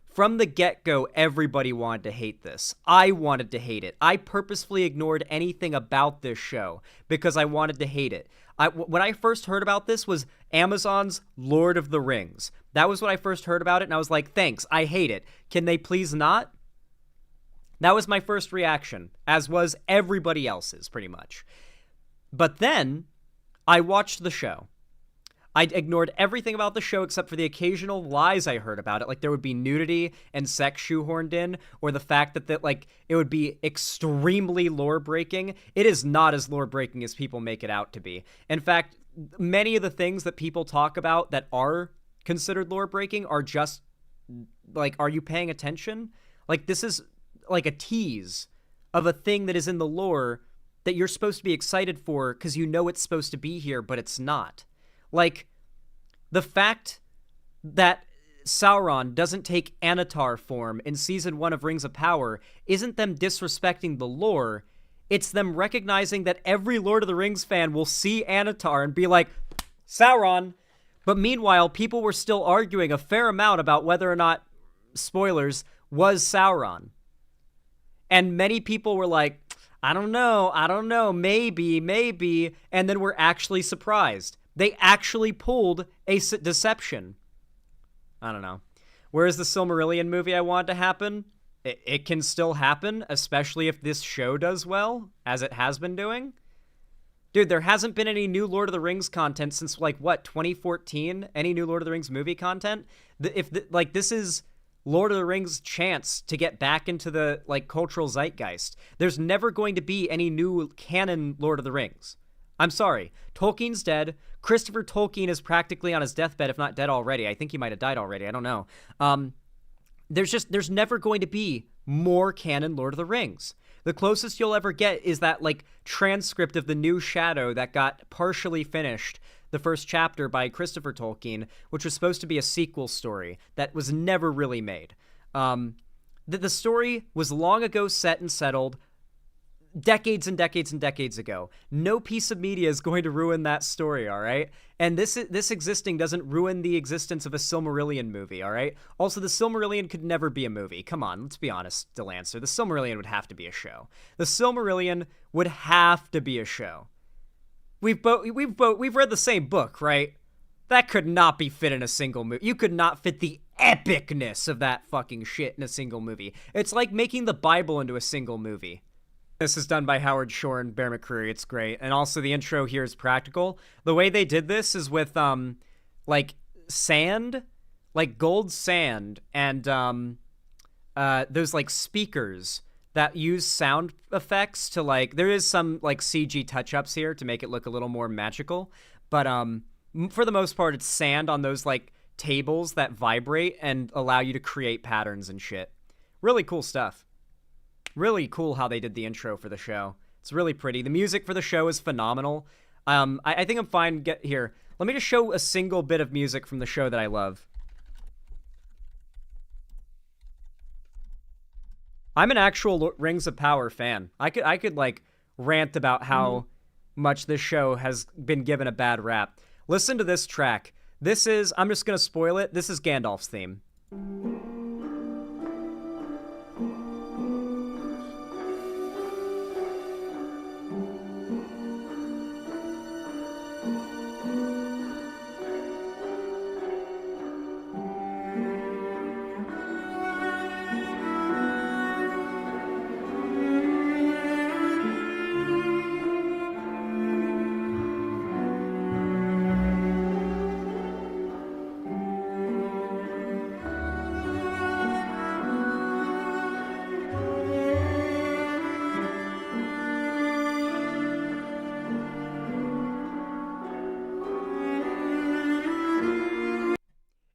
From the get-go, everybody wanted to hate this. I wanted to hate it. I purposefully ignored anything about this show because I wanted to hate it. When I first heard about this was Amazon's Lord of the Rings. That was when I first heard about it, and I was like, thanks, I hate it. Can they please not? That was my first reaction, as was everybody else's, pretty much. But then, I watched the show. I ignored everything about the show except for the occasional lies I heard about it, like there would be nudity and sex shoehorned in, or the fact that like it would be extremely lore-breaking. It is not as lore-breaking as people make it out to be. In fact, many of the things that people talk about that are considered lore-breaking are just, like, are you paying attention? Like, this is like a tease of a thing that is in the lore that you're supposed to be excited for because you know it's supposed to be here, but it's not. Like, the fact that Sauron doesn't take Anatar form in Season 1 of Rings of Power isn't them disrespecting the lore, it's them recognizing that every Lord of the Rings fan will see Anatar and be like, Sauron! But meanwhile, people were still arguing a fair amount about whether or not, spoilers, was Sauron. And many people were like, I don't know, maybe, and then were actually surprised. They actually pulled a deception. I don't know. Whereas the Silmarillion movie I wanted to happen, it can still happen, especially if this show does well, as it has been doing. Dude, there hasn't been any new Lord of the Rings content since, like, what, 2014? Any new Lord of the Rings movie content? This is Lord of the Rings' chance to get back into the, like, cultural zeitgeist. There's never going to be any new canon Lord of the Rings. I'm sorry. Tolkien's dead. Christopher Tolkien is practically on his deathbed, if not dead already. I think he might have died already. I don't know. There's never going to be more canon Lord of the Rings. The closest you'll ever get is that, like, transcript of the New Shadow that got partially finished, the first chapter by Christopher Tolkien, which was supposed to be a sequel story that was never really made. The story was long ago set and settled, decades and decades and decades ago. No piece of media is going to ruin that story, all right? And this existing doesn't ruin the existence of a Silmarillion movie, all right? Also, the Silmarillion could never be a movie. Come on, let's be honest, Delancey. The Silmarillion would have to be a show. The Silmarillion would have to be a show. We've read the same book, right? That could not be fit in a single movie. You could not fit the epicness of that fucking shit in a single movie. It's like making the Bible into a single movie. This is done by Howard Shore and Bear McCreary. It's great. And also the intro here is practical. The way they did this is with, like, sand, like gold sand, and those, like, speakers that use sound effects to, like, there is some, like, CG touch-ups here to make it look a little more magical. But for the most part, it's sand on those, like, tables that vibrate and allow you to create patterns and shit. Really cool stuff. Really cool how they did the intro for the show. It's really pretty. The music for the show is phenomenal. I think I'm fine. Here, let me just show a single bit of music from the show that I love. I'm an actual Rings of Power fan. I could like rant about how much this show has been given a bad rap. Listen to this track. This is, I'm just gonna spoil it. This is Gandalf's theme.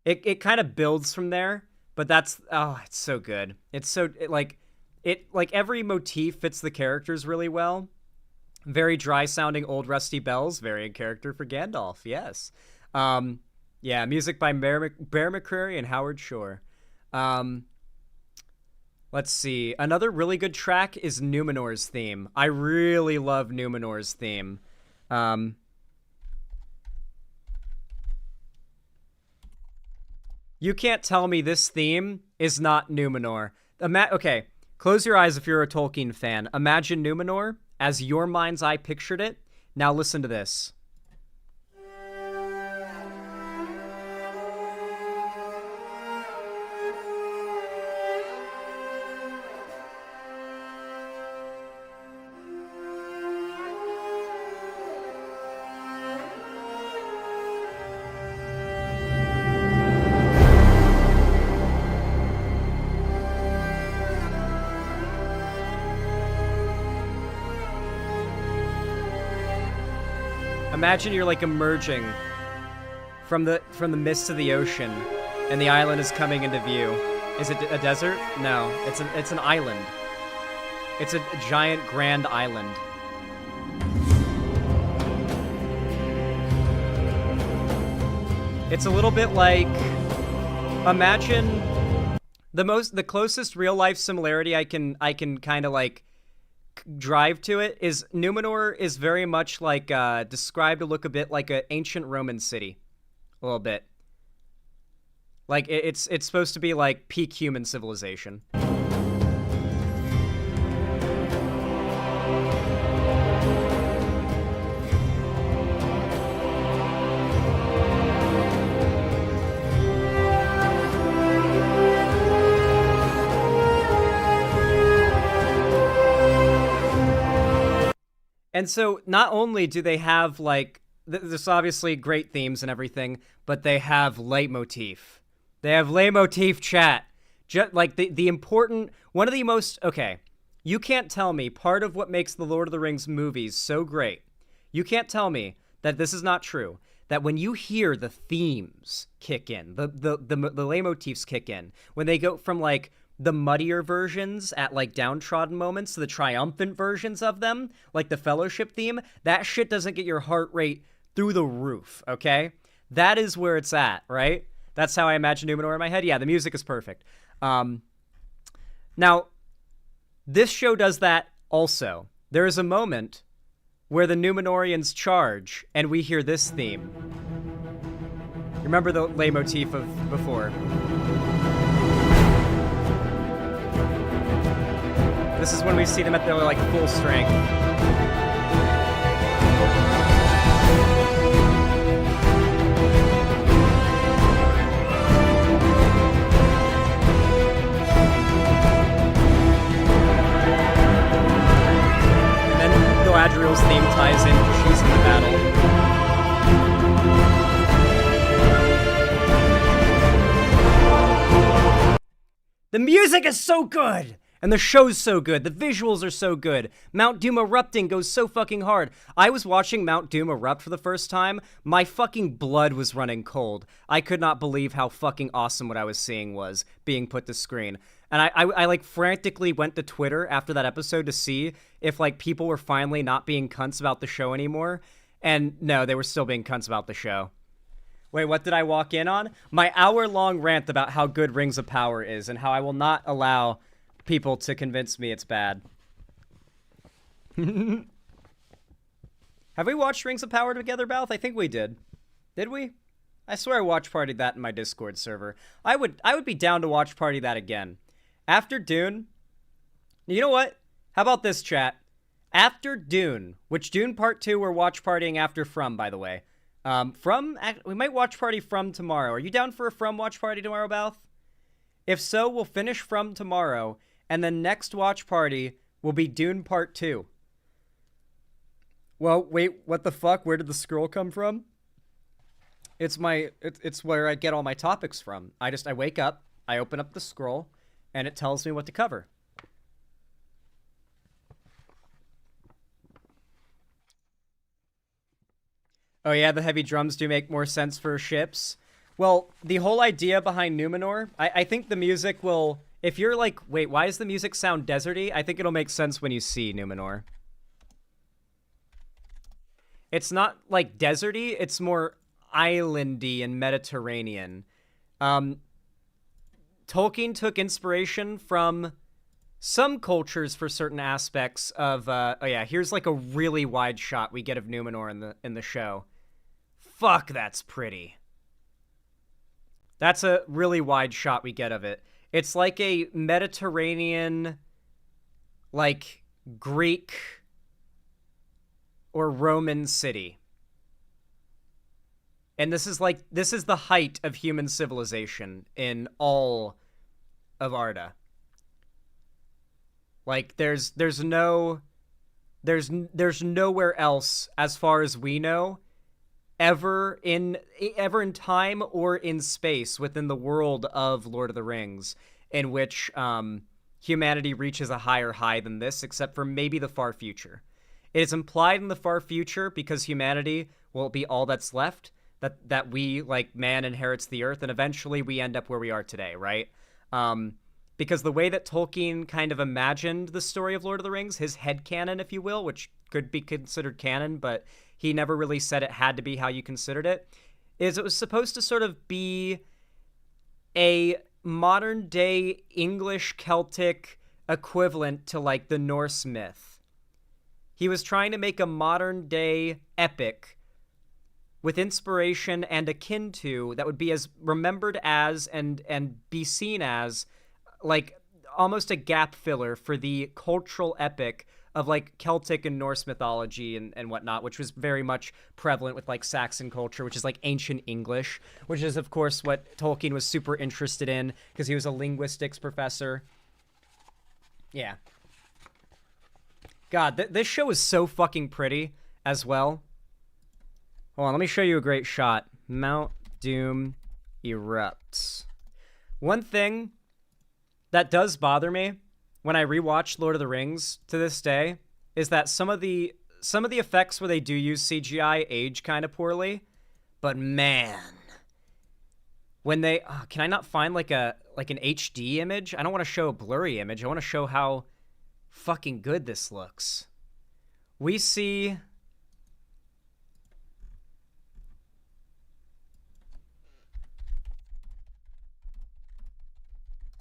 It kind of builds from there, but it's so good. It's so like every motif fits the characters really well. Very dry sounding old rusty bells, very in character for Gandalf. Yes. Yeah, music by Bear McCreary and Howard Shore. Let's see. Another really good track is Numenor's theme. I really love Numenor's theme. You can't tell me this theme is not Numenor. Okay, close your eyes if you're a Tolkien fan. Imagine Numenor as your mind's eye pictured it. Now listen to this. Imagine you're like emerging from the mist of the ocean, and the island is coming into view. Is it a desert? No, it's an island. It's a giant grand island. It's a little bit like, imagine the closest real life similarity I can kind of like drive to it is Numenor is very much like described to look a bit like an ancient Roman city, a little bit. Like it's supposed to be like peak human civilization. And so not only do they have, like, there's obviously great themes and everything, but they have leitmotif. They have leitmotif, chat. Like, the important, one of the most, okay, you can't tell me part of what makes the Lord of the Rings movies so great. You can't tell me that this is not true. That when you hear the themes kick in, the leitmotifs kick in, when they go from, like, the muddier versions at like downtrodden moments to the triumphant versions of them, like the Fellowship theme, that shit doesn't get your heart rate through the roof, okay? That is where it's at, right? That's how I imagine Numenor in my head. Yeah, the music is perfect. Now, this show does that also. There is a moment where the Numenorians charge, and we hear this theme. Remember the leitmotif of before. This is when we see them at their, like, full strength. And then Galadriel's theme ties in because she's in the battle. The music is so good! And the show's so good. The visuals are so good. Mount Doom erupting goes so fucking hard. I was watching Mount Doom erupt for the first time. My fucking blood was running cold. I could not believe how fucking awesome what I was seeing was being put to screen. And I like frantically went to Twitter after that episode to see if like people were finally not being cunts about the show anymore. And no, they were still being cunts about the show. Wait, what did I walk in on? My hour-long rant about how good Rings of Power is and how I will not allow people to convince me it's bad. Have we watched Rings of Power together, Balth? I think we did. Did we? I swear I watch partied that in my Discord server. I would be down to watch party that again. After Dune, you know what? How about this, chat? After Dune, which Dune Part 2 we're watch partying after From, by the way. We might watch party From tomorrow. Are you down for a From watch party tomorrow, Balth? If so, we'll finish From tomorrow, and then next watch party will be Dune Part 2. Well, wait, what the fuck? Where did the scroll come from? It's where I get all my topics from. I wake up, I open up the scroll, and it tells me what to cover. Oh yeah, the heavy drums do make more sense for ships. Well, the whole idea behind Numenor, I think the music will... If you're like, wait, why does the music sound deserty? I think it'll make sense when you see Numenor. It's not like deserty, it's more islandy and Mediterranean. Tolkien took inspiration from some cultures for certain aspects of, oh yeah, here's like a really wide shot we get of Numenor in the show. Fuck, that's pretty. That's a really wide shot we get of it. It's like a Mediterranean, like, Greek or Roman city. And this is the height of human civilization in all of Arda. Like, there's nowhere else, as far as we know, ever in time or in space within the world of Lord of the Rings in which humanity reaches a higher high than this, except for maybe the far future. It is implied in the far future because humanity will be all that's left, that we, like, man inherits the earth, and eventually we end up where we are today, right? Because the way that Tolkien kind of imagined the story of Lord of the Rings, his headcanon, if you will, which could be considered canon, but he never really said it had to be how you considered it, is it was supposed to sort of be a modern-day English Celtic equivalent to, like, the Norse myth. He was trying to make a modern-day epic with inspiration and akin to that would be as remembered as and be seen as, like, almost a gap filler for the cultural epic of, like, Celtic and Norse mythology and whatnot, which was very much prevalent with, like, Saxon culture, which is, like, ancient English, which is, of course, what Tolkien was super interested in because he was a linguistics professor. Yeah. God, this show is so fucking pretty as well. Hold on, let me show you a great shot. Mount Doom erupts. One thing that does bother me when I rewatch Lord of the Rings to this day is that some of the effects where they do use CGI age kind of poorly, but man, when they can I not find like an HD image? I don't want to show a blurry image. I want to show how fucking good this looks. We see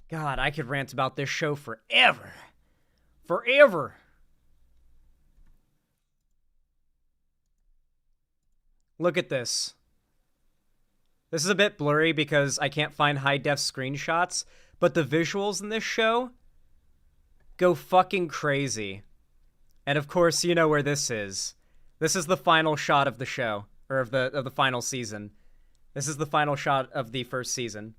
God, I could rant about this show forever. Forever. Look at this. This is a bit blurry because I can't find high-def screenshots, but the visuals in this show go fucking crazy. And of course, you know where this is. This is the final shot of the show, or of the final season. This is the final shot of the first season.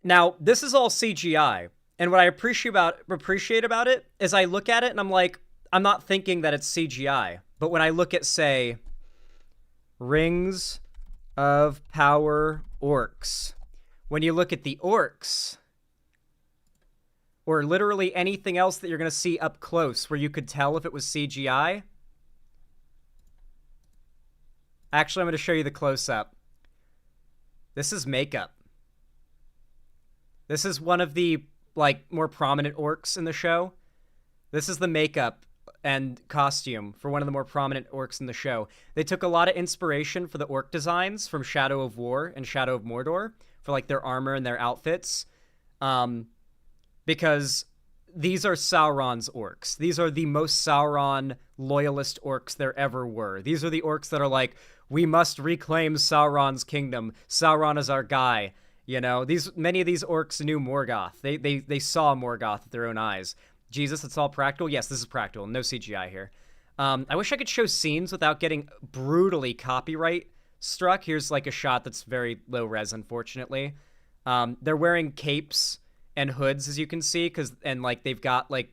Now, this is all CGI, and what I appreciate about it is I look at it and I'm like, I'm not thinking that it's CGI. But when I look at, say, Rings of Power orcs, when you look at the orcs, or literally anything else that you're going to see up close where you could tell if it was CGI. Actually, I'm going to show you the close-up. This is makeup. This is one of the, like, more prominent orcs in the show. This is the makeup and costume for one of the more prominent orcs in the show. They took a lot of inspiration for the orc designs from Shadow of War and Shadow of Mordor for, like, their armor and their outfits. Because these are Sauron's orcs. These are the most Sauron loyalist orcs there ever were. These are the orcs that are like, we must reclaim Sauron's kingdom. Sauron is our guy. You know, many of these orcs knew Morgoth. They saw Morgoth with their own eyes. Jesus, it's all practical? Yes, this is practical. No CGI here. I wish I could show scenes without getting brutally copyright struck. Here's like a shot that's very low res, unfortunately. They're wearing capes and hoods, as you can see, and like they've got like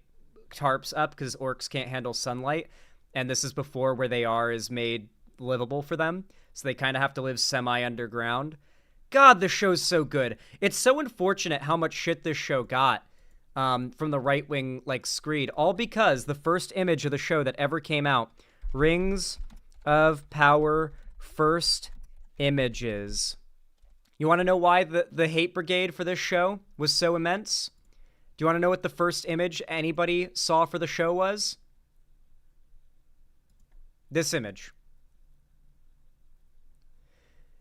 tarps up because orcs can't handle sunlight. And this is before where they are is made livable for them. So they kind of have to live semi-underground. God, this show's so good. It's so unfortunate how much shit this show got from the right-wing, like, screed, all because the first image of the show that ever came out, Rings of Power first images. You want to know why the hate brigade for this show was so immense? Do you want to know what the first image anybody saw for the show was? This image.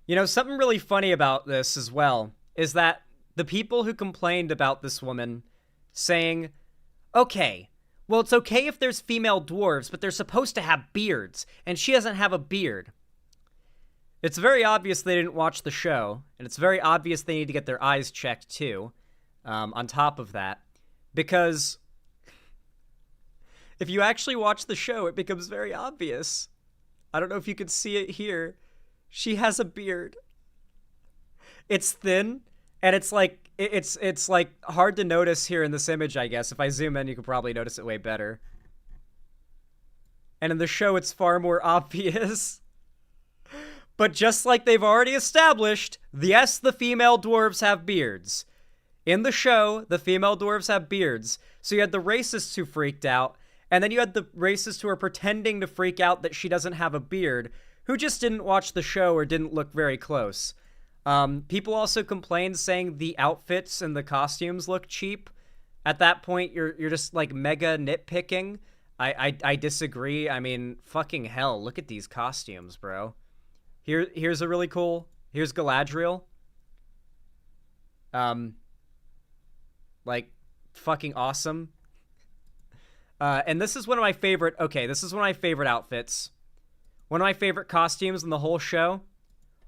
You know, something really funny about this as well is that the people who complained about this woman saying, okay, well, it's okay if there's female dwarves, but they're supposed to have beards, and she doesn't have a beard. It's very obvious they didn't watch the show, and it's very obvious they need to get their eyes checked, too, on top of that, because if you actually watch the show, it becomes very obvious. I don't know if you can see it here. She has a beard. It's thin, and it's like it's like hard to notice here in this image, I guess. If I zoom in, you can probably notice it way better. And in the show, it's far more obvious. But just like they've already established, yes, the female dwarves have beards. In the show, the female dwarves have beards. So you had the racists who freaked out, and then you had the racists who are pretending to freak out that she doesn't have a beard, who just didn't watch the show or didn't look very close. People also complained saying the outfits and the costumes look cheap. At that point, you're just like mega nitpicking. I disagree. I mean, fucking hell, look at these costumes, bro. Here's a really cool. Here's Galadriel. Like, fucking awesome. And this is one of my favorite. Okay, this is one of my favorite outfits. One of my favorite costumes in the whole show.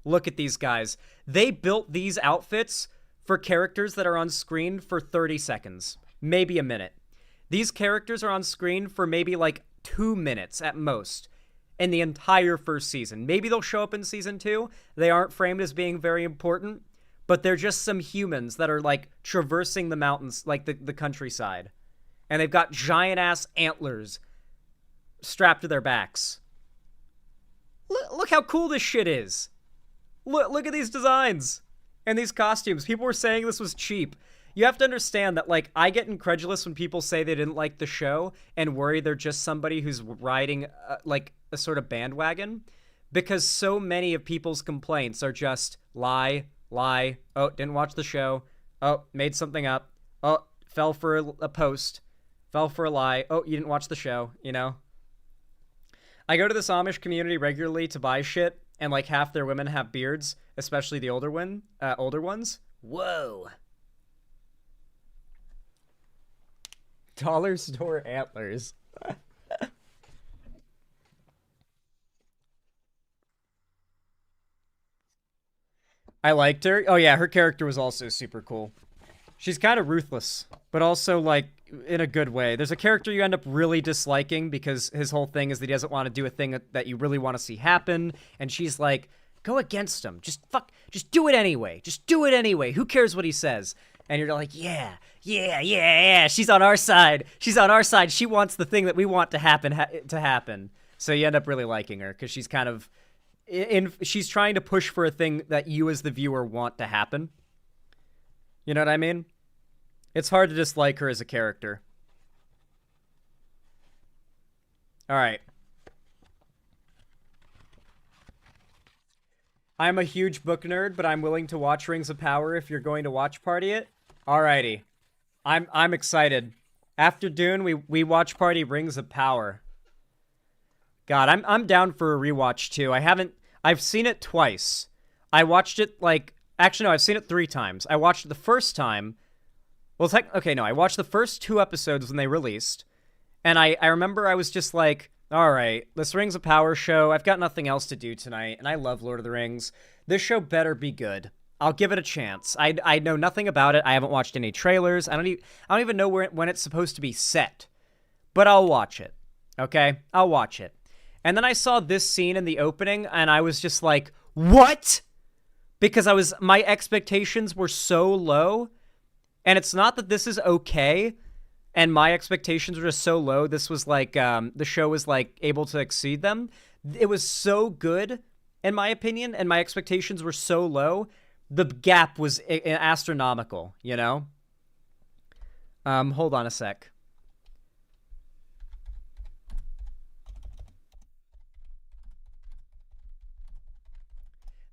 Look at these guys. They built these outfits for characters that are on screen for 30 seconds, maybe a minute. These characters are on screen for maybe like 2 minutes at most in the entire first season. Maybe they'll show up in season 2. They aren't framed as being very important, but they're just some humans that are like traversing the mountains, like the countryside. And they've got giant ass antlers strapped to their backs. Look how cool this shit is. Look at these designs and these costumes. People were saying this was cheap. You have to understand that, like, I get incredulous when people say they didn't like the show and worry they're just somebody who's riding, like, a sort of bandwagon, because so many of people's complaints are just lie, oh, didn't watch the show, oh, made something up, oh, fell for a post, fell for a lie, oh, you didn't watch the show, you know? I go to this Amish community regularly to buy shit, and like half their women have beards, especially the older ones. Whoa. Dollar store antlers. I liked her. Oh yeah, her character was also super cool. She's kind of ruthless, but also like in a good way. There's a character you end up really disliking because his whole thing is that he doesn't want to do a thing that you really want to see happen, and she's like, go against him. Just do it anyway. Just do it anyway. Who cares what he says? And you're like, yeah. She's on our side. She's on our side. She wants the thing that we want to happen. So you end up really liking her because she's kind of she's trying to push for a thing that you as the viewer want to happen. You know what I mean? It's hard to dislike her as a character. All right. I'm a huge book nerd, but I'm willing to watch Rings of Power if you're going to watch party it. Alrighty. I'm excited. After Dune, we watch party Rings of Power. God, I'm down for a rewatch too. I've seen it twice. I watched it actually no, I've seen it 3 times. I watched it the first time. Well, I watched the first 2 episodes when they released. And I remember I was just like, all right, this Rings of Power show, I've got nothing else to do tonight, and I love Lord of the Rings. This show better be good. I'll give it a chance. I know nothing about it. I haven't watched any trailers. I don't even know when it's supposed to be set. But I'll watch it. Okay? I'll watch it. And then I saw this scene in the opening, and I was just like, what? Because my expectations were so low. And it's not that this is okay, and my expectations were just so low. This was like, the show was like able to exceed them. It was so good, in my opinion, and my expectations were so low. The gap was astronomical, you know? Hold on a sec.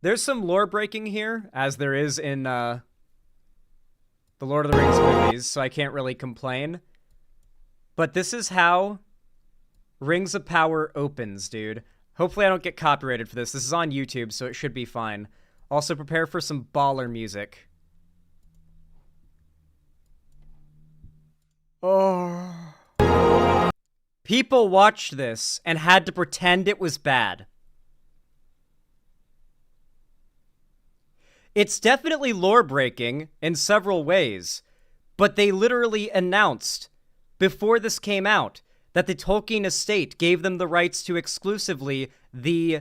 There's some lore breaking here, as there is in the Lord of the Rings movies, so I can't really complain. But this is how Rings of Power opens, dude. Hopefully I don't get copyrighted for this. This is on YouTube, so it should be fine. Also, prepare for some baller music. Oh. People watched this and had to pretend it was bad. It's definitely lore-breaking in several ways, but they literally announced before this came out that the Tolkien estate gave them the rights to exclusively the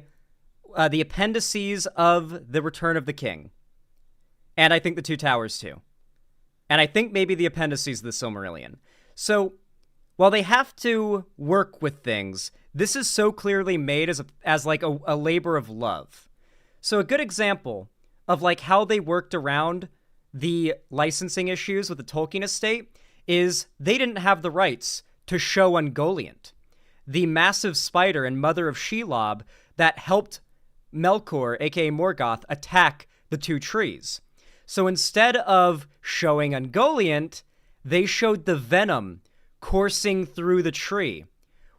appendices of The Return of the King. And I think the Two Towers, too. And I think maybe the appendices of the Silmarillion. So, while they have to work with things, this is so clearly made as like a labor of love. So a good example of like how they worked around the licensing issues with the Tolkien estate is they didn't have the rights to show Ungoliant, the massive spider and mother of Shelob that helped Melkor, aka Morgoth, attack the two trees. So instead of showing Ungoliant, they showed the venom coursing through the tree.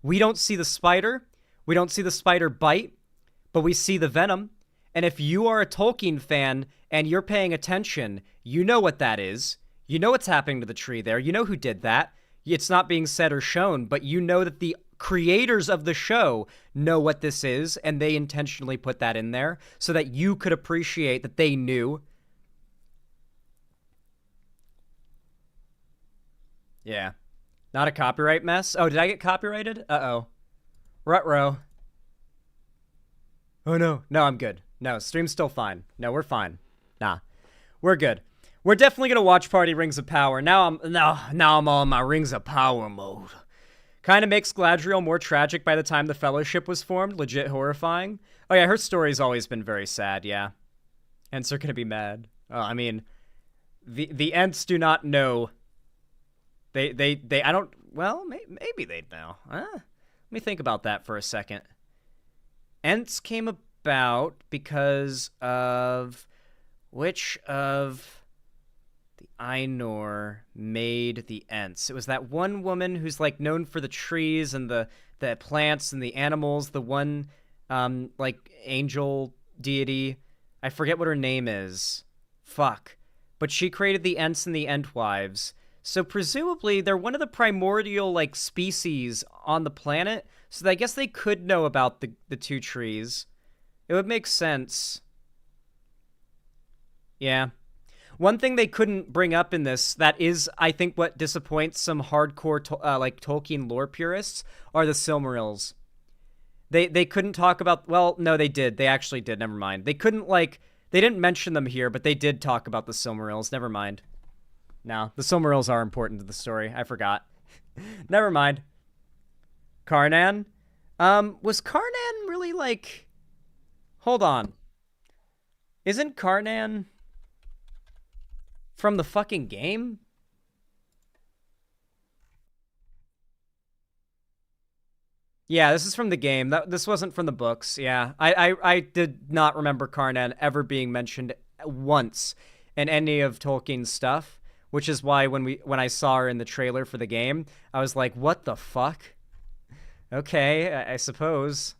We don't see the spider, we don't see the spider bite, but we see the venom. And if you are a Tolkien fan and you're paying attention, you know what that is. You know what's happening to the tree there. You know who did that. It's not being said or shown, but you know that the creators of the show know what this is, and they intentionally put that in there so that you could appreciate that they knew. Yeah. Not a copyright mess? Oh, did I get copyrighted? Uh-oh. Ruh-roh. Oh, no. No, I'm good. No, stream's still fine. No, we're fine. Nah. We're good. We're definitely gonna watch Party Rings of Power. Now I'm all in my Rings of Power mode. Kind of makes Galadriel more tragic by the time the Fellowship was formed. Legit horrifying. Oh yeah, her story's always been very sad, yeah. Ents are gonna be mad. I mean, the Ents do not know. I don't, well, maybe they'd know. Let me think about that for a second. Ents came about because of which of the Ainur made the Ents? It was that one woman who's like known for the trees and the plants and the animals, the one like angel deity. I forget what her name is. Fuck. But she created the Ents and the Entwives. So presumably they're one of the primordial like species on the planet. So I guess they could know about the two trees. It would make sense. Yeah. One thing they couldn't bring up in this that is, I think, what disappoints some hardcore like Tolkien lore purists are the Silmarils. They couldn't talk about, well, no, they did. They actually did. Never mind. They couldn't like, they didn't mention them here, but they did talk about the Silmarils. Never mind. No, the Silmarils are important to the story. I forgot. Never mind. Karnan? Was Karnan really like... Hold on. Isn't Karnan from the fucking game? Yeah, this is from the game. This wasn't from the books. Yeah, I did not remember Karnan ever being mentioned once in any of Tolkien's stuff, which is why when I saw her in the trailer for the game, I was like, what the fuck? Okay, I suppose.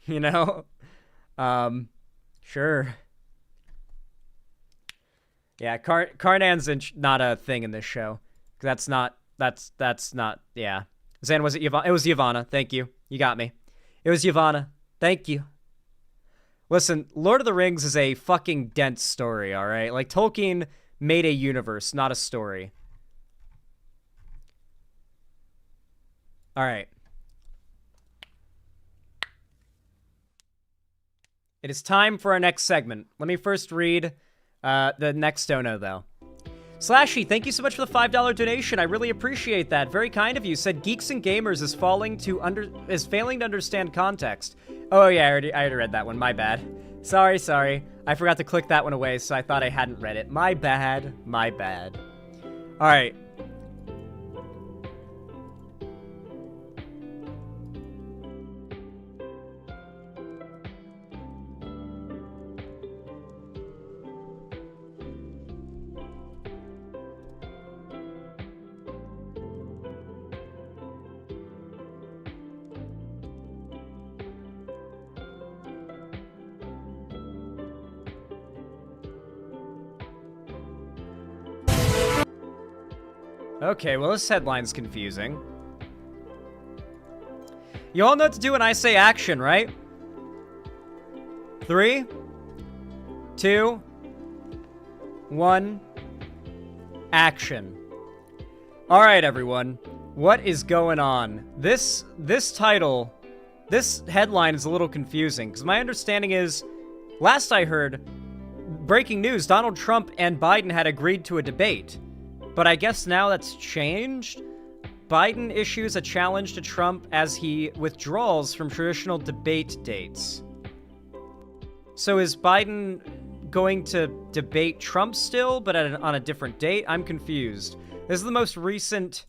You know? Sure. Yeah, Karnan's not a thing in this show. That's not, yeah. Zan, was it Yavanna? It was Yavanna. Thank you. You got me. It was Yavanna. Thank you. Listen, Lord of the Rings is a fucking dense story, all right? Like, Tolkien made a universe, not a story. All right. It is time for our next segment. Let me first read the next dono, though. Slashy, thank you so much for the $5 donation. I really appreciate that. Very kind of you. Said Geeks and Gamers is failing to understand context. Oh yeah, I already read that one. My bad. Sorry. I forgot to click that one away, so I thought I hadn't read it. My bad. All right. Okay, well, this headline's confusing. You all know what to do when I say action, right? 3, 2, 1, action. All right, everyone. What is going on? This headline is a little confusing, because my understanding is, last I heard, breaking news, Donald Trump and Biden had agreed to a debate. But I guess now that's changed? Biden issues a challenge to Trump as he withdraws from traditional debate dates. So is Biden going to debate Trump still, but on a different date? I'm confused. This is the most recent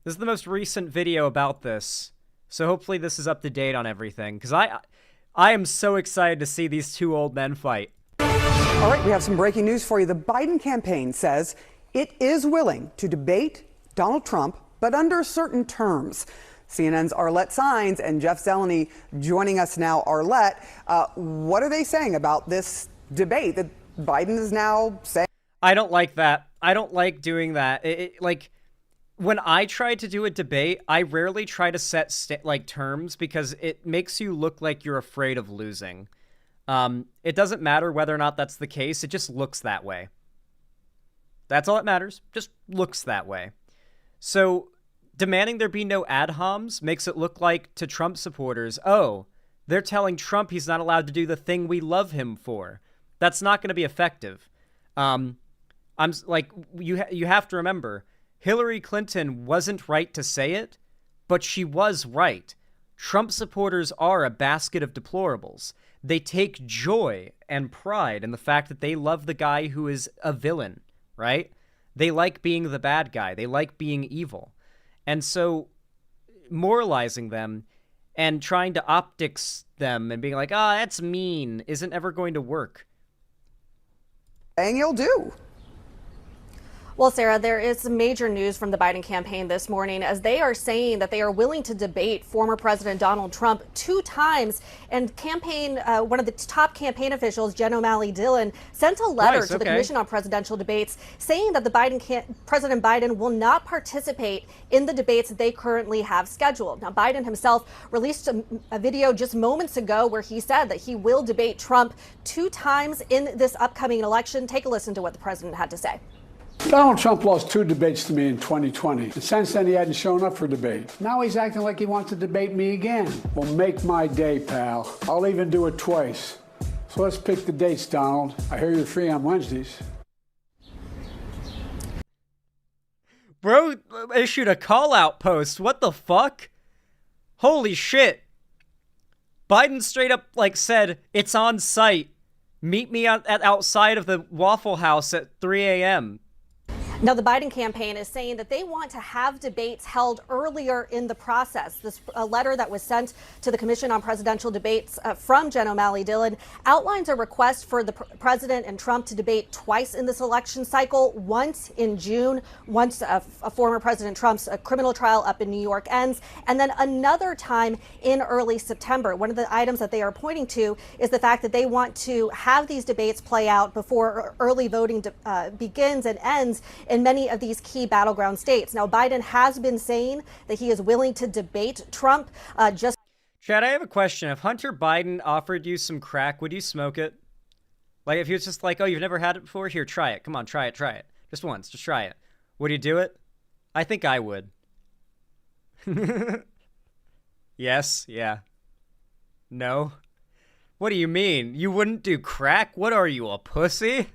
video about this. So hopefully this is up to date on everything, because I am so excited to see these two old men fight. All right, we have some breaking news for you. The Biden campaign says it is willing to debate Donald Trump, but under certain terms. CNN's Arlette Saenz and Jeff Zeleny joining us now. Arlette, what are they saying about this debate that Biden is now saying? I don't like that. I don't like doing that. Like, when I try to do a debate, I rarely try to set terms, because it makes you look like you're afraid of losing. It doesn't matter whether or not that's the case. It just looks that way. That's all that matters. Just looks that way. So demanding there be no ad homs makes it look like to Trump supporters, oh, they're telling Trump he's not allowed to do the thing we love him for. That's not going to be effective. You have to remember, Hillary Clinton wasn't right to say it, but she was right. Trump supporters are a basket of deplorables. They take joy and pride in the fact that they love the guy who is a villain, right? They like being the bad guy. They like being evil. And so moralizing them and trying to optics them and being like, that's mean, isn't ever going to work. And you'll do. Well, Sarah, there is some major news from the Biden campaign this morning, as they are saying that they are willing to debate former President Donald Trump 2 times. And one of the top campaign officials, Jen O'Malley Dillon, sent a letter to the Commission on Presidential Debates saying that President Biden will not participate in the debates that they currently have scheduled. Now, Biden himself released a video just moments ago where he said that he will debate Trump 2 times in this upcoming election. Take a listen to what the president had to say. Donald Trump lost 2 debates to me in 2020. And since then, he hadn't shown up for debate. Now he's acting like he wants to debate me again. Well, make my day, pal. I'll even do it twice. So let's pick the dates, Donald. I hear you're free on Wednesdays. Bro issued a call-out post. What the fuck? Holy shit. Biden straight up, said, it's on site. Meet me outside of the Waffle House at 3 a.m. Now, the Biden campaign is saying that they want to have debates held earlier in the process. This letter that was sent to the Commission on Presidential Debates from Jen O'Malley Dillon outlines a request for the president and Trump to debate twice in this election cycle, once in June, once a former President Trump's criminal trial up in New York ends, and then another time in early September. One of the items that they are pointing to is the fact that they want to have these debates play out before early voting begins and ends in many of these key battleground states. Now, Biden has been saying that he is willing to debate Trump. Chad, I have a question. If Hunter Biden offered you some crack, would you smoke it? Like, if he was just like, oh, you've never had it before? Here, try it. Come on, try it. Just once, just try it. Would you do it? I think I would. Yes, yeah. No? What do you mean? You wouldn't do crack? What are you, a pussy?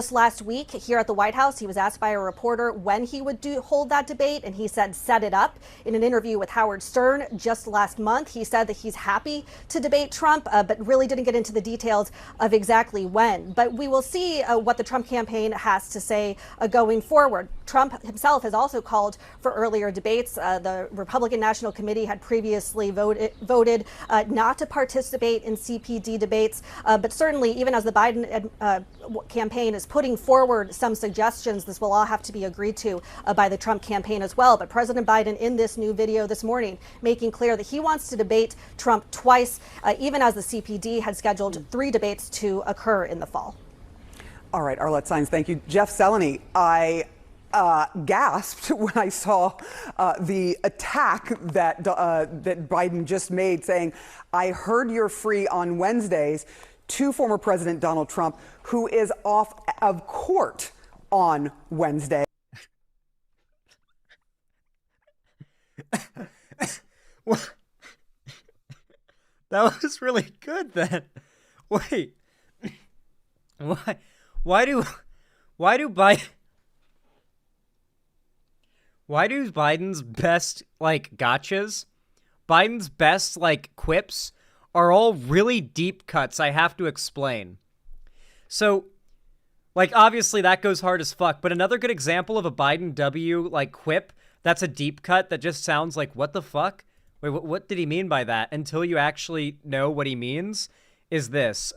Just last week here at the White House, he was asked by a reporter when he would hold that debate, and he said set it up. In an interview with Howard Stern just last month, he said that he's happy to debate Trump, but really didn't get into the details of exactly when. But we will see what the Trump campaign has to say going forward. Trump himself has also called for earlier debates. The Republican National Committee had previously voted not to participate in CPD debates, but certainly even as the Biden campaign is putting forward some suggestions, this will all have to be agreed to by the Trump campaign as well. But President Biden, in this new video this morning, making clear that he wants to debate Trump twice, even as the CPD had scheduled 3 debates to occur in the fall. All right, Arlette Saenz, thank you. Jeff Zeleny, I gasped when I saw the attack that Biden just made, saying, "I heard you're free on Wednesdays," to former President Donald Trump, who is off of court on Wednesday. That was really good then. Wait. Why do Biden's best, like, gotchas, Biden's best, like, quips are all really deep cuts I have to explain. So, like, obviously that goes hard as fuck, but another good example of a Biden W, like, quip that's a deep cut that just sounds like, what the fuck? Wait, what did he mean by that? Until you actually know what he means, is this.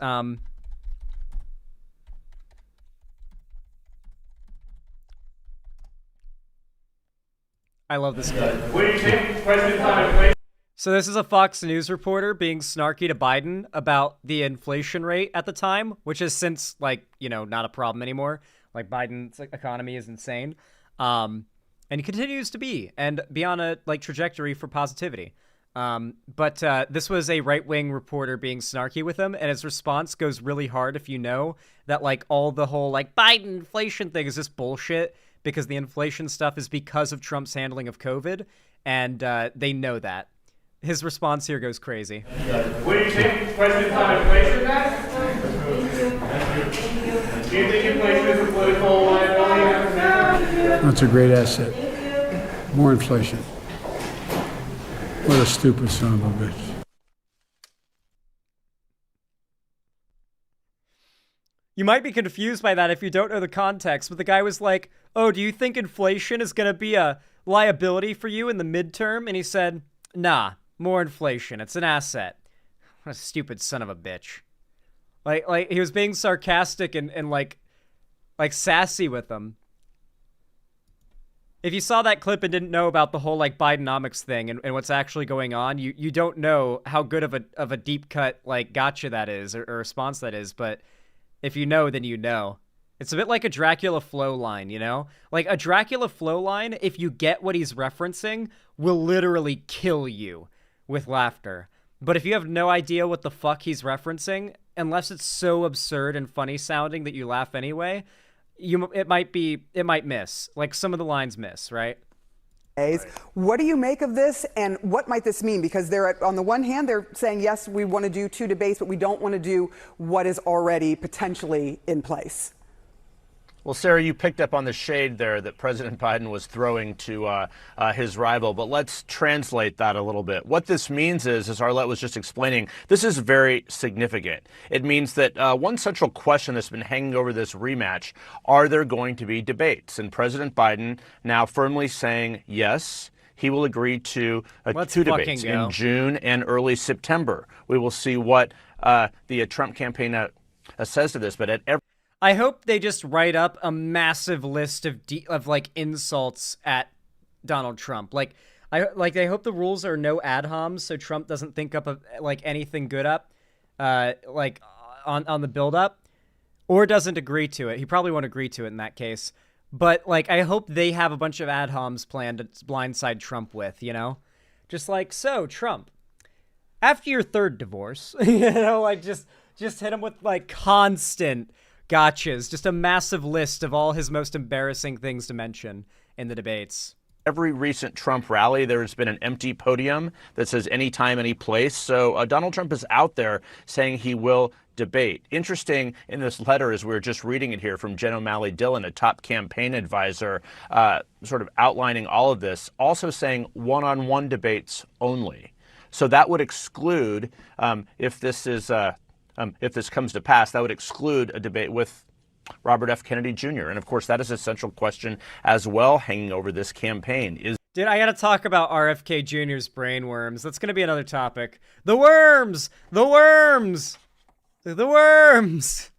I love this guy. What do you think President Biden? So this is a Fox News reporter being snarky to Biden about the inflation rate at the time, which has since, like, you know, not a problem anymore. Like, Biden's economy is insane. And he continues to be, and be on a, like, trajectory for positivity. But this was a right-wing reporter being snarky with him, and his response goes really hard if you know that, like, all the whole, like, Biden inflation thing is just bullshit, because the inflation stuff is because of Trump's handling of COVID, and they know that. His response here goes crazy. What do you think President Biden inflation that? Do you think inflation is a political liability? That's a great asset. More inflation. What a stupid son of a bitch. You might be confused by that if you don't know the context, but the guy was like, oh, do you think inflation is going to be a liability for you in the midterm? And he said, nah, more inflation. It's an asset. What a stupid son of a bitch. Like he was being sarcastic and like sassy with them. If you saw that clip and didn't know about the whole, like, Bidenomics thing and what's actually going on, you don't know how good of a deep cut, like, gotcha that is, or response that is, but if you know, then you know. It's a bit like a Dracula flow line, you know? Like, a Dracula flow line, if you get what he's referencing, will literally kill you with laughter. But if you have no idea what the fuck he's referencing, unless it's so absurd and funny sounding that you laugh anyway, it might miss. Like, some of the lines miss, right? What do you make of this, and what might this mean? Because on the one hand, they're saying, yes, we want to do 2 debates, but we don't want to do what is already potentially in place. Well, Sarah, you picked up on the shade there that President Biden was throwing to his rival, but let's translate that a little bit. What this means is, as Arlette was just explaining, this is very significant. It means that one central question that's been hanging over this rematch, are there going to be debates? And President Biden now firmly saying, yes, he will agree to 2 debates in June and early September. We will see what the Trump campaign says to this, but at every... I hope they just write up a massive list of like insults at Donald Trump. Like I hope the rules are no ad homs, so Trump doesn't think up of like anything good up, like on the build up, or doesn't agree to it. He probably won't agree to it in that case. But like I hope they have a bunch of ad homs planned to blindside Trump with, you know, just like, so Trump, after your 3rd divorce, you know, like just hit him with like constant gotchas, just a massive list of all his most embarrassing things to mention in the debates. Every recent Trump rally, there's been an empty podium that says anytime, any place. So Donald Trump is out there saying he will debate. Interesting in this letter, as we were just reading it here from Jen O'Malley Dillon, a top campaign advisor, sort of outlining all of this, also saying one-on-one debates only. So that would exclude, if this comes to pass, that would exclude a debate with Robert F. Kennedy Jr. And of course, that is a central question as well hanging over this campaign. Dude, I gotta talk about RFK Jr.'s brain worms. That's gonna be another topic. The worms! The worms! The worms!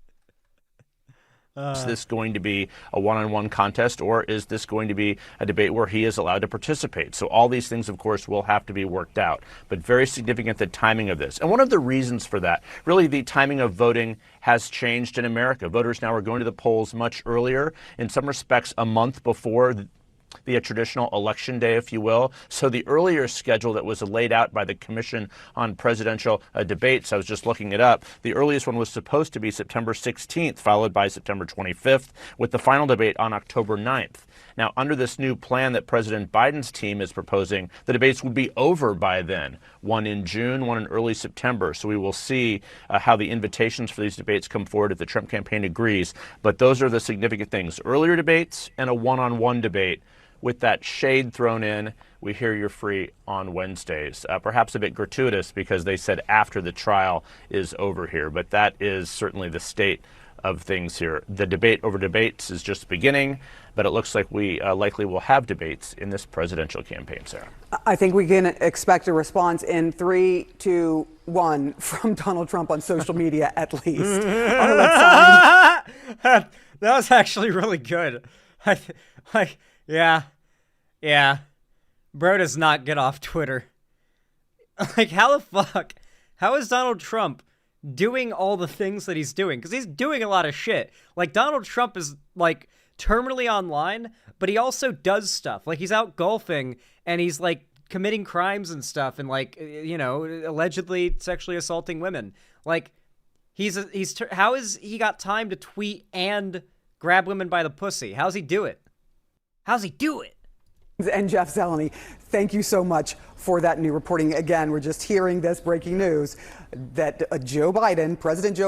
Is this going to be a one-on-one contest, or is this going to be a debate where he is allowed to participate? So all these things, of course, will have to be worked out. But very significant, the timing of this. And one of the reasons for that, really the timing of voting has changed in America. Voters now are going to the polls much earlier, in some respects a month before the traditional election day, if you will. So the earlier schedule that was laid out by the Commission on Presidential Debates, I was just looking it up, the earliest one was supposed to be September 16th, followed by September 25th, with the final debate on October 9th. Now, under this new plan that President Biden's team is proposing, the debates would be over by then, one in June, one in early September. So we will see how the invitations for these debates come forward if the Trump campaign agrees. But those are the significant things: earlier debates and a one-on-one debate. With that shade thrown in, we hear you're free on Wednesdays. Perhaps a bit gratuitous because they said after the trial is over here, but that is certainly the state of things here. The debate over debates is just beginning, but it looks like we likely will have debates in this presidential campaign, Sarah. I think we can expect a response in 3, 2, 1 from Donald Trump on social media at least. That was actually really good. Yeah. Bro does not get off Twitter. Like, how the fuck? How is Donald Trump doing all the things that he's doing? Because he's doing a lot of shit. Like, Donald Trump is, like, terminally online, but he also does stuff. Like, he's out golfing, and he's, like, committing crimes and stuff, and, like, you know, allegedly sexually assaulting women. Like, how has he got time to tweet and grab women by the pussy? How's he do it? How's he do it? And Jeff Zeleny, thank you so much for that new reporting. Again, we're just hearing this breaking news that President Joe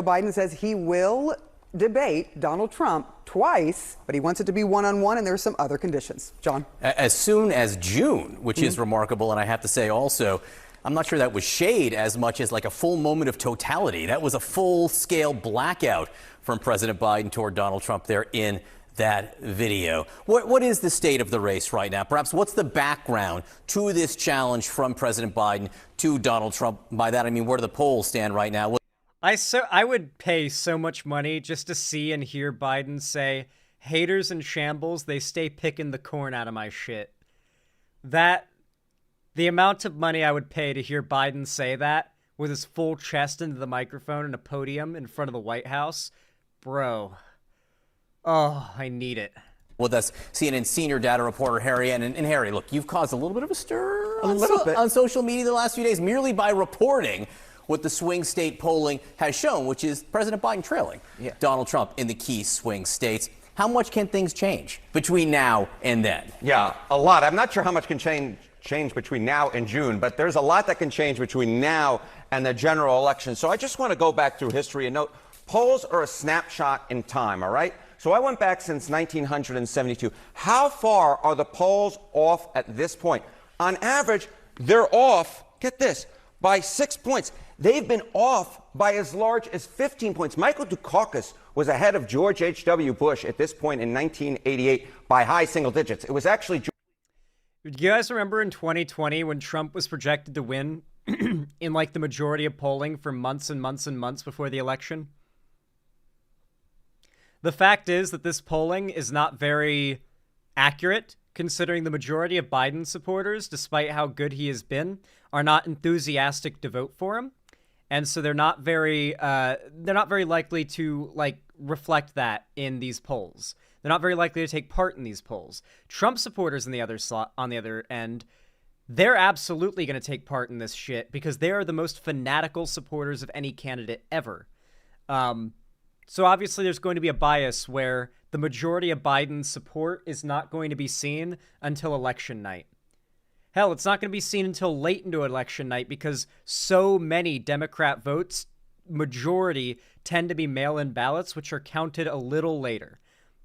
Biden says he will debate Donald Trump twice, but he wants it to be one-on-one, and there are some other conditions. John? As soon as June, which is remarkable, and I have to say also, I'm not sure that was shade as much as like a full moment of totality. That was a full-scale blackout from President Biden toward Donald Trump there in that video. What is the state of the race right now? Perhaps what's the background to this challenge from President Biden to Donald Trump? By that, I mean, where do the polls stand right now? I would pay so much money just to see and hear Biden say, "Haters in shambles, they stay picking the corn out of my shit." The amount of money I would pay to hear Biden say that with his full chest into the microphone in a podium in front of the White House, bro. Oh, I need it. With us, CNN senior data reporter Harry. And Harry, look, you've caused a little bit of a stir on social media the last few days merely by reporting what the swing state polling has shown, which is President Biden trailing Donald Trump in the key swing states. How much can things change between now and then? Yeah, a lot. I'm not sure how much can change between now and June, but there's a lot that can change between now and the general election. So I just want to go back through history and note polls are a snapshot in time, all right? So I went back since 1972. How far are the polls off at this point? On average, they're off, get this, by 6 points. They've been off by as large as 15 points. Michael Dukakis was ahead of George H.W. Bush at this point in 1988 by high single digits. It was actually... Do you guys remember in 2020 when Trump was projected to win in like the majority of polling for months and months and months before the election? The fact is that this polling is not very accurate, considering the majority of Biden supporters, despite how good he has been, are not enthusiastic to vote for him. And so they're not very likely to like reflect that in these polls. They're not very likely to take part in these polls. Trump supporters on the other end, they're absolutely going to take part in this shit because they are the most fanatical supporters of any candidate ever. So obviously there's going to be a bias where the majority of Biden's support is not going to be seen until election night. Hell, it's not going to be seen until late into election night because so many Democrat votes, majority, tend to be mail-in ballots, which are counted a little later.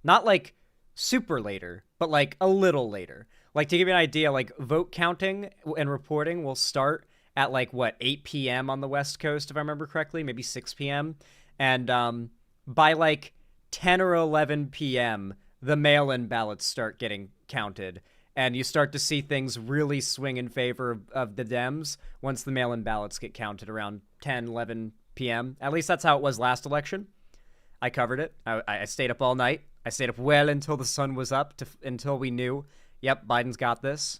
Not like super later, but like a little later. Like to give you an idea, like vote counting and reporting will start at like, 8 p.m. on the West Coast, if I remember correctly, maybe 6 p.m. And by like 10 or 11 p.m., the mail-in ballots start getting counted. And you start to see things really swing in favor of the Dems once the mail-in ballots get counted around 10, 11 p.m. At least that's how it was last election. I covered it. I stayed up all night. I stayed up well until the sun was up, until we knew, yep, Biden's got this.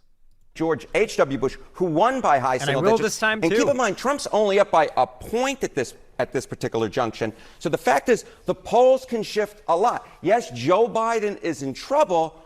George H.W. Bush, who won by high single digits. digits. This time, and too. keep in mind, Trump's only up by a point at this particular junction. So the fact is, the polls can shift a lot. Yes, Joe Biden is in trouble,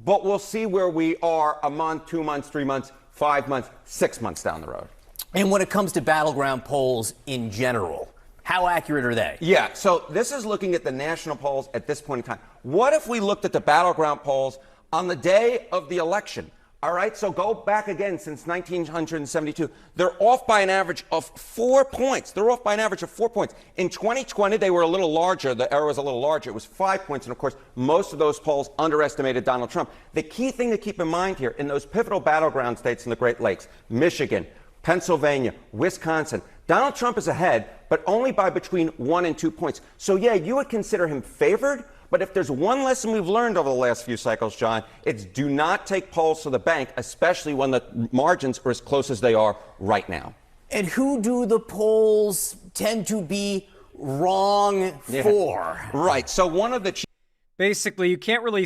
but we'll see where we are a month, 2 months, 3 months, 5 months, 6 months down the road. And when it comes to battleground polls in general, how accurate are they? Yeah, so this is looking at the national polls at this point in time. What if we looked at the battleground polls on the day of the election? All right, so go back again since 1972. They're off by an average of 4 points. They're off by an average of 4 points. In 2020, they were a little larger. The error was a little larger. It was 5 points. And of course, most of those polls underestimated Donald Trump. The key thing to keep in mind here, in those pivotal battleground states in the Great Lakes, Michigan, Pennsylvania, Wisconsin, Donald Trump is ahead, but only by between 1 and 2 points. So yeah, you would consider him favored. But if there's one lesson we've learned over the last few cycles, John, it's do not take polls to the bank, especially when the margins are as close as they are right now. And who do the polls tend to be wrong for? Right. So one of the Basically, you can't really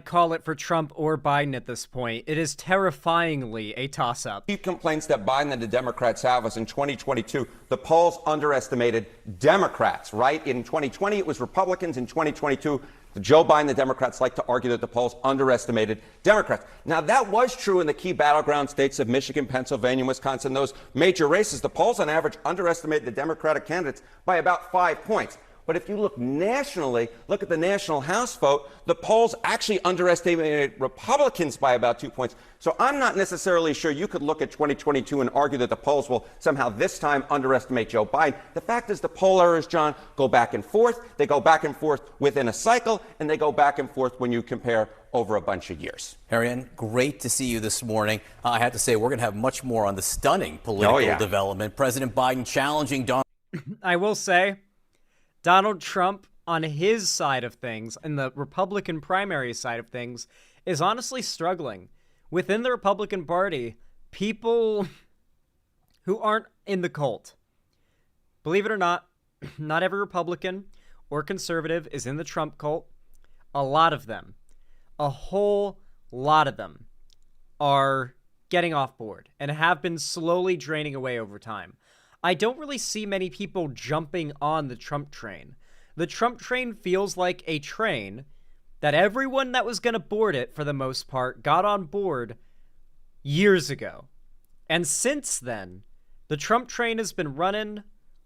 call it for Trump or Biden at this point. It is terrifyingly a toss-up. Chief complaints that Biden and the Democrats have was in 2022, the polls underestimated Democrats, right? In 2020, it was Republicans. In 2022, Joe Biden, the Democrats like to argue that the polls underestimated Democrats. Now, that was true in the key battleground states of Michigan, Pennsylvania, Wisconsin, those major races. The polls on average underestimated the Democratic candidates by about 5 points. But if you look nationally, look at the national House vote, the polls actually underestimated Republicans by about 2 points. So I'm not necessarily sure you could look at 2022 and argue that the polls will somehow this time underestimate Joe Biden. The fact is the poll errors, John, go back and forth. They go back and forth within a cycle, and they go back and forth when you compare over a bunch of years. Ariane, great to see you this morning. I have to say, we're going to have much more on the stunning political development. President Biden challenging Donald. I will say, Donald Trump, on his side of things, and the Republican primary side of things, is honestly struggling. Within the Republican Party, people who aren't in the cult, believe it or not, not every Republican or conservative is in the Trump cult. A lot of them, a whole lot of them, are getting off board and have been slowly draining away over time. I don't really see many people jumping on the Trump train. The Trump train feels like a train that everyone that was going to board it, for the most part, got on board years ago. And since then, the Trump train has been running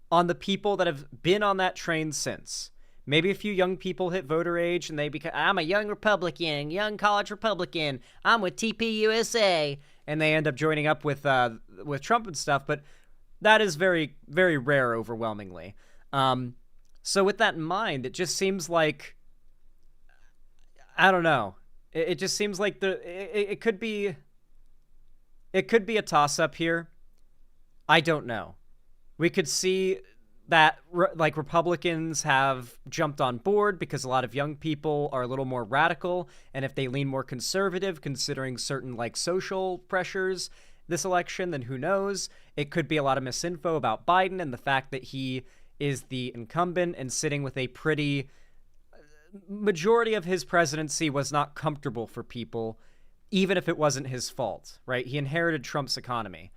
on the people that have been on that train since. Maybe a few young people hit voter age and they become, I'm a young Republican, young college Republican, I'm with TPUSA, and they end up joining up with Trump and stuff, but that is very, very rare, overwhelmingly. So with that in mind, it just seems like, I don't know. It just seems like it could be a toss-up here. I don't know. We could see that Republicans have jumped on board because a lot of young people are a little more radical, and if they lean more conservative, considering certain social pressures this election, then who knows? It could be a lot of misinfo about Biden and the fact that he is the incumbent and sitting with a pretty majority of his presidency was not comfortable for people, even if it wasn't his fault, right? He inherited Trump's economy.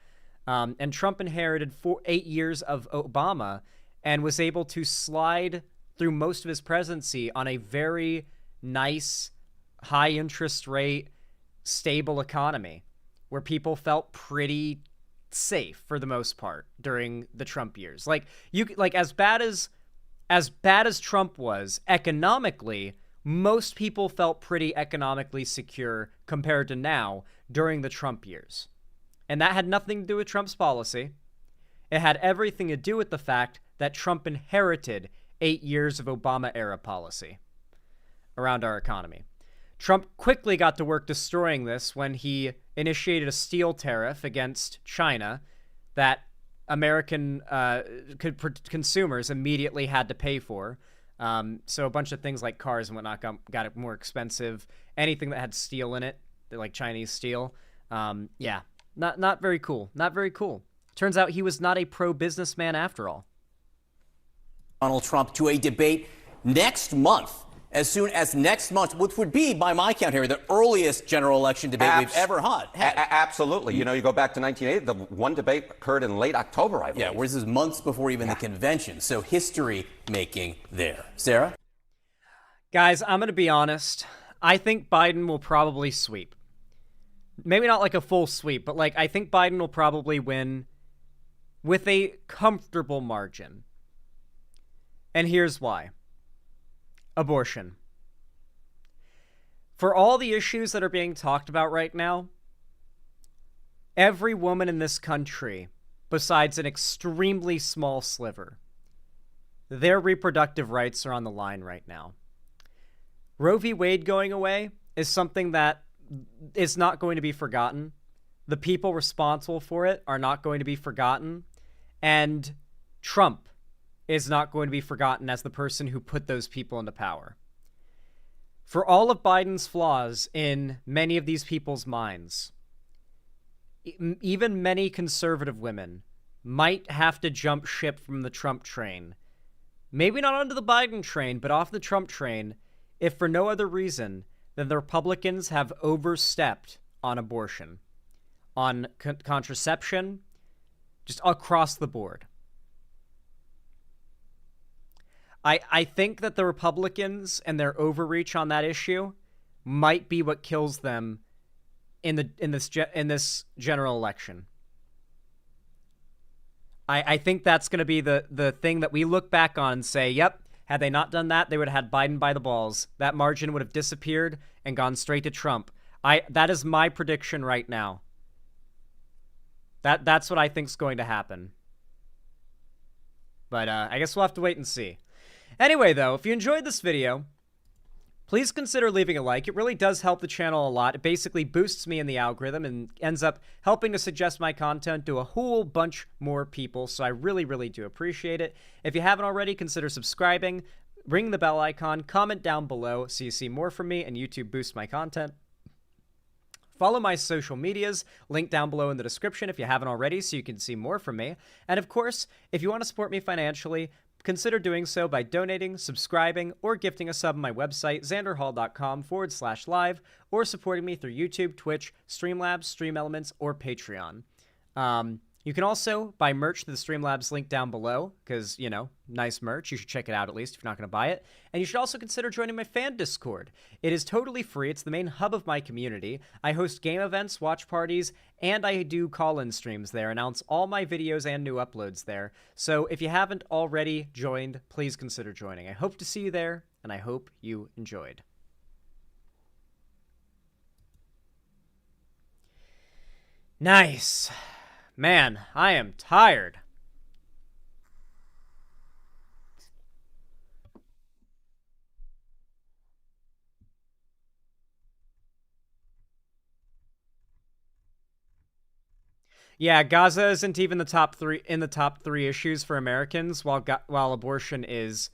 And Trump inherited 8 years of Obama and was able to slide through most of his presidency on a very nice, high interest rate, stable economy, where people felt pretty safe for the most part during the Trump years. As bad as Trump was economically, most people felt pretty economically secure compared to now during the Trump years. And that had nothing to do with Trump's policy. It had everything to do with the fact that Trump inherited 8 years of Obama-era policy around our economy. Trump quickly got to work destroying this when he initiated a steel tariff against China that American consumers immediately had to pay for. So a bunch of things like cars and whatnot got more expensive. Anything that had steel in it, like Chinese steel, not very cool. Not very cool. Turns out he was not a pro-businessman after all. Donald Trump to a debate next month. As soon as next month, which would be, by my count here, the earliest general election debate we've ever had. Absolutely. You know, you go back to 1980, the one debate occurred in late October, I believe. Yeah, whereas this is months before even the convention. So history making there. Sarah? Guys, I'm going to be honest. I think Biden will probably sweep. Maybe not like a full sweep, but like I think Biden will probably win with a comfortable margin. And here's why. Abortion. For all the issues that are being talked about right now, every woman in this country, besides an extremely small sliver, their reproductive rights are on the line right now. Roe v. Wade going away is something that is not going to be forgotten. The people responsible for it are not going to be forgotten. And Trump is not going to be forgotten as the person who put those people into power. For all of Biden's flaws in many of these people's minds, even many conservative women might have to jump ship from the Trump train. Maybe not onto the Biden train, but off the Trump train, if for no other reason than the Republicans have overstepped on abortion, on contraception, just across the board. I think that the Republicans and their overreach on that issue might be what kills them in this general election. I think that's going to be the thing that we look back on and say, yep, had they not done that, they would have had Biden by the balls. That margin would have disappeared and gone straight to Trump. That is my prediction right now. That's what I think is going to happen. But I guess we'll have to wait and see. Anyway, though, if you enjoyed this video, please consider leaving a like. It really does help the channel a lot. It basically boosts me in the algorithm and ends up helping to suggest my content to a whole bunch more people, so I really, really do appreciate it. If you haven't already, consider subscribing, ring the bell icon, comment down below so you see more from me and YouTube boosts my content. Follow my social medias, link down below in the description if you haven't already so you can see more from me. And of course, if you want to support me financially, consider doing so by donating, subscribing, or gifting a sub on my website, xanderhall.com/live, or supporting me through YouTube, Twitch, Streamlabs, Stream Elements, or Patreon. You can also buy merch through the Streamlabs link down below, because, you know, nice merch. You should check it out at least if you're not going to buy it. And you should also consider joining my fan Discord. It is totally free. It's the main hub of my community. I host game events, watch parties, and I do call-in streams there, announce all my videos and new uploads there. So if you haven't already joined, please consider joining. I hope to see you there, and I hope you enjoyed. Nice. Man, I am tired. Yeah, Gaza isn't even the top three issues for Americans, while abortion is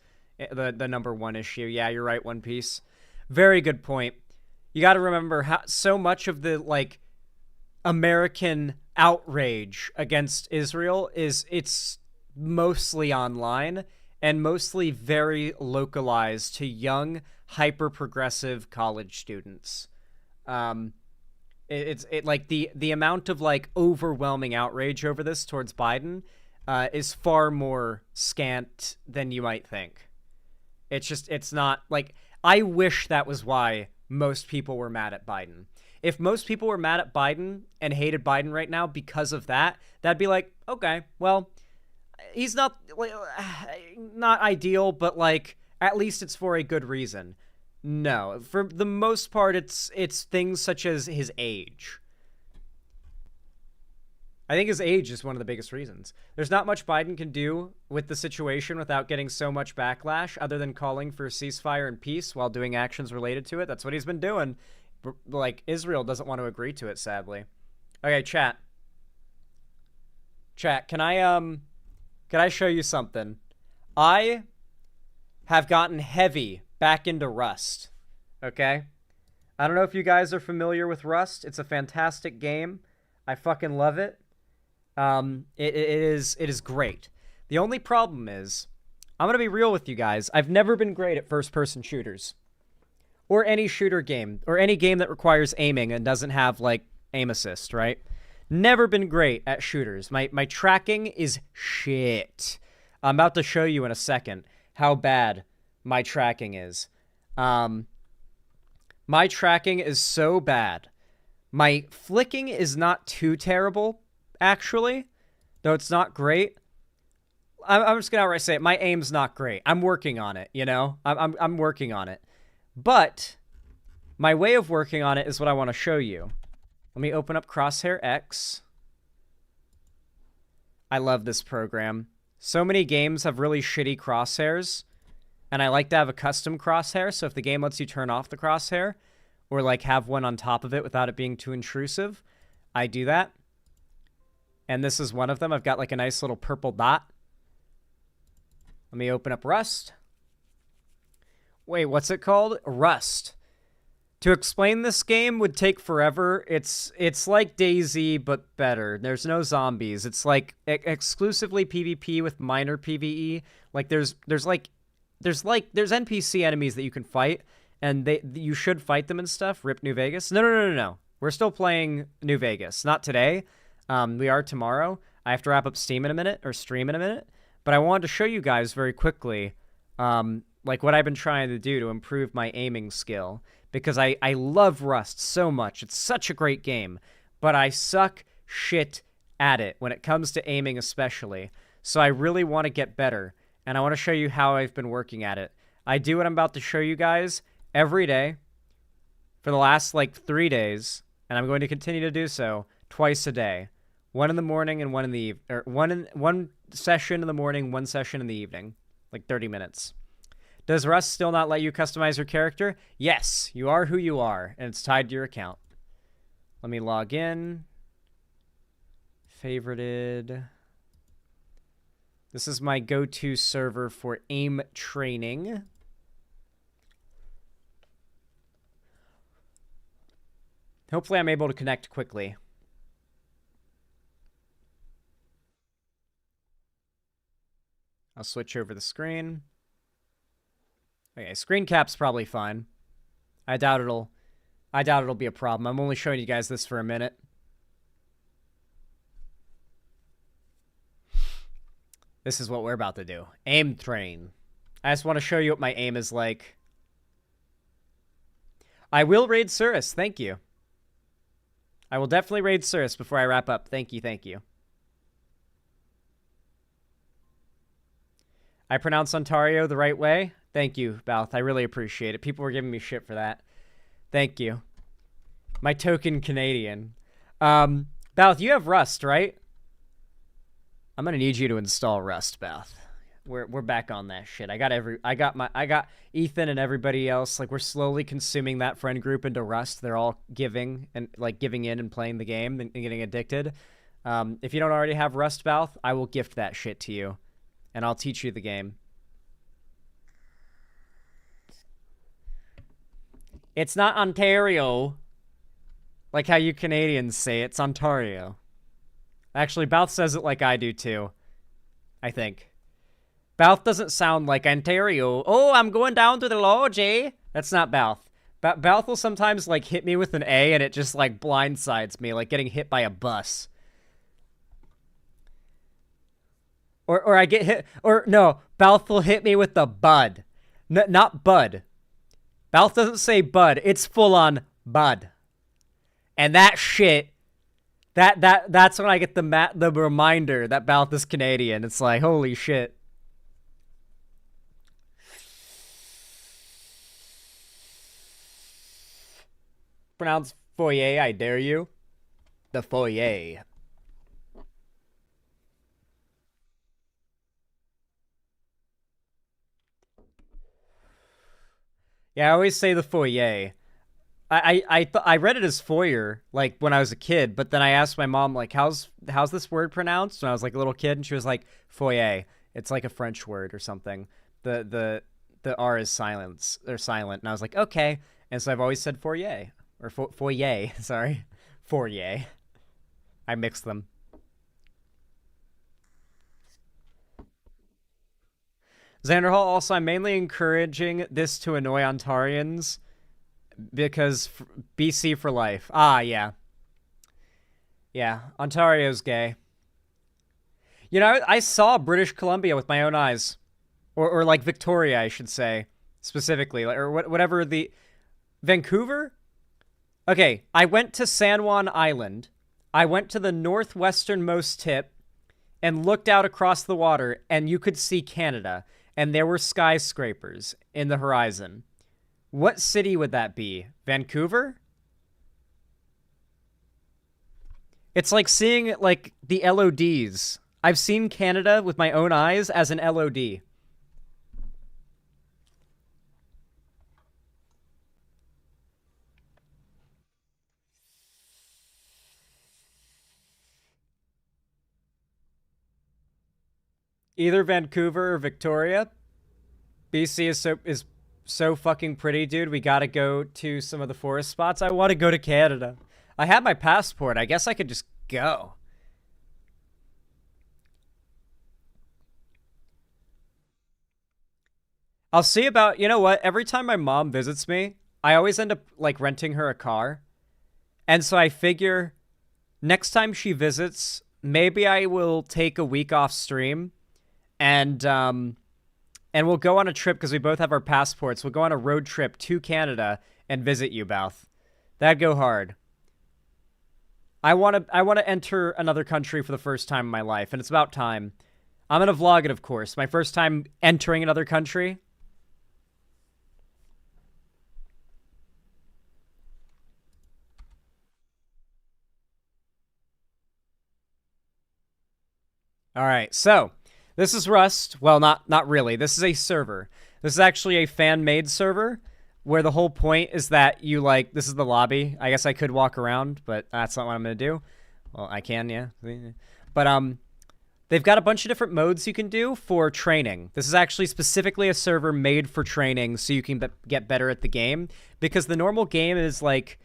the number one issue. Yeah, you're right, One Piece. Very good point. You got to remember how so much of the American outrage against Israel it's mostly online and mostly very localized to young, hyper-progressive college students. The amount of overwhelming outrage over this towards Biden is far more scant than you might think. It's not I wish that was why most people were mad at Biden. If most people were mad at Biden and hated Biden right now because of that, that'd be like, okay, well, he's not ideal, but at least it's for a good reason. No, for the most part, it's things such as his age. I think his age is one of the biggest reasons. There's not much Biden can do with the situation without getting so much backlash other than calling for a ceasefire and peace while doing actions related to it. That's what he's been doing. Israel doesn't want to agree to it, sadly. Okay, chat. Can I show you something? I have gotten heavy back into Rust. Okay? I don't know if you guys are familiar with Rust. It's a fantastic game. I fucking love it. It is great. The only problem is I'm going to be real with you guys. I've never been great at first-person shooters. Or any shooter game. Or any game that requires aiming and doesn't have, like, aim assist, right? Never been great at shooters. My tracking is shit. I'm about to show you in a second how bad my tracking is. My tracking is so bad. My flicking is not too terrible, actually. Though it's not great. I'm just gonna outright say it. My aim's not great. I'm working on it, you know? I'm working on it. But my way of working on it is what I want to show you. Let me open up Crosshair X. I love this program. So many games have really shitty crosshairs, and I like to have a custom crosshair, so if the game lets you turn off the crosshair, or like have one on top of it without it being too intrusive, I do that. And this is one of them. I've got like a nice little purple dot. Let me open up Rust. Wait, what's it called? Rust. To explain this game would take forever. It's like DayZ, but better. There's no zombies. It's like exclusively PvP with minor PvE. Like there's NPC enemies that you can fight, and you should fight them and stuff. Rip New Vegas. No. We're still playing New Vegas. Not today. We are tomorrow. I have to wrap up Steam in a minute, or stream in a minute. But I wanted to show you guys very quickly, like what I've been trying to do to improve my aiming skill. Because I love Rust so much. It's such a great game. But I suck shit at it when it comes to aiming especially. So I really want to get better. And I want to show you how I've been working at it. I do what I'm about to show you guys every day for the last like 3 days. And I'm going to continue to do so twice a day. One in the morning and one in the one session in the morning, one session in the evening. Like 30 minutes. Does Rust still not let you customize your character? Yes, you are who you are, and it's tied to your account. Let me log in. Favorited. This is my go-to server for aim training. Hopefully I'm able to connect quickly. I'll switch over the screen. Okay, screen cap's probably fine. I doubt it'll be a problem. I'm only showing you guys this for a minute. This is what we're about to do. Aim train. I just want to show you what my aim is like. I will raid Cirrus. Thank you. I will definitely raid Cirrus before I wrap up. Thank you, thank you. I pronounce Ontario the right way. Thank you, Balth. I really appreciate it. People were giving me shit for that. Thank you. My token Canadian. Balth, you have Rust, right? I'm gonna need you to install Rust, Balth. We're back on that shit. I got Ethan and everybody else. Like, we're slowly consuming that friend group into Rust. They're all giving in and playing the game and getting addicted. If you don't already have Rust, Balth, I will gift that shit to you, and I'll teach you the game. It's not Ontario, like how you Canadians say it's Ontario. Actually, Balth says it like I do too, I think. Balth doesn't sound like Ontario. Oh, I'm going down to the lodge, eh? That's not Balth. Balth will sometimes like hit me with an A and it just like blindsides me, like getting hit by a bus. Or I get hit, or no, Balth will hit me with the bud. Not bud. Balth doesn't say bud, it's full on bud. And that shit, that's when I get the reminder that Balth is Canadian. It's like, holy shit. Pronounce foyer, I dare you. The foyer. Yeah, I always say the foyer. I read it as foyer, like, when I was a kid, but then I asked my mom, like, how's this word pronounced? When I was, like, a little kid, and she was like, foyer. It's like a French word or something. The R is silent, and I was like, okay. And so I've always said foyer. Or foyer, sorry. Foyer. I mixed them. Xander Hall, also, I'm mainly encouraging this to annoy Ontarians because BC for life. Ah, yeah. Yeah, Ontario's gay. You know, I saw British Columbia with my own eyes. Or like Victoria, I should say, specifically. Or whatever the... Vancouver? Okay, I went to San Juan Island. I went to the northwesternmost tip and looked out across the water, and you could see Canada. And there were skyscrapers in the horizon. What city would that be? Vancouver? It's like seeing, like, the LODs. I've seen Canada with my own eyes as an LOD. Either Vancouver or Victoria. BC is so fucking pretty, dude. We gotta go to some of the forest spots. I want to go to Canada. I have my passport. I guess I could just go. I'll see about, you know what? Every time my mom visits me, I always end up, like, renting her a car. And so I figure next time she visits, maybe I will take a week off stream and we'll go on a trip because we both have our passports. We'll go on a road trip to Canada and visit you, Bouth. That'd go hard. I want to enter another country for the first time in my life, and it's about time. I'm gonna vlog it, of course. My first time entering another country. All right, so this is Rust. Well, not really. This is a server. This is actually a fan-made server where the whole point is that you, like, this is the lobby. I guess I could walk around, but that's not what I'm going to do. Well, I can, yeah. But they've got a bunch of different modes you can do for training. This is actually specifically a server made for training so you can get better at the game, because the normal game is like,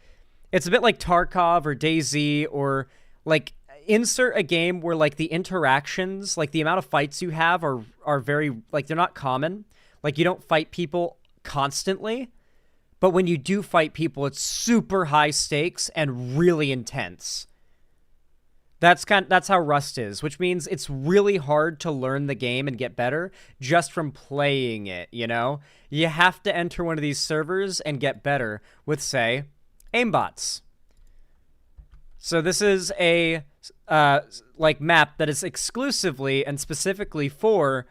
it's a bit like Tarkov or DayZ, or like insert a game where like the interactions, like the amount of fights you have are very, like, they're not common. Like, you don't fight people constantly, but when you do fight people, it's super high stakes and really intense. That's how Rust is, which means it's really hard to learn the game and get better just from playing it, you know? You have to enter one of these servers and get better with, say, aimbots. So this is a like map that is exclusively and specifically for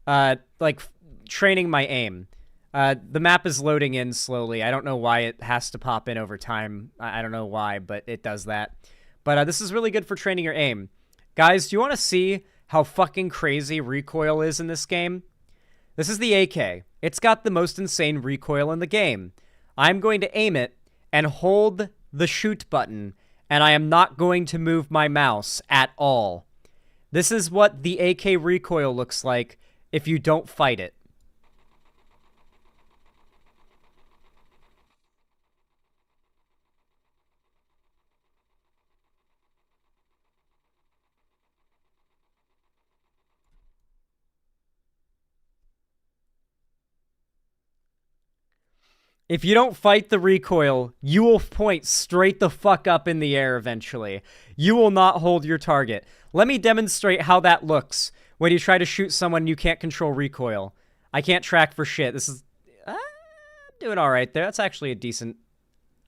like training my aim. The map is loading in slowly. I don't know why it has to pop in over time. I don't know why, but it does that. But this is really good for training your aim. Guys, do you want to see how fucking crazy recoil is in this game? This is the AK. It's got the most insane recoil in the game. I'm going to aim it and hold the shoot button, and I am not going to move my mouse at all. This is what the AK recoil looks like if you don't fight it. If you don't fight the recoil, you will point straight the fuck up in the air eventually. You will not hold your target. Let me demonstrate how that looks when you try to shoot someone you can't control recoil. I can't track for shit. This is... doing alright there. That's actually a decent...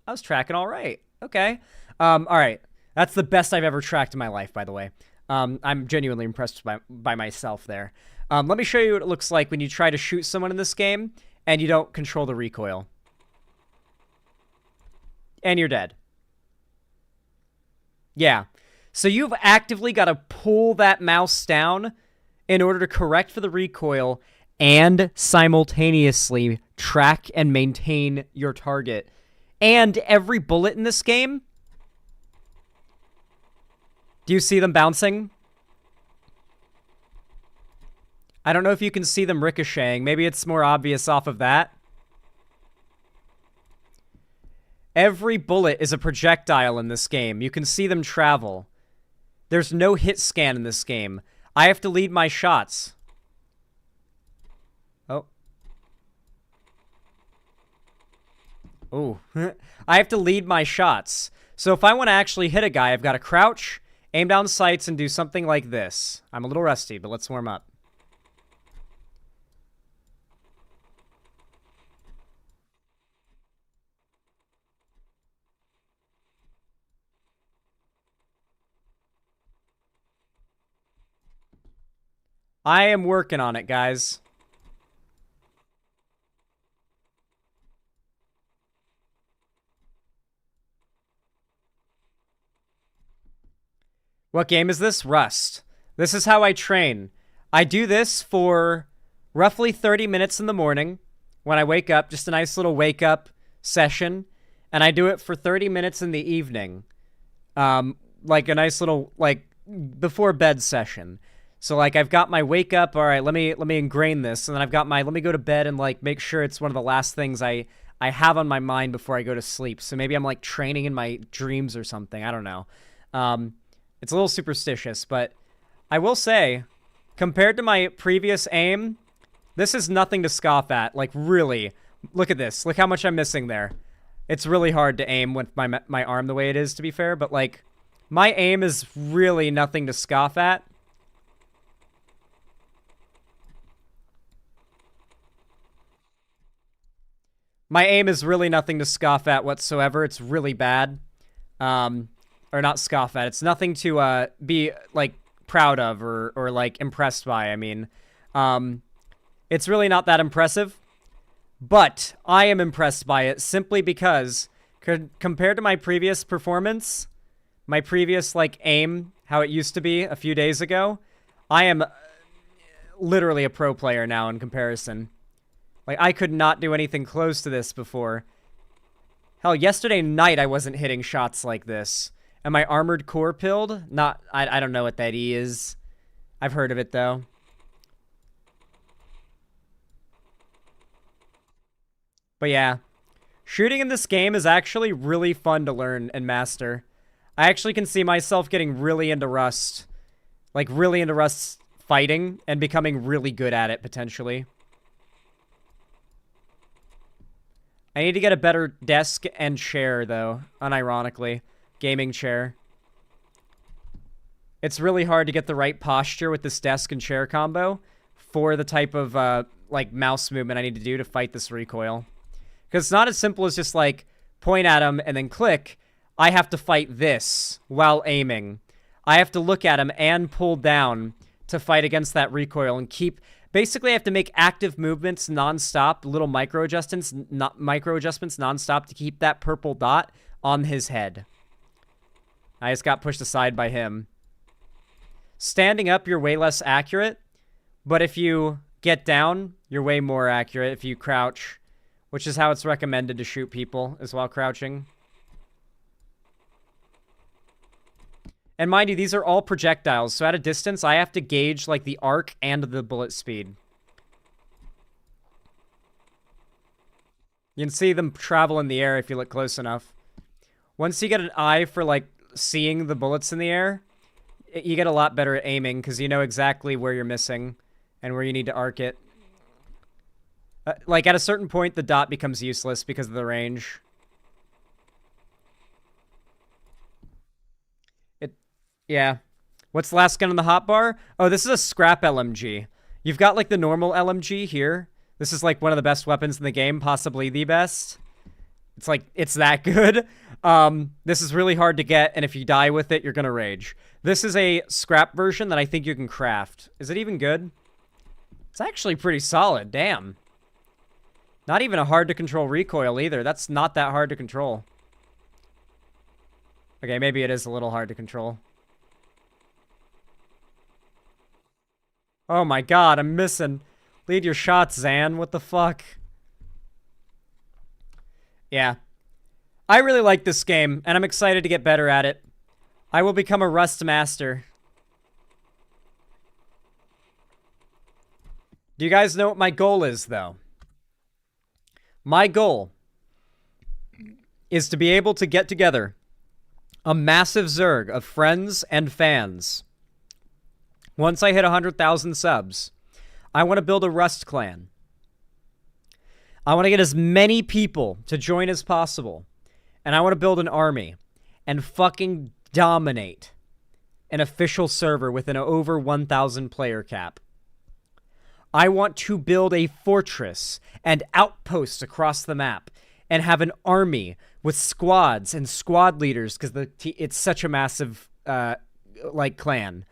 I was tracking alright. Okay. Alright. That's the best I've ever tracked in my life, by the way. I'm genuinely impressed by myself there. Let me show you what it looks like when you try to shoot someone in this game and you don't control the recoil. And you're dead. Yeah. So you've actively got to pull that mouse down in order to correct for the recoil and simultaneously track and maintain your target. And every bullet in this game... Do you see them bouncing? I don't know if you can see them ricocheting. Maybe it's more obvious off of that. Every bullet is a projectile in this game. You can see them travel. There's no hit scan in this game. I have to lead my shots. Ooh. I have to lead my shots. So if I want to actually hit a guy, I've got to crouch, aim down sights, and do something like this. I'm a little rusty, but let's warm up. I am working on it, guys. What game is this? Rust. This is how I train. I do this for roughly 30 minutes in the morning when I wake up, just a nice little wake up session, and I do it for 30 minutes in the evening. Like a nice little, like, before bed session. So, like, I've got my wake up, all right, let me ingrain this, and then I've got my, let me go to bed and, like, make sure it's one of the last things I have on my mind before I go to sleep. So maybe I'm, like, training in my dreams or something. I don't know. It's a little superstitious, but I will say, compared to my previous aim, this is nothing to scoff at. Like, really. Look at this. Look how much I'm missing there. It's really hard to aim with my arm the way it is, to be fair, but, like, my aim is really nothing to scoff at. My aim is really nothing to scoff at whatsoever. It's really bad. Or not scoff at. It's nothing to be, like, proud of or like, impressed by, I mean. It's really not that impressive. But I am impressed by it simply because, compared to my previous performance, my previous, like, aim, how it used to be a few days ago, I am literally a pro player now in comparison. Like, I could not do anything close to this before. Hell, yesterday night I wasn't hitting shots like this. Am I armored core pilled? Not, I don't know what that E is. I've heard of it, though. But yeah, shooting in this game is actually really fun to learn and master. I actually can see myself getting really into Rust. Like, really into Rust fighting and becoming really good at it, potentially. I need to get a better desk and chair, though, unironically. Gaming chair. It's really hard to get the right posture with this desk and chair combo for the type of, like, mouse movement I need to do to fight this recoil. Because it's not as simple as just, like, point at him and then click. I have to fight this while aiming. I have to look at him and pull down to fight against that recoil and keep... Basically, I have to make active movements non-stop, little micro adjustments non-stop to keep that purple dot on his head. I just got pushed aside by him. Standing up, you're way less accurate, but if you get down, you're way more accurate if you crouch, which is how it's recommended to shoot people, is while crouching. And mind you, these are all projectiles, so at a distance, I have to gauge, like, the arc and the bullet speed. You can see them travel in the air if you look close enough. Once you get an eye for, like, seeing the bullets in the air, you get a lot better at aiming, because you know exactly where you're missing and where you need to arc it. Like, at a certain point, the dot becomes useless because of the range. Yeah. What's the last gun in the hotbar? Oh, this is a scrap LMG. You've got, like, the normal LMG here. This is, like, one of the best weapons in the game, possibly the best. It's, like, it's that good. This is really hard to get, and if you die with it, you're gonna rage. This is a scrap version that I think you can craft. Is it even good? It's actually pretty solid, damn. Not even a hard-to-control recoil, either. That's not that hard to control. Okay, maybe it is a little hard to control. Oh my god, I'm missing. Lead your shots, Zan. What the fuck? Yeah. I really like this game, and I'm excited to get better at it. I will become a Rust master. Do you guys know what my goal is, though? My goal is to be able to get together a massive Zerg of friends and fans. Once I hit 100,000 subs, I want to build a Rust clan. I want to get as many people to join as possible. And I want to build an army and fucking dominate an official server with an over 1,000 player cap. I want to build a fortress and outposts across the map and have an army with squads and squad leaders because it's such a massive clan.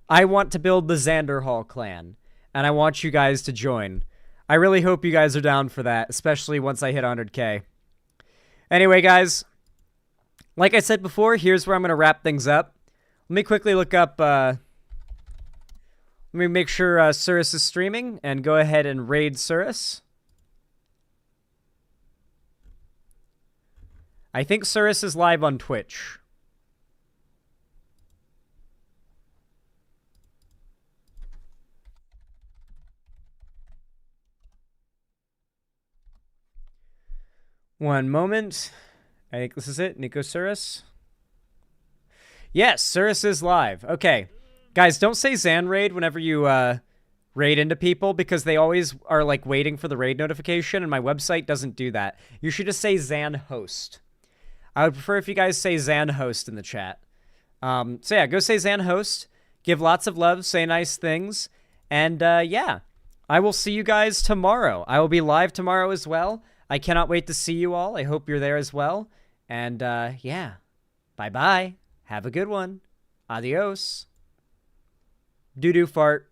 I want to build the Xanderhall clan, and I want you guys to join. I really hope you guys are down for that, especially once I hit 100K. Anyway, guys, like I said before, here's where I'm going to wrap things up. Let me quickly look up... let me make sure Surus is streaming, and go ahead and raid Surus. I think Surus is live on Twitch. One moment. I think this is it. Nico Surus. Yes, Surus is live. Okay. Guys, don't say Zan raid whenever you raid into people because they always are like waiting for the raid notification and my website doesn't do that. You should just say Zan host. I would prefer if you guys say Zan host in the chat. So yeah, go say Zan host. Give lots of love. Say nice things. And yeah, I will see you guys tomorrow. I will be live tomorrow as well. I cannot wait to see you all. I hope you're there as well. And yeah, bye-bye. Have a good one. Adios. Doo-doo fart.